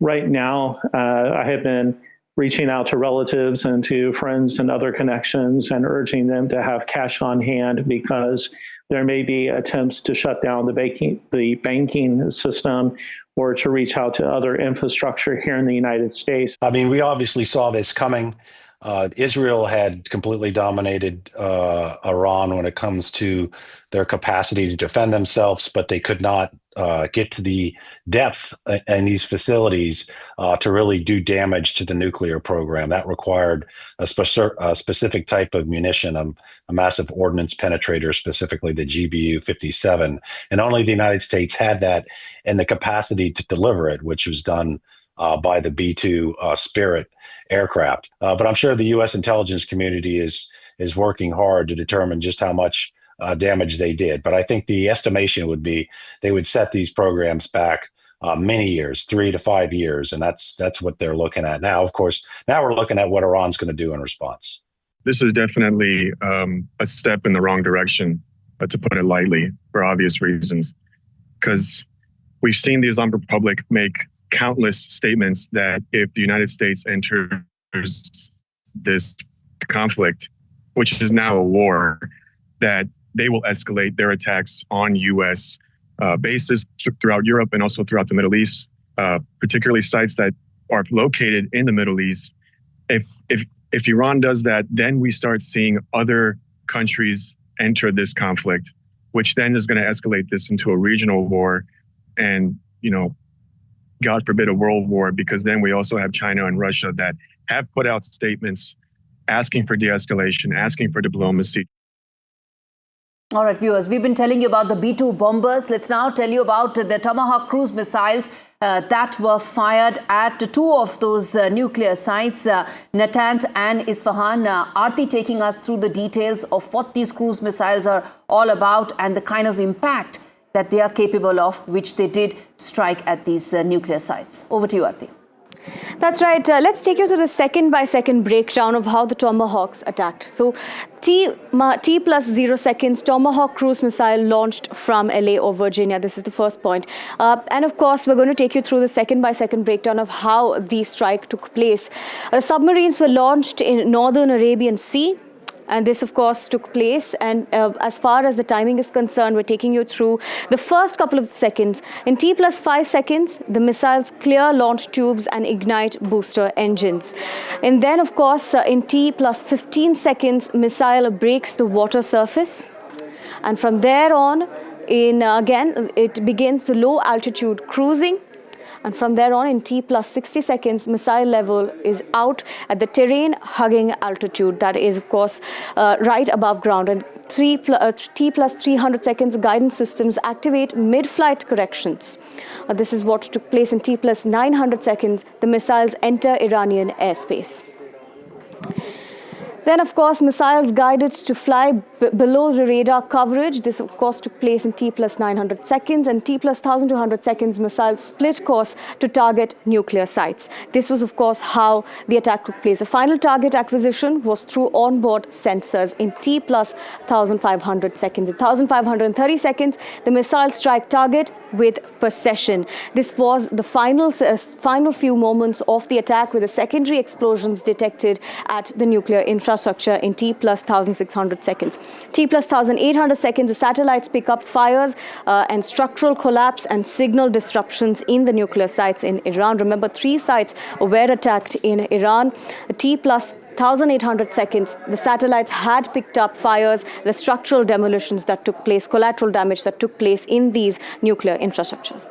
right now, I have been reaching out to relatives and to friends and other connections and urging them to have cash on hand because there may be attempts to shut down the banking system or to reach out to other infrastructure here in the United States. I mean, we obviously saw this coming. Israel had completely dominated Iran when it comes to their capacity to defend themselves, but they could not get to the depth in these facilities to really do damage to the nuclear program. That required a specific type of munition, a massive ordnance penetrator, specifically the GBU-57. And only the United States had that and the capacity to deliver it, which was done by the B-2 Spirit aircraft. But I'm sure the U.S. intelligence community is working hard to determine just how much damage they did. But I think the estimation would be they would set these programs back many years, 3 to 5 years. And that's what they're looking at now. Of course, now we're looking at what Iran's going to do in response. This is definitely a step in the wrong direction, to put it lightly, for obvious reasons. Because we've seen the Islamic Republic make countless statements that if the United States enters this conflict, which is now a war, that they will escalate their attacks on U.S. bases throughout Europe and also throughout the Middle East, particularly sites that are located in the Middle East. If Iran does that, then we start seeing other countries enter this conflict, which then is going to escalate this into a regional war and, God forbid, a world war, because then we also have China and Russia that have put out statements asking for de-escalation, asking for diplomacy. All right, viewers, we've been telling you about the B-2 bombers. Let's now tell you about the Tomahawk cruise missiles that were fired at two of those nuclear sites, Natanz and Isfahan. Aarti taking us through the details of what these cruise missiles are all about and the kind of impact that they are capable of, which they did strike at these nuclear sites. Over to you, Aarti. That's right. Let's take you through the second-by-second breakdown of how the Tomahawks attacked. So, T+0 seconds, Tomahawk cruise missile launched from LA or Virginia. This is the first point. And of course, we're going to take you through the second-by-second breakdown of how the strike took place. Submarines were launched in northern Arabian Sea. And this, of course, took place. And as far as the timing is concerned, we're taking you through the first couple of seconds. In T+5 seconds, the missiles clear launch tubes and ignite booster engines. And then, of course, in T+15 seconds, missile breaks the water surface. And from there on, again, it begins the low altitude cruising. And from there on, in T+60 seconds, missile level is out at the terrain-hugging altitude. That is, of course, right above ground. And T+300 seconds, guidance systems activate mid-flight corrections. This is what took place in T+900 seconds. The missiles enter Iranian airspace. Then, of course, missiles guided to fly below the radar coverage. This, of course, took place in T+900 seconds. And T+1200 seconds, missiles split course to target nuclear sites. This was, of course, how the attack took place. The final target acquisition was through onboard sensors in T+1500 seconds. In 1530 seconds, the missiles strike target with precision. This was the final few moments of the attack, with the secondary explosions detected at the nuclear infrastructure in T+1600 seconds. T+1800 seconds, the satellites pick up fires and structural collapse and signal disruptions in the nuclear sites in Iran. Remember, 3 sites were attacked in Iran. T+1800 seconds, the satellites had picked up fires, the structural demolitions that took place, collateral damage that took place in these nuclear infrastructures.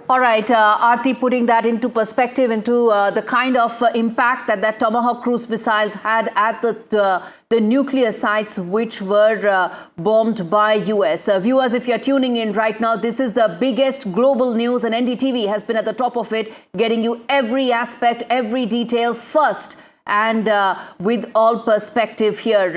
All right, Aarti, putting that into perspective, into the kind of impact that Tomahawk cruise missiles had at the nuclear sites which were bombed by US. Viewers, if you're tuning in right now, this is the biggest global news, and NDTV has been at the top of it, getting you every aspect, every detail first. And with all perspective here,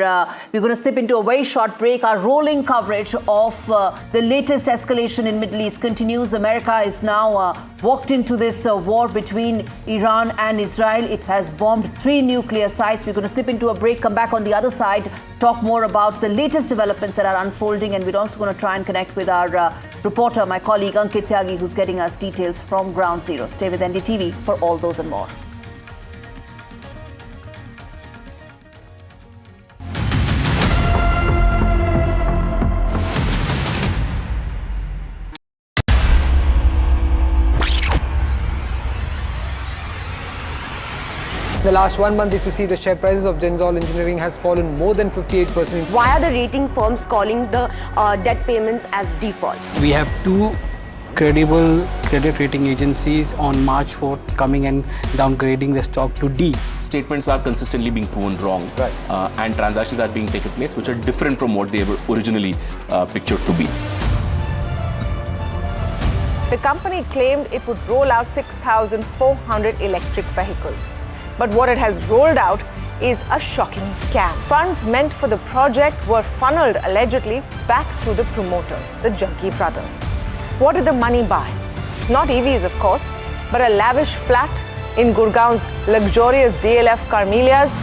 we're going to slip into a very short break. Our rolling coverage of the latest escalation in Middle East continues. America is now walked into this war between Iran and Israel. It has bombed 3 nuclear sites. We're going to slip into a break, come back on the other side, talk more about the latest developments that are unfolding. And we're also going to try and connect with our reporter, my colleague Ankit Tyagi, who's getting us details from Ground Zero. Stay with NDTV for all those and more. In the last 1 month, if you see, the share prices of Genzol Engineering has fallen more than 58%. Why are the rating firms calling the debt payments as default? We have 2 credible credit rating agencies on March 4th coming and downgrading the stock to D. Statements are consistently being proven wrong, right, and transactions are being taken place which are different from what they were originally pictured to be. The company claimed it would roll out 6,400 electric vehicles. But what it has rolled out is a shocking scam. Funds meant for the project were funneled allegedly back to the promoters, the Jaggi brothers. What did the money buy? Not EVs, of course, but a lavish flat in Gurgaon's luxurious DLF Carmelias.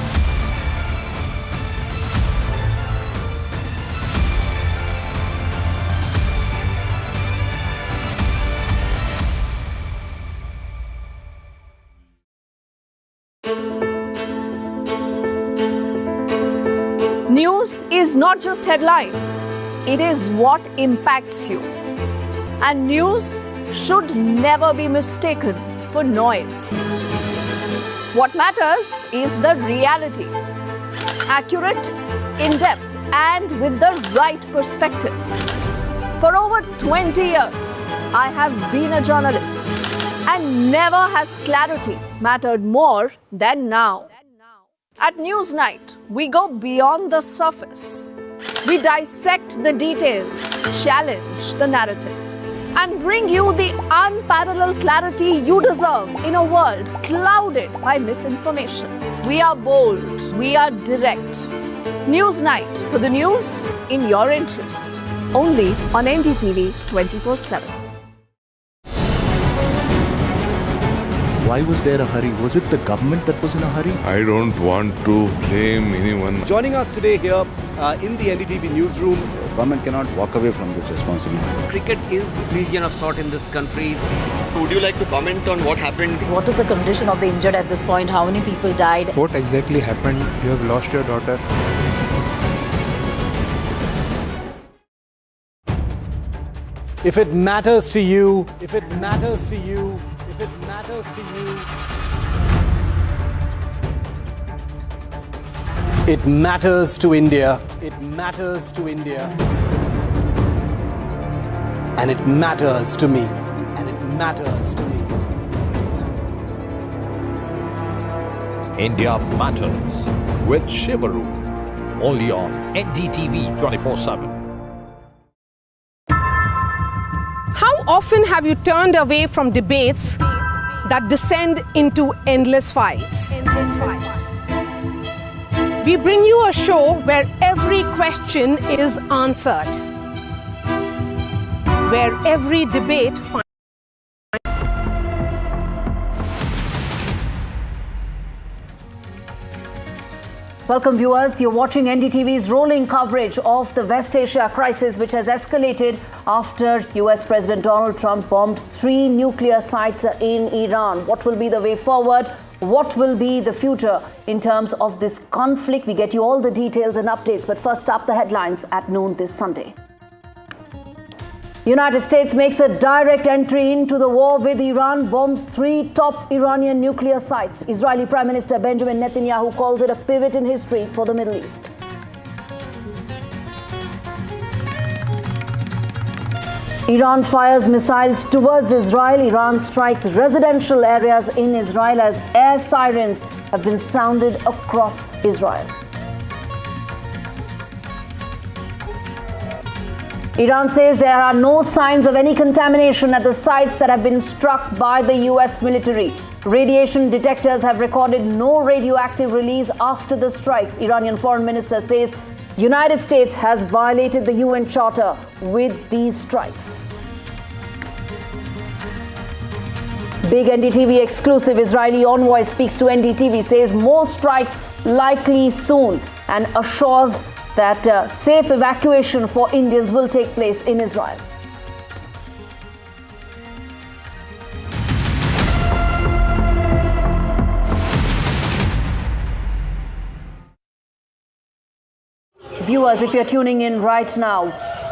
News is not just headlines, it is what impacts you. And news should never be mistaken for noise. What matters is the reality. Accurate, in-depth, and with the right perspective. For over 20 years, I have been a journalist, and never has clarity mattered more than now. At Newsnight, we go beyond the surface. We dissect the details, challenge the narratives, and bring you the unparalleled clarity you deserve in a world clouded by misinformation. We are bold, we are direct. Newsnight, for the news in your interest. Only on NDTV 24/7. Why was there a hurry? Was it the government that was in a hurry? I don't want to blame anyone. Joining us today here in the NDTV newsroom. The government cannot walk away from this responsibility. Cricket is religion of sort in this country. Would you like to comment on what happened? What is the condition of the injured at this point? How many people died? What exactly happened? You have lost your daughter. If it matters to you, if it matters to you, if it matters to you, it matters to India. It matters to India. And it matters to me. And it matters to me. India Matters with Shivaru. Only on NDTV 24/7. How often have you turned away from debates that descend into endless fights? We bring you a show where every question is answered, where every debate finds. Welcome viewers, you're watching NDTV's rolling coverage of the West Asia crisis, which has escalated after US President Donald Trump bombed 3 nuclear sites in Iran. What will be the way forward? What will be the future in terms of this conflict? We get you all the details and updates, but first up, the headlines at noon this Sunday. United States makes a direct entry into the war with Iran, bombs 3 top Iranian nuclear sites. Israeli Prime Minister Benjamin Netanyahu calls it a pivot in history for the Middle East. Iran fires missiles towards Israel. Iran strikes residential areas in Israel as air sirens have been sounded across Israel. Iran says there are no signs of any contamination at the sites that have been struck by the US military. Radiation detectors have recorded no radioactive release after the strikes. Iranian foreign minister says United States has violated the UN Charter with these strikes. Big NDTV exclusive. Israeli envoy speaks to NDTV, says more strikes likely soon and assures that safe evacuation for Indians will take place in Israel. Viewers, if you're tuning in right now,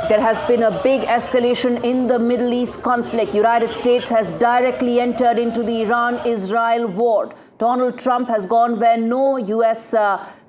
there has been a big escalation in the Middle East conflict. United States has directly entered into the Iran-Israel war. Donald Trump has gone where no US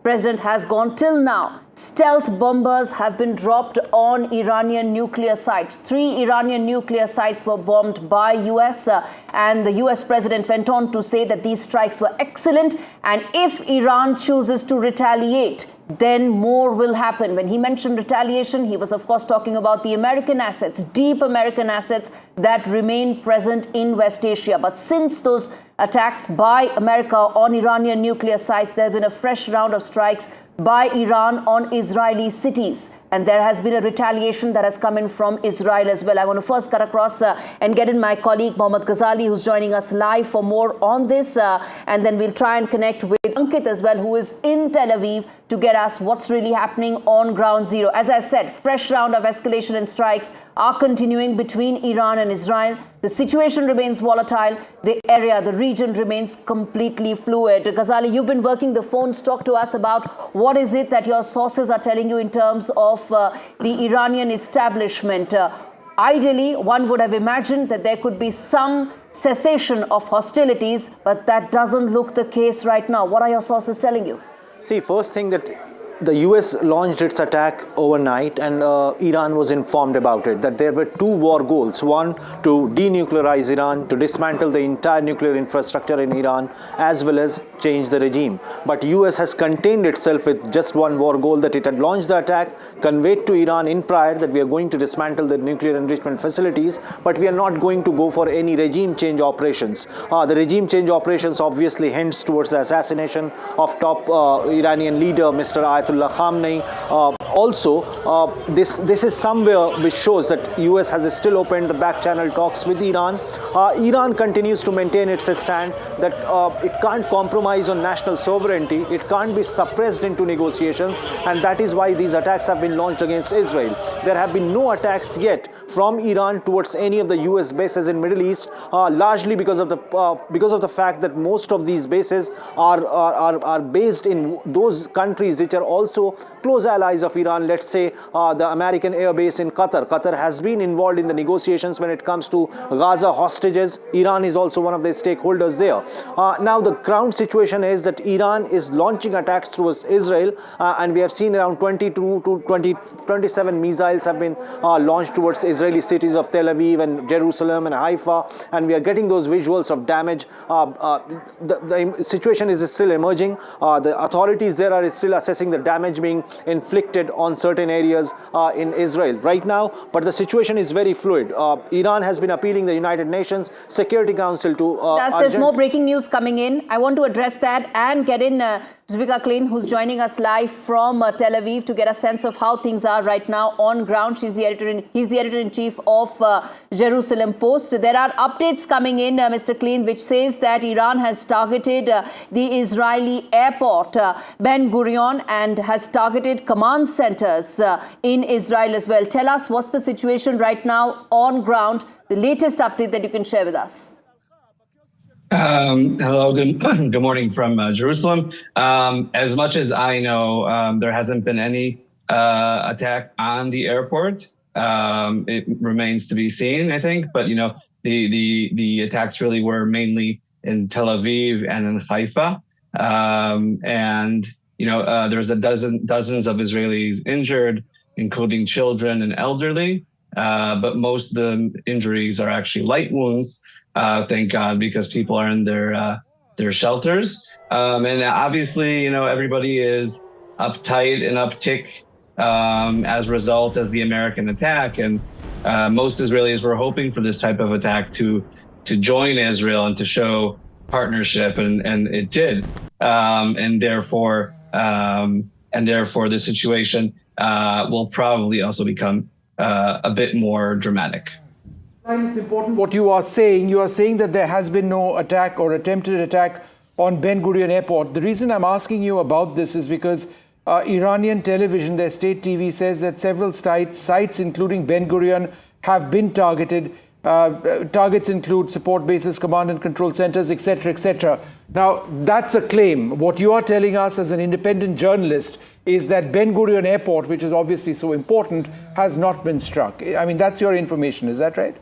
president has gone till now. Stealth bombers have been dropped on Iranian nuclear sites. 3 Iranian nuclear sites were bombed by US and the US president went on to say that these strikes were excellent, and if Iran chooses to retaliate, then more will happen. When he mentioned retaliation, he was of course talking about the American assets, deep American assets that remain present in West Asia. But since those attacks by America on Iranian nuclear sites, there has been a fresh round of strikes by Iran on Israeli cities. And there has been a retaliation that has come in from Israel as well. I want to first cut across and get in my colleague Mohammad Ghazali, who's joining us live for more on this. And then we'll try and connect with Ankit as well, who is in Tel Aviv, to get us what's really happening on ground zero. As I said, fresh round of escalation and strikes are continuing between Iran and Israel. The situation remains volatile. The area, the region remains completely fluid. Ghazali, you've been working the phones. Talk to us about what is it that your sources are telling you in terms of the Iranian establishment. Ideally, one would have imagined that there could be some cessation of hostilities, but that doesn't look the case right now. What are your sources telling you? See, first thing that the US launched its attack overnight, and Iran was informed about it, that there were 2 war goals. One, to denuclearize Iran, to dismantle the entire nuclear infrastructure in Iran, as well as change the regime. But US has contained itself with just one war goal, that it had launched the attack, conveyed to Iran in prior that we are going to dismantle the nuclear enrichment facilities, but we are not going to go for any regime change operations. The regime change operations obviously hints towards the assassination of top Iranian leader, Mr. Ayatollah Khamenei. This is somewhere which shows that US has still opened the back channel talks with Iran. Iran continues to maintain its stand that it can't compromise on national sovereignty, it can't be suppressed into negotiations, and that is why these attacks have been launched against Israel. There have been no attacks yet from Iran towards any of the US bases in Middle East, largely because of the fact that most of these bases are based in those countries which are also close allies of Iran. Let's say the American air base in Qatar. Qatar has been involved in the negotiations when it comes to Gaza hostages. Iran is also one of the stakeholders there. Now the ground situation is that Iran is launching attacks towards Israel, and we have seen around 22 to 27 missiles have been launched towards Israeli cities of Tel Aviv and Jerusalem and Haifa, and we are getting those visuals of damage. The situation is still emerging. The authorities there are still assessing the damage being inflicted on certain areas in Israel right now, but the situation is very fluid. Iran has been appealing the United Nations Security Council to there's more breaking news coming in. I want to address that and get in Zvika Klein, who's joining us live from Tel Aviv, to get a sense of how things are right now on ground. He's the editor-in-chief of Jerusalem Post. There are updates coming in, Mr. Klein, which says that Iran has targeted the Israeli airport, Ben Gurion, and has targeted command centers in Israel as well. Tell us what's the situation right now on ground, the latest update that you can share with us. Hello, good morning from Jerusalem. As much as I know, there hasn't been any attack on the airport. It remains to be seen, I think. But you know, the attacks really were mainly in Tel Aviv and in Haifa, and you know, there's dozens of Israelis injured, including children and elderly. but most of the injuries are actually light wounds, thank God, because people are in their shelters. And obviously, everybody is uptight and uptick as a result of the American attack. And most Israelis were hoping for this type of attack to join Israel and to show partnership, and it did. And therefore, the situation will probably also become a bit more dramatic. It's important what you are saying. You are saying that there has been no attack or attempted attack on Ben Gurion Airport. The reason I'm asking you about this is because Iranian television, their state TV, says that several sites, including Ben Gurion, have been targeted. Targets include support bases, command and control centers, etc., etc. Now, that's a claim. What you are telling us as an independent journalist is that Ben Gurion Airport, which is obviously so important, has not been struck. I mean, that's your information. Is that right?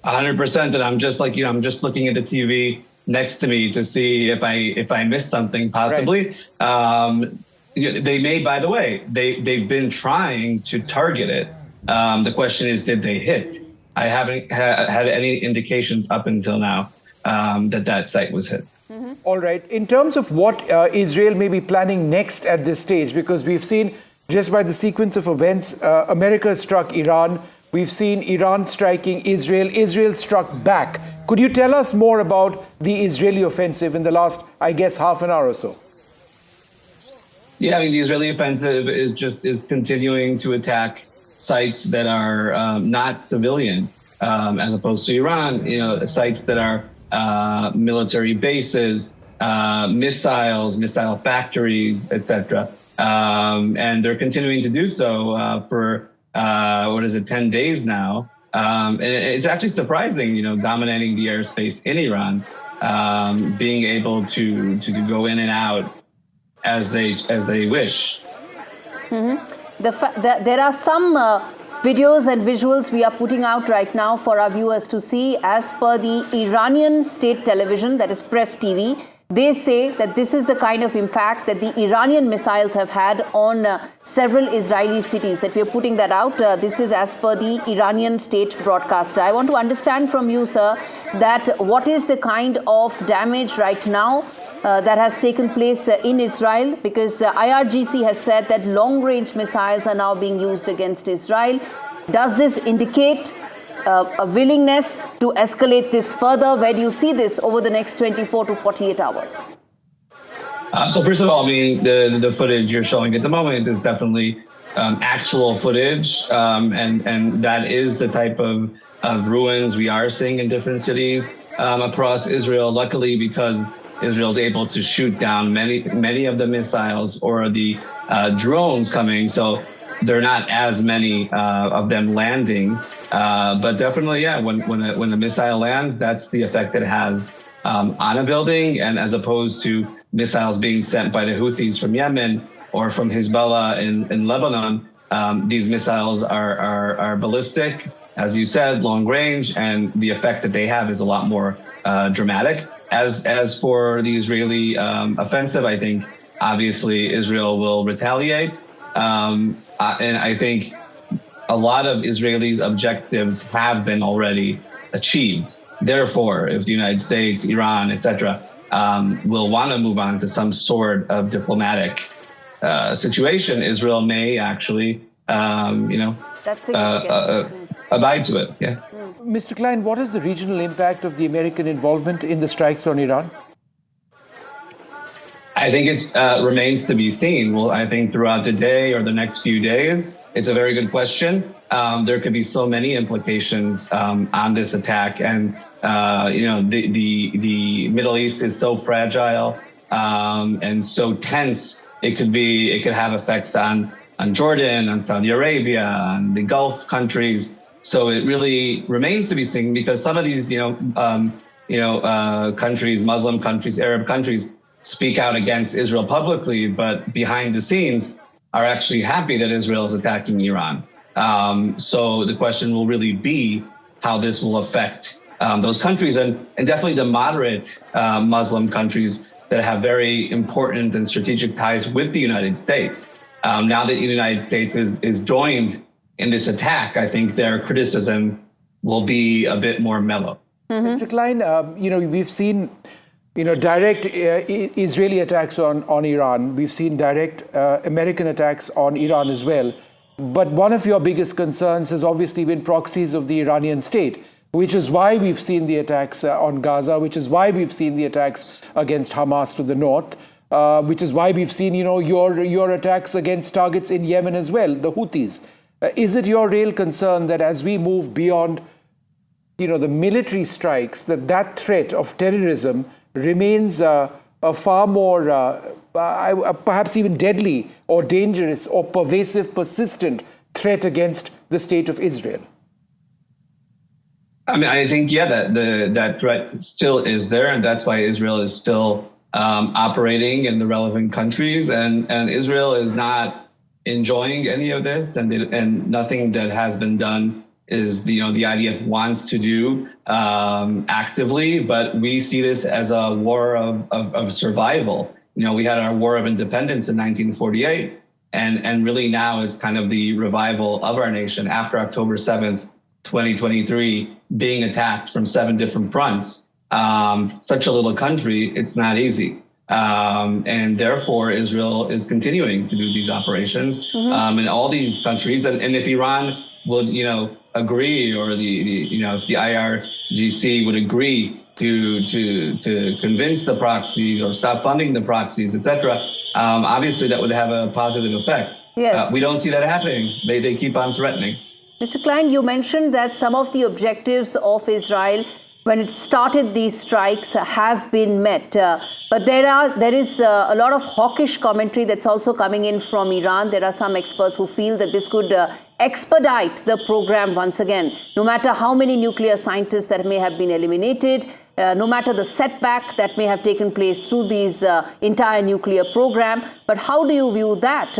100%. And I'm just like you. I'm just looking at the TV next to me to see if I missed something possibly. Right. They may, by the way, they've been trying to target it. The question is, did they hit? I haven't had any indications up until now that site was hit. Mm-hmm. All right. In terms of what Israel may be planning next at this stage, because we've seen just by the sequence of events, America struck Iran. We've seen Iran striking Israel. Israel struck back. Could you tell us more about the Israeli offensive in the last, I guess, half an hour or so? Yeah, I mean, the Israeli offensive is continuing to attack sites that are not civilian, as opposed to Iran. Sites that are military bases, missiles, missile factories, etc. And they're continuing to do so for 10 days now. And it's actually surprising, dominating the airspace in Iran, being able to go in and out as they wish. Mm-hmm. There are some videos and visuals we are putting out right now for our viewers to see. As per the Iranian state television, that is Press TV, they say that this is the kind of impact that the Iranian missiles have had on several Israeli cities, that we are putting that out. This is as per the Iranian state broadcaster. I want to understand from you, sir, that what is the kind of damage right now that has taken place in Israel, because IRGC has said that long-range missiles are now being used against Israel. Does this indicate a willingness to escalate this further? Where do you see this over the next 24 to 48 hours? So first of all, I mean, the footage you're showing at the moment is definitely actual footage, and that is the type of ruins we are seeing in different cities across Israel. Luckily, because Israel is able to shoot down many of the missiles or the drones coming, so there are not as many of them landing. But definitely, yeah, when the missile lands, that's the effect that it has on a building, and as opposed to missiles being sent by the Houthis from Yemen or from Hezbollah in Lebanon, these missiles are ballistic, as you said, long range, and the effect that they have is a lot more dramatic. As for the Israeli offensive, I think obviously Israel will retaliate. And I think a lot of Israelis' objectives have been already achieved. Therefore, if the United States, Iran, etc., will want to move on to some sort of diplomatic situation, Israel may actually, abide to it. Yeah. Mr. Klein, what is the regional impact of the American involvement in the strikes on Iran? I think it remains to be seen. Well, I think throughout the day or the next few days, it's a very good question. There could be so many implications on this attack, and the Middle East is so fragile and so tense. It could have effects on Jordan, on Saudi Arabia, on the Gulf countries. So it really remains to be seen, because some of these countries, Muslim countries, Arab countries, speak out against Israel publicly, but behind the scenes are actually happy that Israel is attacking Iran. So the question will really be how this will affect those countries, and definitely the moderate Muslim countries that have very important and strategic ties with the United States. Now that the United States is joined in this attack, I think their criticism will be a bit more mellow. Mr. Klein, we've seen, direct Israeli attacks on Iran. We've seen direct American attacks on Iran as well. But one of your biggest concerns has obviously been proxies of the Iranian state, which is why we've seen the attacks on Gaza, which is why we've seen the attacks against Hamas to the north, which is why we've seen, your attacks against targets in Yemen as well, the Houthis. Is it your real concern that as we move beyond, the military strikes, that threat of terrorism remains a far more, perhaps even deadly or dangerous or pervasive, persistent threat against the state of Israel? I mean, I think, that threat still is there, and that's why Israel is still operating in the relevant countries, and Israel is not enjoying any of this, and nothing that has been done is the IDF wants to do actively, but we see this as a war of survival. We had our War of Independence in 1948, and really now it's kind of the revival of our nation after October 7th, 2023, being attacked from 7 different fronts. Such a little country, it's not easy. And therefore, Israel is continuing to do these operations in all these countries. And if Iran would, agree, or if the IRGC would agree to convince the proxies or stop funding the proxies, etc., obviously that would have a positive effect. Yes. We don't see that happening. They keep on threatening. Mr. Klein, you mentioned that some of the objectives of Israel when it started these strikes have been met. But there is a lot of hawkish commentary that's also coming in from Iran. There are some experts who feel that this could expedite the program once again, no matter how many nuclear scientists that may have been eliminated, no matter the setback that may have taken place through these entire nuclear program. But how do you view that,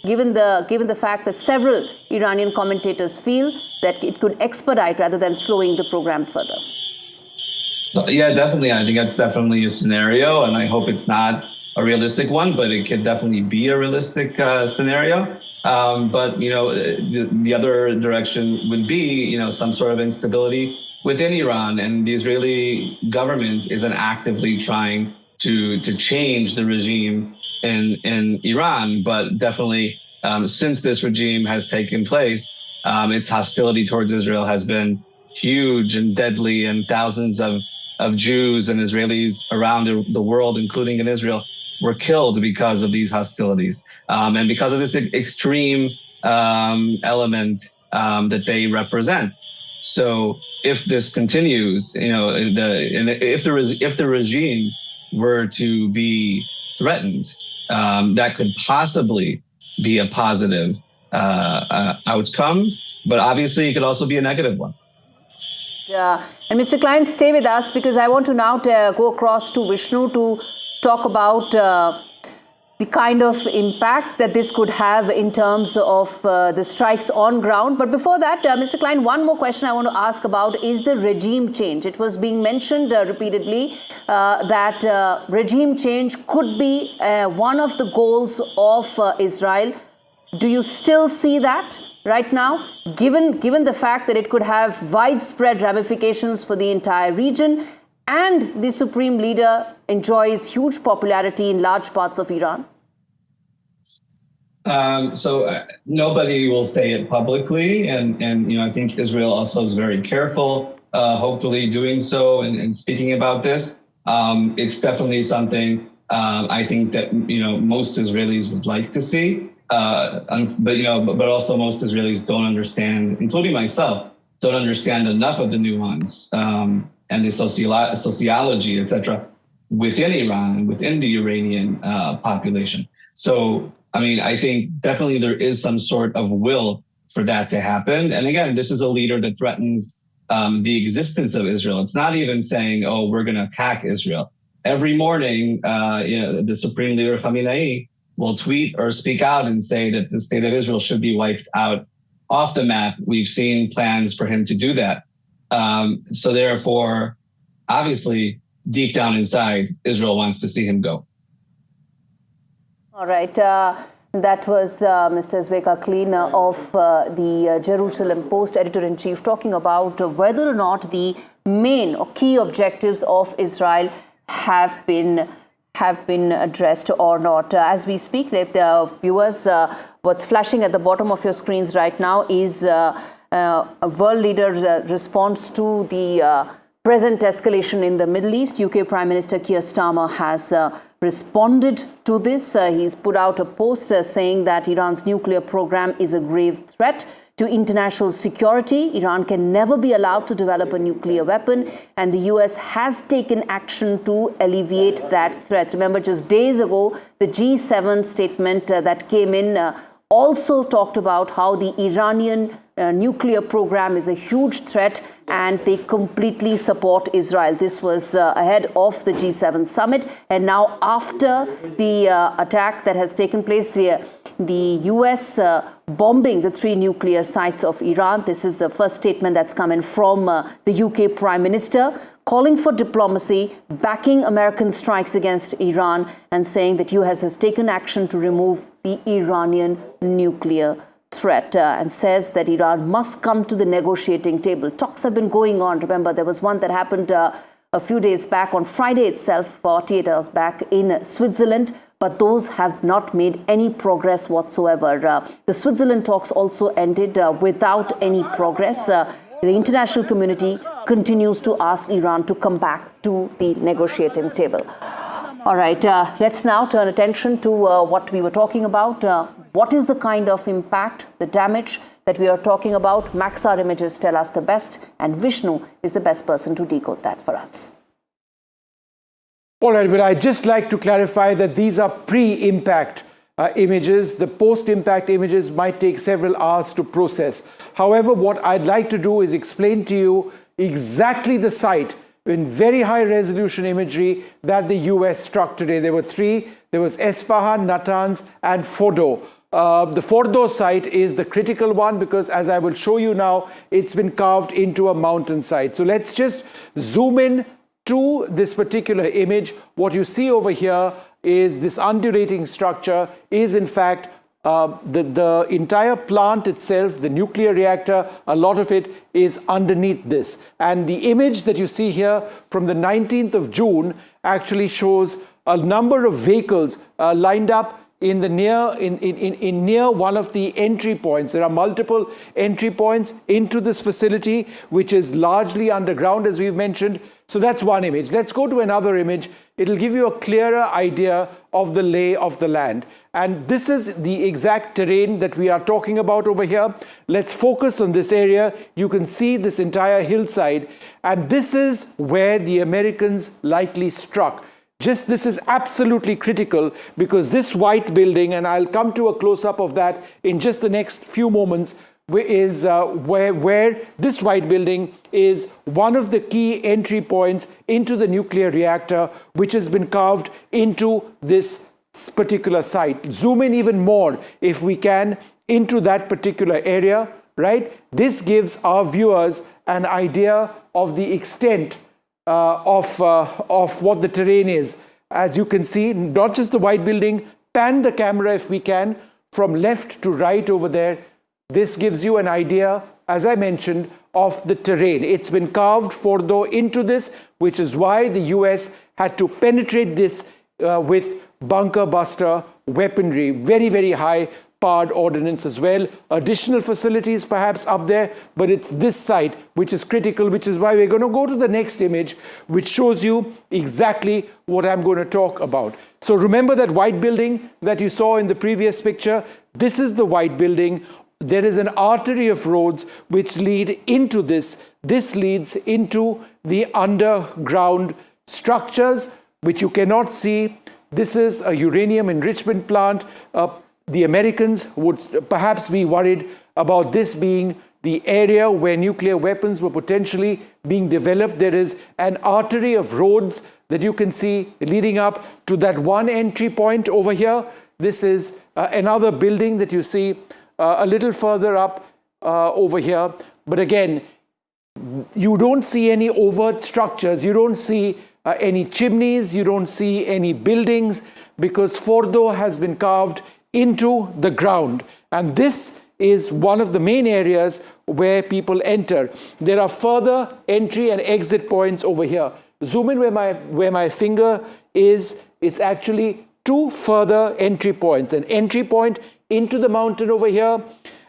given the fact that several Iranian commentators feel that it could expedite rather than slowing the program further? Yeah, definitely. I think that's definitely a scenario, and I hope it's not a realistic one, but it could definitely be a realistic scenario. But, the other direction would be, some sort of instability within Iran, and the Israeli government isn't actively trying to change the regime in Iran, but definitely since this regime has taken place, its hostility towards Israel has been huge and deadly, and thousands of Jews and Israelis around the world, including in Israel, were killed because of these hostilities, and because of this extreme element that they represent. So if this continues, if the regime were to be threatened, that could possibly be a positive outcome, but obviously it could also be a negative one. And Mr. Klein, stay with us, because I want to now go across to Vishnu to talk about the kind of impact that this could have in terms of the strikes on ground. But before that, Mr. Klein, one more question I want to ask about is the regime change. It was being mentioned repeatedly that regime change could be one of the goals of Israel. Do you still see that right now, given the fact that it could have widespread ramifications for the entire region, and the supreme leader enjoys huge popularity in large parts of Iran? So nobody will say it publicly, and I think Israel also is very careful, hopefully doing so and speaking about this. It's definitely something I think that most Israelis would like to see. But also most Israelis don't understand, including myself, don't understand enough of the nuance and the sociology, etc., within Iran, within the Iranian population. So, I think definitely there is some sort of will for that to happen. And again, this is a leader that threatens the existence of Israel. It's not even saying, "Oh, we're going to attack Israel." Every morning, the supreme leader Khamenei will tweet or speak out and say that the state of Israel should be wiped out off the map. We've seen plans for him to do that. So therefore, obviously, deep down inside, Israel wants to see him go. All right. That was Mr. Zveka Kleen of the Jerusalem Post, editor-in-chief, talking about whether or not the main or key objectives of Israel have been addressed or not. As we speak, viewers, what's flashing at the bottom of your screens right now is a world leader's response to the present escalation in the Middle East. UK Prime Minister Keir Starmer has responded to this. He's put out a post saying that Iran's nuclear program is a grave threat to international security. Iran can never be allowed to develop a nuclear weapon, and the US has taken action to alleviate that threat. Remember, just days ago, the G7 statement that came in also talked about how the Iranian nuclear program is a huge threat and they completely support Israel. This was ahead of the G7 summit. And now after the attack that has taken place, the US bombing the 3 nuclear sites of Iran. This is the first statement that's come in from the UK Prime Minister, calling for diplomacy, backing American strikes against Iran, and saying that US has taken action to remove the Iranian nuclear threat, and says that Iran must come to the negotiating table. Talks have been going on. Remember, there was one that happened a few days back on Friday itself, 48 hours back in Switzerland, but those have not made any progress whatsoever. The Switzerland talks also ended without any progress. The international community continues to ask Iran to come back to the negotiating table. All right, let's now turn attention to what we were talking about. What is the kind of impact, the damage that we are talking about? Maxar images tell us the best, and Vishnu is the best person to decode that for us. All right, but I'd just like to clarify that these are pre-impact images. The post-impact images might take several hours to process. However, what I'd like to do is explain to you exactly the site in very high resolution imagery that the US struck today. There were 3. There was Esfahan, Natanz, and Fordo. The Fordo site is the critical one because, as I will show you now, it's been carved into a mountain site. So let's just zoom in to this particular image. What you see over here is this undulating structure is in fact the entire plant itself, the nuclear reactor, a lot of it is underneath this. And the image that you see here from the 19th of June actually shows a number of vehicles lined up in the near one of the entry points. There are multiple entry points into this facility, which is largely underground, as we've mentioned. So that's one image. Let's go to another image. It'll give you a clearer idea of the lay of the land. And this is the exact terrain that we are talking about over here. Let's focus on this area. You can see this entire hillside. And this is where the Americans likely struck. This is absolutely critical because this white building, and I'll come to a close-up of that in just the next few moments, is where this white building is one of the key entry points into the nuclear reactor, which has been carved into this particular site. Zoom in even more, if we can, into that particular area, right? This gives our viewers an idea of the extent of what the terrain is. As you can see, not just the white building, pan the camera if we can, from left to right over there. This gives you an idea, as I mentioned, of the terrain. It's been carved Fordo into this, which is why the US had to penetrate this with bunker buster weaponry, very, very high powered ordnance as well. Additional facilities perhaps up there, but it's this site which is critical, which is why we're going to go to the next image, which shows you exactly what I'm going to talk about. So remember that white building that you saw in the previous picture? This is the white building. There is an artery of roads which lead into this. This leads into the underground structures, which you cannot see. This is a uranium enrichment plant. The Americans would perhaps be worried about this being the area where nuclear weapons were potentially being developed. There is an artery of roads that you can see leading up to that one entry point over here. This is another building that you see a little further up over here. But again, you don't see any overt structures. You don't see any chimneys. You don't see any buildings because Fordo has been carved into the ground. And this is one of the main areas where people enter. There are further entry and exit points over here. Zoom in where my finger is. It's actually 2 further entry points. An entry point into the mountain over here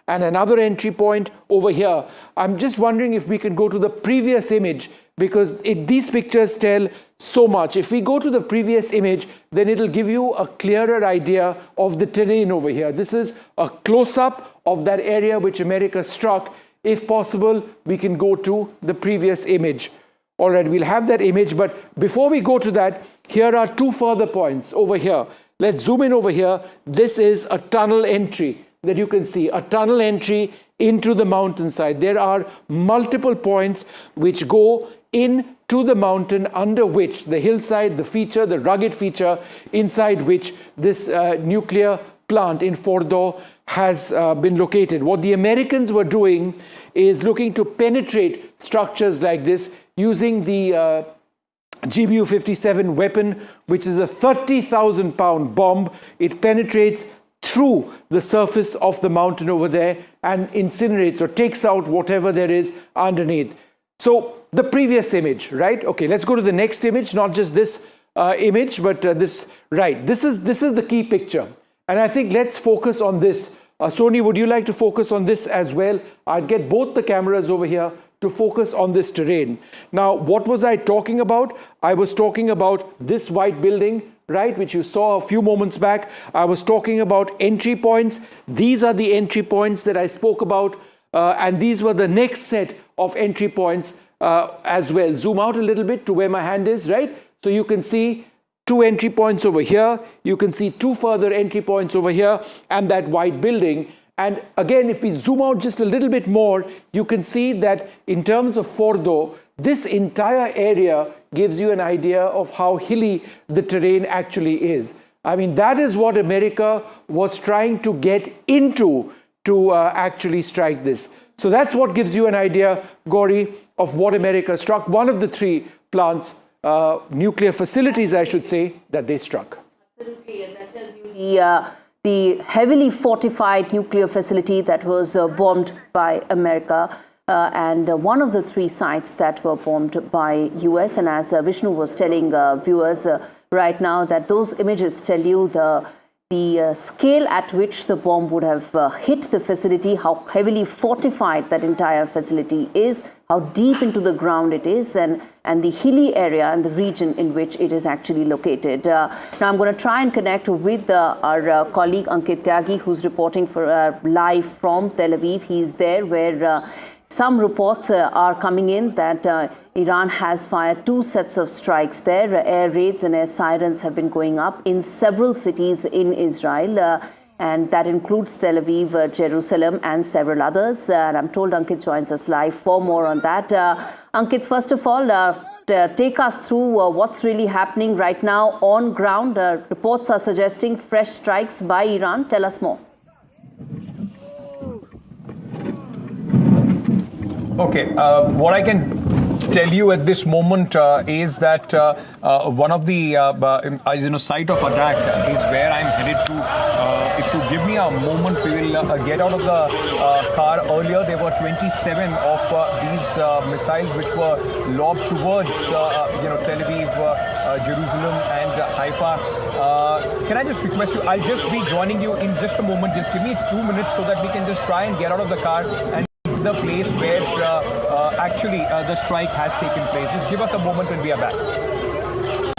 and another entry point over here. I'm just wondering if we can go to the previous image, because these pictures tell so much. If we go to the previous image, then it'll give you a clearer idea of the terrain over here. This is a close-up of that area which America struck. If possible, we can go to the previous image. All right, we'll have that image, but before we go to that, here are 2 further points over here. Let's zoom in over here. This is a tunnel entry that you can see, a tunnel entry into the mountainside. There are multiple points which go into the mountain, under which the hillside, the feature, the rugged feature, inside which this nuclear plant in Fordo has been located. What the Americans were doing is looking to penetrate structures like this using the GBU-57 weapon, which is a 30,000-pound bomb. It penetrates through the surface of the mountain over there and incinerates or takes out whatever there is underneath. So the previous image, right? Okay, let's go to the next image, not just this image, but this, right. This is the key picture. And I think let's focus on this. Sony, would you like to focus on this as well? I'd get both the cameras over here to focus on this terrain. Now, what was I talking about? I was talking about this white building, right, which you saw a few moments back. I was talking about entry points. These are the entry points that I spoke about, and these were the next set of entry points as well. Zoom out a little bit to where my hand is, right? So you can see 2 entry points over here. You can see 2 further entry points over here and that white building. And again, if we zoom out just a little bit more, you can see that in terms of Fordo, this entire area gives you an idea of how hilly the terrain actually is. I mean, that is what America was trying to get into to actually strike this. So that's what gives you an idea, Gauri, of what America struck. One of the 3 plants, nuclear facilities, I should say, that they struck. Absolutely, and that tells you the heavily fortified nuclear facility that was bombed by America, and one of the 3 sites that were bombed by US. And as Vishnu was telling viewers right now, that those images tell you the scale at which the bomb would have hit the facility, how heavily fortified that entire facility is, how deep into the ground it is, and the hilly area and the region in which it is actually located. Now I'm going to try and connect with our colleague Ankit Tyagi, who's reporting for live from Tel Aviv. He's there where some reports are coming in that Iran has fired 2 sets of strikes there. Air raids and air sirens have been going up in several cities in Israel, and that includes Tel Aviv, Jerusalem, and several others. And I'm told Ankit joins us live for more on that. Ankit, first of all, take us through what's really happening right now on ground. Reports are suggesting fresh strikes by Iran. Tell us more. Okay, what I can tell you at this moment is that one of the site of attack is where I'm headed to. If you give me a moment, we will get out of the car. Earlier, there were 27 of these missiles which were lobbed towards Tel Aviv, Jerusalem, and Haifa. Can I just request you? I'll just be joining you in just a moment. Just give me 2 minutes so that we can just try and get out of the car and the place where actually the strike has taken place. Just give us a moment when we are back.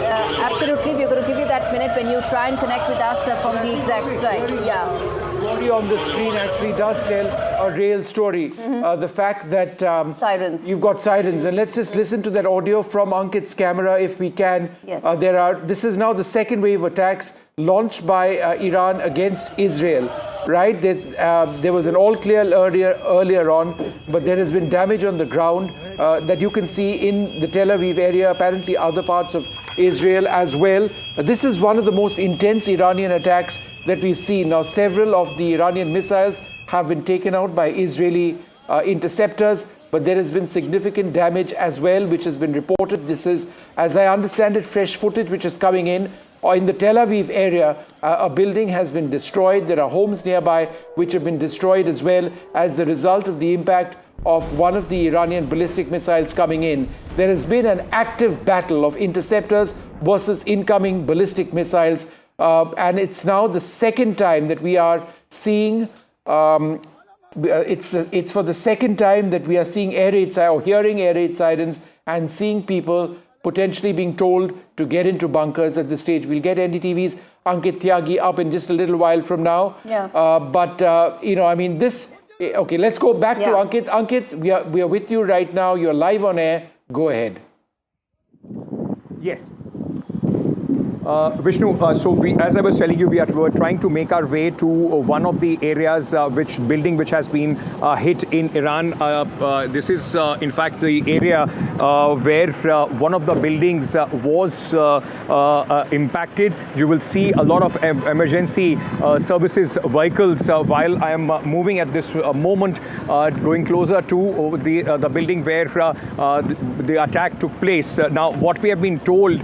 Absolutely, we're going to give you that minute when you try and connect with us from the exact strike. Yeah. Gauri on the screen actually does tell a real story. The fact that sirens. You've got sirens, and let's just listen to that audio from Ankit's camera if we can. Yes. This is now the second wave attacks launched by Iran against Israel. Right, there was an all clear earlier on, but there has been damage on the ground that you can see in the Tel Aviv area, apparently other parts of Israel as well. This is one of the most intense Iranian attacks that we've seen. Now, several of the Iranian missiles have been taken out by Israeli interceptors. but there has been significant damage as well, which has been reported. This is, as I understand it, fresh footage which is coming in. Or in the Tel Aviv area, a building has been destroyed. There are homes nearby which have been destroyed as well as the result of the impact of one of the Iranian ballistic missiles coming in. There has been an active battle of interceptors versus incoming ballistic missiles. And it's now the second time that we are seeing, it's for the second time that we are seeing air raid or hearing air raid sirens and seeing people potentially being told to get into bunkers at this stage. We'll get NDTV's Ankit Tyagi up in just a little while from now. You know, I mean, this... Okay, let's go back to Ankit. Ankit, we are with you right now. You're live on air. Go ahead. Yes. Vishnu, so as I was telling you, we were trying to make our way to one of the areas, building which has been hit in Iran. This is, in fact, the area where one of the buildings was impacted. You will see a lot of emergency services vehicles while I am moving at this moment, going closer to the building where the attack took place. Now, what we have been told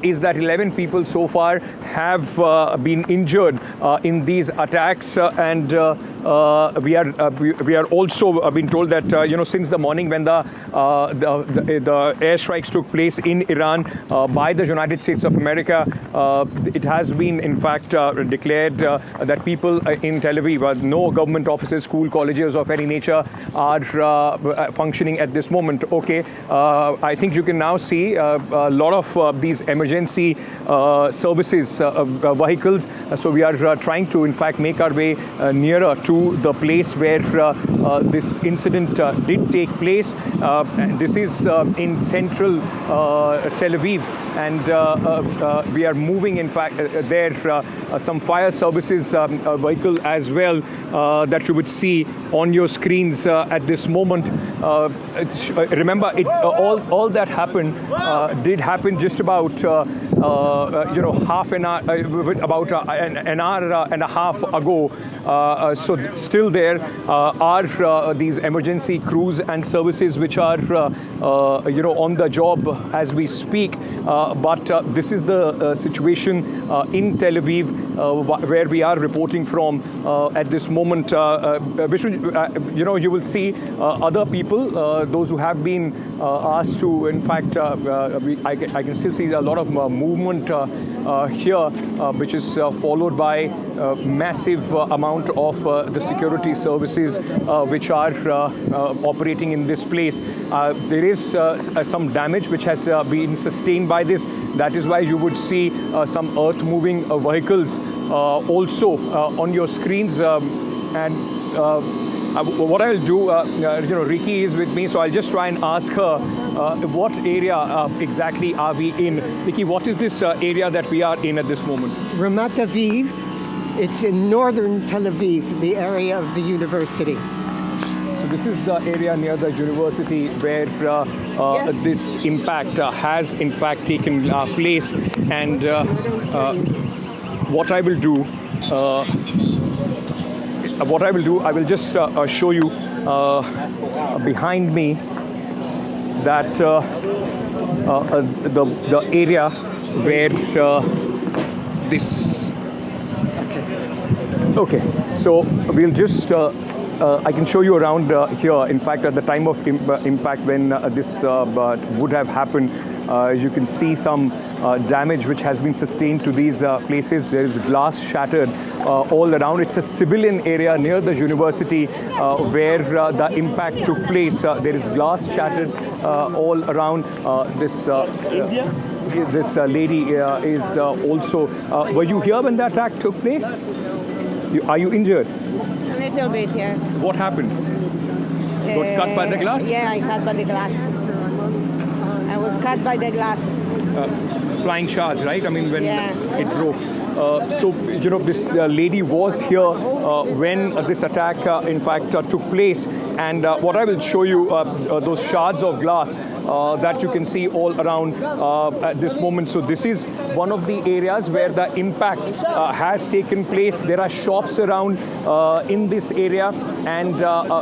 is that 11 people so far have been injured in these attacks, and we are also been told that you know, since the morning when the airstrikes took place in Iran by the United States of America, it has been in fact declared that people in Tel Aviv, no government offices, school, colleges of any nature are functioning at this moment. Okay, I think you can now see a lot of these emergency services vehicles. So we are trying to in fact make our way nearer to the place where this incident did take place. And this is in central Tel Aviv, and we are moving in fact there some fire services vehicle as well that you would see on your screens at this moment. Remember, all that happened did happen just about you know, half an hour, about an hour and a half ago. So still there are these emergency crews and services which are you know, on the job as we speak. But this is the situation in Tel Aviv where we are reporting from at this moment. You know, you will see other people, those who have been asked to, in fact, I can still see a lot of movement here, which is followed by massive amount of the security services which are operating in this place. There is some damage which has been sustained by this. That is why you would see some earth-moving vehicles also on your screens. What I'll do, you know, Ricky is with me, so I'll just try and ask her what area exactly are we in. Ricky, what is this area that we are in at this moment? Ramat Aviv. It's in northern Tel Aviv, the area of the university. So this is the area near the university where this impact has in fact taken place. And what I will do, I will just show you behind me that the area where this. Okay, so we'll just. I can show you around here. In fact, at the time of impact when this would have happened, you can see some damage which has been sustained to these places. There is glass shattered all around. It's a civilian area near the university where the impact took place. There is glass shattered all around. This lady is also. Were you here when the attack took place? Are you injured? A little bit, yes. What happened? Got cut by the glass? Yeah, I cut by the glass. I was cut by the glass. Flying shards, right? I mean, when it broke. So, you know, this lady was here when this attack, in fact, took place. And what I will show you, those shards of glass that you can see all around at this moment. So this is one of the areas where the impact has taken place. There are shops around in this area, and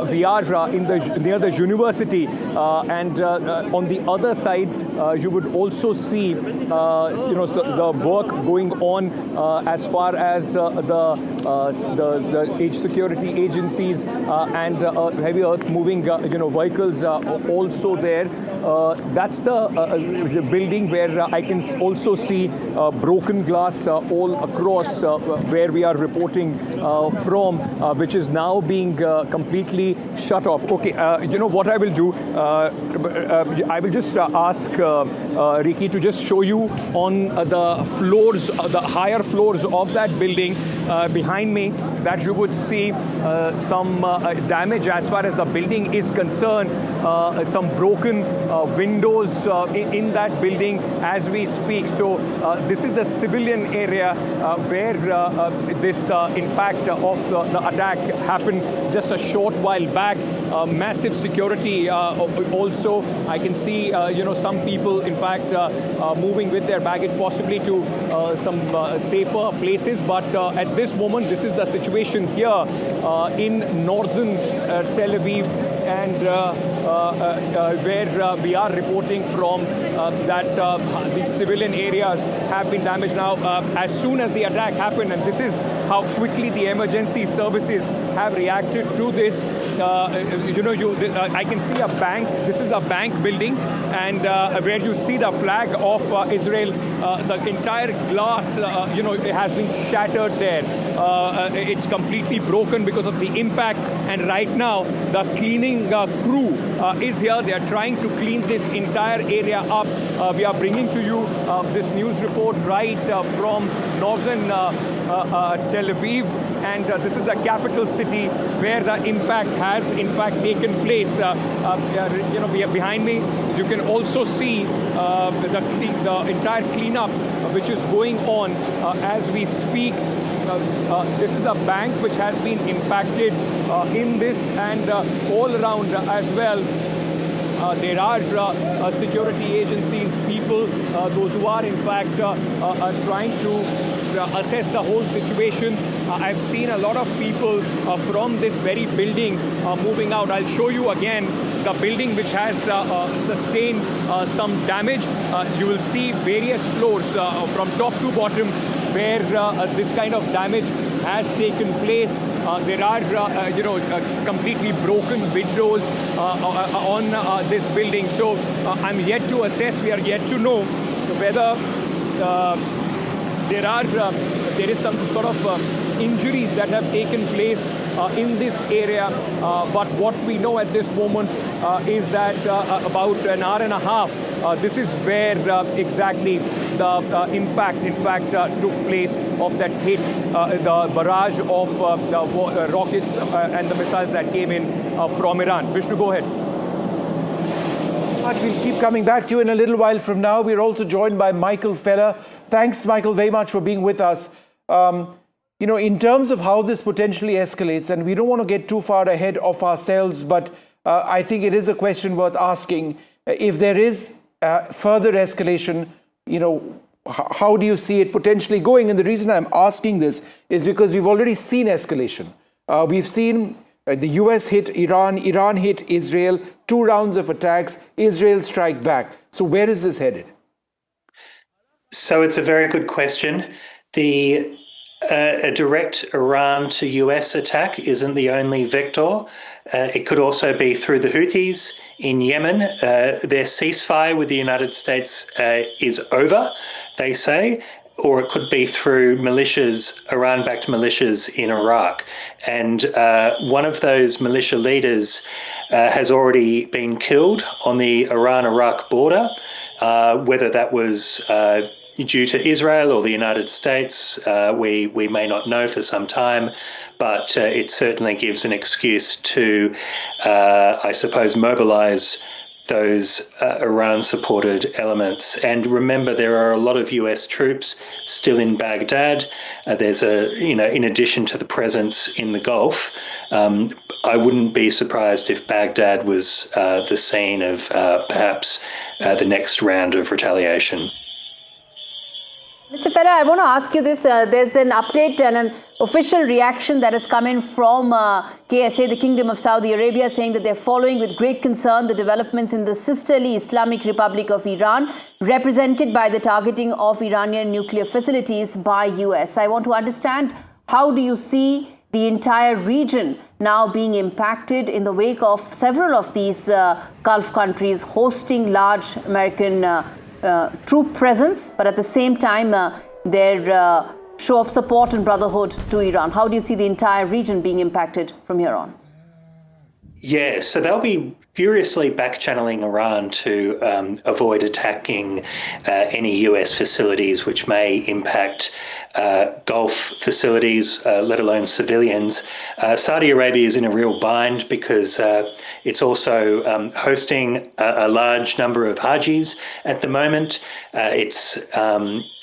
we are near the university, and on the other side you would also see the work going on as far as the security agencies and heavy earth moving vehicles also there. That's the building where I can also see broken glass all across where we are reporting from, which is now being completely shut off. Okay, what I will do, I will just ask Ricky to just show you on the floors, the higher floors of that building behind me, that you would see some damage as far as the building is concerned, some broken windows in that building as we speak. So this is the civilian area where this impact of the attack happened just a short while back. Massive security also. I can see some people in fact moving with their baggage possibly to some safer places, but at this moment this is the situation here in northern Tel Aviv, and where we are reporting from that the civilian areas have been damaged. Now as soon as the attack happened, and this is how quickly the emergency services have reacted to this, I can see a bank. This is a bank building, and where you see the flag of Israel, the entire glass, it has been shattered there. It's completely broken because of the impact, and right now the cleaning crew is here. They are trying to clean this entire area up. We are bringing to you this news report right from northern Tel Aviv, and this is the capital city where the impact has in fact taken place. Behind me you can also see the entire cleanup which is going on as we speak. This is a bank which has been impacted in this, and all around as well. There are security agencies, people, those who are in fact trying to assess the whole situation. I've seen a lot of people from this very building moving out. I'll show you again the building which has sustained some damage. You will see various floors from top to bottom where this kind of damage has taken place. There are, completely broken windows on this building. So I'm yet to assess, we are yet to know whether there is some sort of injuries that have taken place in this area. But what we know at this moment is that about an hour and a half, this is where exactly the impact, in fact, took place of that hit, the barrage of the rockets and the missiles that came in from Iran. Vishnu, go ahead. We'll keep coming back to you in a little while from now. We're also joined by Michael Feller. Thanks, Michael, very much for being with us. In terms of how this potentially escalates, and we don't want to get too far ahead of ourselves, but I think it is a question worth asking. If there is further escalation, how do you see it potentially going? And the reason I'm asking this is because we've already seen escalation. We've seen the US hit Iran, Iran hit Israel, 2 rounds of attacks, Israel strike back. So where is this headed? So it's a very good question. A direct Iran to US attack isn't the only vector. It could also be through the Houthis in Yemen. Their ceasefire with the United States is over, they say, or it could be through militias, Iran-backed militias in Iraq. And one of those militia leaders has already been killed on the Iran-Iraq border. Whether that was due to Israel or the United States, we may not know for some time, but it certainly gives an excuse to, I suppose, mobilize those Iran-supported elements. And remember, there are a lot of US troops still in Baghdad. There's in addition to the presence in the Gulf, I wouldn't be surprised if Baghdad was the scene of perhaps the next round of retaliation. Mr. Fella, I want to ask you this. There's an update and an official reaction that has come in from KSA, the Kingdom of Saudi Arabia, saying that they're following with great concern the developments in the sisterly Islamic Republic of Iran, represented by the targeting of Iranian nuclear facilities by US. I want to understand, how do you see the entire region now being impacted in the wake of several of these Gulf countries hosting large American troop presence, but at the same time their show of support and brotherhood to Iran? How do you see the entire region being impacted from here on? Yeah, so they'll be furiously back-channeling Iran to avoid attacking any US facilities which may impact Gulf facilities, let alone civilians. Saudi Arabia is in a real bind because it's also hosting a large number of Hajis at the moment.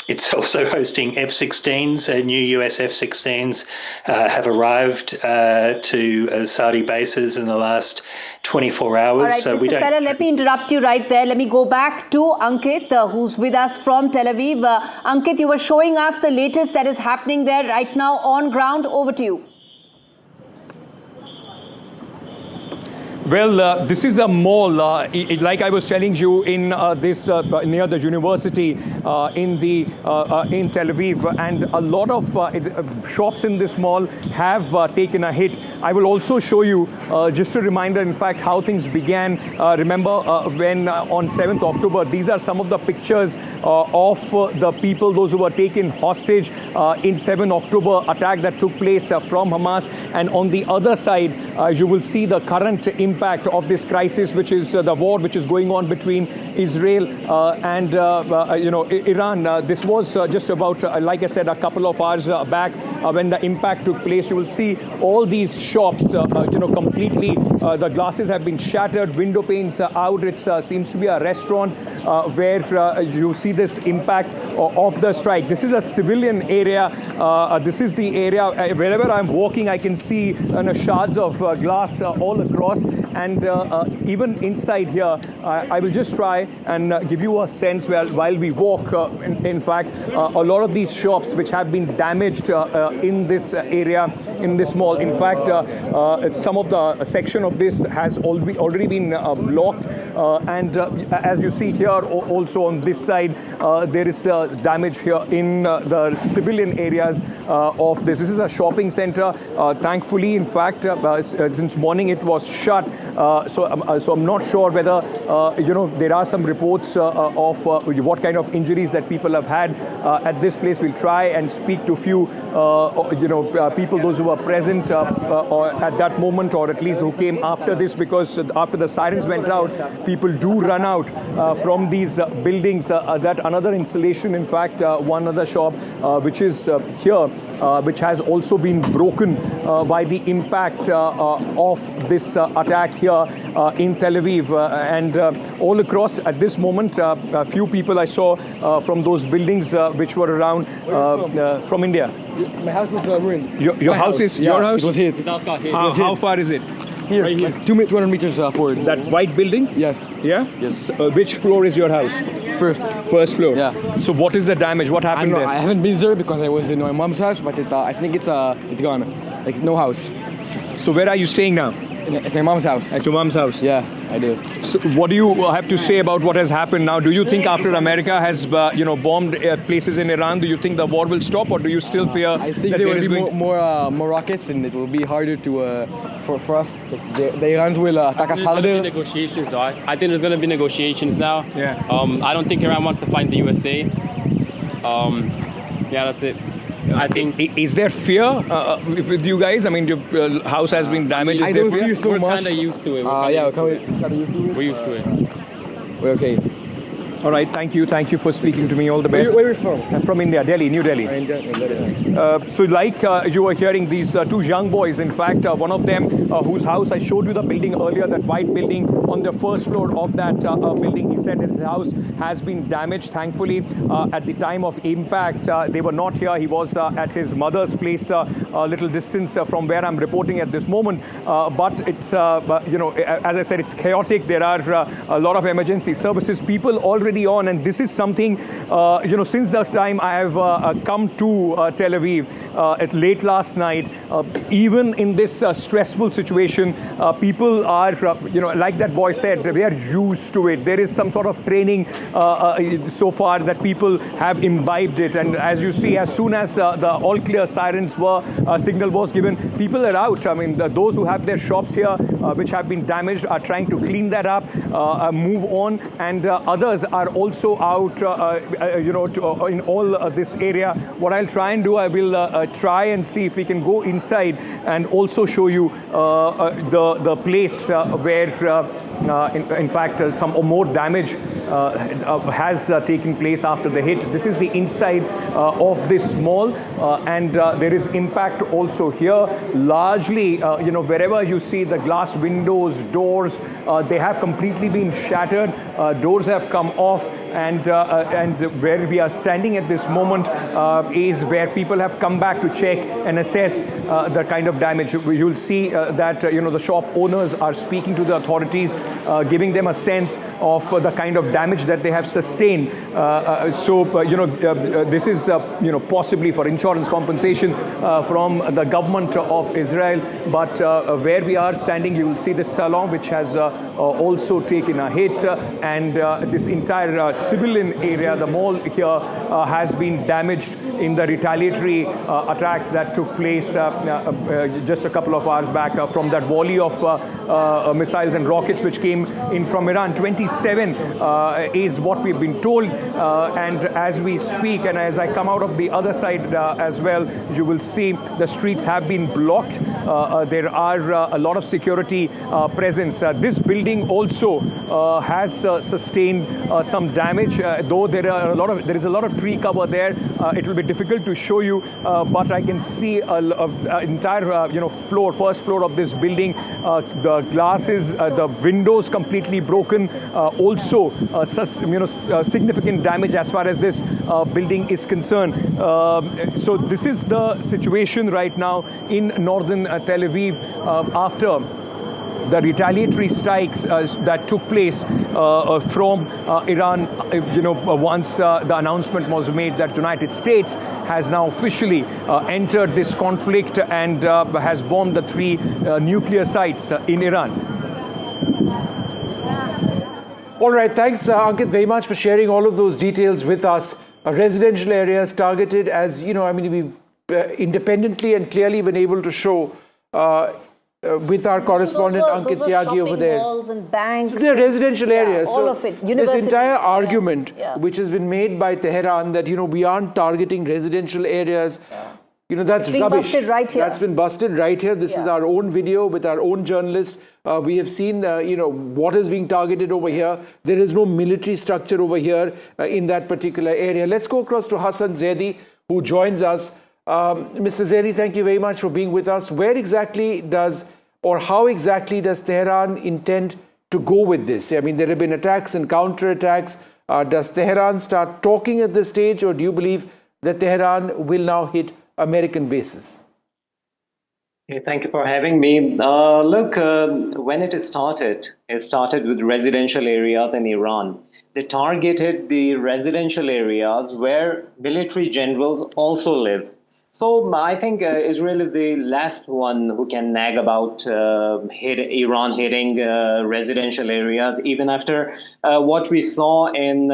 It's also hosting F-16s. New US F-16s have arrived to Saudi bases in the last 24 hours. All right, so Mr. Fella, let me interrupt you right there. Let me go back to Ankit, who's with us from Tel Aviv. Ankit, you were showing us the latest that is happening there right now on ground. Over to you. Well, this is a mall, like I was telling you, in this near the university in Tel Aviv, and a lot of shops in this mall have taken a hit. I will also show you just a reminder, in fact, how things began. Remember when on 7th October, these are some of the pictures of the people, those who were taken hostage in 7th October attack that took place from Hamas. And on the other side, you will see the current impact of this crisis, which is the war which is going on between Israel and Iran. This was just about, like I said, a couple of hours back when the impact took place. You will see all these shops, completely. The glasses have been shattered, window panes out. It seems to be a restaurant where you see this impact of the strike. This is a civilian area. This is the area wherever I'm walking, I can see shards of glass all across. And even inside here, I will just try and give you a sense while we walk. In fact, a lot of these shops which have been damaged in this area, in this mall. In fact, some of the section of this has already been blocked. And as you see here, also on this side, there is damage here in the civilian areas of this. This is a shopping center. Thankfully, in fact, since morning it was shut. So I'm not sure whether, there are some reports of what kind of injuries that people have had at this place. We'll try and speak to a few, people, those who were present at that moment, or at least who came after this, because after the sirens went out, people do run out from these buildings. That another installation, in fact, one other shop, which is here, which has also been broken by the impact of this attack here in Tel Aviv. And all across at this moment, a few people I saw from those buildings which were around from India. My house was ruined. Your house is your house? It was hit. How far is it? Here, right here. Like 200 meters forward. That white building? Yes. Yeah? Yes. Which floor is your house? First floor. Yeah. So what is the damage? What happened there? I haven't been there because I was in my mom's house, but I think it's gone. Like no house. So where are you staying now? At my mom's house. At your mom's house? Yeah, I do. So what do you have to say about what has happened now? Do you think after America has, bombed places in Iran, do you think the war will stop, or do you still fear I think that there will be more rockets, and it will be harder to for us. The Iranians will attack us harder. There's going to be negotiations, though. I think there's going to be negotiations now. Yeah. I don't think Iran wants to fight the USA. Yeah, that's it. I think. Is there fear with you guys? I mean, your house has been damaged. I don't feel so We're much. kind of used to it. We're used to it. We're okay. All right, thank you for speaking to me. All the best. Where are you from? I'm from India, Delhi, New Delhi. So like you were hearing, these two young boys, in fact, one of them whose house I showed you the building earlier, that white building on the first floor of that building. He said his house has been damaged. Thankfully, at the time of impact, they were not here. He was at his mother's place, a little distance from where I'm reporting at this moment. But it's, as I said, it's chaotic. There are a lot of emergency services, people already on, and this is something, since the time I have come to Tel Aviv at late last night, even in this stressful situation, people are, like that boy said, they are used to it. There is some sort of training so far that people have imbibed it. And as you see, as soon as the all clear sirens signal was given, people are out. I mean, those who have their shops here, which have been damaged, are trying to clean that up, move on, and others are also out, in all this area. What I'll try and do, I will try and see if we can go inside and also show you the place where, in fact, some more damage has taken place after the hit. This is the inside of this mall, and there is impact also here. Largely, wherever you see the glass windows, doors, they have completely been shattered. Doors have come off, and where we are standing at this moment is where people have come back to check and assess the kind of damage. You'll see that the shop owners are speaking to the authorities, giving them a sense of the kind of damage that they have sustained. This is possibly for insurance compensation from the government of Israel. But where we are standing, you will see this salon, which has also taken a hit, and this entire civilian area, the mall here, has been damaged in the retaliatory attacks that took place just a couple of hours back from that volley of missiles and rockets which came in from Iran. 27 is what we've been told, and as we speak, and as I come out of the other side as well, you will see the streets have been blocked. There are a lot of security presence. This building also has sustained some damage, though there is a lot of tree cover there. It will be difficult to show you, but I can see an entire floor, first floor of this building. The glasses, the windows completely broken. Also, significant damage as far as this building is concerned. So this is the situation right now in northern Tel Aviv after the retaliatory strikes that took place from Iran, once the announcement was made that United States has now officially entered this conflict and has bombed the 3 nuclear sites in Iran. All right, thanks, Ankit, very much for sharing all of those details with us. Residential areas targeted, as we've independently and clearly been able to show with our correspondent Ankit Tyagi over there. Malls and banks. They're residential areas. All so of it. This entire argument, which has been made by Tehran, that we aren't targeting residential areas, that's rubbish. Busted right here. That's been busted right here. This is our own video with our own journalist. We have seen, what is being targeted over here. There is no military structure over here in that particular area. Let's go across to Hassan Zaidi, who joins us. Mr. Zaidi, thank you very much for being with us. Where exactly how exactly does Tehran intend to go with this? I mean, there have been attacks and counterattacks. Does Tehran start talking at this stage, or do you believe that Tehran will now hit American bases? Okay, thank you for having me. When it started with residential areas in Iran. They targeted the residential areas where military generals also live. So I think Israel is the last one who can nag about Iran hitting residential areas, even after what we saw in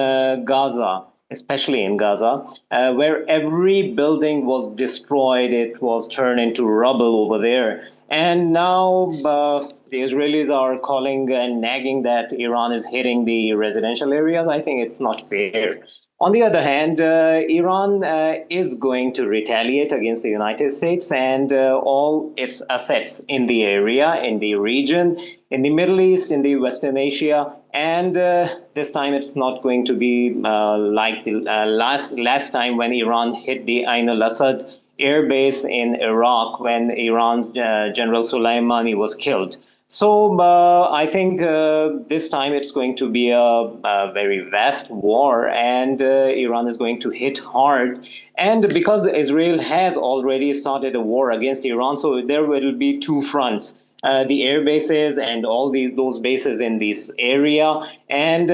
Gaza, especially in Gaza, where every building was destroyed. It was turned into rubble over there. And now the Israelis are calling and nagging that Iran is hitting the residential areas. I think it's not fair. On the other hand, Iran is going to retaliate against the United States and all its assets in the area, in the region, in the Middle East, in the Western Asia. And this time it's not going to be like the last time when Iran hit the Ain al-Assad air base in Iraq when Iran's General Soleimani was killed. So I think this time it's going to be a very vast war, and Iran is going to hit hard. And because Israel has already started a war against Iran, so there will be two fronts. The air bases and all those bases in this area. And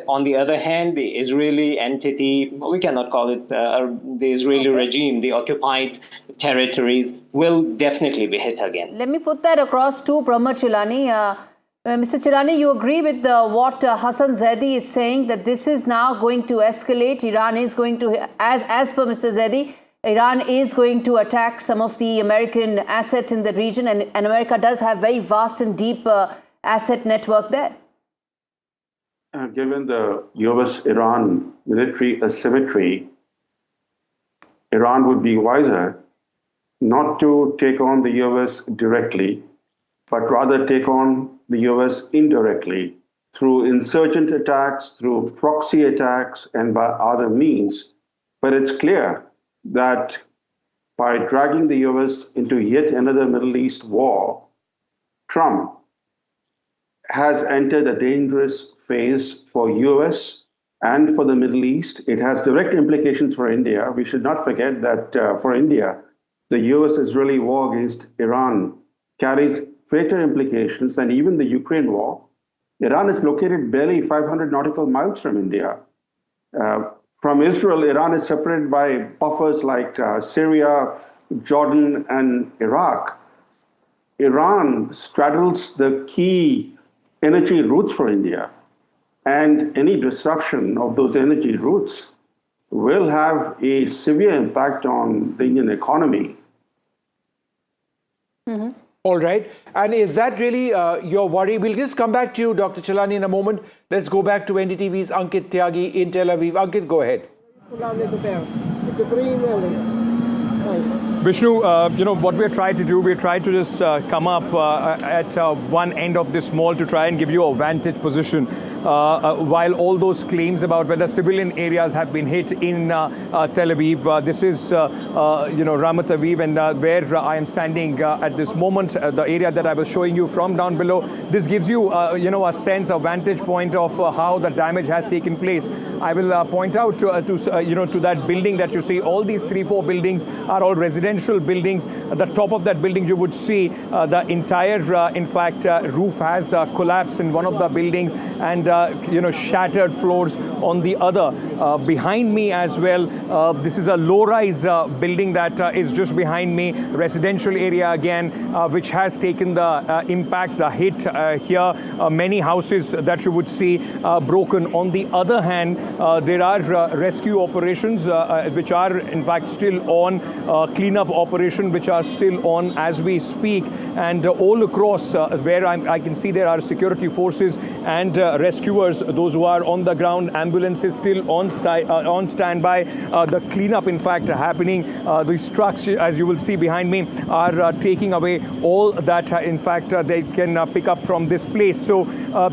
on the other hand, the Israeli entity, we cannot call it the Israeli regime, the occupied territories will definitely be hit again. Let me put that across to Brahma Chilani. Mr. Chilani, you agree with what Hassan Zaidi is saying, that this is now going to escalate? Iran is going to, as per Mr. Zaidi, Iran is going to attack some of the American assets in the region, and America does have very vast and deep asset network there. Given the US-Iran military asymmetry, Iran would be wiser not to take on the US directly, but rather take on the US indirectly through insurgent attacks, through proxy attacks, and by other means. But it's clear that by dragging the US into yet another Middle East war, Trump has entered a dangerous phase for US and for the Middle East. It has direct implications for India. We should not forget that for India, the US-Israeli war against Iran carries greater implications than even the Ukraine war. Iran is located barely 500 nautical miles from India. From Israel, Iran is separated by buffers like Syria, Jordan, and Iraq. Iran straddles the key energy routes for India, and any disruption of those energy routes will have a severe impact on the Indian economy. Mm-hmm. All right. And is that really your worry? We'll just come back to you, Dr. Chilani, in a moment. Let's go back to NDTV's Ankit Tyagi in Tel Aviv. Ankit, go ahead. Vishnu, what we're trying to do, we're trying to just come up at one end of this mall to try and give you a vantage position. While all those claims about whether civilian areas have been hit in Tel Aviv, this is, Ramat Aviv, and where I am standing at this moment, the area that I was showing you from down below, this gives you, a sense, a vantage point of how the damage has taken place. I will point out to that building that you see. All these 3-4 buildings are all residential buildings. At the top of that building, you would see the entire, roof has collapsed in one of the buildings, and shattered floors on the other. Behind me as well, this is a low-rise building that is just behind me, residential area again, which has taken the impact, the hit here. Many houses that you would see broken. On the other hand, there are rescue operations which are in fact still on, cleanup operation which are still on as we speak, and all across where I can see there are security forces and rescuers, those who are on the ground, ambulances still on standby. The cleanup in fact happening. These trucks, as you will see behind me, are taking away all that in fact they can pick up from this place. So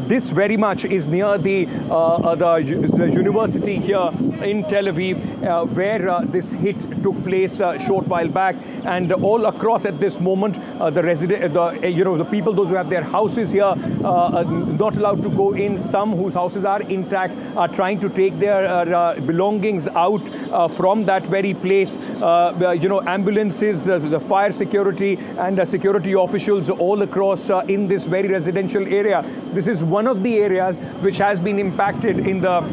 this very much is near the university here in Tel Aviv, where this hit took place a short while back, and all across at this moment, the people, those who have their houses here, not allowed to go in. Some whose houses are intact are trying to take their belongings out from that very place. Ambulances, the fire security, and security officials all across in this very residential area. This is one of the areas which has been impacted in the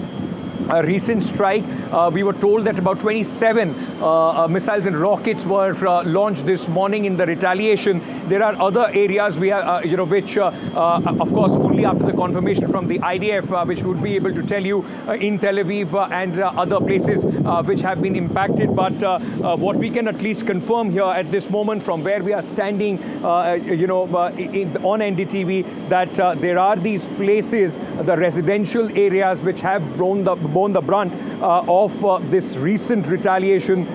recent strike. We were told that about 27 missiles and rockets were launched this morning in the retaliation. There are other areas which, of course, only after the confirmation from the IDF, which would be able to tell you in Tel Aviv and other places which have been impacted. But what we can at least confirm here at this moment from where we are standing, on NDTV, that there are these places, the residential areas, which have borne the brunt of this recent retaliation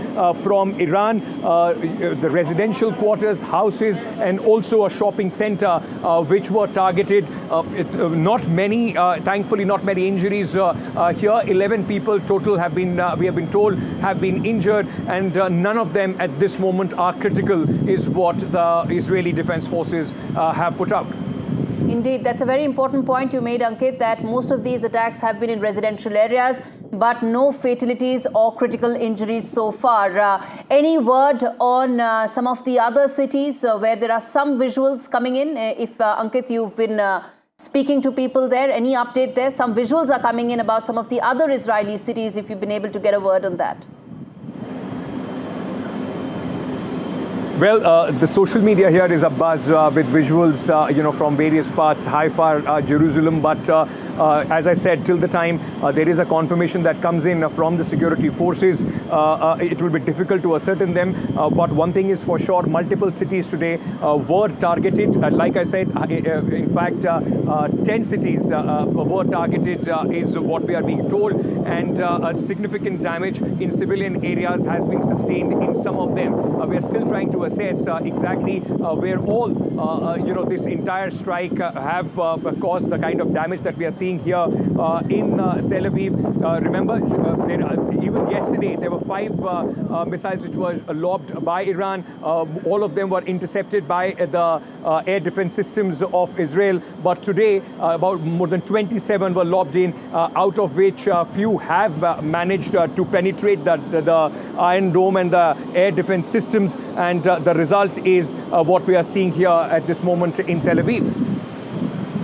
from Iran. The residential quarters, houses, and also a shopping center which were targeted. Not many, thankfully, not many injuries here. 11 people total have been, we have been told, have been injured, and none of them at this moment are critical, is what the Israeli Defense Forces have put out. Indeed, that's a very important point you made, Ankit, that most of these attacks have been in residential areas, but no fatalities or critical injuries so far. Any word on some of the other cities where there are some visuals coming in? If, Ankit, you've been speaking to people there, any update there? Some visuals are coming in about some of the other Israeli cities, if you've been able to get a word on that. Well, the social media here is abuzz with visuals, from various parts, Haifa, Jerusalem. But as I said, till the time there is a confirmation that comes in from the security forces, it will be difficult to ascertain them. But one thing is for sure, multiple cities today were targeted. Like I said, in fact, 10 cities were targeted is what we are being told. And significant damage in civilian areas has been sustained in some of them. We are still trying to assess exactly where all, this entire strike have caused the kind of damage that we are seeing here in Tel Aviv. Remember, even yesterday, there were 5 missiles which were lobbed by Iran. All of them were intercepted by the air defense systems of Israel. But today, about more than 27 were lobbed in, out of which few have managed to penetrate the Iron Dome and the air defense systems. And the result is what we are seeing here at this moment in Tel Aviv.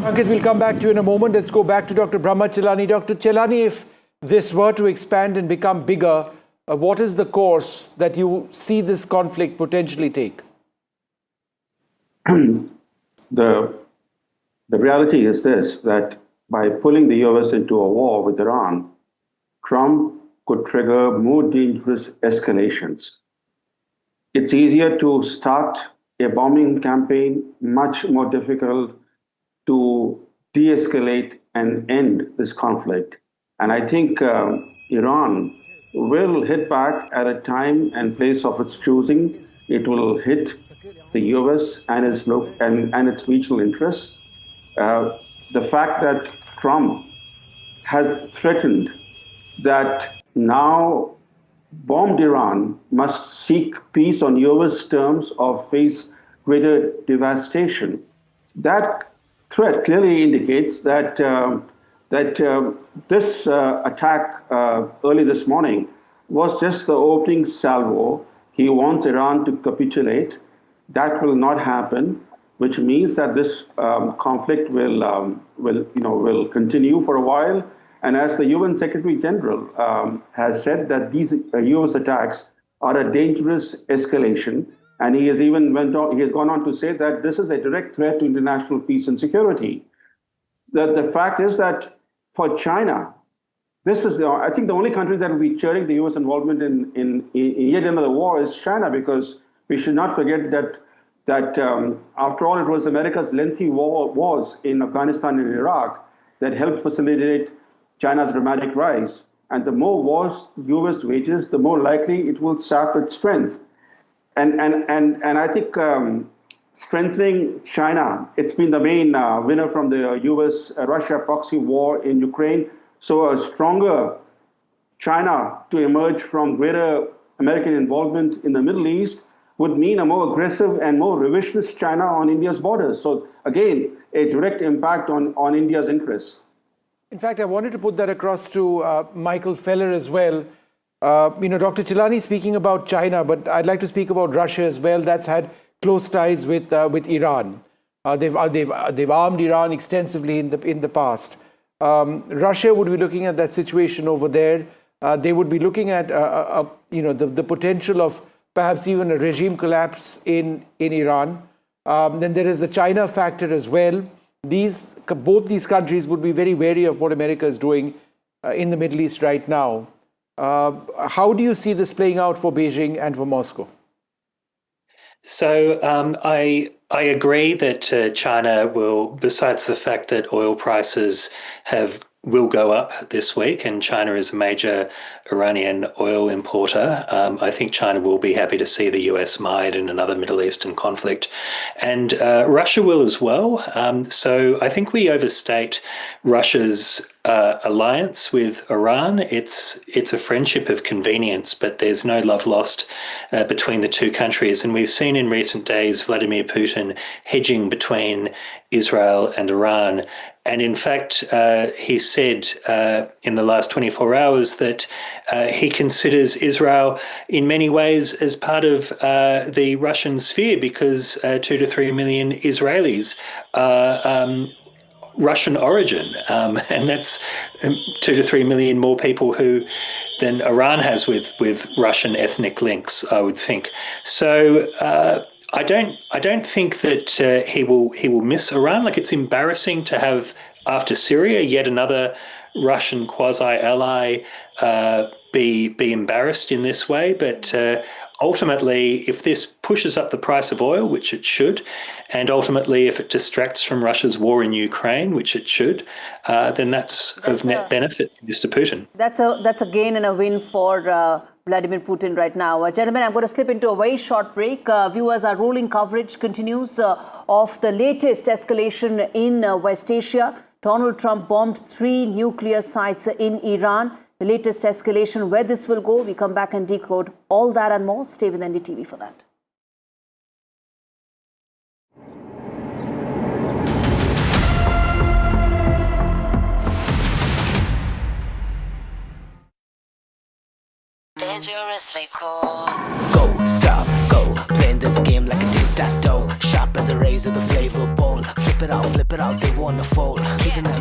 Ankit, we'll come back to you in a moment. Let's go back to Dr. Brahma Chelani. Dr. Chelani, if this were to expand and become bigger, what is the course that you see this conflict potentially take? The reality is this, that by pulling the US into a war with Iran, Trump could trigger more dangerous escalations. It's easier to start a bombing campaign, much more difficult to de-escalate and end this conflict. And I think Iran will hit back at a time and place of its choosing. It will hit the US and its regional interests. The fact that Trump has threatened that now bombed Iran must seek peace on US terms or face greater devastation. That threat clearly indicates that this attack early this morning was just the opening salvo. He wants Iran to capitulate. That will not happen, which means that this conflict will continue for a while. And as the UN Secretary General has said, that these US attacks are a dangerous escalation. And he has gone on to say that this is a direct threat to international peace and security. The fact is that for China, this is, I think, the only country that will be cheering the US involvement in yet another war is China, because we should not forget that after all, it was America's lengthy wars in Afghanistan and Iraq that helped facilitate China's dramatic rise. And the more wars US wages, the more likely it will sap its strength. And I think strengthening China, it's been the main winner from the US-Russia proxy war in Ukraine. So a stronger China to emerge from greater American involvement in the Middle East would mean a more aggressive and more revisionist China on India's borders. So again, a direct impact on India's interests. In fact, I wanted to put that across to Michael Feller as well. Dr. Chelani speaking about China, but I'd like to speak about Russia as well. That's had close ties with Iran. They've armed Iran extensively in the past. Russia would be looking at that situation over there. They would be looking at the potential of perhaps even a regime collapse in Iran. Then there is the China factor as well. Both these countries would be very wary of what America is doing in the Middle East right now. How do you see this playing out for Beijing and for Moscow? So I agree that China will, besides the fact that oil prices have will go up this week, and China is a major Iranian oil importer. I think China will be happy to see the US mired in another Middle Eastern conflict, and Russia will as well. So I think we overstate Russia's alliance with Iran. It's a friendship of convenience, but there's no love lost between the two countries. And we've seen in recent days Vladimir Putin hedging between Israel and Iran. And in fact, he said in the last 24 hours that he considers Israel in many ways as part of the Russian sphere, because 2 to 3 million Israelis are Russian origin, and that's 2 to 3 million more people than Iran has with Russian ethnic links, I would think. So I don't think that he will miss Iran. Like, it's embarrassing to have, after Syria, yet another Russian quasi-ally be embarrassed in this way. But ultimately, if this pushes up the price of oil, which it should, and ultimately if it distracts from Russia's war in Ukraine, which it should, then that's of net benefit to Mr. Putin. That's a gain and a win for Vladimir Putin right now. Gentlemen, I'm going to slip into a very short break. Viewers, our rolling coverage continues of the latest escalation in West Asia. Donald Trump bombed 3 nuclear sites in Iran. The latest escalation, where this will go, we come back and decode all that and more. Stay with NDTV for that. Dangerously cool. Go, stop, go. Playing this game like a tic-tac-toe. Sharp as a razor, the flavor bowl. Flip it out, they wanna fold.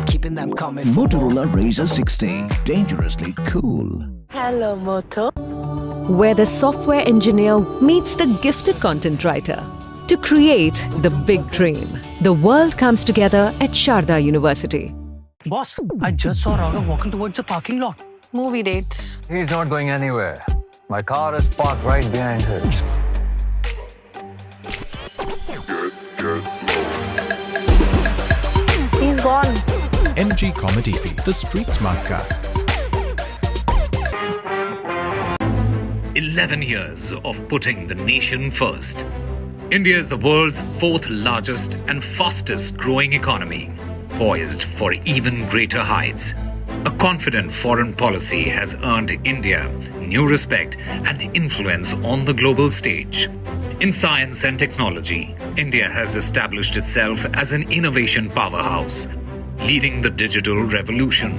Keeping them coming. Motorola Razr 60. Dangerously cool. Hello, Moto. Where the software engineer meets the gifted content writer to create the big dream. The world comes together at Sharda University. Boss, I just saw Raghav walking towards the parking lot. Movie date. He's not going anywhere. My car is parked right behind his. He's gone. MG Comedy, the street smart car. 11 years of putting the nation first. India is the world's 4th largest and fastest growing economy, poised for even greater heights. A confident foreign policy has earned India new respect and influence on the global stage. In science and technology, India has established itself as an innovation powerhouse, leading the digital revolution.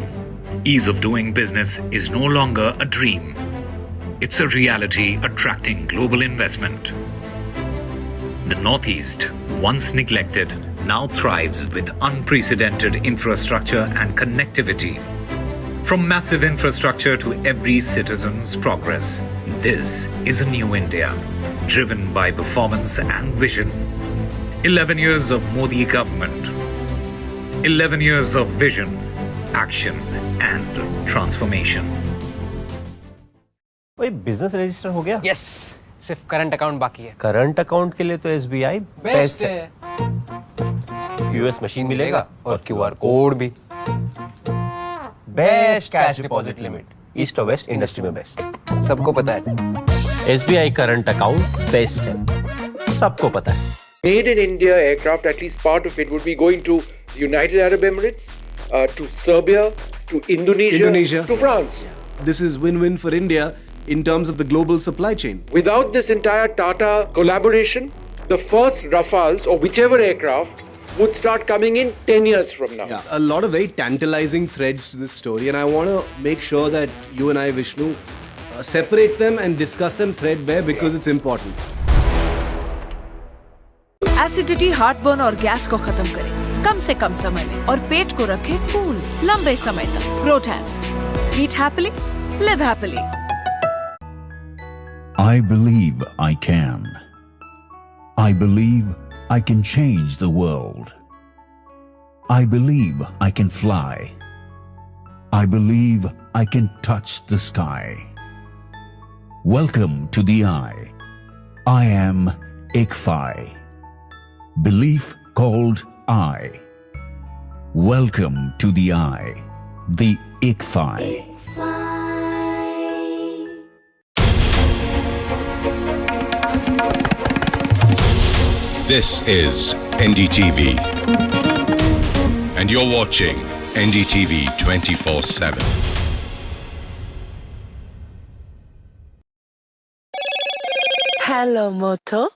Ease of doing business is no longer a dream. It's a reality attracting global investment. The Northeast, once neglected, now thrives with unprecedented infrastructure and connectivity. From massive infrastructure to every citizen's progress, this is a new India, driven by performance and vision. 11 years of Modi government. 11 years of vision, action and transformation. भाई business register हो गया? Yes, सिर्फ current account बाकी है. Current account के लिए तो SBI best है. US मशीन मिलेगा और QR कोड भी. Best cash deposit limit, east और वेस्ट इंडस्ट्री में बेस्ट. सबको पता है. SBI करंट अकाउंट बेस्ट है, सबको पता है. Made in India aircraft, at least part of it would be going to the United Arab Emirates, to Serbia, to Indonesia, to France. This is win-win for India in terms of the global supply chain. Without this entire Tata collaboration, the first Rafales or whichever aircraft would start coming in 10 years from now. Yeah, a lot of very tantalizing threads to this story, and I want to make sure that you and I, Vishnu, separate them and discuss them threadbare because it's important. Acidity, heartburn और gas को खत्म करे कम से कम समय में और पेट को रखे कूल लंबे समय तक. Grotans. Eat happily, live happily. I believe I can. I believe I can change the world. I believe I can fly. I believe I can touch the sky. Welcome to the I. I am Ikfai. Belief called I. Welcome to the I. The ICFI. This is NDTV, and you're watching NDTV 24/7. Hello, Moto.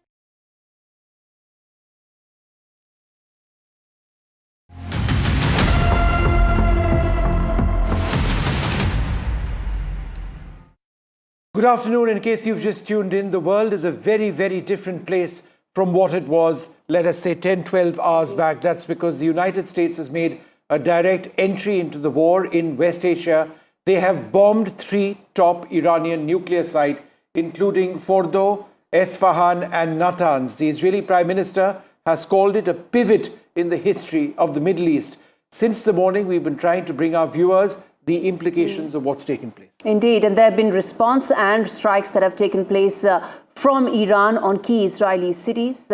Good afternoon. In case you've just tuned in, the world is a very, very different place from what it was, let us say, 10, 12 hours back. That's because the United States has made a direct entry into the war in West Asia. They have bombed 3 top Iranian nuclear sites, including Fordo, Esfahan and Natanz. The Israeli Prime Minister has called it a pivot in the history of the Middle East. Since the morning, we've been trying to bring our viewers the implications of what's taken place. Indeed, and there have been response and strikes that have taken place from Iran on key Israeli cities.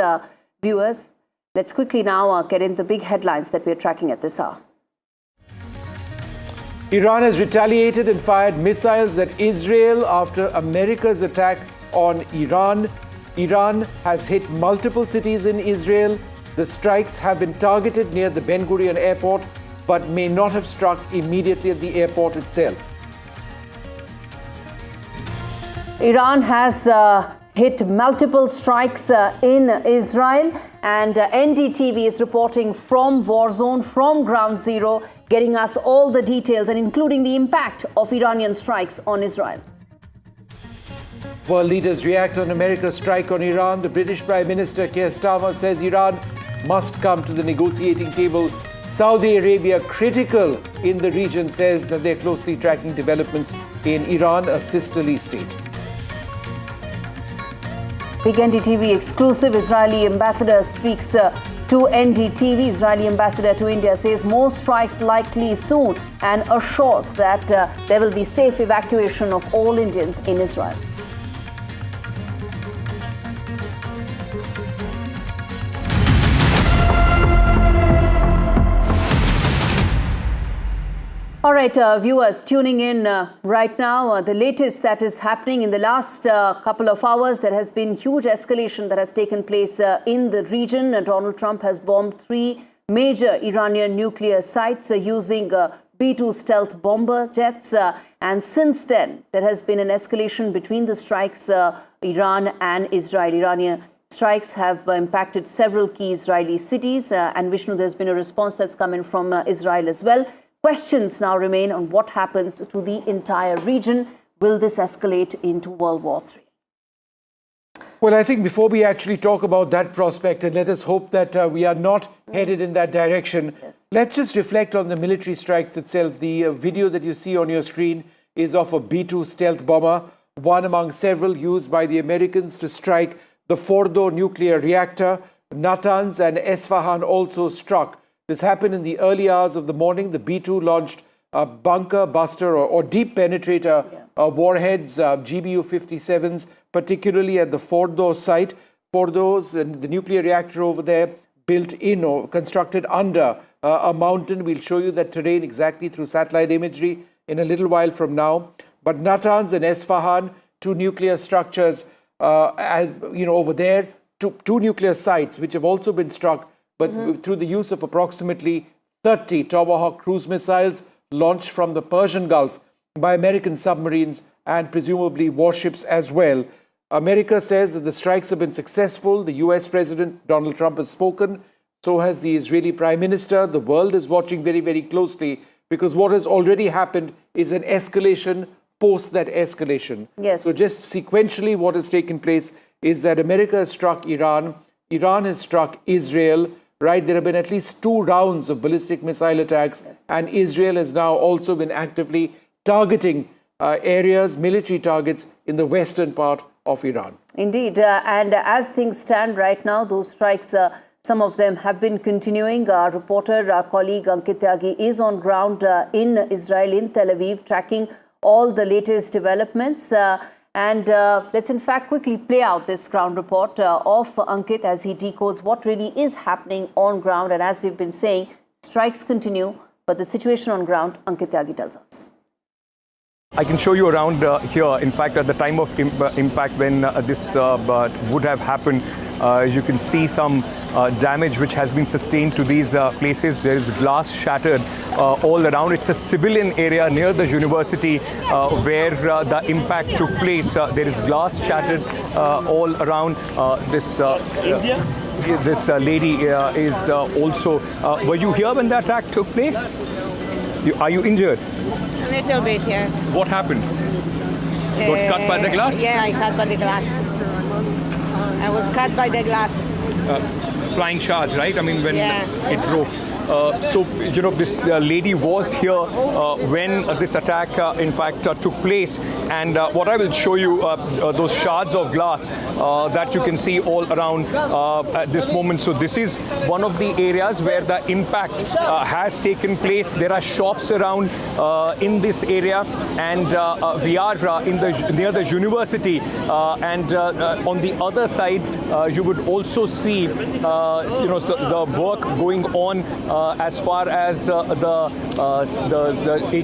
Viewers, let's quickly now get in the big headlines that we're tracking at this hour. Iran has retaliated and fired missiles at Israel after America's attack on Iran. Iran has hit multiple cities in Israel. The strikes have been targeted near the Ben Gurion airport, but may not have struck immediately at the airport itself. Iran has hit multiple strikes in Israel, and NDTV is reporting from war zone, from ground zero, getting us all the details and including the impact of Iranian strikes on Israel. World leaders react on America's strike on Iran. The British Prime Minister Keir Starmer says Iran must come to the negotiating table. Saudi Arabia, critical in the region, says that they're closely tracking developments in Iran, a sisterly state. Big NDTV exclusive. Israeli ambassador speaks to NDTV. Israeli ambassador to India says more strikes likely soon and assures that there will be safe evacuation of all Indians in Israel. All right, viewers tuning in right now, the latest that is happening in the last couple of hours, there has been huge escalation that has taken place in the region. Donald Trump has bombed 3 major Iranian nuclear sites using B-2 stealth bomber jets. And since then, there has been an escalation between the strikes, Iran and Israel. Iranian strikes have impacted several key Israeli cities. And Vishnu, there's been a response that's come in from Israel as well. Questions now remain on what happens to the entire region. Will this escalate into World War III? Well, I think before we actually talk about that prospect, and let us hope that we are not headed in that direction, let's just reflect on the military strikes itself. The video that you see on your screen is of a B-2 stealth bomber, one among several used by the Americans to strike the Fordo nuclear reactor. Natanz and Esfahan also struck. This happened in the early hours of the morning. The B-2 launched bunker buster or deep penetrator warheads, GBU-57s, particularly at the Fordo site. Fordo's and the nuclear reactor over there, built in or constructed under a mountain. We'll show you that terrain exactly through satellite imagery in a little while from now. But Natanz and Esfahan, 2 nuclear structures, over there, two nuclear sites which have also been struck, but through the use of approximately 30 Tomahawk cruise missiles launched from the Persian Gulf by American submarines and presumably warships as well. America says that the strikes have been successful. The US President Donald Trump has spoken. So has the Israeli Prime Minister. The world is watching very, very closely because what has already happened is an escalation post that escalation. Yes. So just sequentially what has taken place is that America has struck Iran. Iran has struck Israel. Right, there have been at least 2 rounds of ballistic missile attacks, and Israel has now also been actively targeting areas, military targets in the western part of Iran. Indeed, and as things stand right now, those strikes, some of them have been continuing. Our reporter, our colleague Ankit Tyagi is on ground in Israel, in Tel Aviv, tracking all the latest developments. And let's in fact quickly play out this ground report of Ankit as he decodes what really is happening on ground. And as we've been saying, strikes continue, But the situation on ground, Ankit Tyagi tells us. I can show you around here. In fact, at the time of impact, when this would have happened, you can see some damage which has been sustained to these places. There is glass shattered all around. It's a civilian area near the university where the impact took place. There is glass shattered all around. This lady is also. Were you here when the attack took place? Are you injured? A little bit, yes. What happened? Got cut by the glass? Yeah, I cut by the glass. I was cut by the glass. Flying shards, right? I mean, when it broke. So, you know, this lady was here when this attack, in fact, took place. And what I will show you, those shards of glass that you can see all around at this moment. So this is one of the areas where the impact has taken place. There are shops around in this area, and we are near the university. And on the other side, you would also see, the work going on as far as the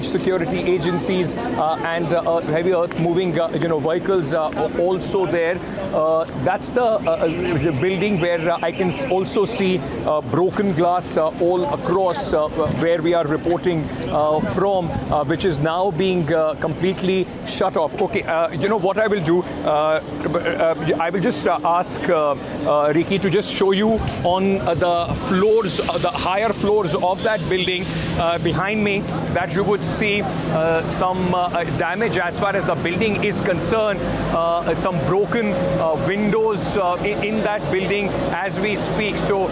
security agencies and heavy earth-moving vehicles are also there. That's the building where I can also see broken glass all across where we are reporting from, which is now being completely shut off. Okay, what I will do? I will just ask Ricky to just show you on the floors, the higher floors of that building behind me, that you would see some damage as far as the building is concerned, some broken windows in that building as we speak. So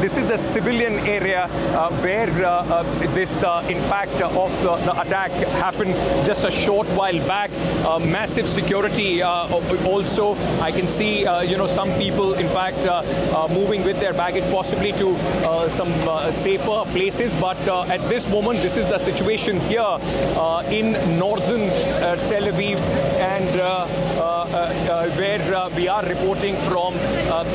this is the civilian area where this impact of the attack happened just a short while back. Massive security also. I can see some people in fact moving with their baggage possibly to some safer places, but at this moment this is the situation here in northern Tel Aviv, and where we are reporting from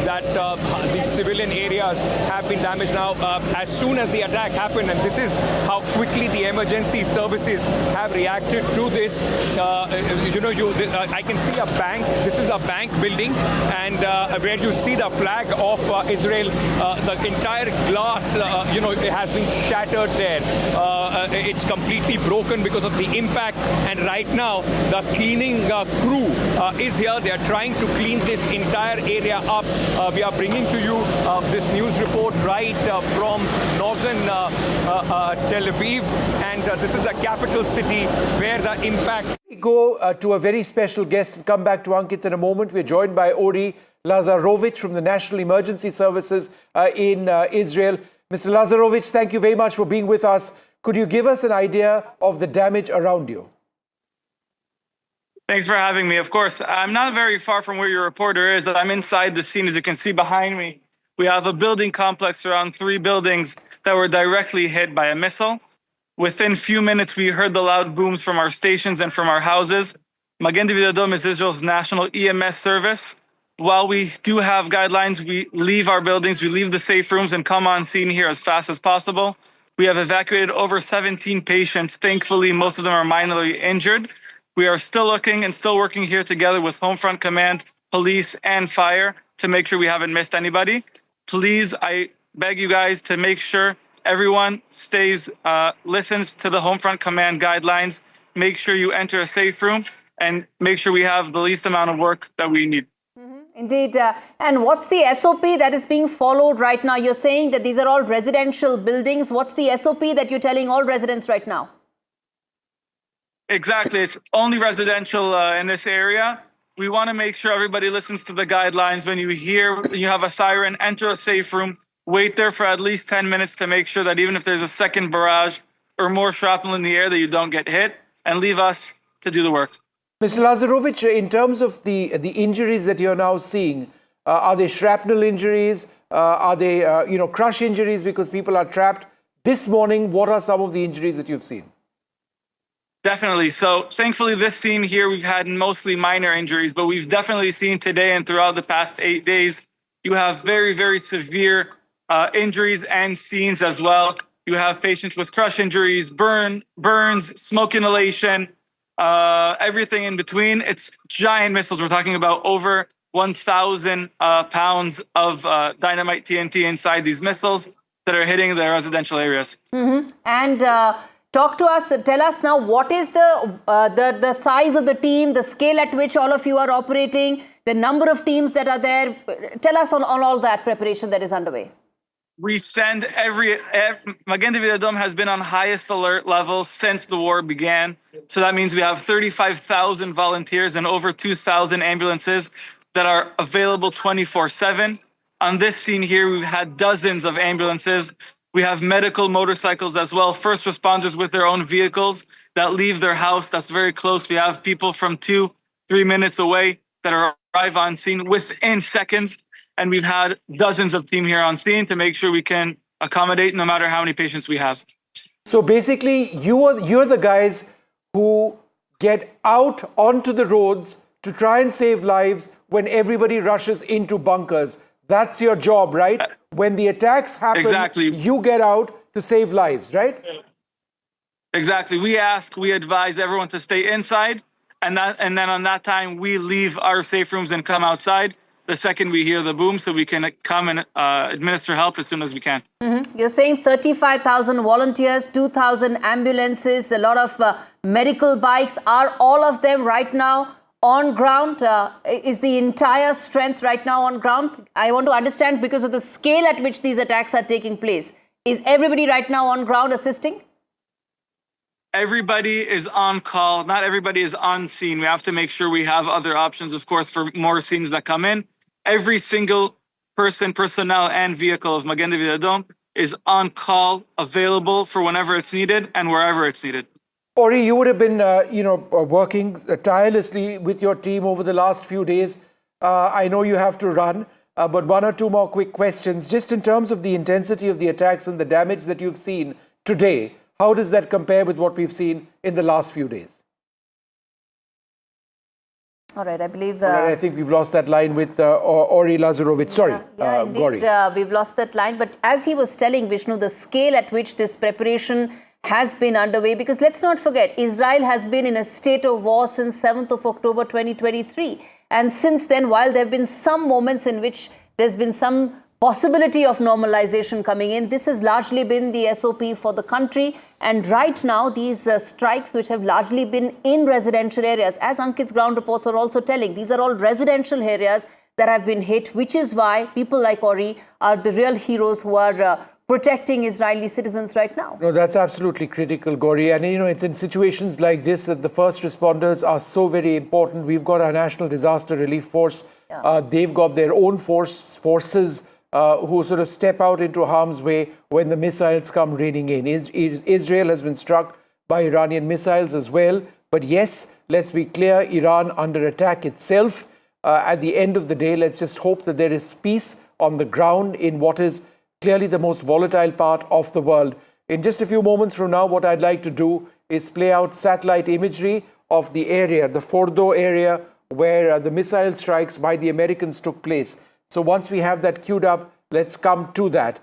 that the civilian areas have been damaged. Now as soon as the attack happened, and this is how quickly the emergency services have reacted to this, I can see a bank. This is a bank building, and where you see the flag of Israel, the entire glass it has been shattered there. It's completely broken because of the impact, and right now the cleaning crew is here. They are trying to clean this entire area up. We are bringing to you this news report right from northern Tel Aviv, and this is the capital city where the impact. We go to a very special guest and come back to Ankit in a moment. We're joined by Ori Lazarovich from the National Emergency Services in Israel. Mr. Lazarovich, thank you very much for being with us. Could you give us an idea of the damage around you? Thanks for having me. Of course, I'm not very far from where your reporter is. I'm inside the scene. As you can see behind me, we have a building complex around 3 buildings that were directly hit by a missile. Within few minutes, we heard the loud booms from our stations and from our houses. Magen David Adom is Israel's national EMS service. While we do have guidelines, we leave our buildings, we leave the safe rooms and come on scene here as fast as possible. We have evacuated over 17 patients. Thankfully, most of them are minorly injured. We are still looking and still working here together with Homefront Command, police, and fire to make sure we haven't missed anybody. Please, I beg you guys to make sure everyone listens to the Homefront Command guidelines. Make sure you enter a safe room and make sure we have the least amount of work that we need. Indeed. And what's the SOP that is being followed right now? You're saying that these are all residential buildings. What's the SOP that you're telling all residents right now? Exactly. It's only residential in this area. We want to make sure everybody listens to the guidelines. When you have a siren, enter a safe room, wait there for at least 10 minutes to make sure that even if there's a second barrage or more shrapnel in the air, that you don't get hit, and leave us to do the work. Mr. Lazarovich, in terms of the injuries that you're now seeing, are they shrapnel injuries? Are they crush injuries because people are trapped? This morning, what are some of the injuries that you've seen? Definitely. So thankfully, this scene here, we've had mostly minor injuries, but we've definitely seen today and throughout the past 8 days, you have very, very severe injuries and scenes as well. You have patients with crush injuries, burns, smoke inhalation, everything in between. It's giant missiles. We're talking about over 1,000 pounds of dynamite TNT inside these missiles that are hitting the residential areas. And talk to us, tell us now, what is the size of the team, the scale at which all of you are operating, the number of teams that are there. Tell us on all that preparation that is underway. We send Magen David Adom has been on highest alert level since the war began. So that means we have 35,000 volunteers and over 2,000 ambulances that are available 24/7. On this scene here, we've had dozens of ambulances. We have medical motorcycles as well, first responders with their own vehicles that leave their house that's very close. We have people from 2-3 minutes away that arrive on scene within seconds. And we've had dozens of team here on scene to make sure we can accommodate no matter how many patients we have. So basically, you're the guys who get out onto the roads to try and save lives when everybody rushes into bunkers. That's your job, right? When the attacks happen, exactly. You get out to save lives, right? Exactly. We advise everyone to stay inside, and then on that time, we leave our safe rooms and come outside the second we hear the boom, so we can come and administer help as soon as we can. You're saying 35,000 volunteers, 2,000 ambulances, a lot of medical bikes. Are all of them right now on ground? Is the entire strength right now on ground? I want to understand, because of the scale at which these attacks are taking place. Is everybody right now on ground assisting? Everybody is on call. Not everybody is on scene. We have to make sure we have other options, of course, for more scenes that come in. Every single personnel, and vehicle of Magen David Adom is on call, available for whenever it's needed and wherever it's needed. Ori, you would have been, working tirelessly with your team over the last few days. I know you have to run, but one or two more quick questions. Just in terms of the intensity of the attacks and the damage that you've seen today, how does that compare with what we've seen in the last few days? All right, I believe... I think we've lost that line with Ori Lazarovich. Sorry, indeed, Gauri. we've lost that line. But as he was telling, Vishnu, the scale at which this preparation has been underway, because let's not forget, Israel has been in a state of war since 7th of October 2023. And since then, while there have been some moments in which there's been some possibility of normalization coming in, this has largely been the SOP for the country. And right now, these strikes, which have largely been in residential areas, as Ankit's ground reports are also telling, these are all residential areas that have been hit, which is why people like Ori are the real heroes who are protecting Israeli citizens right now. No, that's absolutely critical, Gauri. And, it's in situations like this that the first responders are so very important. We've got our National Disaster Relief Force. They've got their own forces who sort of step out into harm's way when the missiles come raining in. Israel has been struck by Iranian missiles as well. But yes, let's be clear, Iran under attack itself. At the end of the day, let's just hope that there is peace on the ground in what is clearly the most volatile part of the world. In just a few moments from now, what I'd like to do is play out satellite imagery of the area, the Fordo area, where the missile strikes by the Americans took place. So once we have that queued up, let's come to that.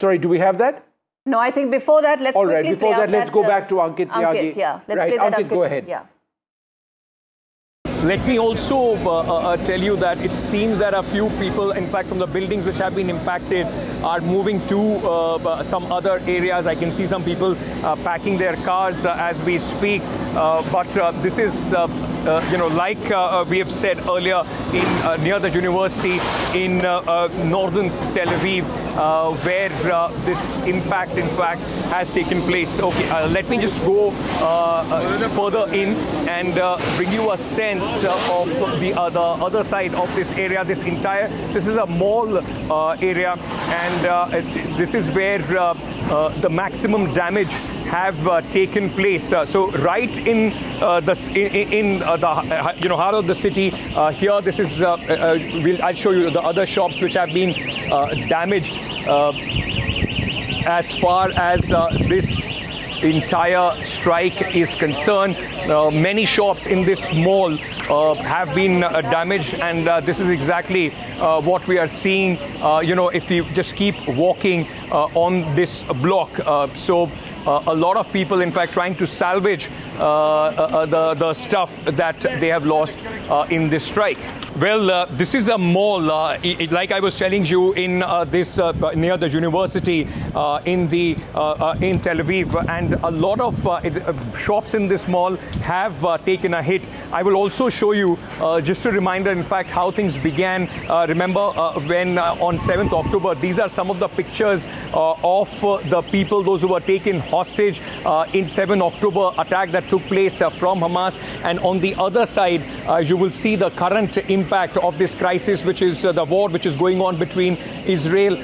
Sorry, do we have that? No, I think before that, let's quickly before that, let's go back to Ankit Tyagi. Let's right, play that, Ankit, go ahead. Yeah. Let me also tell you that it seems that a few people, in fact, from the buildings which have been impacted, are moving to some other areas. I can see some people packing their cars as we speak. But this is, like we have said earlier, in near the university in northern Tel Aviv, where this impact, in fact, has taken place. Okay, let me just go further in and bring you a sense of the other side of this area. This is a mall area, and this is where the maximum damage have taken place. So right in the heart of the city, here this is. I'll show you the other shops which have been damaged. As far as this entire strike is concerned. Many shops in this mall have been damaged, and this is exactly what we are seeing, if you just keep walking on this block. So a lot of people, in fact, trying to salvage the stuff that they have lost in this strike. Well, this is a mall, like I was telling you, in this near the university in Tel Aviv, and a lot of shops in this mall have taken a hit. I will also show you just a reminder, in fact, how things began. Remember when on 7th October, these are some of the pictures of the people, those who were taken hostage in 7th October attack that took place from Hamas. And on the other side, you will see the current impact of this crisis, which is the war which is going on between Israel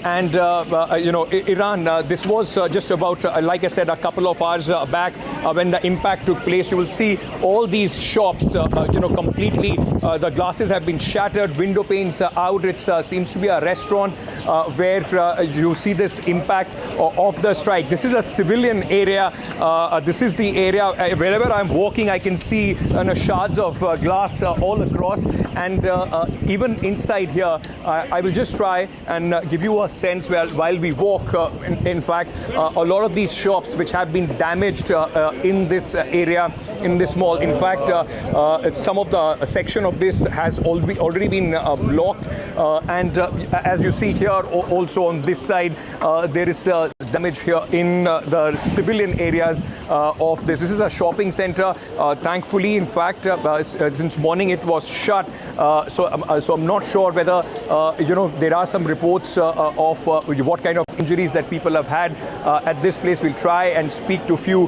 and Iran. This was just about, like I said, a couple of hours back when the impact took place. You will see all these shops, completely. The glasses have been shattered, window panes out. It seems to be a restaurant where you see this impact of the strike. This is a civilian area. This is the area wherever I'm walking, I can see shards of glass all across. And even inside here, I will just try and give you a sense while we walk. In fact, a lot of these shops which have been damaged in this area, in this mall. In fact, some of the section of this has already been blocked. And as you see here, also on this side, there is damage here in the civilian areas of this. This is a shopping center. Thankfully, in fact, since morning it was shut. So I'm not sure whether, there are some reports of what kind of injuries that people have had at this place. We'll try and speak to a few,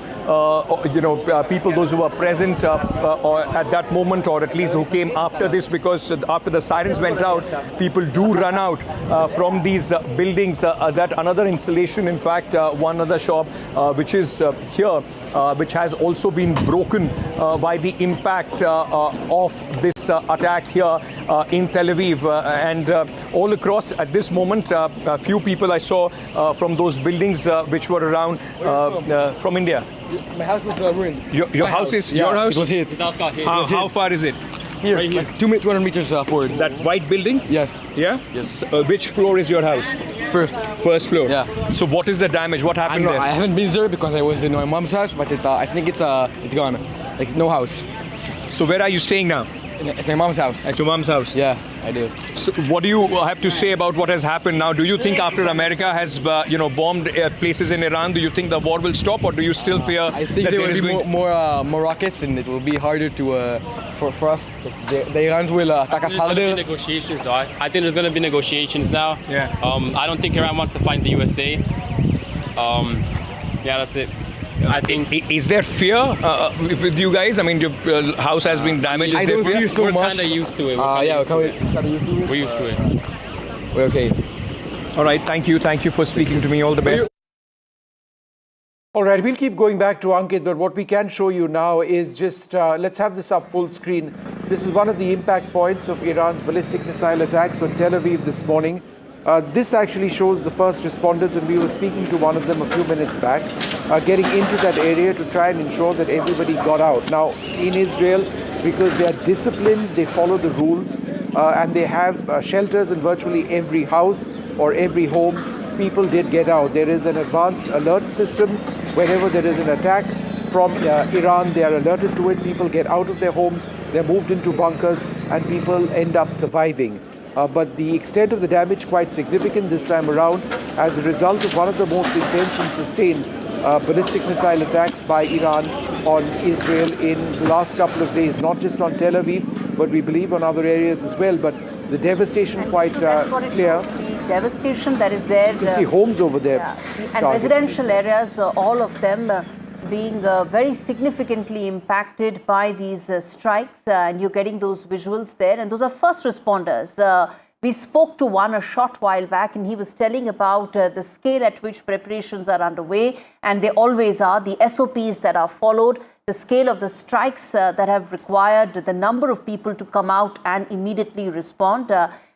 people, those who were present at that moment, or at least who came after this, because after the sirens went out, people do run out from these buildings. That another installation, in fact, one other shop, which is here, which has also been broken by the impact of this attack here in Tel Aviv. And all across at this moment, a few people I saw from those buildings which were around from India. My house was ruined. Your house is your house? It was hit. How far is it? Here, like 200 meters forward. That white building? Yes. Yeah? Yes. Which floor is your house? First floor. Yeah. So what is the damage? What happened there? I haven't been there because I was in my mom's house, but I think it's gone. Like no house. So where are you staying now? At my mom's house. At your mom's house? Yeah, I do. So what do you have to say about what has happened now? Do you think after America has, bombed places in Iran, do you think the war will stop, or do you still fear I think that there will be more rockets, and it will be harder to for us. The Irans will attack us harder. Negotiations, though. I think there's going to be negotiations now. Yeah. I don't think Iran wants to fight the USA. Yeah, that's it. I think. Is there fear with you guys? I mean, your house has been damaged. I don't feel so We're much. kind of used to it. We're used to it. We're okay. All right. Thank you. Thank you for speaking to me. All the best. All right, we'll keep going back to Ankit, but what we can show you now is just, let's have this up full screen. This is one of the impact points of Iran's ballistic missile attacks on Tel Aviv this morning. This actually shows the first responders, and we were speaking to one of them a few minutes back, getting into that area to try and ensure that everybody got out. Now, in Israel, because they are disciplined, they follow the rules, and they have shelters in virtually every house or every home. People did get out. There is an advanced alert system. Whenever there is an attack from Iran, they are alerted to it. People get out of their homes, they're moved into bunkers, and people end up surviving. But the extent of the damage quite significant this time around as a result of one of the most intense and sustained ballistic missile attacks by Iran on Israel in the last couple of days, not just on Tel Aviv, but we believe on other areas as well. But the devastation quite clear. The devastation that is there. You can see homes over there. Yeah. And residential areas, all of them being very significantly impacted by these strikes, and you're getting those visuals there, and those are first responders. We spoke to one a short while back, and he was telling about the scale at which preparations are underway, and they always are, the SOPs that are followed, the scale of the strikes that have required the number of people to come out and immediately respond.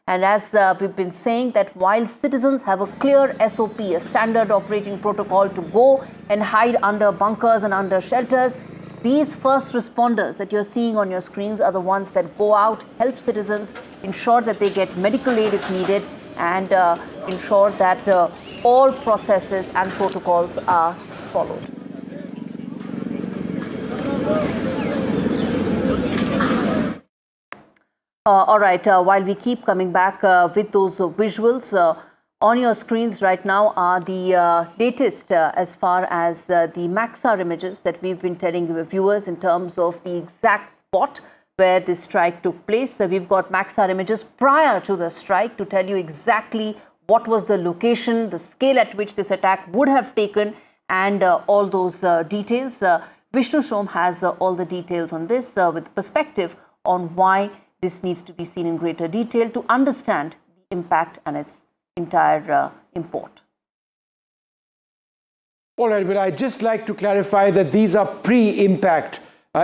And as we've been saying, that while citizens have a clear SOP, a standard operating protocol to go and hide under bunkers and under shelters, these first responders that you're seeing on your screens are the ones that go out, help citizens, ensure that they get medical aid if needed, and ensure that all processes and protocols are followed. All right, while we keep coming back with those visuals, on your screens right now are the latest as far as the Maxar images that we've been telling your viewers in terms of the exact spot where this strike took place. So we've got Maxar images prior to the strike to tell you exactly what was the location, the scale at which this attack would have taken, and all those details. Vishnu Shom has all the details on this with perspective on why this needs to be seen in greater detail to understand the impact and its entire import. All right, but I'd just like to clarify that these are pre-impact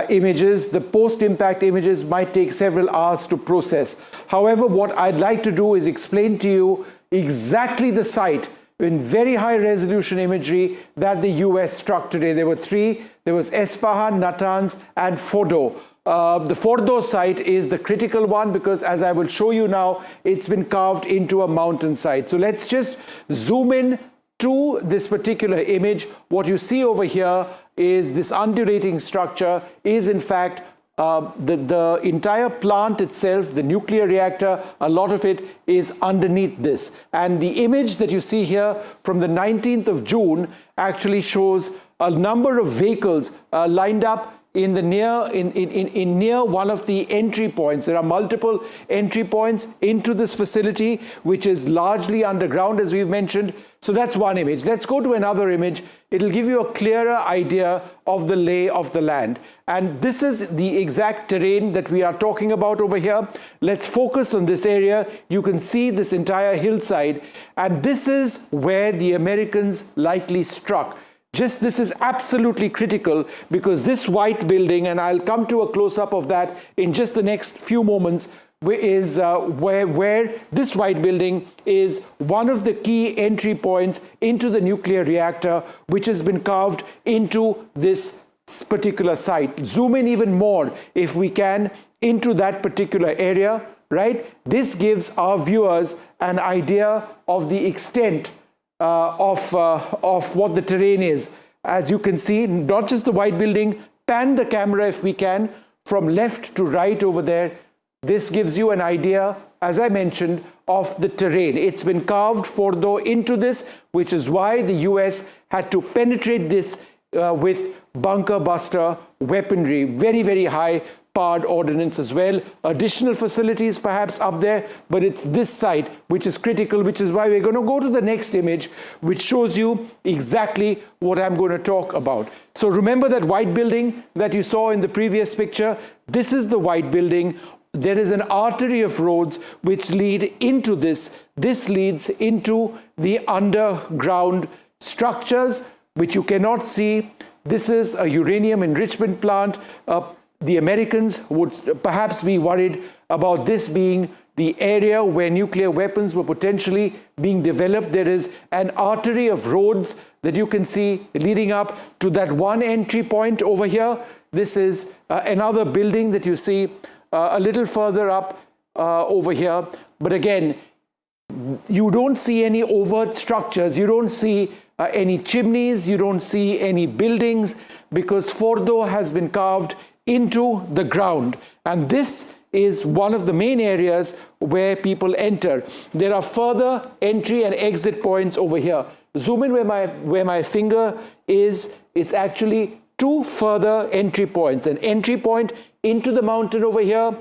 images. The post-impact images might take several hours to process. However, what I'd like to do is explain to you exactly the site in very high resolution imagery that the US struck today. There were three. There was Esfahan, Natanz, and Fordo. The Fordo site is the critical one because, as I will show you now, it's been carved into a mountainside. So let's just zoom in to this particular image. What you see over here is this undulating structure is in fact the entire plant itself, the nuclear reactor, a lot of it is underneath this. And the image that you see here from the 19th of June actually shows a number of vehicles lined up in the near one of the entry points. There are multiple entry points into this facility, which is largely underground, as we've mentioned. So that's one image. Let's go to another image. It'll give you a clearer idea of the lay of the land. And this is the exact terrain that we are talking about over here. Let's focus on this area. You can see this entire hillside. And this is where the Americans likely struck. This is absolutely critical because this white building, and I'll come to a close-up of that in just the next few moments, is where this white building is one of the key entry points into the nuclear reactor, which has been carved into this particular site. Zoom in even more, if we can, into that particular area, right? This gives our viewers an idea of the extent of what the terrain is. As you can see, not just the white building, pan the camera if we can, from left to right over there. This gives you an idea, as I mentioned, of the terrain. It's been carved Fordo into this, which is why the US had to penetrate this with bunker buster weaponry, very, very high powered ordnance as well. Additional facilities perhaps up there, but it's this site which is critical, which is why we're going to go to the next image, which shows you exactly what I'm going to talk about. So remember that white building that you saw in the previous picture? This is the white building. There is an artery of roads which lead into this. This leads into the underground structures, which you cannot see. This is a uranium enrichment plant. The Americans would perhaps be worried about this being the area where nuclear weapons were potentially being developed. There is an artery of roads that you can see leading up to that one entry point over here. This is another building that you see a little further up over here. But again, you don't see any overt structures. You don't see any chimneys. You don't see any buildings because Fordo has been carved into the ground. And this is one of the main areas where people enter. There are further entry and exit points over here. Zoom in where my finger is. It's actually two further entry points. An entry point into the mountain over here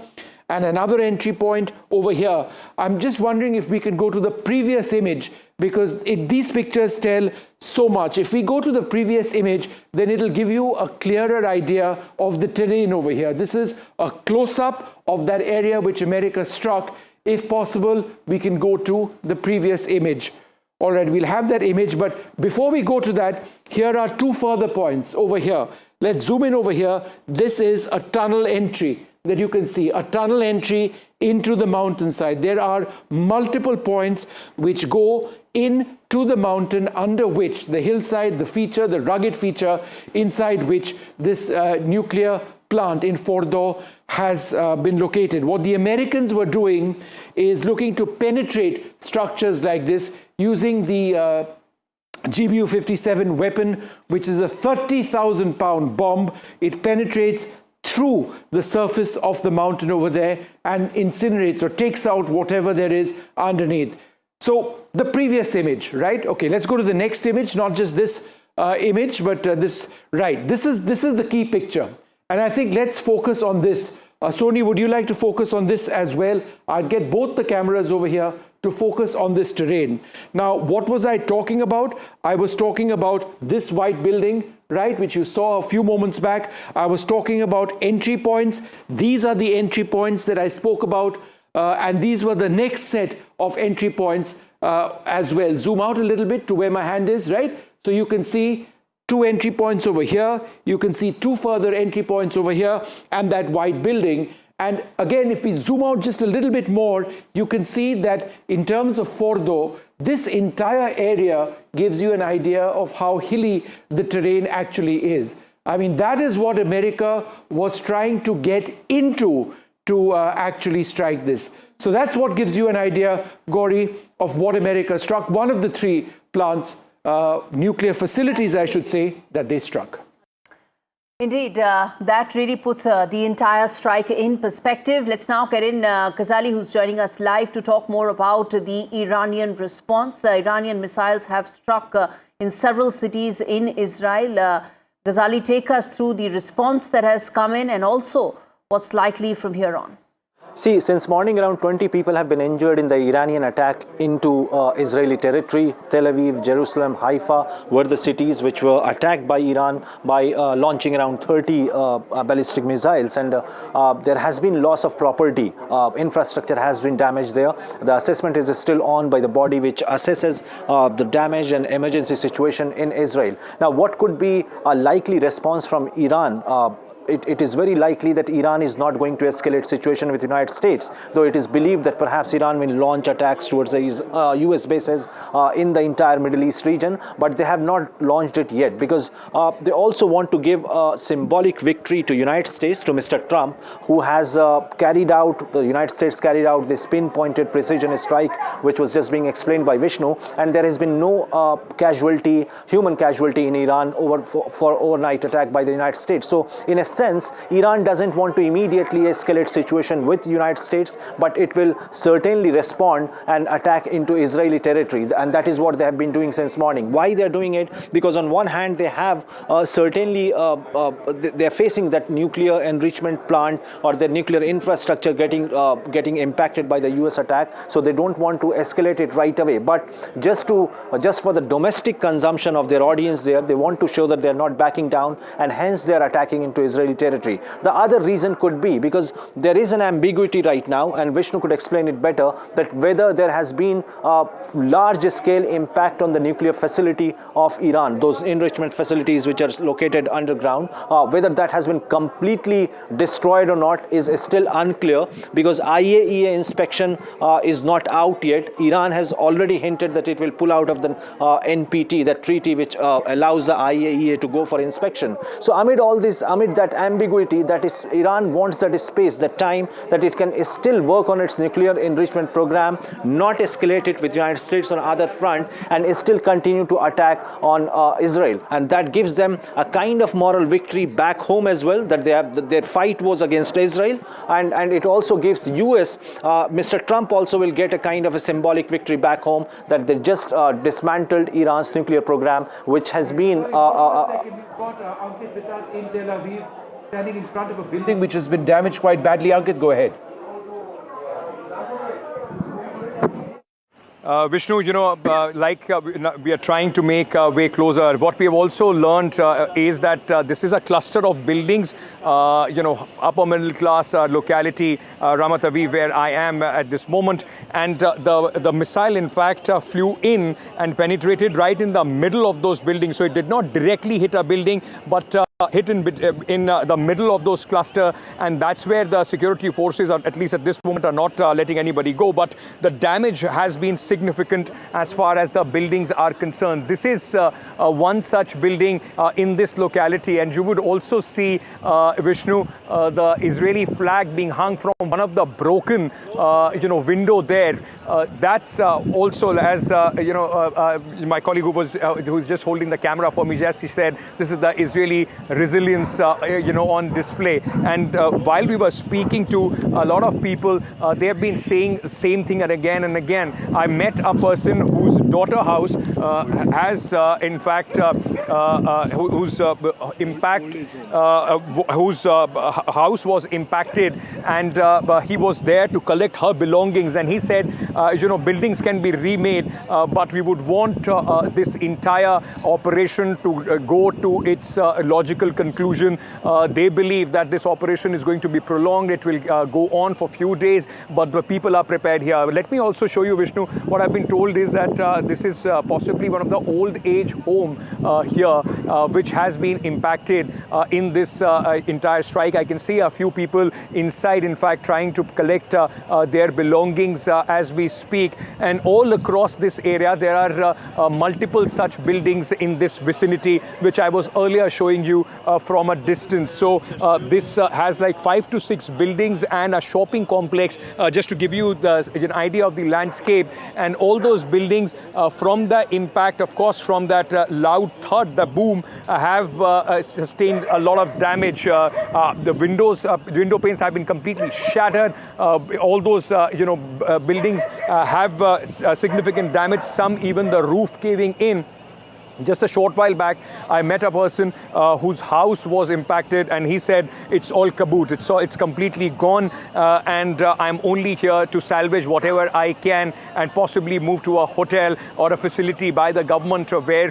and another entry point over here. I'm just wondering if we can go to the previous image because these pictures tell so much. If we go to the previous image, then it'll give you a clearer idea of the terrain over here. This is a close-up of that area which America struck. If possible, we can go to the previous image. All right, we'll have that image, but before we go to that, here are two further points over here. Let's zoom in over here. This is a tunnel entry. that you can see, a tunnel entry into the mountainside. There are multiple points which go into the mountain, under which the hillside, the feature, the rugged feature, inside which this nuclear plant in Fordo has been located. What the Americans were doing is looking to penetrate structures like this using the GBU-57 weapon, which is a 30,000-pound bomb. It penetrates through the surface of the mountain over there and incinerates or takes out whatever there is underneath. So the previous image, right? Okay, let's go to the next image, not just this image, but this, right. This is the key picture. And I think let's focus on this. Sony, would you like to focus on this as well? I'll get both the cameras over here to focus on this terrain. Now, what was I talking about? I was talking about this white building, right, which you saw a few moments back. I was talking about entry points. These are the entry points that I spoke about, and these were the next set of entry points as well. Zoom out a little bit to where my hand is, right? So you can see 2 entry points over here. You can see 2 further entry points over here and that white building. And again, if we zoom out just a little bit more, you can see that in terms of Fordo, this entire area gives you an idea of how hilly the terrain actually is. I mean, that is what America was trying to get into to actually strike this. So that's what gives you an idea, Gauri, of what America struck. One of the 3 plants, nuclear facilities, I should say, that they struck. Indeed, that really puts the entire strike in perspective. Let's now get in Ghazali, who's joining us live to talk more about the Iranian response. Iranian missiles have struck in several cities in Israel. Ghazali, take us through the response that has come in and also what's likely from here on. See, since morning, around 20 people have been injured in the Iranian attack into Israeli territory. Tel Aviv, Jerusalem, Haifa were the cities which were attacked by Iran by launching around 30 ballistic missiles. And there has been loss of property. Infrastructure has been damaged there. The assessment is still on by the body which assesses the damage and emergency situation in Israel. Now, what could be a likely response from Iran? It is very likely that Iran is not going to escalate situation with the United States, though it is believed that perhaps Iran will launch attacks towards the US bases in the entire Middle East region, but they have not launched it yet because they also want to give a symbolic victory to United States, to Mr. Trump, who has the United States carried out this pinpointed precision strike, which was just being explained by Vishnu, and there has been no human casualty in Iran for overnight attack by the United States. So in a sense, Iran doesn't want to immediately escalate situation with the United States, but it will certainly respond and attack into Israeli territory, and that is what they have been doing since morning. Why they are doing it? Because on one hand, they have certainly they are facing that nuclear enrichment plant or their nuclear infrastructure getting impacted by the US attack, so they don't want to escalate it right away. But just for the domestic consumption of their audience there, they want to show that they are not backing down, and hence they are attacking into Israeli territory. The other reason could be because there is an ambiguity right now, and Vishnu could explain it better, that whether there has been a large-scale impact on the nuclear facility of Iran, those enrichment facilities which are located underground, whether that has been completely destroyed or not is still unclear, because IAEA inspection is not out yet. Iran has already hinted that it will pull out of the NPT, that treaty which allows the IAEA to go for inspection. So amid all this, amid that ambiguity, that is, Iran wants that space, that time, that it can still work on its nuclear enrichment program, not escalate it with the United States on other front, and still continue to attack on Israel. And that gives them a kind of moral victory back home as well, that their fight was against Israel, and it also gives US, Mr. Trump also will get a kind of a symbolic victory back home, that they just dismantled Iran's nuclear program, which has been in Tel Aviv, standing in front of a building which has been damaged quite badly. Ankit, go ahead. Vishnu, we are trying to make our way closer. What we have also learned is that this is a cluster of buildings, upper middle class locality, Ramat Aviv, where I am at this moment. And the missile, in fact, flew in and penetrated right in the middle of those buildings. So it did not directly hit a building, but hit in the middle of those cluster, and that's where the security forces, are, at least at this moment, are not letting anybody go. But the damage has been significant as far as the buildings are concerned. This is one such building in this locality, and you would also see, Vishnu, the Israeli flag being hung from one of the broken, window there. That's also, as my colleague who's just holding the camera for me, Jesse said, this is the Israeli resilience, on display. And while we were speaking to a lot of people, they have been saying the same thing and again. I met a person whose daughter house has, in fact, whose house was impacted, and he was there to collect her belongings. And he said, buildings can be remade, but we would want this entire operation to go to its logical conclusion. They believe that this operation is going to be prolonged. It will go on for a few days, but the people are prepared here. Let me also show you, Vishnu, what I've been told is that this is possibly one of the old age home here, which has been impacted in this entire strike. I can see a few people inside, in fact, trying to collect their belongings as we speak. And all across this area, there are multiple such buildings in this vicinity, which I was earlier showing you from a distance. So this has like 5 to 6 buildings and a shopping complex, just to give you an idea of the landscape. And all those buildings, from the impact, of course, from that loud thud, the boom, have sustained a lot of damage. The window panes have been completely shattered. All those buildings have significant damage, some even the roof caving in. Just a short while back, I met a person whose house was impacted, and he said it's all kaboot. It's completely gone, and I'm only here to salvage whatever I can and possibly move to a hotel or a facility by the government where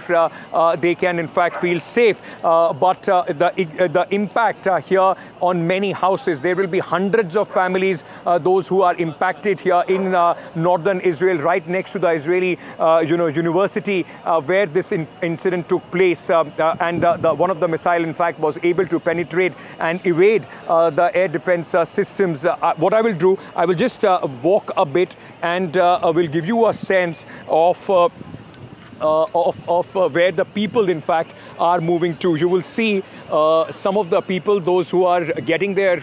they can, in fact, feel safe. But the impact here on many houses, there will be hundreds of families, those who are impacted here in northern Israel, right next to the Israeli university, where this incident took place, and one of the missile, in fact, was able to penetrate and evade the air defense systems. What I will do, I will just walk a bit, and will give you a sense of where the people, in fact, are moving to. You will see some of the people, those who are getting their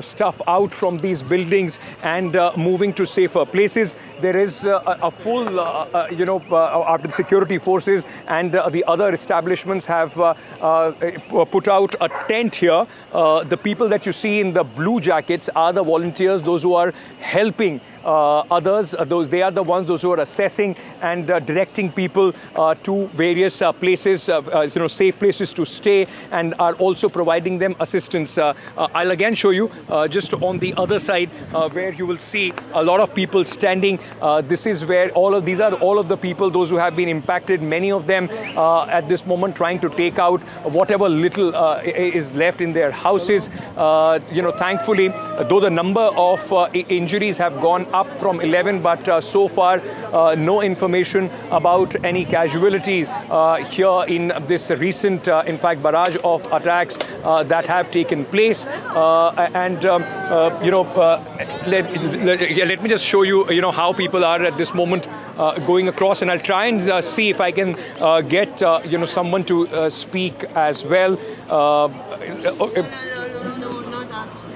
stuff out from these buildings and moving to safer places. There is a full after the security forces and the other establishments have put out a tent here. The people that you see in the blue jackets are the volunteers, those who are helping others. They are the ones, those who are assessing and directing people to various places, safe places to stay, and are also providing them assistance. I'll again show you just on the other side where you will see a lot of people standing. This is where these are all of the people, those who have been impacted. Many of them at this moment trying to take out whatever little is left in their houses. Thankfully, though the number of injuries have gone up from 11, but so far no information about any casualties here in this recent, in fact, barrage of attacks that have taken place. Let me just show you, how people are at this moment going across, and I'll try and see if I can get, someone to speak as well.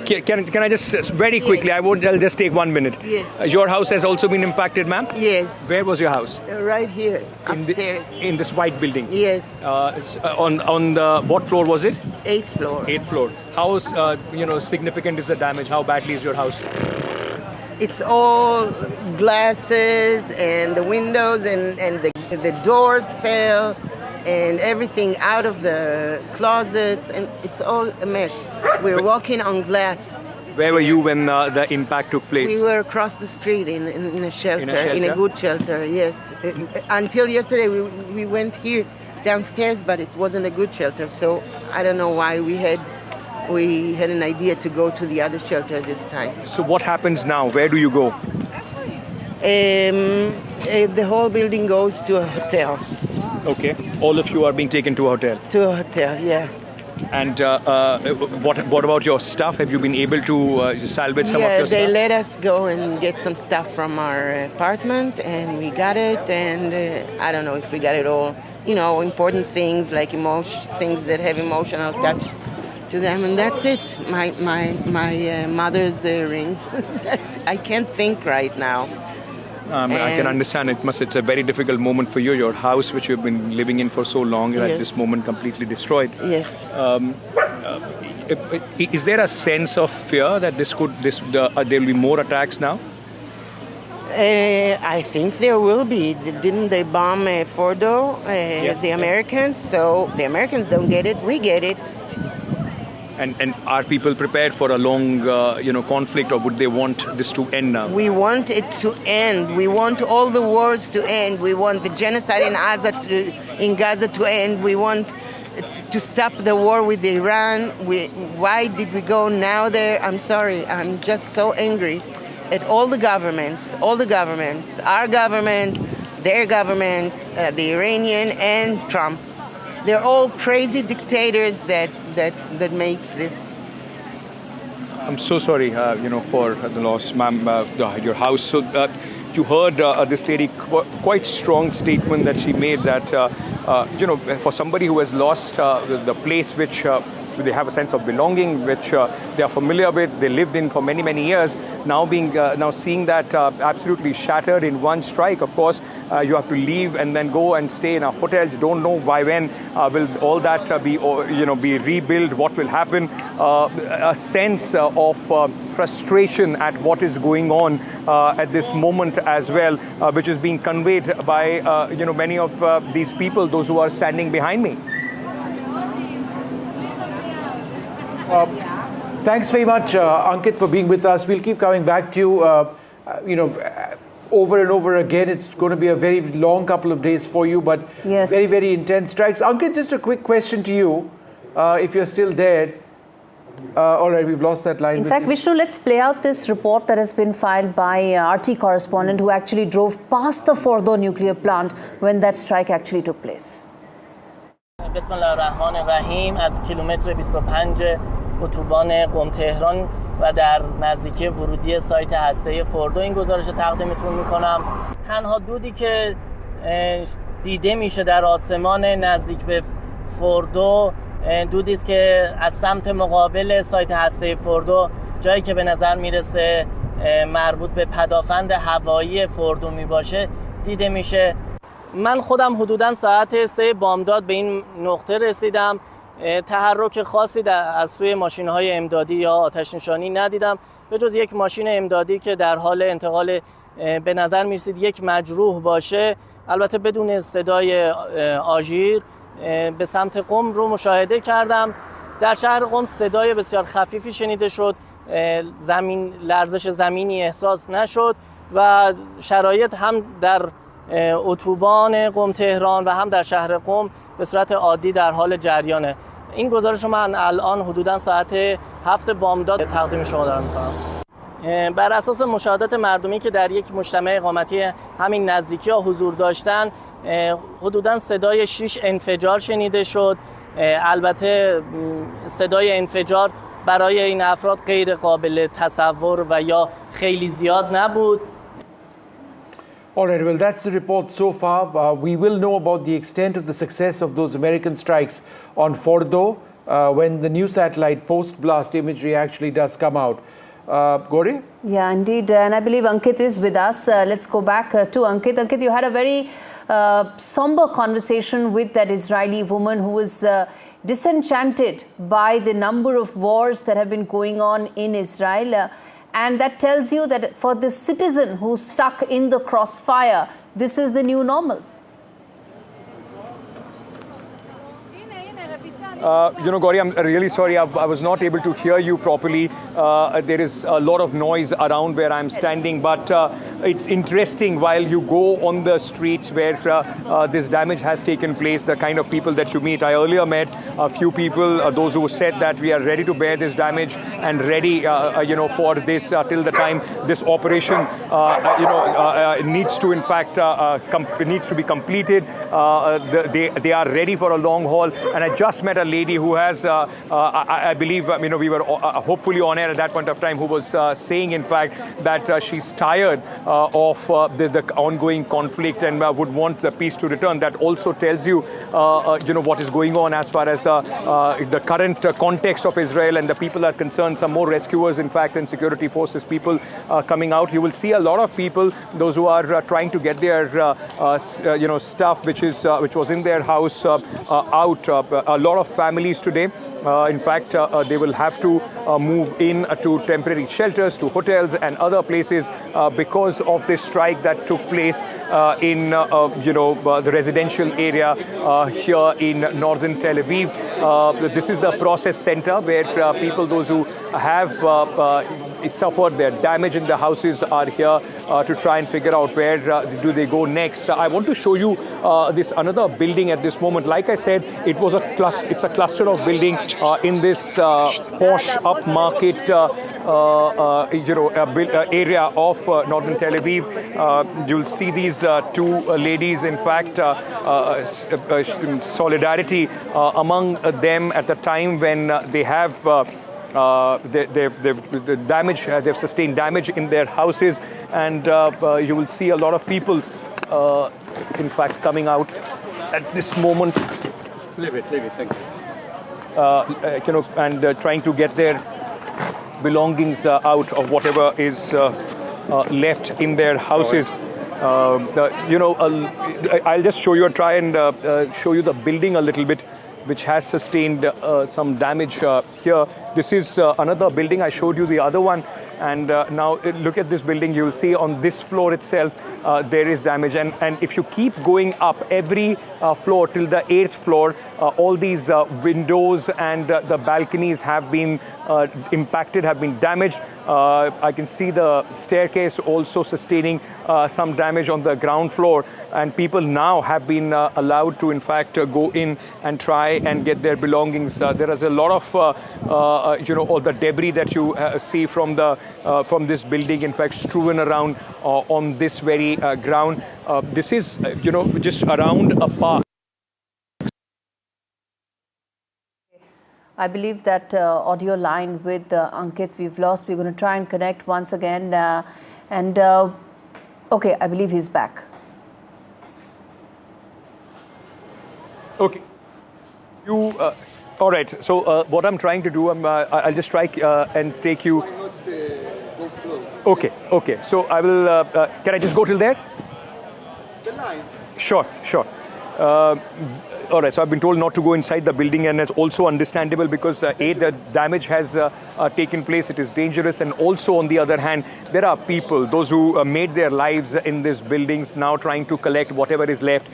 Can I just very quickly? I'll just take 1 minute. Yes. Your house has also been impacted, ma'am? Yes. Where was your house? Right here, upstairs. In this white building? Yes. On the what floor was it? 8th floor. 8th floor. How significant is the damage? How badly is your house? It's all glasses and the windows and the doors fell and everything out of the closets, and it's all a mess. We're walking on glass. Where were you when the impact took place? We were across the street in a shelter, in a good shelter, yes. Until yesterday we went here downstairs, but it wasn't a good shelter, so I don't know why we had an idea to go to the other shelter this time. So what happens now? Where do you go? The whole building goes to a hotel. Okay. All of you are being taken to a hotel? To a hotel, yeah. And what about your stuff? Have you been able to salvage some of your stuff? Yeah, they let us go and get some stuff from our apartment, and we got it. And I don't know if we got it all. You know, important things like things that have emotional touch to them, and that's it. My mother's rings. I can't think right now. I can understand it's a very difficult moment for you. Your house, which you've been living in for so long, is at this moment completely destroyed. Yes. Is there a sense of fear that there will be more attacks now? I think there will be. Didn't they bomb Fordo, the Americans? So the Americans don't get it, we get it. And are people prepared for a long, conflict, or would they want this to end now? We want it to end. We want all the wars to end. We want the genocide in Gaza to end. We want to stop the war with Iran. Why did we go now there? I'm sorry. I'm just so angry at all the governments, our government, their government, the Iranian and Trump. They're all crazy dictators that makes this. I'm so sorry, for the loss, ma'am, your house. So you heard this lady quite strong statement that she made that, for somebody who has lost the place which they have a sense of belonging, which they are familiar with, they lived in for many, many years, now seeing that absolutely shattered in one strike. Of course, you have to leave and then go and stay in a hotel. You don't know by when will all that be rebuilt, what will happen. A sense of frustration at what is going on at this moment as well, which is being conveyed by many of these people, those who are standing behind me. Thanks very much, Ankit, for being with us. We'll keep coming back to you, over and over again. It's going to be a very long couple of days for you, but very, very intense strikes. Ankit, just a quick question to you, if you're still there. All right, we've lost that line. In fact, Vishnu, let's play out this report that has been filed by RT correspondent who actually drove past the Fordo nuclear plant when that strike actually took place. بسم الله الرحمن الرحیم. از کیلومتر 25 اتوبان قم تهران و در نزدیکی ورودی سایت هسته فوردو این گزارش تقدیمتون میکنم. تنها دودی که دیده میشه در آسمان نزدیک به فوردو دودی است که از سمت مقابل سایت هسته فوردو، جایی که به نظر میرسه مربوط به پدافند هوایی فوردو میباشه، دیده میشه. من خودم حدوداً ساعت 3 بامداد به این نقطه رسیدم. تحرک خاصی از سوی ماشین‌های امدادی یا آتش نشانی ندیدم، به جز یک ماشین امدادی که در حال انتقال به نظر می‌رسید یک مجروح باشه، البته بدون صدای آژیر، به سمت قم رو مشاهده کردم. در شهر قم صدای بسیار خفیفی شنیده شد، لرزش زمینی احساس نشد و شرایط هم در اتوبان قم تهران و هم در شهر قم به صورت عادی در حال جریانه. این گزارش رو من الان حدوداً ساعت 7 بامداد تقدیم شما دارم می‌کنم. بر اساس مشاهدات مردمی که در یک مجتمع اقامتی همین نزدیکی‌ها حضور داشتن، حدوداً صدای 6 انفجار شنیده شد. البته صدای انفجار برای این افراد غیر قابل تصور و یا خیلی زیاد نبود. All right, well, that's the report so far. We will know about the extent of the success of those American strikes on Fordo when the new satellite post-blast imagery actually does come out. Gauri? Yeah, indeed. And I believe Ankit is with us. Let's go back to Ankit. Ankit, you had a very somber conversation with that Israeli woman who was disenchanted by the number of wars that have been going on in Israel. And that tells you that for the citizen who's stuck in the crossfire, this is the new normal. Gauri, I'm really sorry. I was not able to hear you properly. There is a lot of noise around where I'm standing. But it's interesting while you go on the streets where this damage has taken place, the kind of people that you meet. I earlier met a few people, those who said that we are ready to bear this damage and ready, for this till the time this operation, needs to in fact needs to be completed. They are ready for a long haul. And I just met a lady who has, I believe, we were hopefully on air at that point of time, who was saying in fact that she's tired of the ongoing conflict and would want the peace to return. That also tells you, what is going on as far as the current context of Israel and the people are concerned. Some more rescuers, in fact, and security forces people coming out. You will see a lot of people, those who are trying to get their, stuff which was in their house out. A lot of families today. In fact, they will have to move in to temporary shelters, to hotels and other places because of this strike that took place in, the residential area here in northern Tel Aviv. This is the process center where people, those who have suffered their damage in the houses, are here to try and figure out where do they go next. I want to show you this another building at this moment. Like I said, it's a cluster of building in this posh upmarket area of northern Tel Aviv. You'll see these two ladies, in fact, solidarity among them at the time when they have they've sustained damage in their houses, and you will see a lot of people, in fact, coming out at this moment. Leave it, thank you. And trying to get their belongings out of whatever is left in their houses. I'll just show you, try and show you the building a little bit, which has sustained some damage here. This is another building. I showed you the other one. And now look at this building. You'll see on this floor itself, there is damage. And if you keep going up every floor till the 8th floor, all these windows and the balconies have been impacted, have been damaged. I can see the staircase also sustaining some damage on the ground floor. And people now have been allowed to, in fact, go in and try and get their belongings. There is a lot of, all the debris that you see from this building, in fact, strewn around on this very ground. This is, just around a park. I believe that audio line with Ankit we've lost. We're going to try and connect once again. Okay, I believe he's back. Okay. All right. So what I'm trying to do, I'll just try and take you. Okay. So I will. Can I just go till there? The line. Sure. All right, so I've been told not to go inside the building, and it's also understandable because the damage has taken place. It is dangerous, and also on the other hand, there are people, those who made their lives in these buildings, now trying to collect whatever is left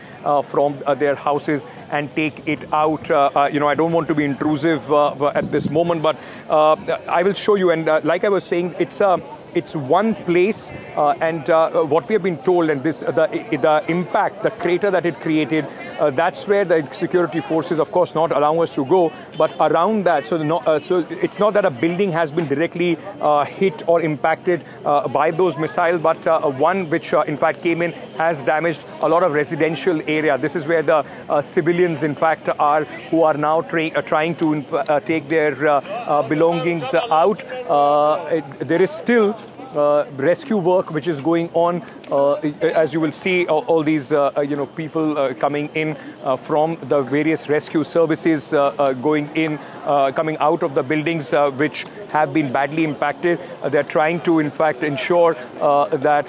from their houses and take it out. I don't want to be intrusive at this moment, but I will show you. And like I was saying, it's one place, and what we have been told, and the impact, the crater that it created, that's where the security forces, of course, not allowing us to go, but around that. So it's not that a building has been directly hit or impacted by those missiles, but one which, in fact, came in has damaged a lot of residential area. This is where the civilians, in fact, are, who are now trying to take their belongings out. There is still rescue work which is going on. As you will see, all these people coming in from the various rescue services, coming out of the buildings which have been badly impacted. They're trying to, in fact, ensure that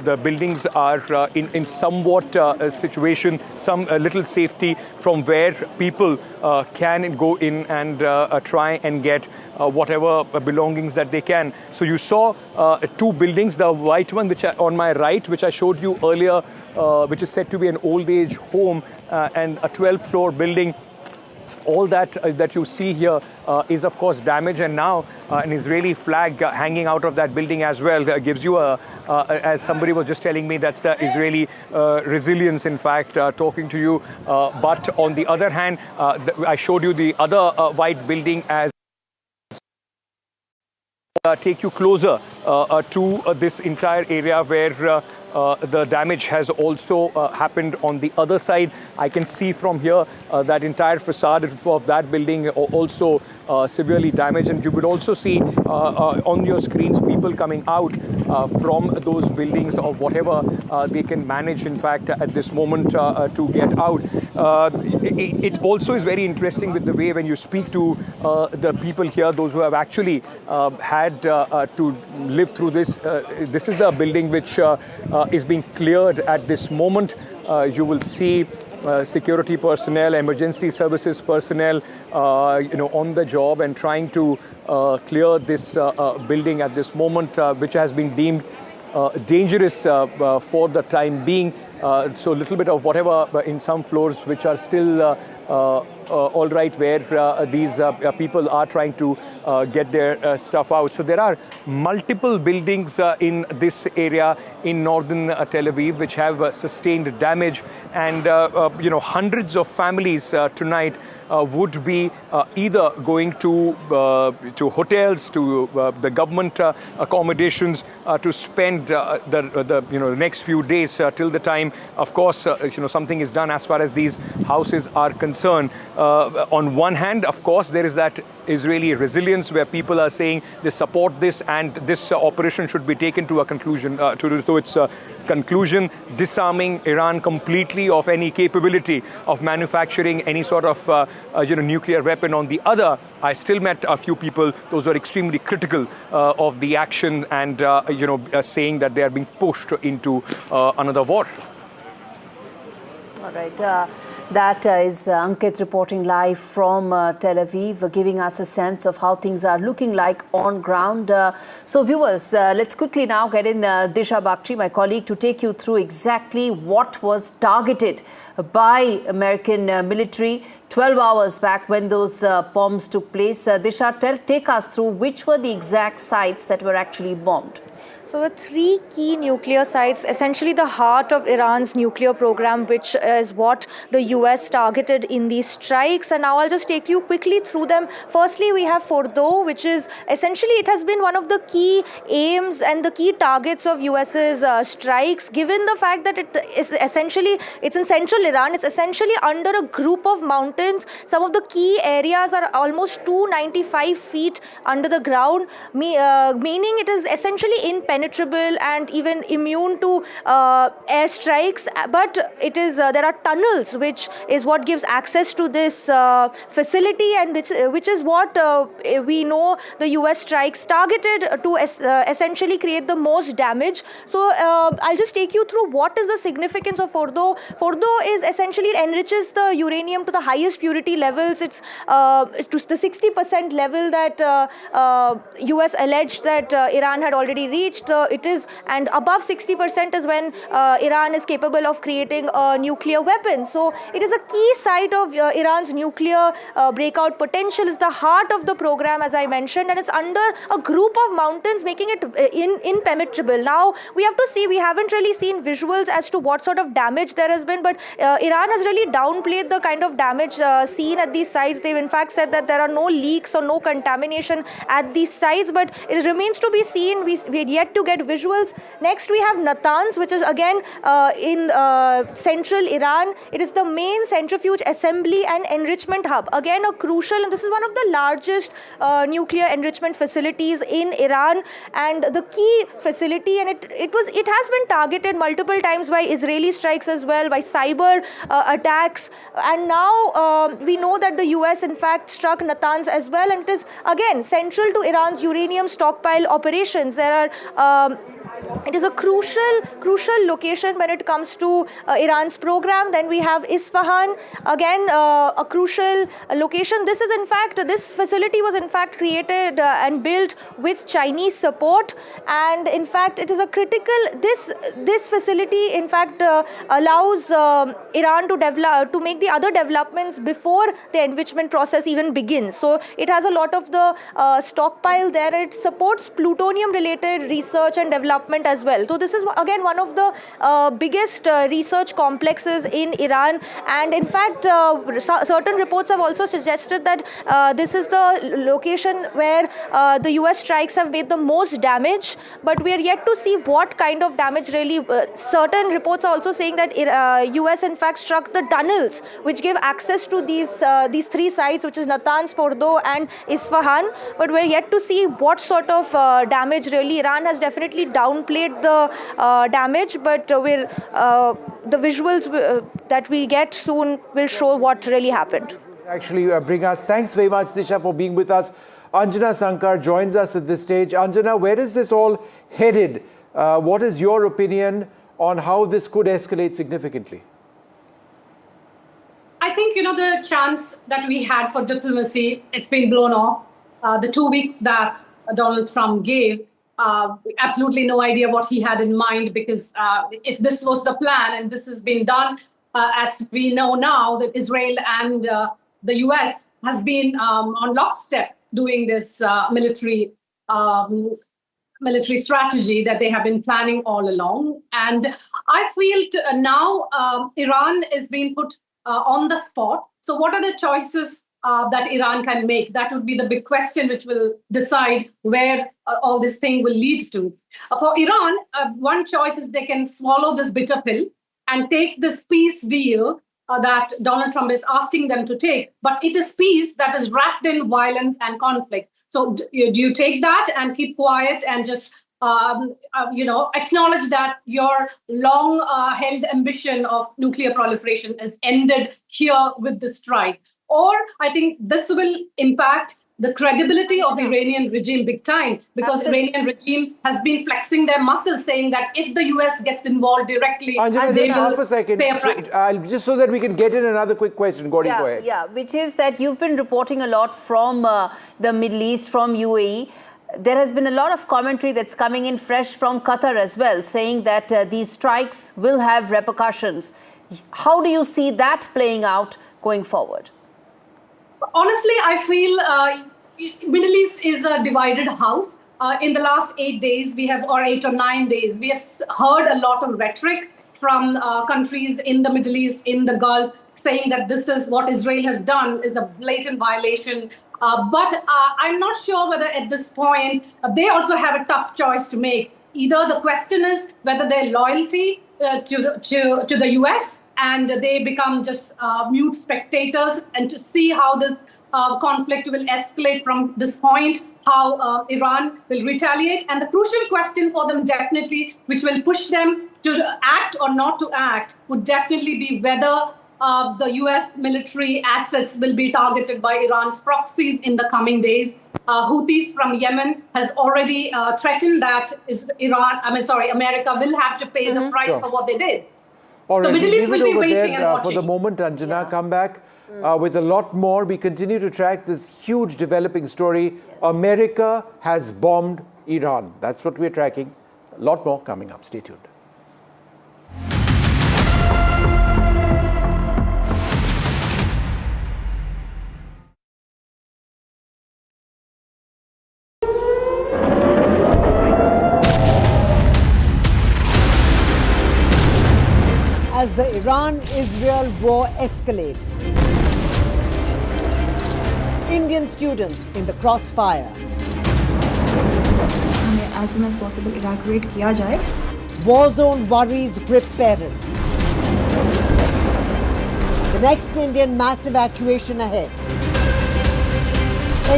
the buildings are in somewhat situation, some little safety from where people can go in and try and get whatever belongings that they can. So you saw two buildings, the white one which on my right, which I showed you earlier, which is said to be an old age home, and a 12th floor building all that that you see here is of course damage, and now an Israeli flag hanging out of that building as well gives you a, as somebody was just telling me, that's the Israeli resilience in fact talking to you. But on the other hand, I showed you the other white building as take you closer to this entire area where the damage has also happened on the other side. I can see from here that entire facade of that building also severely damaged, and you would also see on your screens people coming out from those buildings or whatever they can manage in fact at this moment to get out. It also is very interesting with the way when you speak to the people here, those who have actually had to live through this. This is the building which is being cleared at this moment. You will see security personnel, emergency services personnel, on the job and trying to clear this building at this moment, which has been deemed dangerous for the time being. So a little bit of whatever in some floors which are still all right, where these people are trying to get their stuff out. So there are multiple buildings in this area in northern Tel Aviv which have sustained damage, and hundreds of families tonight would be either going to hotels, to the government accommodations to spend the next few days till the time, of course, something is done as far as these houses are concerned. On one hand, of course, there is that Israeli resilience where people are saying they support this, and this operation should be taken to a conclusion, to its conclusion, disarming Iran completely of any capability of manufacturing any sort of nuclear weapon. On the other, I still met a few people, those are extremely critical of the action and saying that they are being pushed into another war. All right. That is Ankit reporting live from Tel Aviv, giving us a sense of how things are looking like on ground. So viewers, let's quickly now get in Disha Bakshi, my colleague, to take you through exactly what was targeted by American military 12 hours back when those bombs took place. Disha, take us through which were the exact sites that were actually bombed. So the three key nuclear sites, essentially the heart of Iran's nuclear program, which is what the US targeted in these strikes. And now I'll just take you quickly through them. Firstly, we have Fordo, which is essentially, it has been one of the key aims and the key targets of US's strikes, given the fact that it is essentially, it's in central Iran. It's essentially under a group of mountains. Some of the key areas are almost 295 feet under the ground, meaning it is essentially impenetrable and even immune to airstrikes, but it is there are tunnels, which is what gives access to this facility, and which is what we know the US strikes targeted to essentially create the most damage. So I'll just take you through what is the significance of Fordo. Fordo is essentially, it enriches the uranium to the highest purity levels. It's to the 60% level that US alleged that Iran had already reached. It is, and above 60% is when Iran is capable of creating a nuclear weapon. So it is a key site of Iran's nuclear breakout potential. Is the heart of the program, as I mentioned, and it's under a group of mountains, making it impenetrable. Now we have to see, we haven't really seen visuals as to what sort of damage there has been, but Iran has really downplayed the kind of damage seen at these sites. They've in fact said that there are no leaks or no contamination at these sites, but it remains to be seen. We're yet to get visuals. Next, we have Natanz, which is again in central Iran. It is the main centrifuge assembly and enrichment hub. Again, a crucial, and this is one of the largest nuclear enrichment facilities in Iran, and the key facility, and it has been targeted multiple times by Israeli strikes as well, by cyber attacks, and now we know that the US in fact struck Natanz as well, and it is again central to Iran's uranium stockpile operations. There are it is a crucial location when it comes to Iran's program. Then we have Isfahan, again a crucial location. This is in fact, this facility was in fact created and built with Chinese support, and in fact it is a critical, this facility in fact allows Iran to make the other developments before the enrichment process even begins. So it has a lot of the stockpile there. It supports plutonium related research and development as well. So this is again one of the biggest research complexes in Iran, and in fact certain reports have also suggested that this is the location where the US strikes have made the most damage, but we are yet to see what kind of damage really. Certain reports are also saying that US in fact struck the tunnels which gave access to these three sites, which is Natanz, Fordo and Isfahan, but we're yet to see what sort of damage really. Iran has definitely downplayed the damage, but the visuals that we get soon will show what really happened. Actually bring us, thanks very much Disha for being with us. Anjana Sankar joins us at this stage. Anjana, where is this all headed? What is your opinion on how this could escalate significantly? I think, the chance that we had for diplomacy, it's been blown off. The 2 weeks that Donald Trump gave, absolutely no idea what he had in mind, because if this was the plan and this has been done, as we know now, that Israel and the US has been on lockstep doing this military strategy that they have been planning all along. And I feel now Iran is being put on the spot. So what are the choices that Iran can make? That would be the big question which will decide where all this thing will lead to. For Iran, one choice is they can swallow this bitter pill and take this peace deal that Donald Trump is asking them to take. But it is peace that is wrapped in violence and conflict. So do you take that and keep quiet and just acknowledge that your long-held ambition of nuclear proliferation is ended here with the strike? Or I think this will impact the credibility of Iranian regime big time, because Iranian regime has been flexing their muscles, saying that if the US gets involved directly, Anjana, they just will half a second. pay a price. Just so that we can get in another quick question. Gauri, go ahead. Yeah, which is that you've been reporting a lot from the Middle East, from UAE. There has been a lot of commentary that's coming in fresh from Qatar as well, saying that these strikes will have repercussions. How do you see that playing out going forward? Honestly, I feel Middle East is a divided house. In the last 8 days, or 8 or 9 days, we have heard a lot of rhetoric from countries in the Middle East, in the Gulf, saying that this is what Israel has done is a blatant violation. But I'm not sure whether at this point they also have a tough choice to make. Either the question is whether their loyalty to the US and they become just mute spectators, and to see how this conflict will escalate from this point, how Iran will retaliate. And the crucial question for them definitely, which will push them to act or not to act, would definitely be whether the US military assets will be targeted by Iran's proxies in the coming days. Houthis from Yemen has already threatened that America will have to pay the price for what they did. All right, so Middle East will be waiting and for watching. the moment, Anjana. Come back with a lot more. We continue to track this huge developing story. Yes. America has bombed Iran. That's what we're tracking. A lot more coming up. Stay tuned. As the Iran-Israel war escalates, Indian students in the crossfire. हमें as soon as possible evacuate किया जाए. War zone worries grip parents. The next Indian mass evacuation ahead.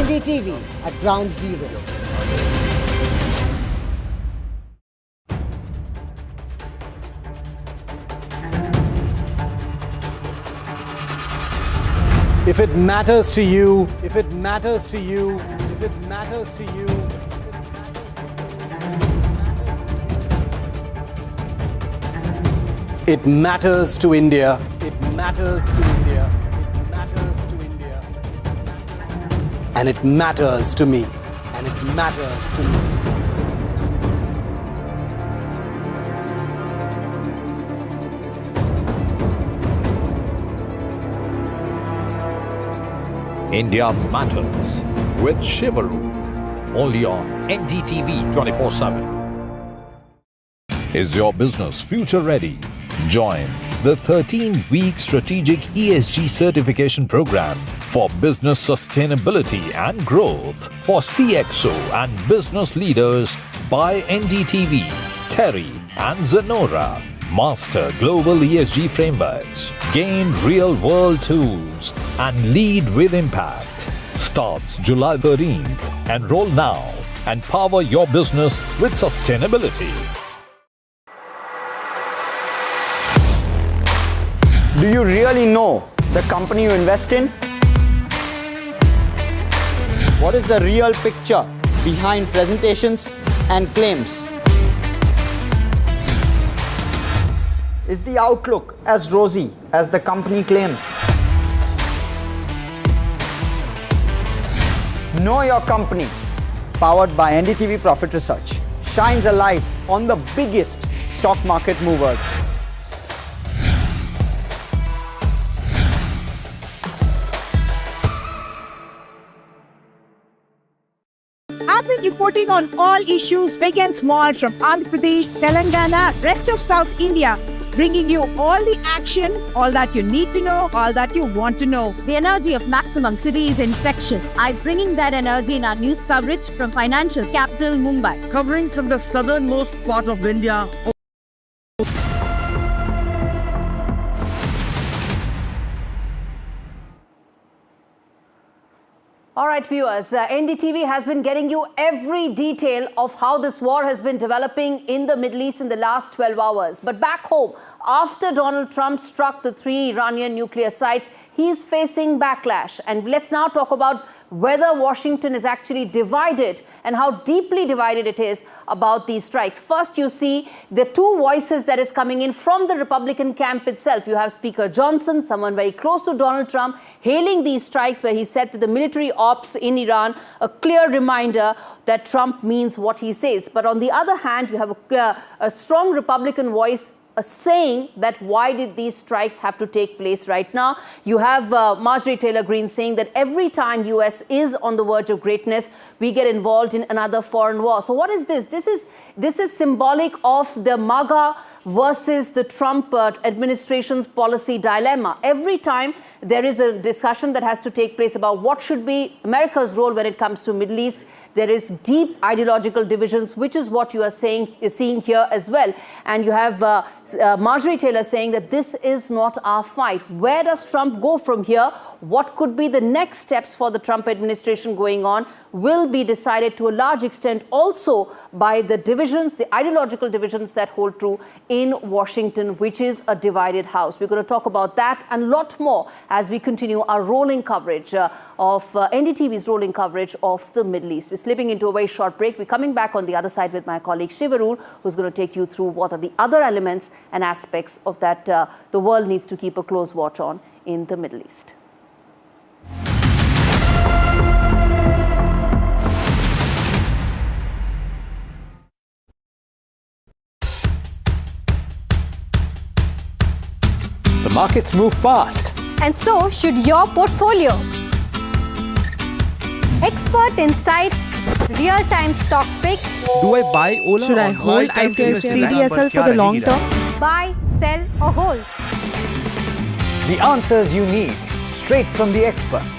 NDTV at Ground Zero. If it matters to you, if it matters to you, if it matters to you, if it matters to you, if it matters to you. It matters to India. It matters to India. It matters to India. And it matters to me. And it matters to me. India Matters with Shivaru, only on NDTV 24/7. Is your business future ready? Join the 13-week strategic ESG certification program for business sustainability and growth for CXO and business leaders by NDTV, Terry and Zenora. Master global ESG frameworks, gain real-world tools, and lead with impact. Starts July 13th. Enroll now and power your business with sustainability. Do you really know the company you invest in? What is the real picture behind presentations and claims? Is the outlook as rosy as the company claims? Know Your Company, powered by NDTV Profit Research, shines a light on the biggest stock market movers. I've been reporting on all issues big and small from Andhra Pradesh, Telangana, rest of South India, bringing you all the action, all that you need to know, all that you want to know. The energy of Maximum City is infectious. I'm bringing that energy in our news coverage from financial capital Mumbai. Covering from the southernmost part of India. All right, viewers, NDTV has been getting you every detail of how this war has been developing in the Middle East in the last 12 hours. But back home, after Donald Trump struck the 3 Iranian nuclear sites, he's facing backlash. And let's now talk about whether Washington is actually divided and how deeply divided it is about these strikes. First, you see the 2 voices that is coming in from the Republican camp itself. You have Speaker Johnson, someone very close to Donald Trump, hailing these strikes where he said that the military ops in Iran, a clear reminder that Trump means what he says. But on the other hand, you have a strong Republican voice saying that why did these strikes have to take place right now? You have Marjorie Taylor Greene saying that every time US is on the verge of greatness, we get involved in another foreign war. So what is this? This is symbolic of the MAGA versus the Trump administration's policy dilemma. Every time there is a discussion that has to take place about what should be America's role when it comes to Middle East, there is deep ideological divisions, which is what you are seeing here as well. And you have Marjorie Taylor saying that this is not our fight. Where does Trump go from here? What could be the next steps for the Trump administration going on will be decided to a large extent also by the divisions, the ideological divisions that hold true in Washington, which is a divided house. We're going to talk about that and a lot more as we continue our rolling coverage of NDTV's rolling coverage of the Middle East. We're slipping into a very short break. We're coming back on the other side with my colleague Shivaru, who's going to take you through what are the other elements and aspects of that the world needs to keep a close watch on in the Middle East. The markets move fast. And so should your portfolio. Expert insights, real-time stock picks. Do I buy Ola? Should I hold CDSL for the long term? Buy, sell or hold. The answers you need, straight from the experts.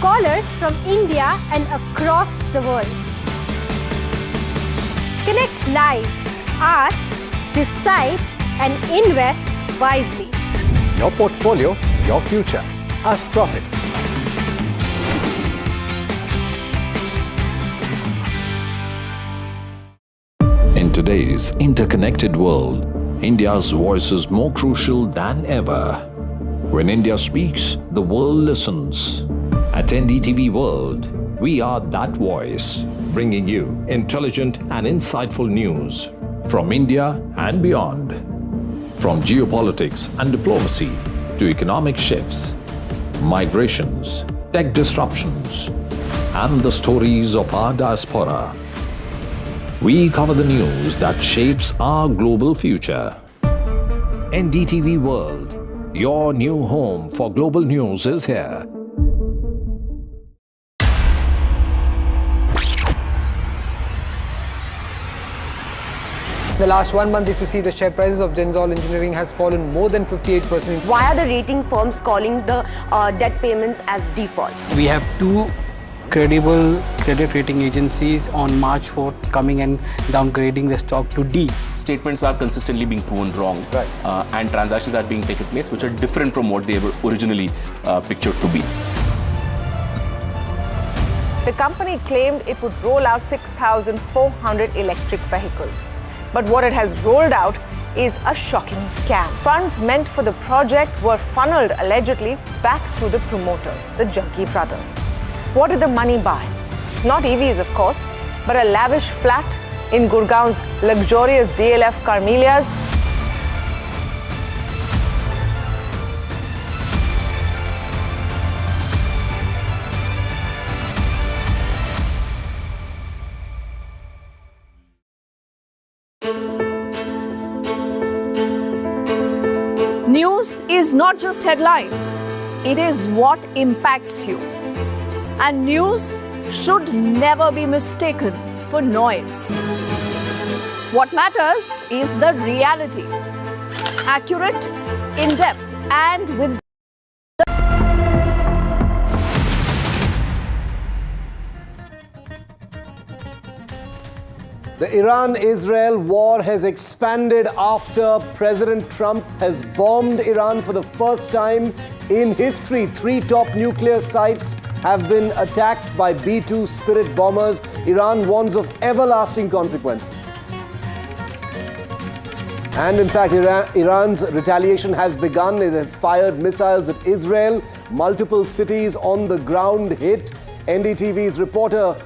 Callers from India and across the world. Connect live, ask, decide and invest wisely. Your portfolio, your future. Ask Profit. In today's interconnected world, India's voice is more crucial than ever. When India speaks, the world listens. At NDTV World, we are that voice, bringing you intelligent and insightful news from India and beyond. From geopolitics and diplomacy to economic shifts, migrations, tech disruptions, and the stories of our diaspora, we cover the news that shapes our global future. NDTV World, your new home for global news, is here. The last 1 month, if you see, the share prices of Genzol Engineering has fallen more than 58%. Why are the rating firms calling the debt payments as default? We have two credible credit rating agencies on March 4th coming and downgrading the stock to D. Statements are consistently being proven wrong, and transactions are being taken place which are different from what they were originally pictured to be. The company claimed it would roll out 6,400 electric vehicles. But what it has rolled out is a shocking scam. Funds meant for the project were funneled allegedly back to the promoters, the Junkie brothers. What did the money buy? Not EVs, of course, but a lavish flat in Gurgaon's luxurious DLF Carmelias. News is not just headlines, it is what impacts you. And news should never be mistaken for noise. What matters is the reality, accurate, in-depth, and with The Iran-Israel war has expanded after President Trump has bombed Iran for the first time in history. 3 top nuclear sites have been attacked by B-2 Spirit bombers. Iran warns of everlasting consequences. And in fact, Iran's retaliation has begun. It has fired missiles at Israel. Multiple cities on the ground hit. NDTV's reporter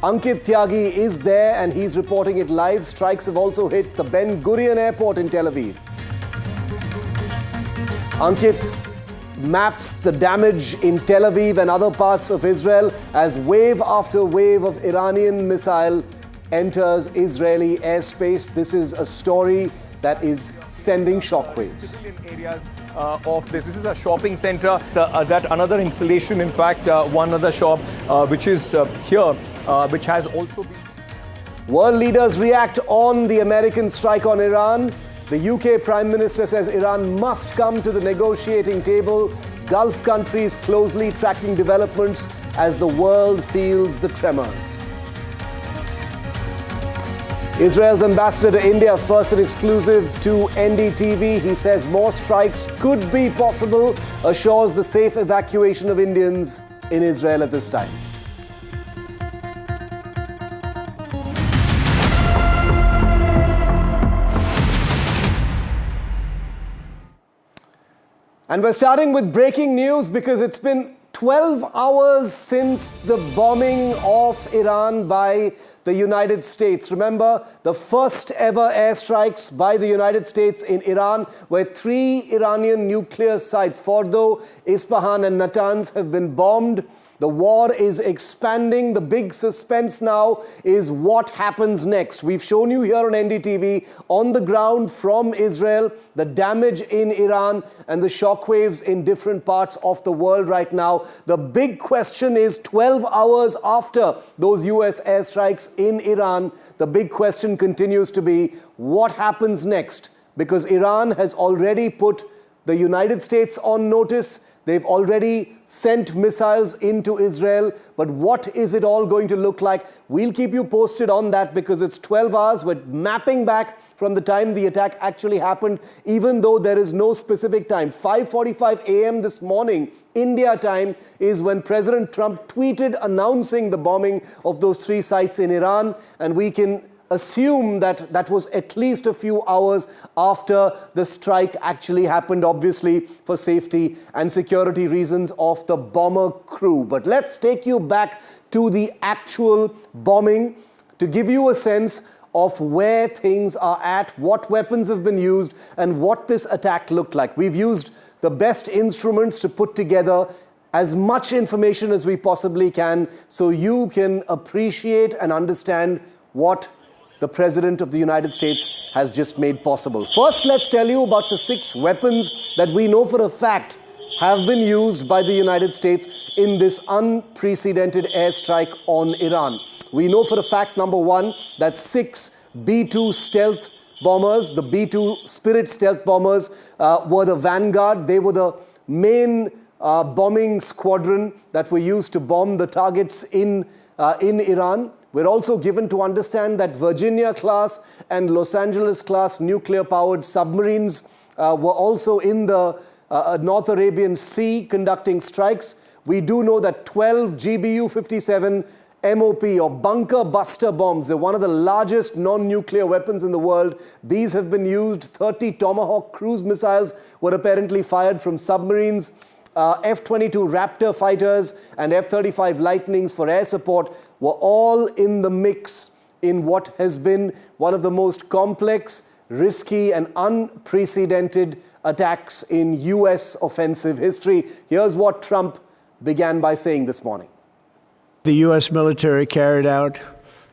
Ankit Tyagi is there and he's reporting it live. Strikes have also hit the Ben Gurion airport in Tel Aviv. Ankit maps the damage in Tel Aviv and other parts of Israel as wave after wave of Iranian missile enters Israeli airspace. This is a story that is sending shockwaves. Of this is a shopping center. That another installation, in fact, one other shop which is here, which has also been. World leaders react on the American strike on Iran. The UK Prime Minister says Iran must come to the negotiating table. Gulf countries closely tracking developments as the world feels the tremors. Israel's ambassador to India, first and exclusive to NDTV. He says more strikes could be possible, assures the safe evacuation of Indians in Israel at this time. And we're starting with breaking news because it's been 12 hours since the bombing of Iran by the United States. Remember, the first ever airstrikes by the United States in Iran, where 3 Iranian nuclear sites, Fordo, Isfahan and Natanz, have been bombed. The war is expanding. The big suspense now is what happens next. We've shown you here on NDTV, on the ground from Israel, the damage in Iran and the shockwaves in different parts of the world right now. The big question is 12 hours after those US airstrikes in Iran, the big question continues to be what happens next? Because Iran has already put the United States on notice. They've already sent missiles into Israel, but what is it all going to look like? We'll keep you posted on that because it's 12 hours. We're mapping back from the time the attack actually happened, even though there is no specific time. 5:45 a.m. this morning, India time, is when President Trump tweeted announcing the bombing of those 3 sites in Iran, and we can assume that that was at least a few hours after the strike actually happened, obviously for safety and security reasons of the bomber crew. But let's take you back to the actual bombing to give you a sense of where things are at, what weapons have been used, and what this attack looked like. We've used the best instruments to put together as much information as we possibly can so you can appreciate and understand what the President of the United States has just made possible. First, let's tell you about the 6 weapons that we know for a fact have been used by the United States in this unprecedented airstrike on Iran. We know for a fact, number 1, that 6 B-2 stealth bombers, the B-2 Spirit stealth bombers, were the vanguard. They were the main bombing squadron that were used to bomb the targets in Iran. We're also given to understand that Virginia-class and Los Angeles-class nuclear-powered submarines were also in the North Arabian Sea conducting strikes. We do know that 12 GBU-57 MOP or bunker buster bombs, they're one of the largest non-nuclear weapons in the world. These have been used. 30 Tomahawk cruise missiles were apparently fired from submarines. F-22 Raptor fighters and F-35 Lightnings for air support were all in the mix in what has been one of the most complex, risky and unprecedented attacks in US offensive history. Here's what Trump began by saying this morning. The U.S. military carried out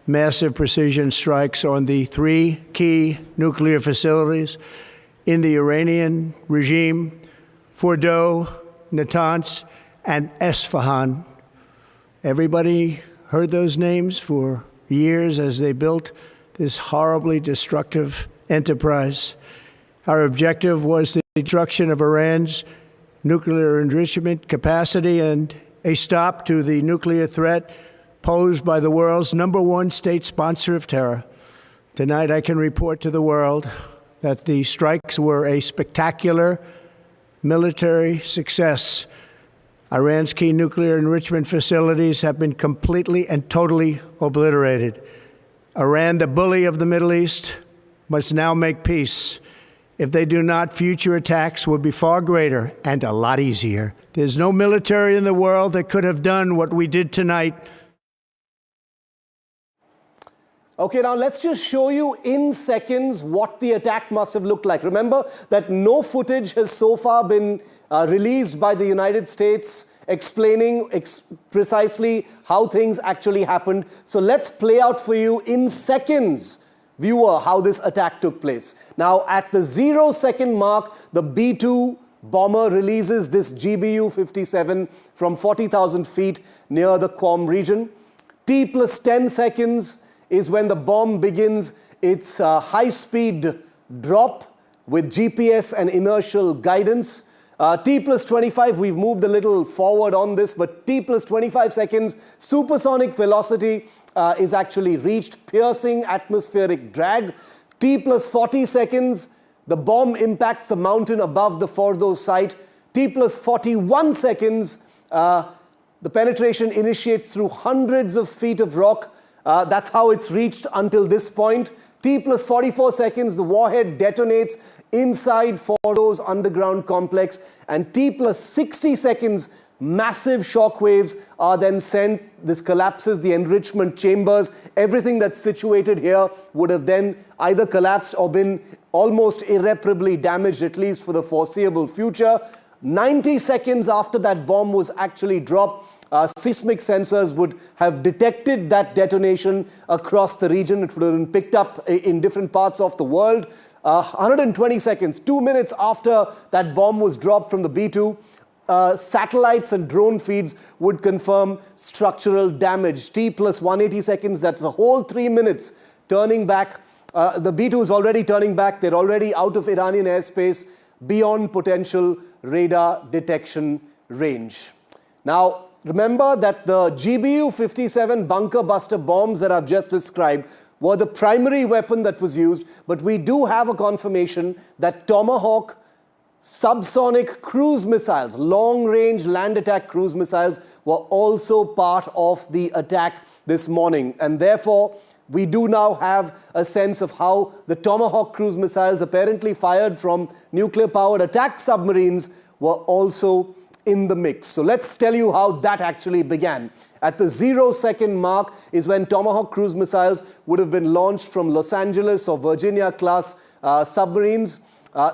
massive precision strikes on the 3 key nuclear facilities in the Iranian regime: Fordow, Natanz, and Esfahan. Everybody heard those names for years as they built this horribly destructive enterprise. Our objective was the destruction of Iran's nuclear enrichment capacity and a stop to the nuclear threat posed by the world's #1 state sponsor of terror. Tonight, I can report to the world that the strikes were a spectacular military success. Iran's key nuclear enrichment facilities have been completely and totally obliterated. Iran, the bully of the Middle East, must now make peace. If they do not, future attacks will be far greater and a lot easier. There's no military in the world that could have done what we did tonight. Okay, now let's just show you in seconds what the attack must have looked like. Remember that no footage has so far been released by the United States explaining precisely how things actually happened. So let's play out for you in seconds, viewer, how this attack took place. Now, at the 0-second mark, the B-2 bomber releases this GBU-57 from 40,000 feet near the Qom region. T plus 10 seconds is when the bomb begins its high-speed drop with GPS and inertial guidance. T plus 25, we've moved a little forward on this, but T plus 25 seconds, supersonic velocity is actually reached, piercing atmospheric drag. T plus 40 seconds, the bomb impacts the mountain above the Fordow site. T plus 41 seconds, the penetration initiates through hundreds of feet of rock. That's how it's reached until this point. T plus 44 seconds, the warhead detonates inside Fordow's underground complex. And T plus 60 seconds, massive shock waves are then sent. This collapses the enrichment chambers. Everything that's situated here would have then either collapsed or been almost irreparably damaged, at least for the foreseeable future. 90 seconds after that bomb was actually dropped, seismic sensors would have detected that detonation across the region. It would have been picked up in different parts of the world. 120 seconds, 2 minutes after that bomb was dropped from the B-2, satellites and drone feeds would confirm structural damage. T plus 180 seconds, that's a whole 3 minutes turning back. The B-2 is already turning back. They're already out of Iranian airspace beyond potential radar detection range. Now, remember that the GBU-57 bunker buster bombs that I've just described were the primary weapon that was used, but we do have a confirmation that Tomahawk subsonic cruise missiles, long-range land attack cruise missiles, were also part of the attack this morning. And therefore, we do now have a sense of how the Tomahawk cruise missiles, apparently fired from nuclear-powered attack submarines, were also in the mix. So let's tell you how that actually began. At the 0-second mark is when Tomahawk cruise missiles would have been launched from Los Angeles or Virginia class submarines.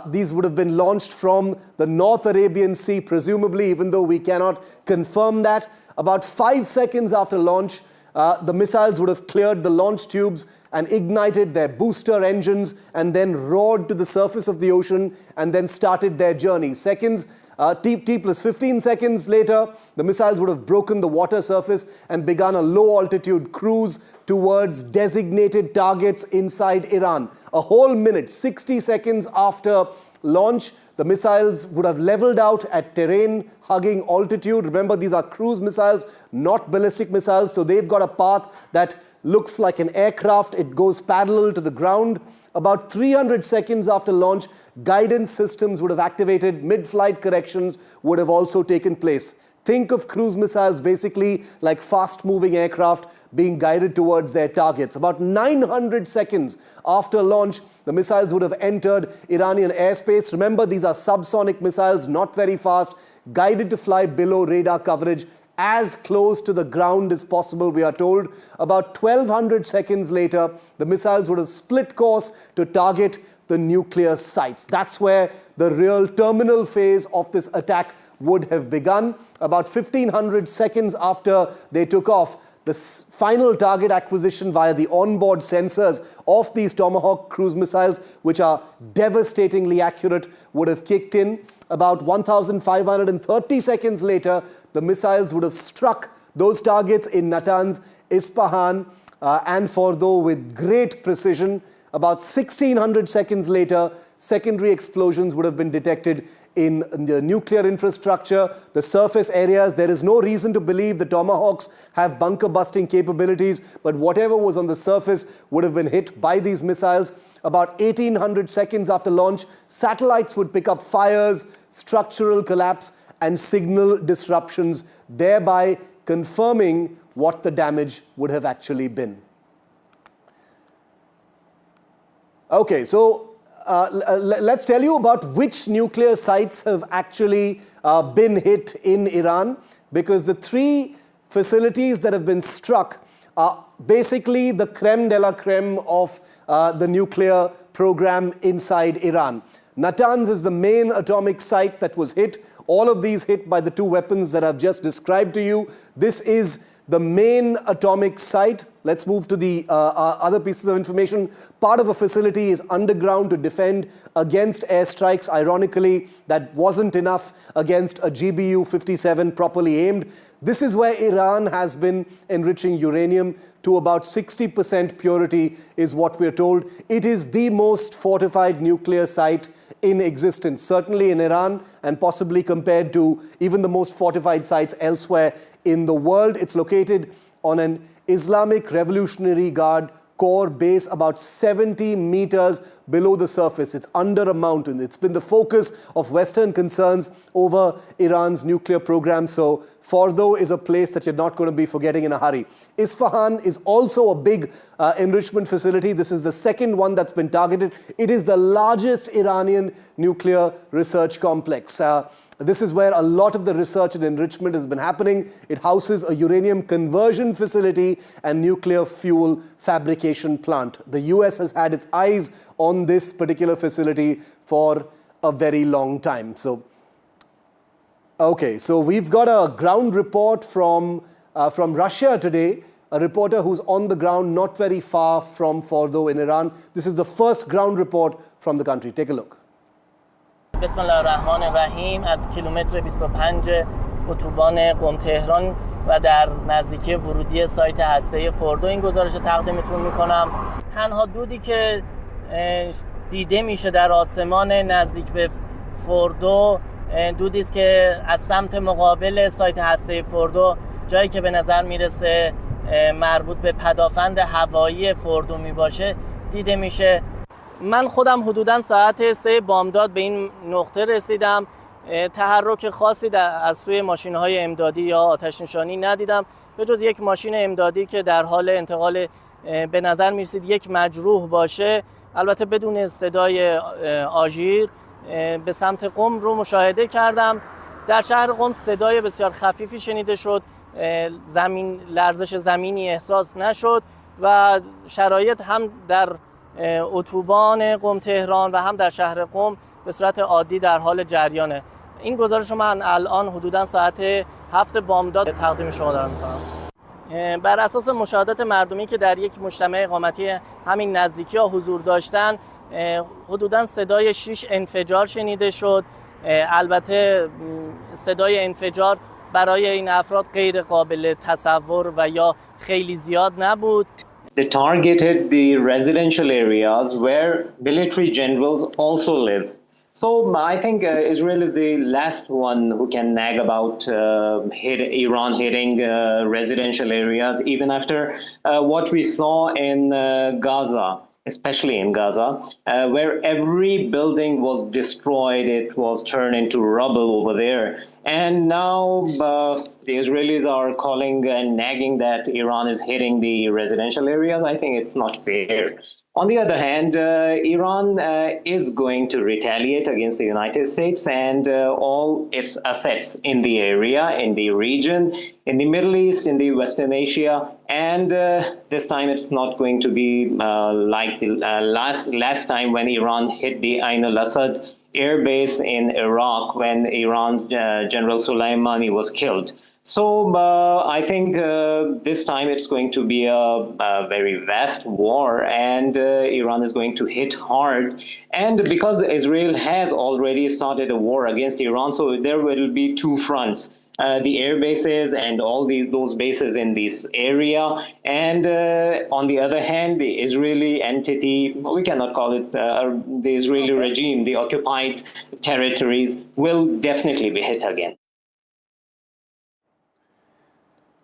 These would have been launched from the North Arabian Sea, presumably, even though we cannot confirm that. About 5 seconds after launch, the missiles would have cleared the launch tubes and ignited their booster engines and then roared to the surface of the ocean and then started their journey. T plus 15 seconds later, the missiles would have broken the water surface and begun a low-altitude cruise towards designated targets inside Iran. A whole minute, 60 seconds after launch, the missiles would have leveled out at terrain-hugging altitude. Remember, these are cruise missiles, not ballistic missiles, so they've got a path that looks like an aircraft. It goes parallel to the ground. About 300 seconds after launch, guidance systems would have activated, mid-flight corrections would have also taken place. Think of cruise missiles basically like fast-moving aircraft being guided towards their targets. About 900 seconds after launch, the missiles would have entered Iranian airspace. Remember, these are subsonic missiles, not very fast, guided to fly below radar coverage, as close to the ground as possible, we are told. About 1200 seconds later, the missiles would have split course to target the nuclear sites. That's where the real terminal phase of this attack would have begun. About 1500 seconds after they took off, the final target acquisition via the onboard sensors of these Tomahawk cruise missiles, which are devastatingly accurate, would have kicked in. About 1,530 seconds later, the missiles would have struck those targets in Natanz, Isfahan, and Fordo with great precision. About 1,600 seconds later, secondary explosions would have been detected in the nuclear infrastructure, the surface areas. There is no reason to believe the Tomahawks have bunker-busting capabilities, but whatever was on the surface would have been hit by these missiles. About 1,800 seconds after launch, satellites would pick up fires, structural collapse, and signal disruptions, thereby confirming what the damage would have actually been. Okay, so let's tell you about which nuclear sites have actually been hit in Iran, because the three facilities that have been struck are basically the creme de la creme of the nuclear program inside Iran. Natanz is the main atomic site that was hit. All of these hit by the two weapons that I've just described to you. This is the main atomic site. Let's move to the other pieces of information. Part of a facility is underground to defend against airstrikes. Ironically, that wasn't enough against a GBU-57 properly aimed. This is where Iran has been enriching uranium to about 60% purity, is what we're told. It is the most fortified nuclear site in existence, certainly in Iran, and possibly compared to even the most fortified sites elsewhere in the world. It's located on an Islamic Revolutionary Guard Corps base about 70 meters below the surface. It's under a mountain. It's been the focus of Western concerns over Iran's nuclear program. So Fordo is a place that you're not going to be forgetting in a hurry. Isfahan is also a big enrichment facility. This is the second one that's been targeted. It is the largest Iranian nuclear research complex. This is where a lot of the research and enrichment has been happening. It houses a uranium conversion facility and nuclear fuel fabrication plant. The US has had its eyes on this particular facility for a very long time. So we've got a ground report from Russia today, a reporter who's on the ground not very far from Fordo in Iran. This is the first ground report from the country. Take a look. بسم الله الرحمن الرحیم. از کیلومتر 25 اتوبان قم تهران و در نزدیکی ورودی سایت هسته فوردو این گزارش رو تقدیمتون میکنم. تنها دودی که دیده میشه در آسمان نزدیک به فوردو دودی است که از سمت مقابل سایت هسته فوردو، جایی که به نظر میرسه مربوط به پدافند هوایی فوردو میباشه، دیده میشه. من خودم حدوداً ساعت 3 بامداد به این نقطه رسیدم. تحرک خاصی از سوی ماشین‌های امدادی یا آتش نشانی ندیدم، به جز یک ماشین امدادی که در حال انتقال به نظر می‌رسید یک مجروح باشه، البته بدون صدای آژیر، به سمت قم رو مشاهده کردم. در شهر قم صدای بسیار خفیفی شنیده شد، لرزش زمینی احساس نشد و شرایط هم در اتوبان قم تهران و هم در شهر قم به صورت عادی در حال جریانه. این گزارش رو من الان حدوداً ساعت 7 بامداد تقدیم شما دارم می‌کنم. بر اساس مشاهدات مردمی که در یک مجتمع اقامتی همین نزدیکی‌ها حضور داشتن، حدوداً صدای 6 انفجار شنیده شد. البته صدای انفجار برای این افراد غیر قابل تصور و یا خیلی زیاد نبود. They targeted the residential areas where military generals also live. So I think Israel is the last one who can nag about Iran hitting residential areas, even after what we saw in Gaza, especially in Gaza, where every building was destroyed, it was turned into rubble over there. And now the Israelis are calling and nagging that Iran is hitting the residential areas. I think it's not fair. On the other hand, Iran is going to retaliate against the United States and all its assets in the area, in the region, in the Middle East, in the Western Asia. And this time it's not going to be like the last time when Iran hit the Ain al-Assad air base in Iraq when Iran's General Soleimani was killed. So I think this time it's going to be a very vast war, and Iran is going to hit hard. And because Israel has already started a war against Iran, so there will be two fronts. The air bases and all those bases in this area, and on the other hand, the Israeli entity, we cannot call it the Israeli regime, the occupied territories will definitely be hit again.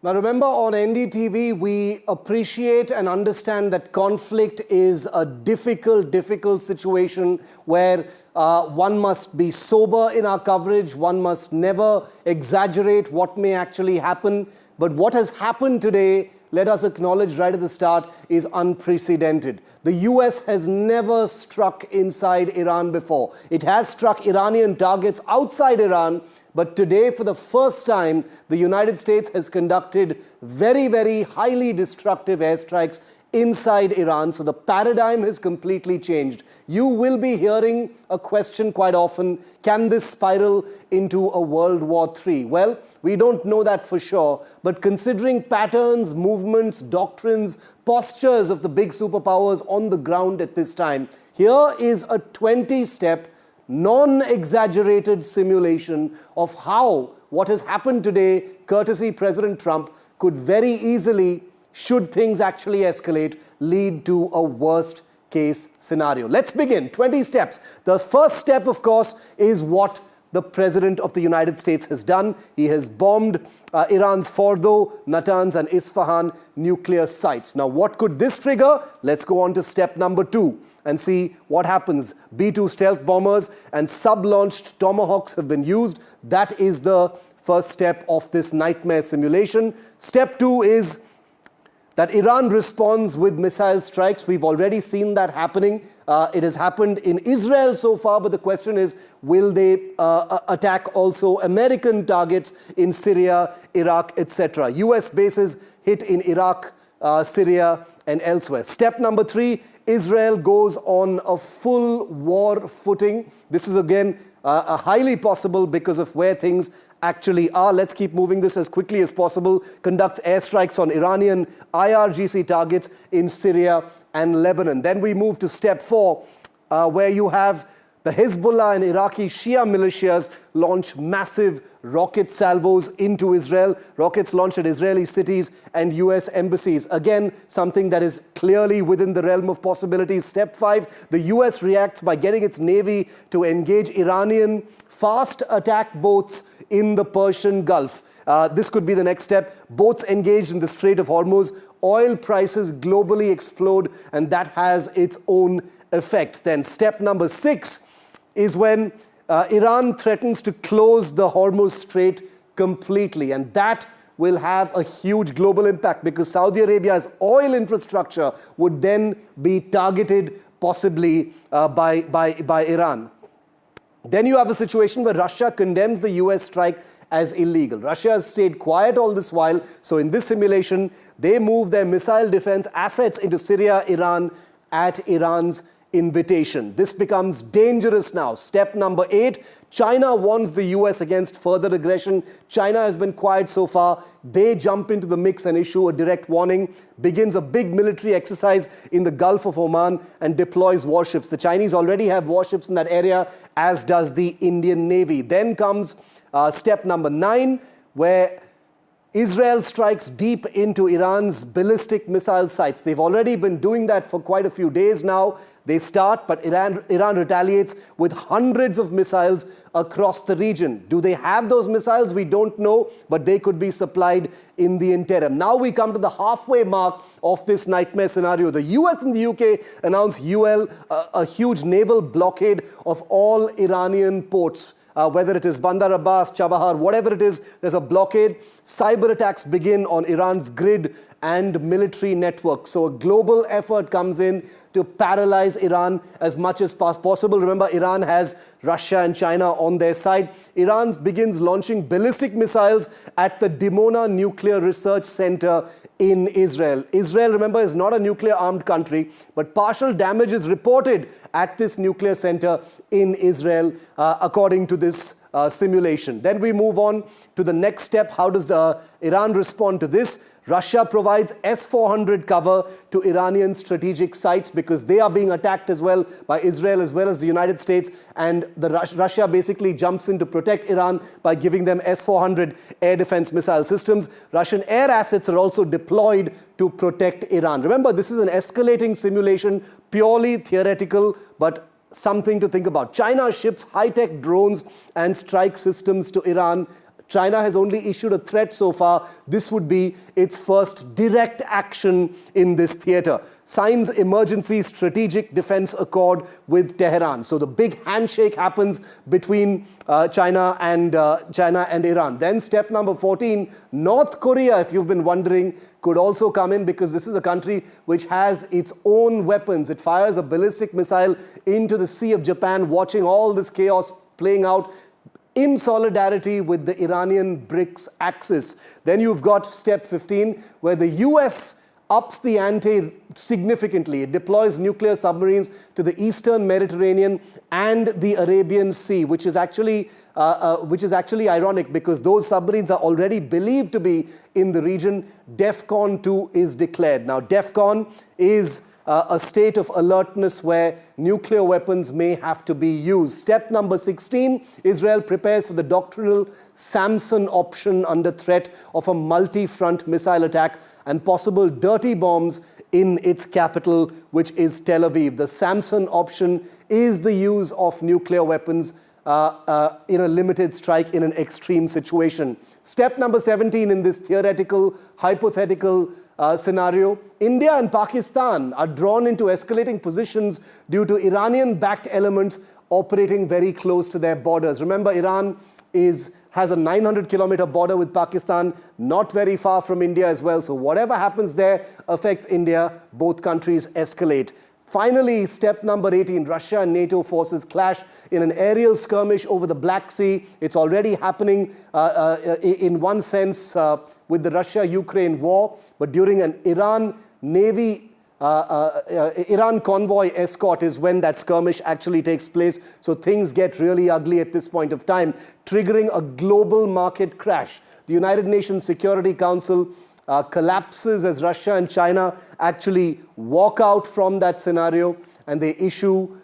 Now remember, on NDTV, we appreciate and understand that conflict is a difficult situation where one must be sober in our coverage, one must never exaggerate what may actually happen. But what has happened today, let us acknowledge right at the start, is unprecedented. The US has never struck inside Iran before. It has struck Iranian targets outside Iran, but today, for the first time, the United States has conducted very highly destructive airstrikes inside Iran. So the paradigm has completely changed. You will be hearing a question quite often: can this spiral into a World War III? Well, we don't know that for sure, but considering patterns, movements, doctrines, postures of the big superpowers on the ground at this time, here is a 20-step, non-exaggerated simulation of how what has happened today, courtesy President Trump, could very easily, should things actually escalate, lead to a worst case scenario. Let's begin. 20 steps. The first step, of course, is what the President of the United States has done. He has bombed Iran's Fordo, Natanz and Isfahan nuclear sites. Now, what could this trigger? Let's go on to step number 2 and see what happens. B-2 stealth bombers and sub-launched Tomahawks have been used. That is the first step of this nightmare simulation. Step 2 is that Iran responds with missile strikes. We've already seen that happening. It has happened in Israel so far, but the question is, will they attack also American targets in Syria, Iraq, etc.? US bases hit in Iraq, Syria, and elsewhere. Step number 3, Israel goes on a full war footing. This is again highly possible because of where things actually are. Let's keep moving this as quickly as possible. Conducts airstrikes on Iranian IRGC targets in Syria and Lebanon. Then we move to step 4, where you have the Hezbollah and Iraqi Shia militias launch massive rocket salvos into Israel. Rockets launched at Israeli cities and US embassies. Again, something that is clearly within the realm of possibilities. Step 5, the US reacts by getting its navy to engage Iranian fast attack boats in the Persian Gulf. This could be the next step. Boats engaged in the Strait of Hormuz. Oil prices globally explode, and that has its own effect. Then step number 6 is when Iran threatens to close the Hormuz Strait completely, and that will have a huge global impact because Saudi Arabia's oil infrastructure would then be targeted possibly by Iran. Then you have a situation where Russia condemns the US strike as illegal. Russia has stayed quiet all this while. So in this simulation, they move their missile defense assets into Syria, Iran at Iran's invitation. This becomes dangerous now. Step number 8, China warns the US against further aggression. China has been quiet so far. They jump into the mix and issue a direct warning, begins a big military exercise in the Gulf of Oman and deploys warships. The Chinese already have warships in that area, as does the Indian Navy. Then comes step number 9, where Israel strikes deep into Iran's ballistic missile sites. They've already been doing that for quite a few days now. They start, but Iran retaliates with hundreds of missiles across the region. Do they have those missiles? We don't know, but they could be supplied in the interim. Now we come to the halfway mark of this nightmare scenario. The US and the UK announce a huge naval blockade of all Iranian ports. Whether it is Bandar Abbas, Chabahar, whatever it is, there's a blockade. Cyber attacks begin on Iran's grid and military network. So a global effort comes in to paralyze Iran as much as possible. Remember, Iran has Russia and China on their side. Iran begins launching ballistic missiles at the Dimona Nuclear Research Center in Israel. Israel, remember, is not a nuclear-armed country, but partial damage is reported at this nuclear center in Israel, according to this simulation. Then we move on to the next step. How does Iran respond to this? Russia provides S-400 cover to Iranian strategic sites because they are being attacked as well by Israel as well as the United States. And Russia basically jumps in to protect Iran by giving them S-400 air defense missile systems. Russian air assets are also deployed to protect Iran. Remember, this is an escalating simulation, purely theoretical, but something to think about. China ships high-tech drones and strike systems to Iran. China has only issued a threat so far. This would be its first direct action in this theater. Signs emergency strategic defense accord with Tehran. So the big handshake happens between China and Iran. Then step number 14, North Korea, if you've been wondering, could also come in because this is a country which has its own weapons. It fires a ballistic missile into the Sea of Japan, watching all this chaos playing out in solidarity with the Iranian BRICS axis. Then you've got step 15, where the US ups the ante significantly. It deploys nuclear submarines to the Eastern Mediterranean and the Arabian Sea, which is actually ironic because those submarines are already believed to be in the region. DEFCON 2 is declared. Now, DEFCON is a state of alertness where nuclear weapons may have to be used. Step number 16, Israel prepares for the doctrinal Samson option under threat of a multi-front missile attack and possible dirty bombs in its capital, which is Tel Aviv. The Samson option is the use of nuclear weapons in a limited strike in an extreme situation. Step number 17 in this theoretical, hypothetical scenario, India and Pakistan are drawn into escalating positions due to Iranian-backed elements operating very close to their borders. Remember, Iran has a 900-kilometer border with Pakistan, not very far from India as well. So whatever happens there affects India. Both countries escalate. Finally, step number 18, Russia and NATO forces clash in an aerial skirmish over the Black Sea. It's already happening in one sense with the Russia-Ukraine war, but during an Iran convoy escort is when that skirmish actually takes place. So things get really ugly at this point of time, triggering a global market crash. The United Nations Security Council collapses as Russia and China actually walk out from that scenario, and they issue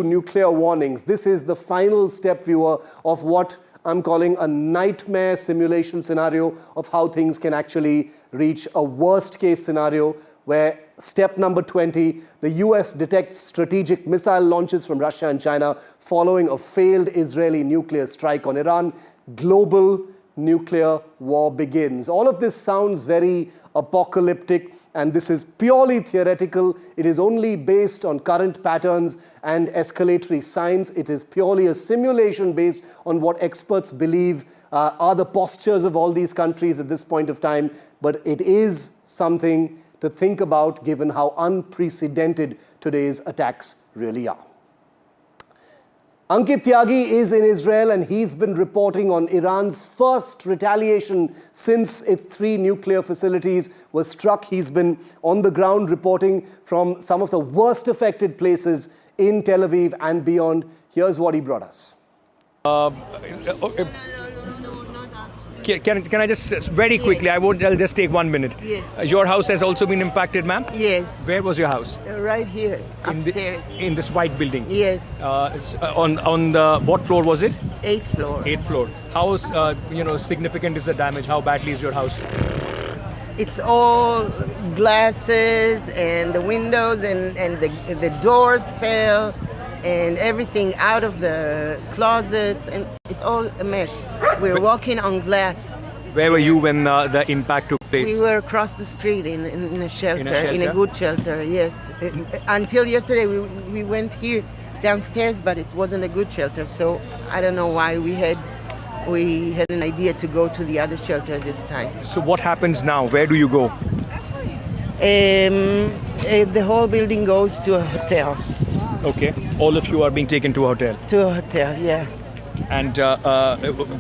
nuclear warnings. This is the final step, viewer, of what I'm calling a nightmare simulation scenario of how things can actually reach a worst case scenario where step number 20, the US detects strategic missile launches from Russia and China following a failed Israeli nuclear strike on Iran. Global nuclear war begins. All of this sounds very apocalyptic, and this is purely theoretical. It is only based on current patterns and escalatory signs. It is purely a simulation based on what experts believe are the postures of all these countries at this point of time. But it is something to think about given how unprecedented today's attacks really are. Ankit Tyagi is in Israel and he's been reporting on Iran's first retaliation since its 3 nuclear facilities were struck. He's been on the ground reporting from some of the worst affected places in Tel Aviv and beyond. Here's what he brought us. Can I just very quickly? I'll just take 1 minute. Yes. Your house has also been impacted, ma'am? Yes. Where was your house? Right here, upstairs. In this white building? Yes. On the what floor was it? 8th floor. 8th floor. How significant is the damage? How badly is your house? It's all glasses and the windows and the doors fell and everything out of the closets, and it's all a mess. We're walking on glass. Where were you when the impact took place? We were across the street in a shelter, in a good shelter, yes. Until yesterday we went here downstairs, but it wasn't a good shelter, so I don't know why we had an idea to go to the other shelter this time. So what happens now? Where do you go? The whole building goes to a hotel. Okay. All of you are being taken to a hotel? To a hotel, yeah. And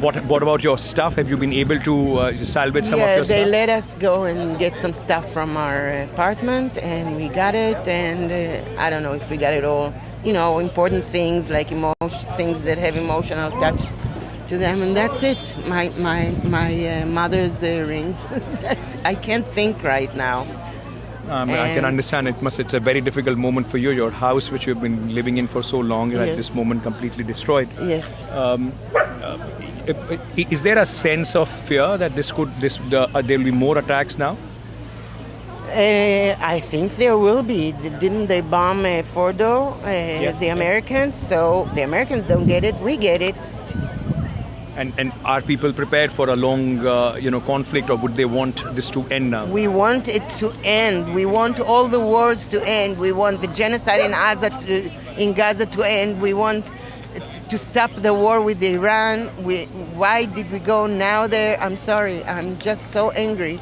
what about your stuff? Have you been able to salvage some of your stuff? Yeah, they let us go and get some stuff from our apartment, and we got it, and I don't know if we got it all. Important things like things that have emotional touch to them, and that's it. My mother's rings. I can't think right now. I can understand it's a very difficult moment for you. Your house, which you've been living in for so long, is at this moment completely destroyed. Yes. Is there a sense of fear that there will be more attacks now? I think there will be. Didn't they bomb Fordo, the Americans? So the Americans don't get it, we get it. And are people prepared for a long, conflict, or would they want this to end now? We want it to end. We want all the wars to end. We want the genocide in Gaza to end. We want to stop the war with Iran. Why did we go now there? I'm sorry. I'm just so angry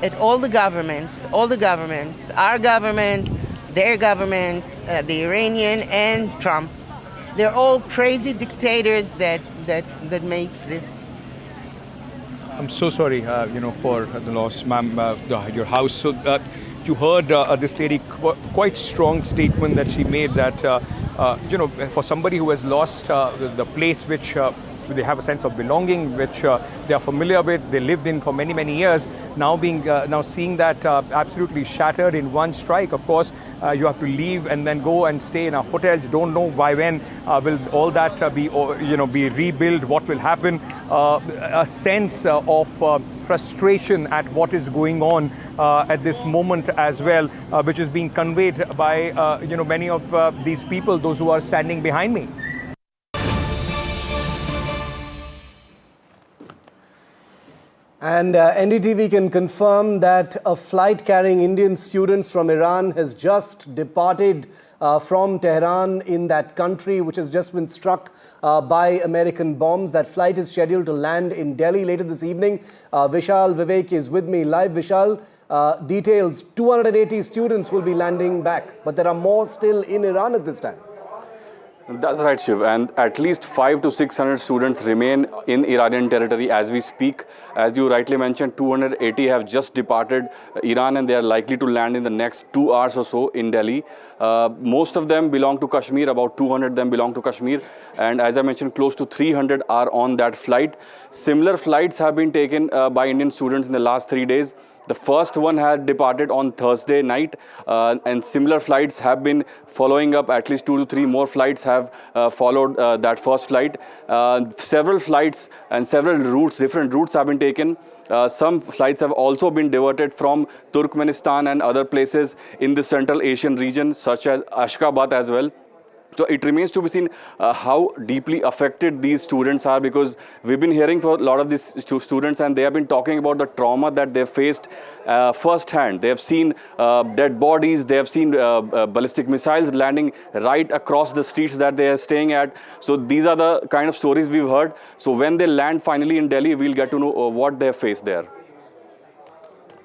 at all the governments, our government, their government, the Iranian and Trump. They're all crazy dictators that makes this. I'm so sorry, for the loss, ma'am. Your house. So you heard this lady quite strong statement that she made that for somebody who has lost the place which they have a sense of belonging, which they are familiar with, they lived in for many years. Now seeing that absolutely shattered in one strike, of course, you have to leave and then go and stay in a hotel. You don't know by when will all that be rebuilt. What will happen? A sense of frustration at what is going on at this moment as well, which is being conveyed by many of these people, those who are standing behind me. And NDTV can confirm that a flight carrying Indian students from Iran has just departed from Tehran in that country, which has just been struck by American bombs. That flight is scheduled to land in Delhi later this evening. Vishal Vivek is with me live. Vishal, details, 280 students will be landing back, but there are more still in Iran at this time. That's right, Shiv, and at least 500 to 600 students remain in Iranian territory as we speak. As you rightly mentioned, 280 have just departed Iran and they are likely to land in the next 2 hours or so in Delhi. Most of them belong to Kashmir, about 200 of them belong to Kashmir, and as I mentioned, close to 300 are on that flight. Similar flights have been taken by Indian students in the last 3 days. The first one had departed on Thursday night, and similar flights have been following up. At least 2 to 3 more flights have followed that first flight. Several flights and several different routes have been taken. Some flights have also been diverted from Turkmenistan and other places in the Central Asian region, such as Ashgabat as well. So it remains to be seen how deeply affected these students are, because we've been hearing from a lot of these students and they have been talking about the trauma that they've faced firsthand. They have seen dead bodies, they have seen ballistic missiles landing right across the streets that they are staying at. So these are the kind of stories we've heard. So when they land finally in Delhi, we'll get to know what they have faced there.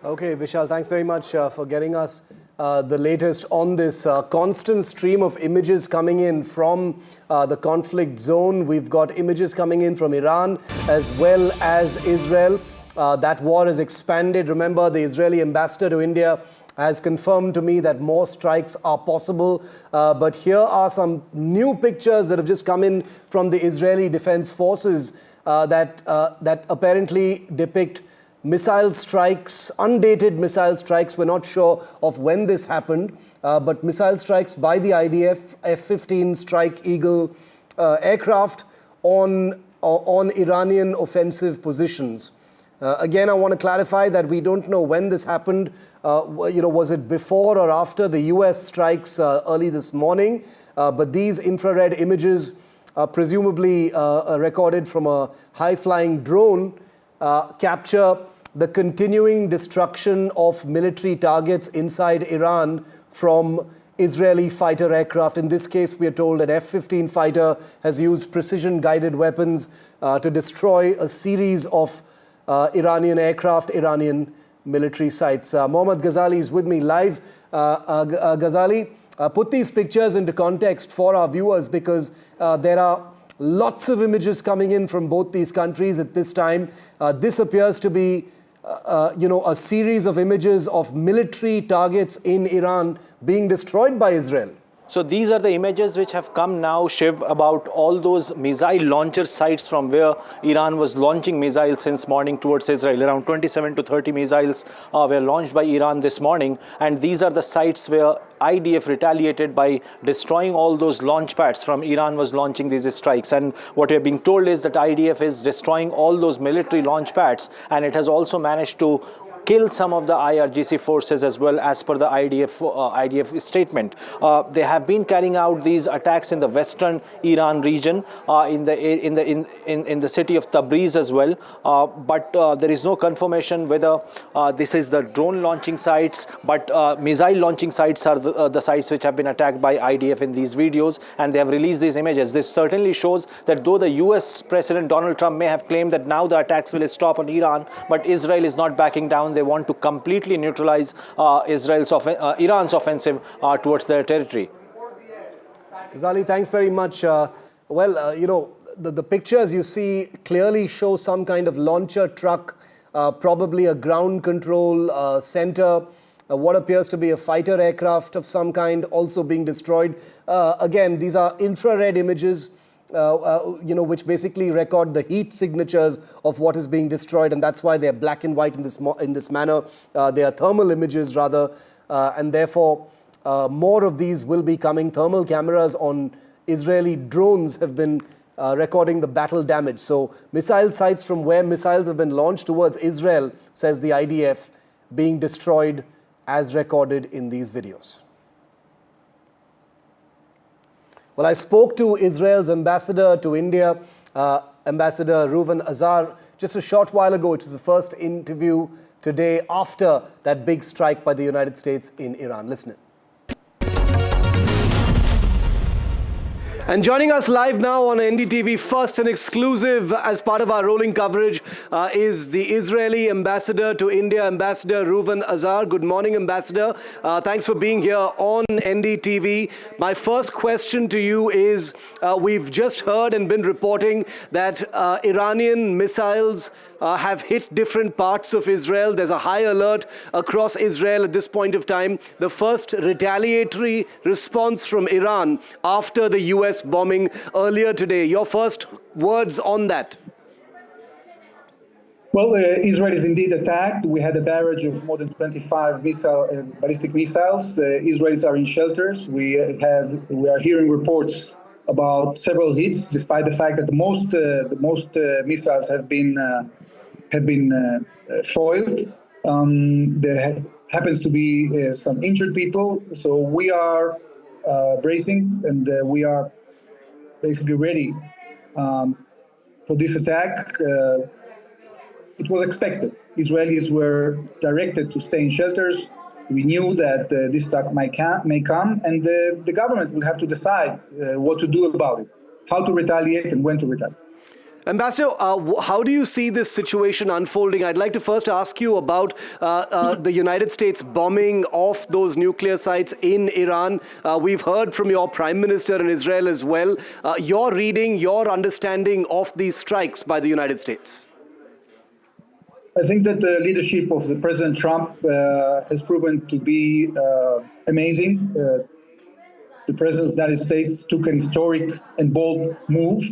Okay, Vishal, thanks very much for getting us the latest on this constant stream of images coming in from the conflict zone. We've got images coming in from Iran as well as Israel. That war has expanded. Remember, the Israeli ambassador to India has confirmed to me that more strikes are possible. But here are some new pictures that have just come in from the Israeli Defense Forces that apparently depict missile strikes, undated missile strikes. We're not sure of when this happened, but missile strikes by the IDF F-15 Strike Eagle aircraft on Iranian offensive positions. Again, I want to clarify that we don't know when this happened. Was it before or after the US strikes early this morning? But these infrared images, presumably recorded from a high-flying drone, capture the continuing destruction of military targets inside Iran from Israeli fighter aircraft. In this case, we are told an F-15 fighter has used precision-guided weapons to destroy a series of Iranian aircraft, Iranian military sites. Mohammad Ghazali is with me live. Ghazali, put these pictures into context for our viewers, because there are lots of images coming in from both these countries at this time. This appears to be a series of images of military targets in Iran being destroyed by Israel. So these are the images which have come now, Shiv, about all those missile launcher sites from where Iran was launching missiles since morning towards Israel. Around 27 to 30 missiles were launched by Iran this morning. And these are the sites where IDF retaliated by destroying all those launch pads from Iran was launching these strikes. And what we are being told is that IDF is destroying all those military launch pads, and it has also managed to kill some of the IRGC forces as well, as per the IDF statement. They have been carrying out these attacks in the western Iran region, in the city of Tabriz as well. But there is no confirmation whether this is the drone launching sites, but missile launching sites are the sites which have been attacked by IDF in these videos, and they have released these images. This certainly shows that though the US President Donald Trump may have claimed that now the attacks will stop on Iran, but Israel is not backing down. They want to completely neutralize Iran's offensive towards their territory. Ghazali, thanks very much. The pictures you see clearly show some kind of launcher truck, probably a ground control center, what appears to be a fighter aircraft of some kind also being destroyed. Again, these are infrared images, which basically record the heat signatures of what is being destroyed, and that's why they're black and white in this manner. They are thermal images rather, and therefore more of these will be coming. Thermal cameras on Israeli drones have been recording the battle damage. So missile sites from where missiles have been launched towards Israel, says the IDF, being destroyed as recorded in these videos. Well, I spoke to Israel's ambassador to India, Ambassador Reuven Azar, just a short while ago. It was the first interview today after that big strike by the United States in Iran. Listen. And joining us live now on NDTV, first and exclusive as part of our rolling coverage, is the Israeli ambassador to India, Ambassador Reuven Azar. Good morning, Ambassador. Thanks for being here on NDTV. My first question to you is, we've just heard and been reporting that Iranian missiles have hit different parts of Israel. There's a high alert across Israel at this point of time. The first retaliatory response from Iran after the US bombing earlier today. Your first words on that? Well, Israel is indeed attacked. We had a barrage of more than 25 ballistic missiles. Israelis are in shelters. We are hearing reports about several hits, despite the fact that the most missiles have been foiled. There happens to be some injured people, so we are bracing, and we are basically ready for this attack. It was expected. Israelis were directed to stay in shelters. We knew that this attack may come, and the government will have to decide what to do about it, how to retaliate and when to retaliate. Ambassador, how do you see this situation unfolding? I'd like to first ask you about the United States bombing of those nuclear sites in Iran. We've heard from your Prime Minister in Israel as well. Your reading, your understanding of these strikes by the United States? I think that the leadership of the President Trump has proven to be amazing. The President of the United States took an historic and bold move.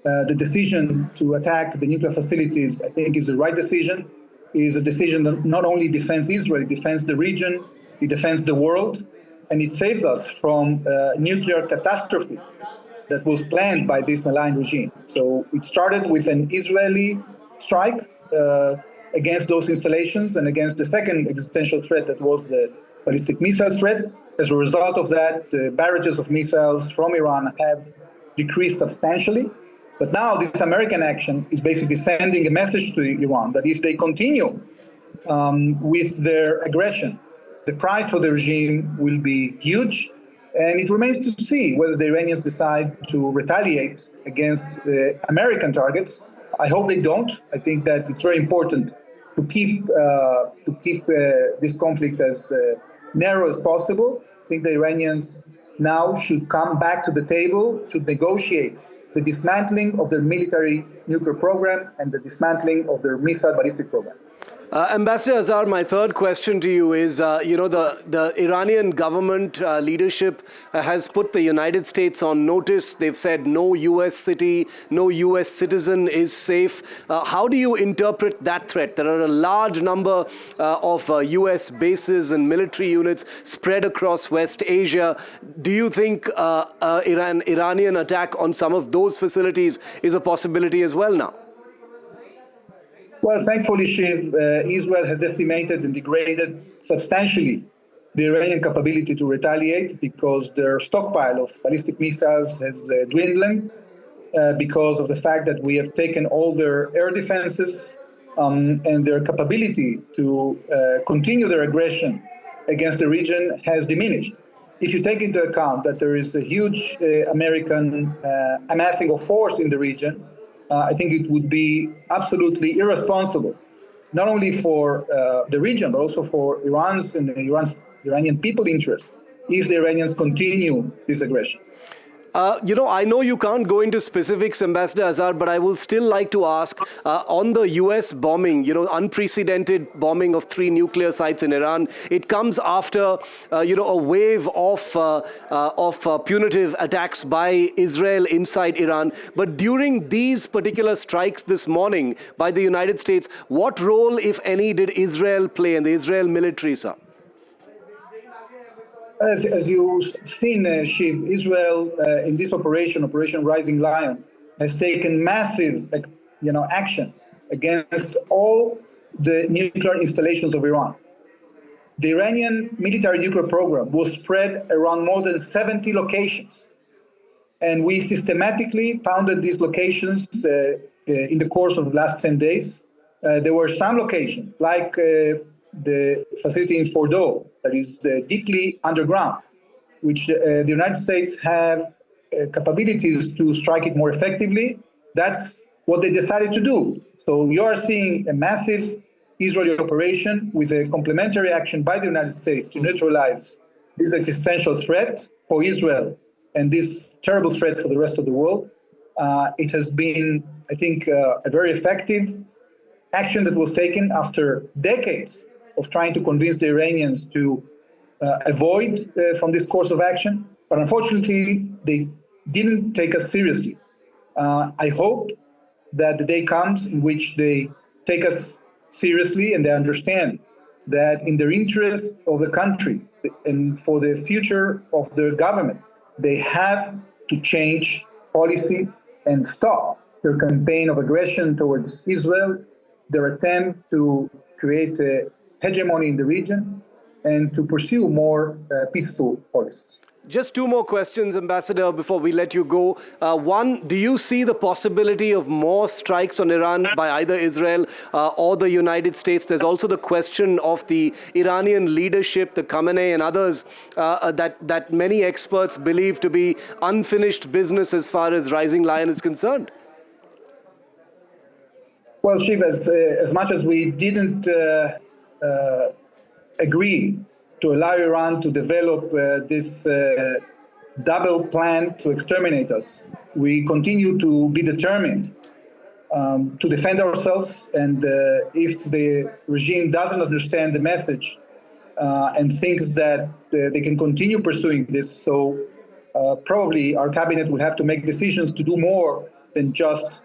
The decision to attack the nuclear facilities, I think, is the right decision. It is a decision that not only defends Israel, it defends the region, it defends the world, and it saves us from nuclear catastrophe that was planned by this malign regime. So it started with an Israeli strike against those installations and against the second existential threat that was the ballistic missile threat. As a result of that, the barrages of missiles from Iran have decreased substantially. But now this American action is basically sending a message to Iran that if they continue with their aggression, the price for the regime will be huge. And it remains to see whether the Iranians decide to retaliate against the American targets. I hope they don't. I think that it's very important to keep this conflict as narrow as possible. I think the Iranians now should come back to the table, should negotiate the dismantling of their military nuclear program and the dismantling of their missile ballistic program. Ambassador Azhar, my third question to you is, the Iranian government leadership has put the United States on notice. They've said no U.S. city, no U.S. citizen is safe. How do you interpret that threat? There are a large number of U.S. bases and military units spread across West Asia. Do you think Iranian attack on some of those facilities is a possibility as well now? Well, thankfully, Shiv, Israel has decimated and degraded substantially the Iranian capability to retaliate because their stockpile of ballistic missiles has dwindling because of the fact that we have taken all their air defenses and their capability to continue their aggression against the region has diminished. If you take into account that there is a huge American amassing of force in the region, I think it would be absolutely irresponsible, not only for the region, but also for Iran's and the Iranian people's interest, if the Iranians continue this aggression. I know you can't go into specifics, Ambassador Azhar, but I will still like to ask on the U.S. bombing, unprecedented bombing of 3 nuclear sites in Iran. It comes after, a wave of punitive attacks by Israel inside Iran. But during these particular strikes this morning by the United States, what role, if any, did Israel play and the Israel military, sir? As you've seen, Shiv, Israel in this Operation Rising Lion, has taken massive, action against all the nuclear installations of Iran. The Iranian military nuclear program was spread around more than 70 locations, and we systematically pounded these locations in the course of the last 10 days. There were some locations, like the facility in Fordo, that is deeply underground, which the United States have capabilities to strike it more effectively. That's what they decided to do. So you are seeing a massive Israeli operation with a complementary action by the United States to neutralize this existential threat for Israel and this terrible threat for the rest of the world. It has been, I think, a very effective action that was taken after decades of trying to convince the Iranians to avoid from this course of action. But unfortunately, they didn't take us seriously. I hope that the day comes in which they take us seriously and they understand that in the interest of the country and for the future of their government, they have to change policy and stop their campaign of aggression towards Israel, their attempt to create a hegemony in the region, and to pursue more peaceful policies. Just 2 more questions, Ambassador, before we let you go. One, do you see the possibility of more strikes on Iran by either Israel or the United States? There's also the question of the Iranian leadership, the Khamenei and others, that many experts believe to be unfinished business as far as Rising Lion is concerned. Well, Shiv, as much as we didn't agree to allow Iran to develop this double plan to exterminate us, we continue to be determined to defend ourselves. And if the regime doesn't understand the message and thinks that they can continue pursuing this, so probably our cabinet will have to make decisions to do more than just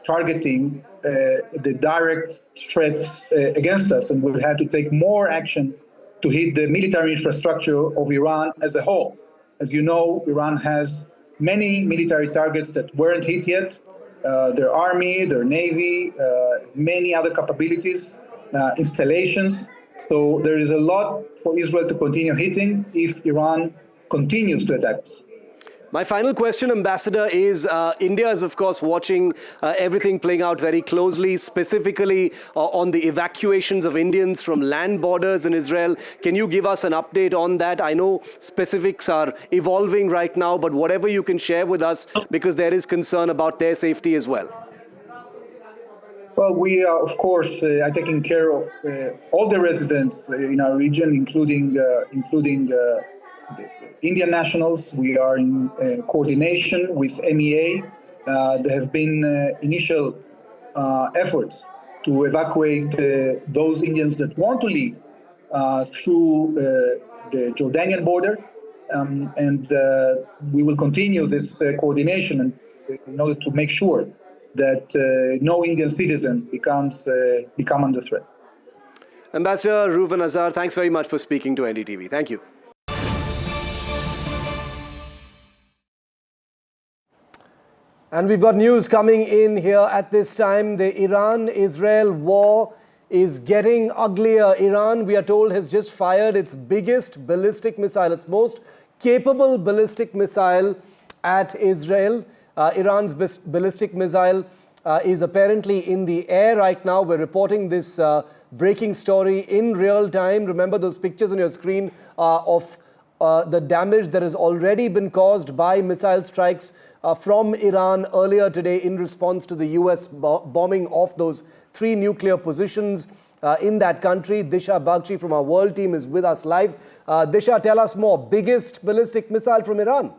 targeting the direct threats against us, and we'll have to take more action to hit the military infrastructure of Iran as a whole. As you know, Iran has many military targets that weren't hit yet. Their army, their navy, many other capabilities, installations. So there is a lot for Israel to continue hitting if Iran continues to attack us. My final question, Ambassador, is India is, of course, watching everything playing out very closely, specifically on the evacuations of Indians from land borders in Israel. Can you give us an update on that? I know specifics are evolving right now, but whatever you can share with us, because there is concern about their safety as well. Well, we are, of course, are taking care of all the residents in our region, including the Indian nationals. We are in coordination with MEA. There have been initial efforts to evacuate those Indians that want to leave through the Jordanian border. And we will continue this coordination in order to make sure that no Indian citizens become under threat. Ambassador Reuven Azar, thanks very much for speaking to NDTV. Thank you. And we've got news coming in here at this time. The Iran-Israel war is getting uglier. Iran, we are told, has just fired its biggest ballistic missile, its most capable ballistic missile at Israel. Iran's ballistic missile is apparently in the air right now. We're reporting this breaking story in real time. Remember those pictures on your screen of the damage that has already been caused by missile strikes from Iran earlier today in response to the US bombing of those 3 nuclear positions in that country. Disha Bagchi from our world team is with us live. Disha, tell us more. Biggest ballistic missile from Iran.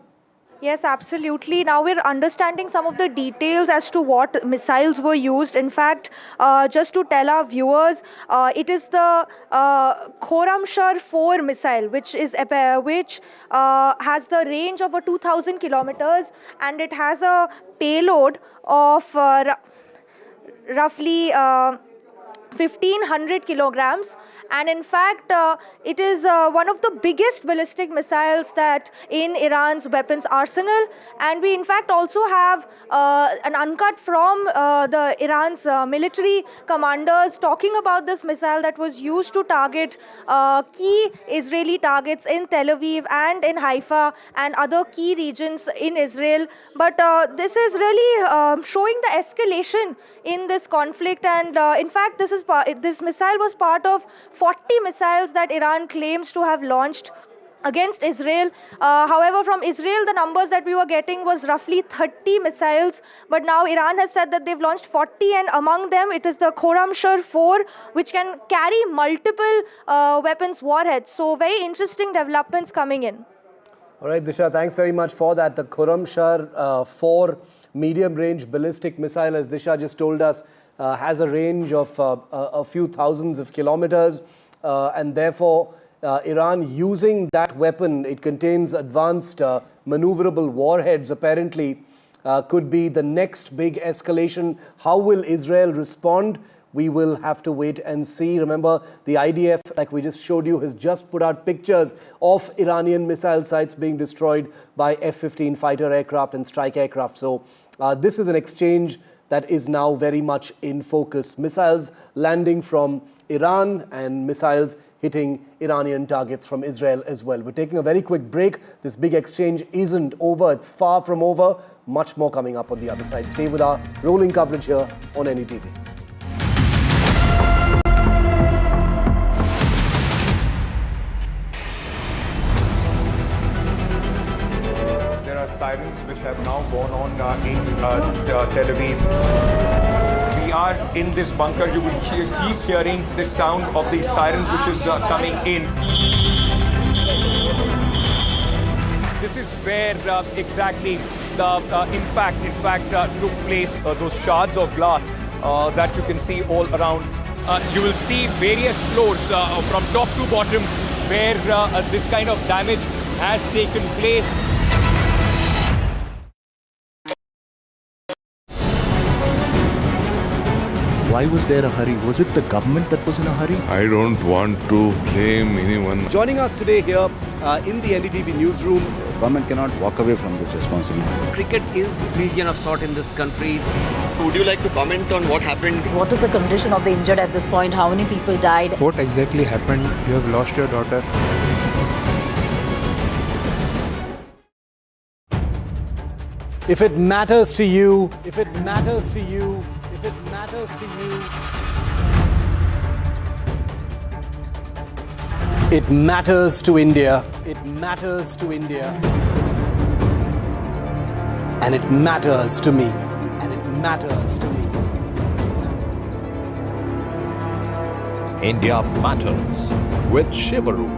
Yes, absolutely. Now we're understanding some of the details as to what missiles were used. In fact, just to tell our viewers, it is the Khorramshahr 4 missile, which has the range of 2,000 kilometers, and it has a payload of roughly 1,500 kilograms. And in fact, it is one of the biggest ballistic missiles that in Iran's weapons arsenal. And we in fact also have an uncut from the Iran's military commanders talking about this missile that was used to target key Israeli targets in Tel Aviv and in Haifa and other key regions in Israel. But this is really showing the escalation in this conflict. And in fact, this missile was part of 40 missiles that Iran claims to have launched against Israel. However, from Israel, the numbers that we were getting was roughly 30 missiles. But now Iran has said that they've launched 40, and among them it is the Khorramshahr 4, which can carry multiple weapons warheads. So very interesting developments coming in. All right, Disha, thanks very much for that. The Khorramshahr 4 medium-range ballistic missile, as Disha just told us, has a range of a few thousands of kilometers, and therefore Iran using that weapon, it contains advanced maneuverable warheads, apparently could be the next big escalation. How will Israel respond? We will have to wait and see. Remember, the IDF, like we just showed you, has just put out pictures of Iranian missile sites being destroyed by F-15 fighter aircraft and strike aircraft. So this is an exchange that is now very much in focus. Missiles landing from Iran and missiles hitting Iranian targets from Israel as well. We're taking a very quick break. This big exchange isn't over. It's far from over. Much more coming up on the other side. Stay with our rolling coverage here on NDTV. Sirens which have now gone on in Tel Aviv. We we are in this bunker, you will keep hearing the sound of the sirens which is coming in. This is where exactly the impact, in fact, took place. Those shards of glass that you can see all around. You will see various floors from top to bottom where this kind of damage has taken place. Why was there a hurry? Was it the government that was in a hurry? I don't want to blame anyone. Joining us today here in the NDTV newsroom. Government cannot walk away from this responsibility. Cricket is region of sort in this country. Would you like to comment on what happened? What is the condition of the injured at this point? How many people died? What exactly happened? You have lost your daughter. If it matters to you, if it matters to you, if it matters to you, it matters to India. It matters to India. And it matters to me. And it matters to me. India Matters with Shivaru.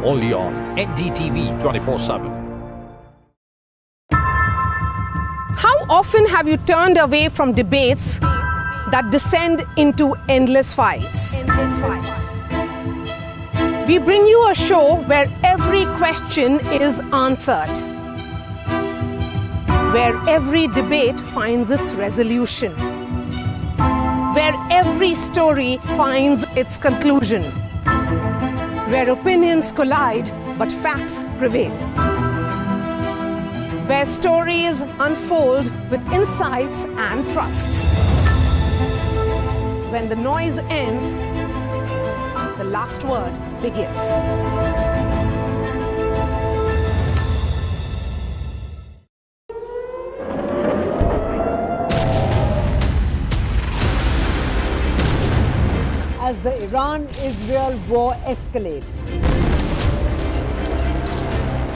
Only on NDTV 24/7. How often have you turned away from debates that descend into endless fights? We bring you a show where every question is answered, where every debate finds its resolution, where every story finds its conclusion, where opinions collide but facts prevail, where stories unfold with insights and trust. When the noise ends, the last word begins. As the Iran-Israel war escalates,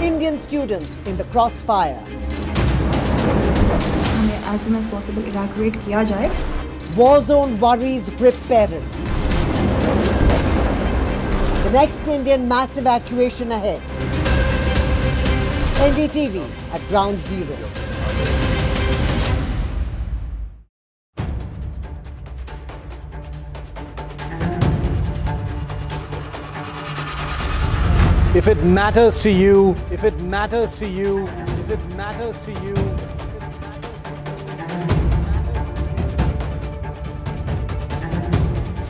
Indian students in the crossfire. As soon as possible evacuate kiya jaye. War zone worries grip parents. The next Indian mass evacuation ahead. NDTV at Ground Zero. If it matters to you, if it matters to you, if it matters to you,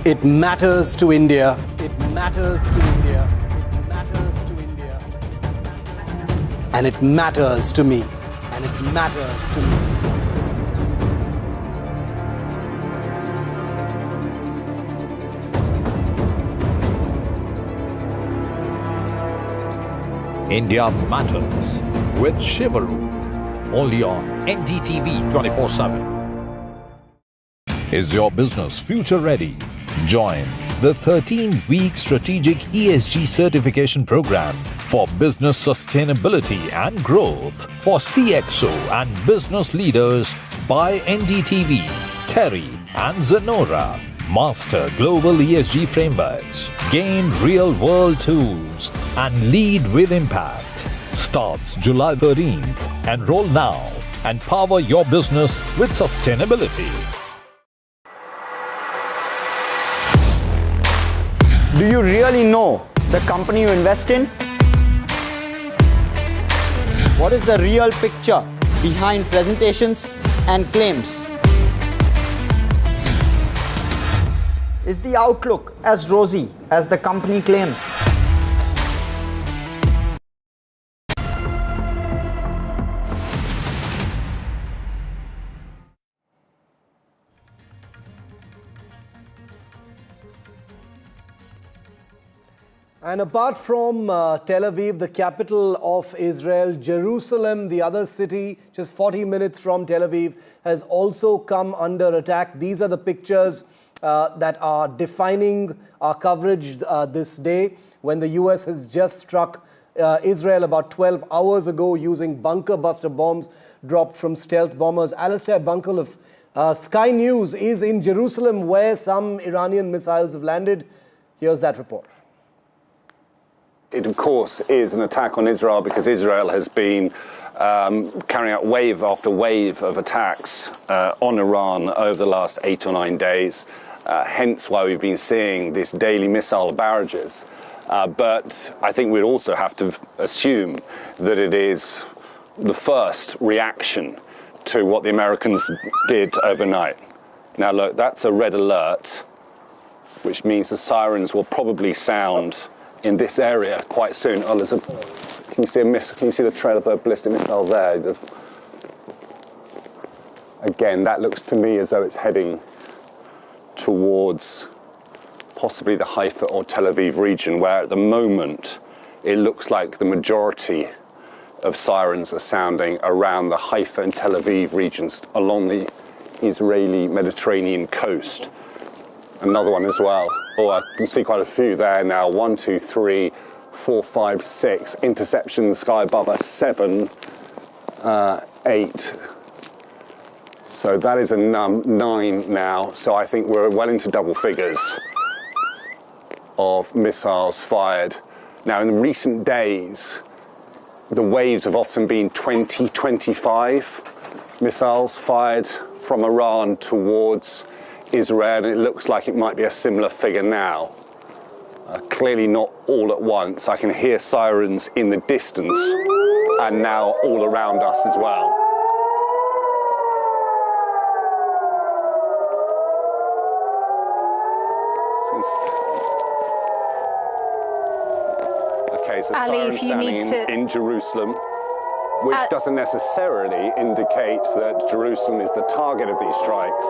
it matters to India. It matters to India. It matters to India. And it matters to me. And it matters to me. India Matters with Shivaru. Only on NDTV 24/7. Is your business future ready? Join the 13-week strategic ESG certification program for business sustainability and growth for CXO and business leaders by NDTV, Terry and Zenora. Master global ESG frameworks, gain real-world tools, and lead with impact. Starts July 13th. Enroll now and power your business with sustainability. Do you really know the company you invest in? What is the real picture behind presentations and claims? Is the outlook as rosy as the company claims? And apart from Tel Aviv, the capital of Israel, Jerusalem, the other city, just 40 minutes from Tel Aviv, has also come under attack. These are the pictures that are defining our coverage this day, when the US has just struck Israel about 12 hours ago using bunker buster bombs dropped from stealth bombers. Alistair Bunkle of Sky News is in Jerusalem, where some Iranian missiles have landed. Here's that report. It, of course, is an attack on Israel because Israel has been carrying out wave after wave of attacks on Iran over the last 8 or 9 days, hence why we've been seeing these daily missile barrages. But I think we'd also have to assume that it is the first reaction to what the Americans did overnight. Now, look, that's a red alert, which means the sirens will probably sound in this area quite soon. Oh, there's a. Can you see Can you see the trail of a ballistic missile there? Again, that looks to me as though it's heading towards possibly the Haifa or Tel Aviv region, where at the moment it looks like the majority of sirens are sounding around the Haifa and Tel Aviv regions along the Israeli Mediterranean coast. Another one as well. Oh, I can see quite a few there now. 1, 2, 3, 4, 5, 6. Interception in the sky above us, 7, 8. So that is a 9 now. So I think we're well into double figures of missiles fired. Now, in recent days, the waves have often been 20, 25 missiles fired from Iran towards Israel, and it looks like it might be a similar figure now. Clearly not all at once. I can hear sirens in the distance and now all around us as well. Okay, so sirens sounding in Jerusalem, which doesn't necessarily indicate that Jerusalem is the target of these strikes.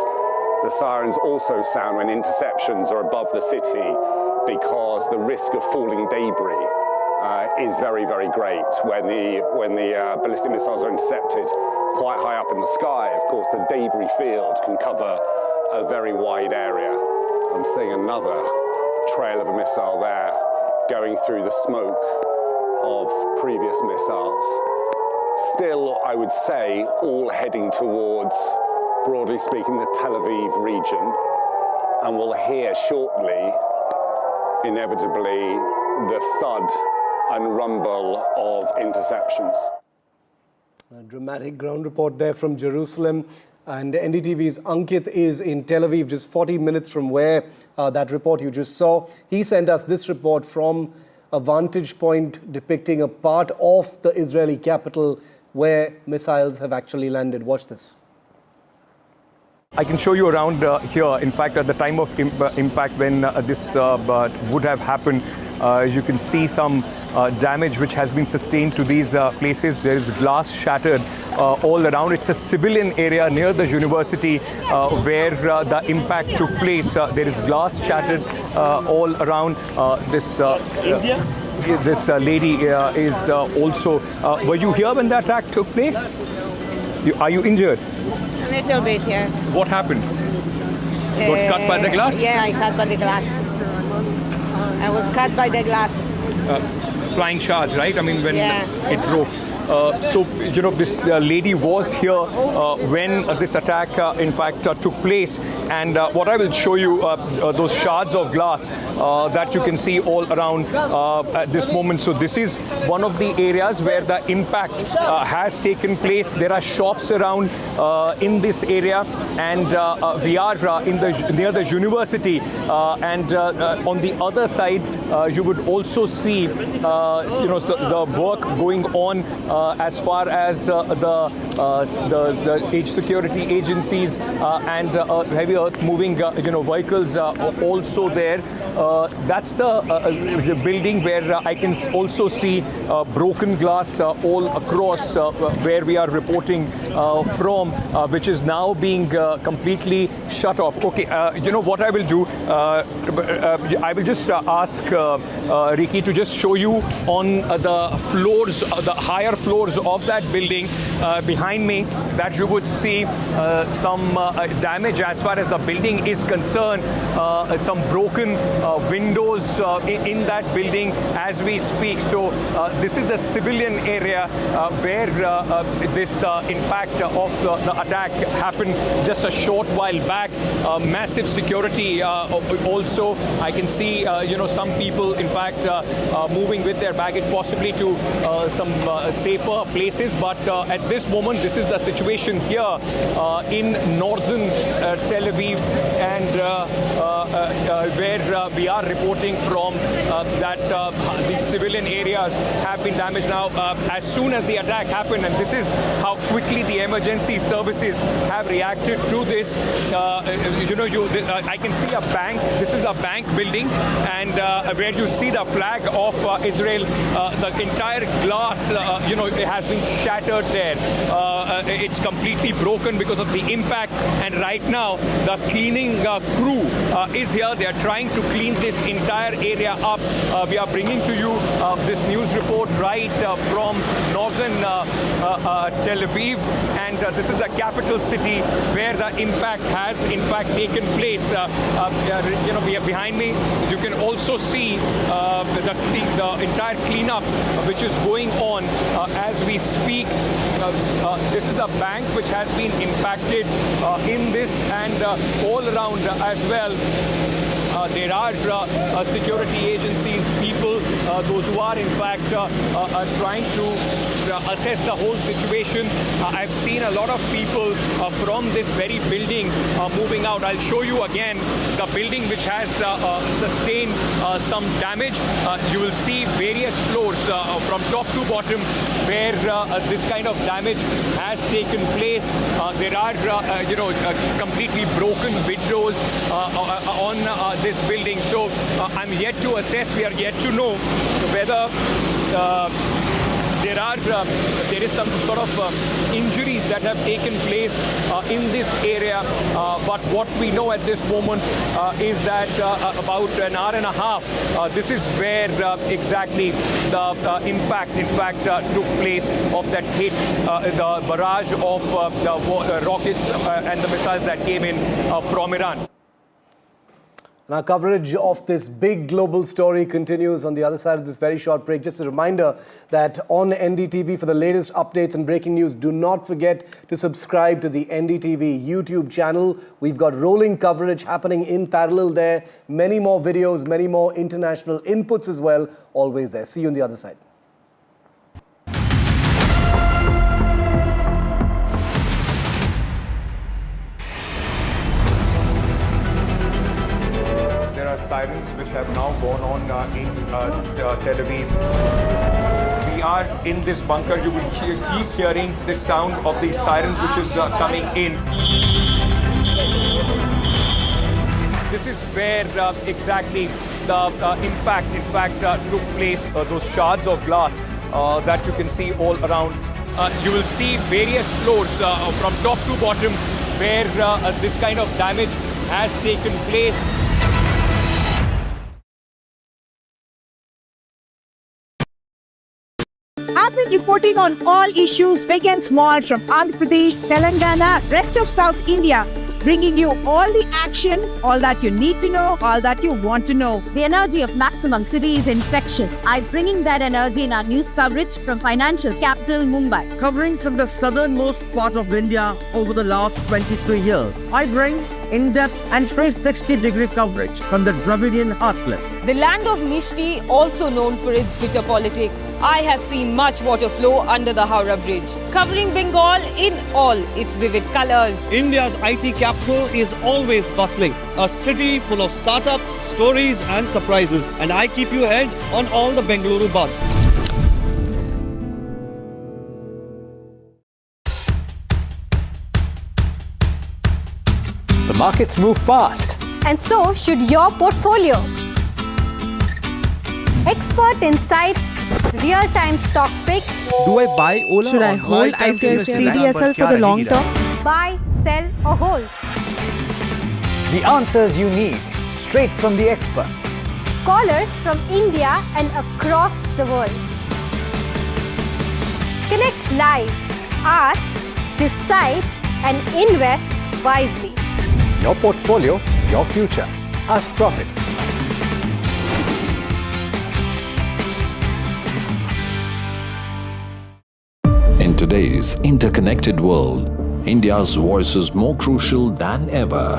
The sirens also sound when interceptions are above the city, because the risk of falling debris is very, very great when the ballistic missiles are intercepted quite high up in the sky. Of course, the debris field can cover a very wide area. I'm seeing another trail of a missile there going through the smoke of previous missiles. Still, I would say, all heading towards, broadly speaking, the Tel Aviv region, and we'll hear shortly, inevitably, the thud and rumble of interceptions. A dramatic ground report there from Jerusalem. And NDTV's Ankit is in Tel Aviv, just 40 minutes from where that report you just saw. He sent us this report from a vantage point depicting a part of the Israeli capital where missiles have actually landed. Watch this. I can show you around here. In fact, at the time of impact when this would have happened, you can see some damage which has been sustained to these places. There is glass shattered all around. It's a civilian area near the university where the impact took place. There is glass shattered all around. This lady is also. Were you here when the attack took place? Are you injured? A little bit, yes. What happened? You got cut by the glass? Yeah, I cut by the glass. I was cut by the glass. Flying shards, right? I mean, when it broke. So, you know, this lady was here when this attack, in fact, took place. And what I will show you, those shards of glass that you can see all around at this moment. So this is one of the areas where the impact has taken place. There are shops around in this area, and we are near the university. And on the other side, you would also see, you know, the work going on as far as the security agencies and heavy earth-moving, you know, vehicles also there. That's the building where I can also see broken glass all across where we are reporting from, which is now being completely shut off. Okay, you know what I will do? I will just ask Ricky to just show you on the floors, the higher floors of that building, behind me that you would see some damage as far as the building is concerned, some broken windows in that building as we speak. So this is the civilian area where this impact of the attack happened just a short while back. Massive security also. I can see some people in fact moving with their baggage possibly to some safer places, but at this moment this is the situation here in northern Tel Aviv, and where we are reporting from that the civilian areas have been damaged. Now as soon as the attack happened, and this is how quickly the emergency services have reacted to this, I can see a bank. This is a bank building, and where you see the flag of Israel, the entire glass it has been shattered there. It's completely broken because of the impact, and right now the cleaning crew is here. They are trying to clean this entire area up. We are bringing to you this news report right from northern Tel Aviv, and this is the capital city where the impact has in fact taken place. We are behind me. You can also see the entire cleanup which is going on as we speak. This is a bank which has been impacted in this, and all around as well. There are security agencies, people, those who are in fact trying to assess the whole situation. I've seen a lot of people from this very building moving out. I'll show you again the building which has sustained some damage. You will see various floors from top to bottom where this kind of damage has taken place. There are completely broken windows on this building. So I'm yet to assess, we are yet to know whether there is some sort of injuries that have taken place in this area. But what we know at this moment is that about an hour and a half, this is where exactly the impact, in fact, took place of that hit, the barrage of the rockets and the missiles that came in from Iran. And our coverage of this big global story continues on the other side of this very short break. Just a reminder that on NDTV, for the latest updates and breaking news, do not forget to subscribe to the NDTV YouTube channel. We've got rolling coverage happening in parallel there. Many more videos, many more international inputs as well, always there. See you on the other side. Sirens which have now gone on in Tel Aviv. We are in this bunker. You will keep hearing the sound of the sirens which is coming in. This is where exactly the impact, in fact, took place. Those shards of glass that you can see all around. You will see various floors from top to bottom where this kind of damage has taken place. I've been reporting on all issues big and small from Andhra Pradesh, Telangana, rest of South India, bringing you all the action, all that you need to know, all that you want to know. The energy of maximum city is infectious. I'm bringing that energy in our news coverage from financial capital Mumbai. Covering from the southernmost part of India over the last 23 years, I bring in-depth and 360-degree coverage from the Dravidian heartland. The land of Mishti, also known for its bitter politics. I have seen much water flow under the Howrah Bridge, covering Bengal in all its vivid colors. India's IT capital is always bustling, a city full of startups, stories and surprises. And I keep you ahead on all the Bengaluru buzz. The markets move fast. And so should your portfolio. Expert insights, real-time stock picks. Do I buy Ola? Should I hold CDSL for the long term? Buy, sell or hold. The answers you need, straight from the experts. Callers from India and across the world. Connect live Ask, decide, and invest wisely. Your portfolio, your future. Ask Profit. In today's interconnected world, India's voice is more crucial than ever.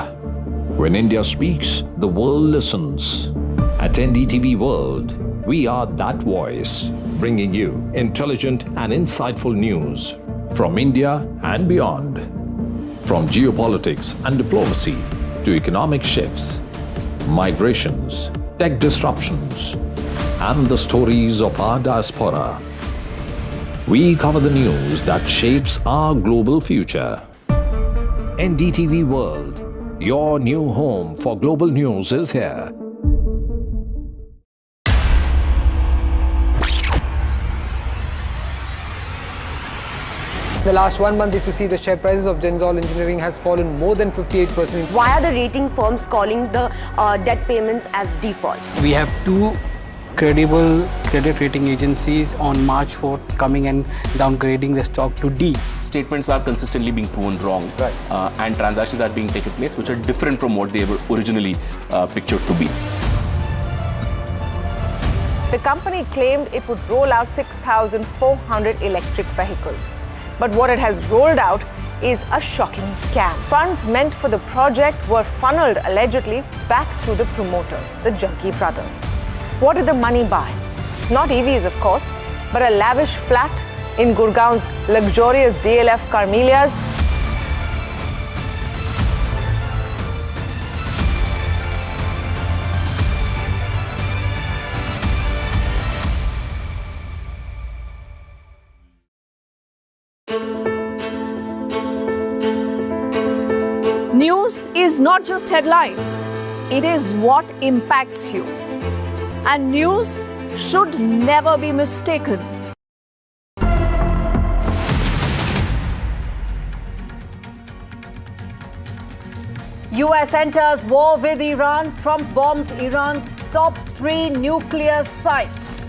When India speaks, the world listens. At NDTV World, we are that voice, bringing you intelligent and insightful news from India and beyond. From geopolitics and diplomacy to economic shifts, migrations, tech disruptions, and the stories of our diaspora. We cover the news that shapes our global future. NDTV World, your new home for global news is here. The last 1 month, if you see, the share prices of Genzol Engineering has fallen more than 58%. Why are the rating firms calling the debt payments as default? We have two credible credit rating agencies on March 4th coming and downgrading the stock to D. Statements are consistently being proven wrong, and transactions are being taken place which are different from what they were originally pictured to be. The company claimed it would roll out 6,400 electric vehicles. But what it has rolled out is a shocking scam. Funds meant for the project were funneled allegedly back to the promoters, the Jaggi brothers. What did the money buy? Not EVs, of course, but a lavish flat in Gurgaon's luxurious DLF Carmelias. News is not just headlines, it is what impacts you. And news should never be mistaken. US enters war with Iran. Trump bombs Iran's top 3 nuclear sites.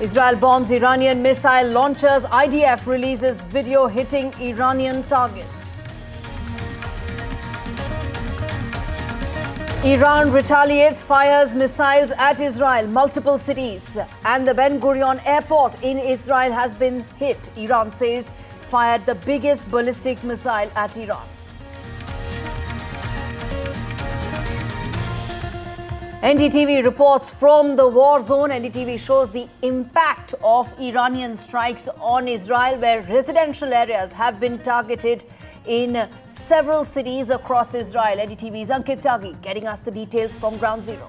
Israel bombs Iranian missile launchers. IDF releases video hitting Iranian targets. Iran retaliates, fires missiles at Israel, multiple cities. And the Ben Gurion airport in Israel has been hit. Iran says fired the biggest ballistic missile at Iran. NDTV reports from the war zone. NDTV shows the impact of Iranian strikes on Israel, where residential areas have been targeted in several cities across Israel. NDTV's Ankit Tyagi getting us the details from Ground Zero.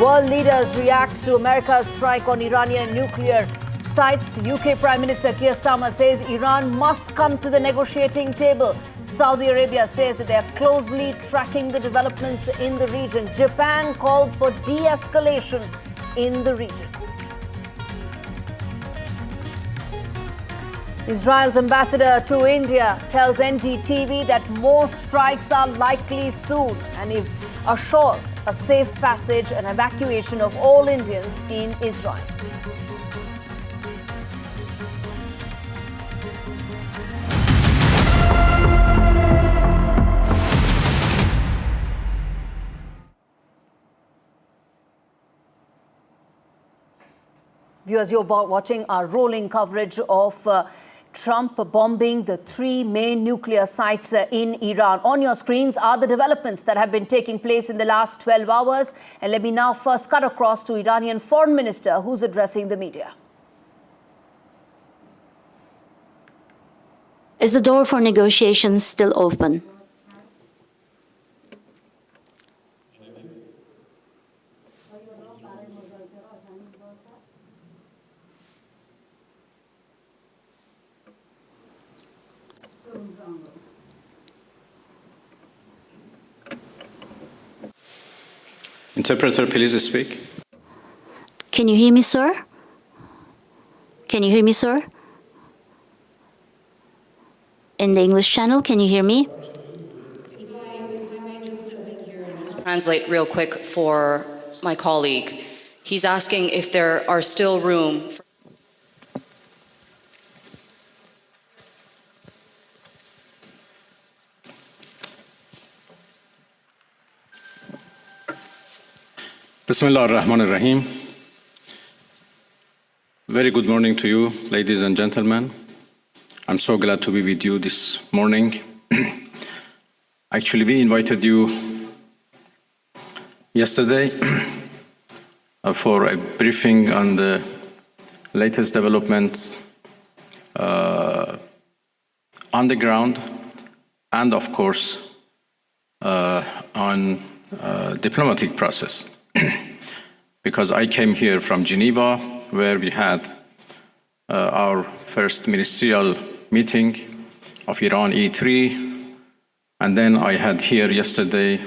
World leaders react to America's strike on Iranian nuclear sites. The UK Prime Minister Keir Starmer says Iran must come to the negotiating table. Saudi Arabia says that they are closely tracking the developments in the region. Japan calls for de-escalation in the region. Israel's ambassador to India tells NDTV that more strikes are likely soon and assures a safe passage and evacuation of all Indians in Israel. Viewers, you're watching our rolling coverage of Trump bombing the 3 main nuclear sites in Iran. On your screens are the developments that have been taking place in the last 12 hours. And let me now first cut across to Iranian Foreign Minister, who's addressing the media. Is the door for negotiations still open? Interpreter, please speak. Can you hear me, sir? Can you hear me, sir? In the English channel, can you hear me? Translate real quick for my colleague. He's asking if there are still room. Bismillah ar-Rahman ar-Rahim. Very good morning to you, ladies and gentlemen. I'm so glad to be with you this morning. Actually, we invited you yesterday for a briefing on the latest developments on the ground and, of course, on diplomatic process. Because I came here from Geneva, where we had our first ministerial meeting of Iran E3, and then I had here yesterday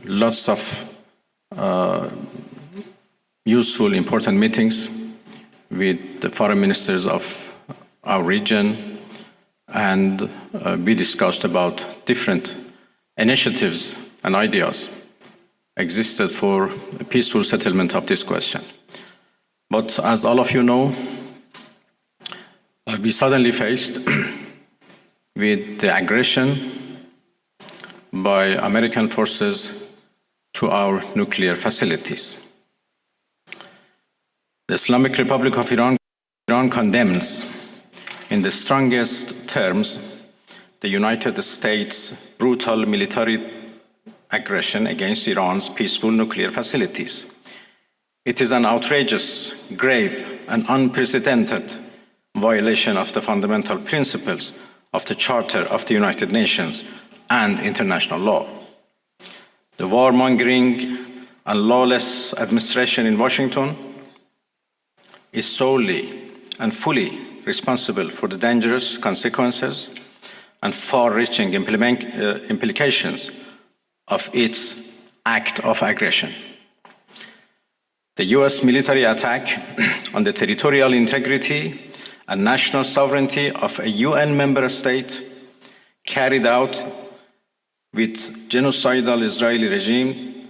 lots of useful, important meetings with the foreign ministers of our region, and we discussed about different initiatives and ideas existed for a peaceful settlement of this question. But as all of you know, we suddenly faced with the aggression by American forces to our nuclear facilities. The Islamic Republic of Iran condemns in the strongest terms the United States' brutal military aggression against Iran's peaceful nuclear facilities. It is an outrageous, grave, and unprecedented violation of the fundamental principles of the Charter of the United Nations and international law. The warmongering and lawless administration in Washington is solely and fully responsible for the dangerous consequences and far-reaching implications of its act of aggression. The US military attack on the territorial integrity and national sovereignty of a UN member state carried out with genocidal Israeli regime,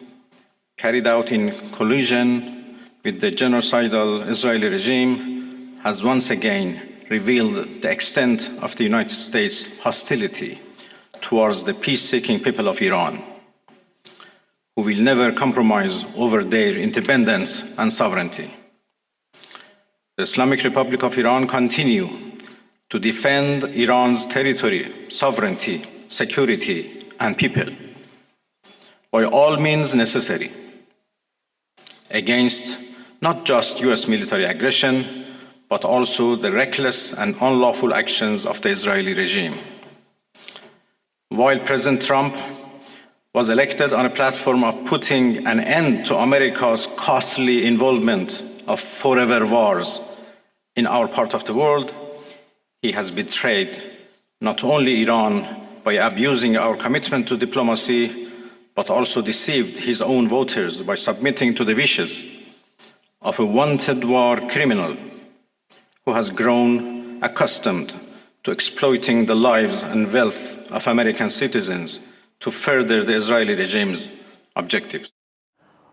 carried out in collusion with the genocidal Israeli regime, has once again revealed the extent of the United States' hostility towards the peace-seeking people of Iran, who will never compromise over their independence and sovereignty. The Islamic Republic of Iran continues to defend Iran's territory, sovereignty, security, and people by all means necessary against not just US military aggression, but also the reckless and unlawful actions of the Israeli regime. While President Trump was elected on a platform of putting an end to America's costly involvement of forever wars in our part of the world, he has betrayed not only Iran by abusing our commitment to diplomacy, but also deceived his own voters by submitting to the wishes of a wanted war criminal who has grown accustomed to exploiting the lives and wealth of American citizens to further the Israeli regime's objectives.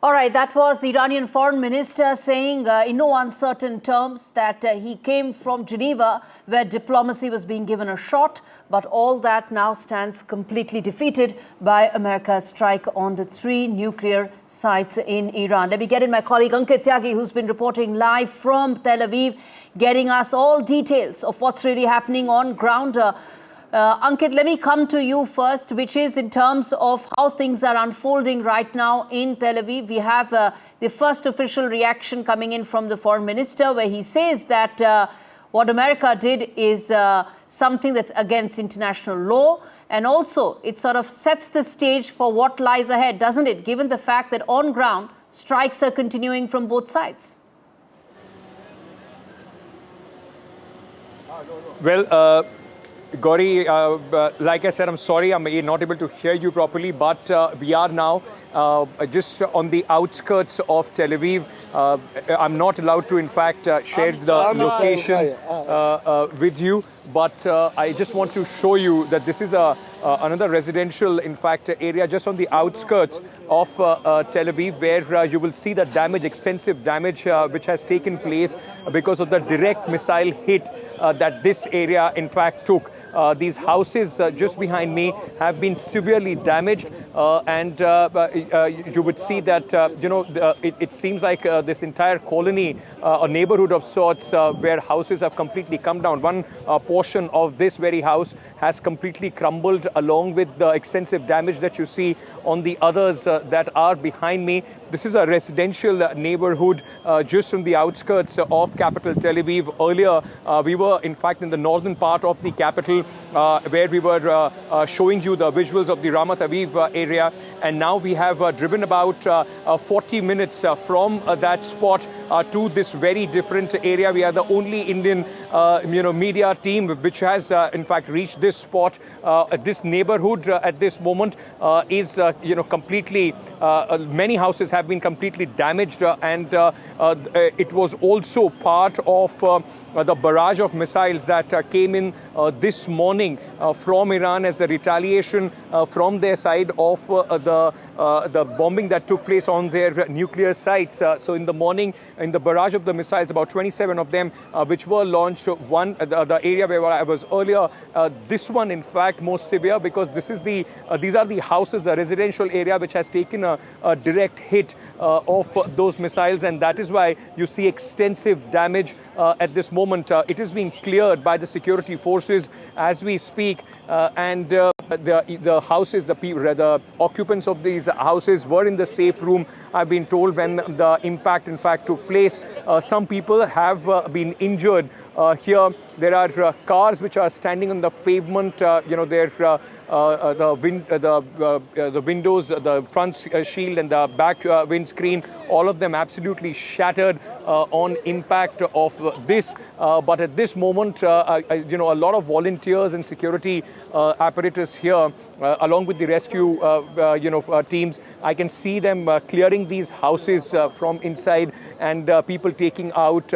All right, that was the Iranian foreign minister saying in no uncertain terms that he came from Geneva where diplomacy was being given a shot, but all that now stands completely defeated by America's strike on the 3 nuclear sites in Iran. Let me get in my colleague Ankit Tyagi, who's been reporting live from Tel Aviv, getting us all details of what's really happening on ground. Ankit, let me come to you first, which is in terms of how things are unfolding right now in Tel Aviv. We have the first official reaction coming in from the foreign minister, where he says that what America did is something that's against international law. And also, it sort of sets the stage for what lies ahead, doesn't it, given the fact that on ground, strikes are continuing from both sides? Well, Gauri, like I said, I'm sorry, I'm not able to hear you properly, but we are now just on the outskirts of Tel Aviv. I'm not allowed to, in fact, share the location with you, but I just want to show you that this is another residential, in fact, area just on the outskirts of Tel Aviv, where you will see the damage, extensive damage, which has taken place because of the direct missile hit that this area, in fact, took. these houses just behind me have been severely damaged, and you would see that it seems like this entire colony, a neighborhood of sorts, where houses have completely come down. One portion of this very house has completely crumbled, along with the extensive damage that you see on the others that are behind me. This is a residential neighborhood just from the outskirts of capital Tel Aviv. Earlier, we were in fact in the northern part of the capital, where we were showing you the visuals of the Ramat Aviv area. And now we have driven about 40 minutes from that spot to this very different area. We are the only Indian media team which has in fact reached this spot. This neighborhood at this moment is completely, many houses have been completely damaged, and it was also part of the barrage of missiles that came in this morning from Iran as a retaliation from their side of the bombing that took place on their nuclear sites. So in the morning, in the barrage of the missiles, about 27 of them which were launched. The area where I was earlier, this one in fact more severe, because this is these are the houses, the residential area, which has taken a direct hit of those missiles, and that is why you see extensive damage at this moment. It is being cleared by the security forces as we speak, and the houses, the occupants of these houses were in the safe room, I've been told, when the impact in fact took place. Some people have been injured here. There are cars which are standing on the pavement. The windows, the front shield and the back windscreen, all of them absolutely shattered on impact of this. But at this moment, a lot of volunteers and security apparatus here, along with the rescue teams, I can see them clearing these houses from inside, and people taking out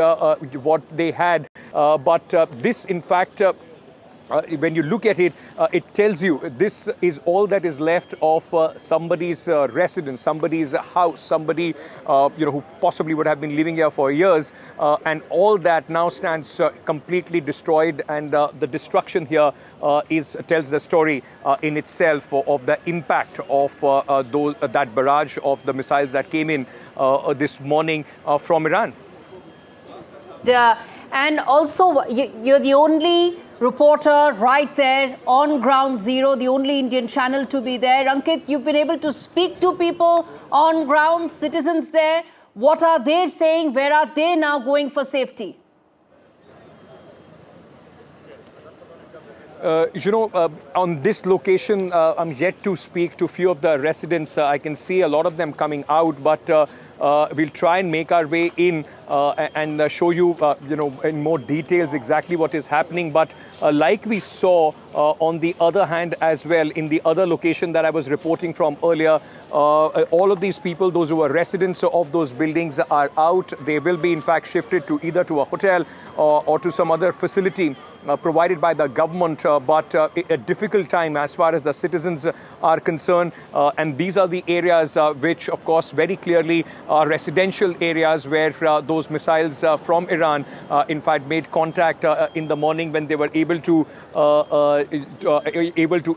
what they had. But this, in fact, when you look at it, it tells you this is all that is left of somebody's residence, somebody's house, somebody who possibly would have been living here for years, and all that now stands completely destroyed. And the destruction here tells the story in itself of the impact of that barrage of the missiles that came in this morning from Iran. And also, you're the only reporter right there on ground zero, the only Indian channel to be there. Ankit, you've been able to speak to people on ground, citizens there. What are they saying? Where are they now going for safety? On this location, I'm yet to speak to a few of the residents. I can see a lot of them coming out, but we'll try and make our way in and show you, in more details exactly what is happening. But like we saw on the other hand as well, in the other location that I was reporting from earlier, all of these people, those who are residents of those buildings, are out. They will be in fact shifted to either to a hotel or to some other facility provided by the government, but a difficult time as far as the citizens are concerned. And these are the areas which, of course, very clearly are residential areas where those missiles from Iran, in fact, made contact in the morning, when they were able to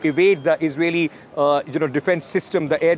evade the Israeli, defense system, the air defense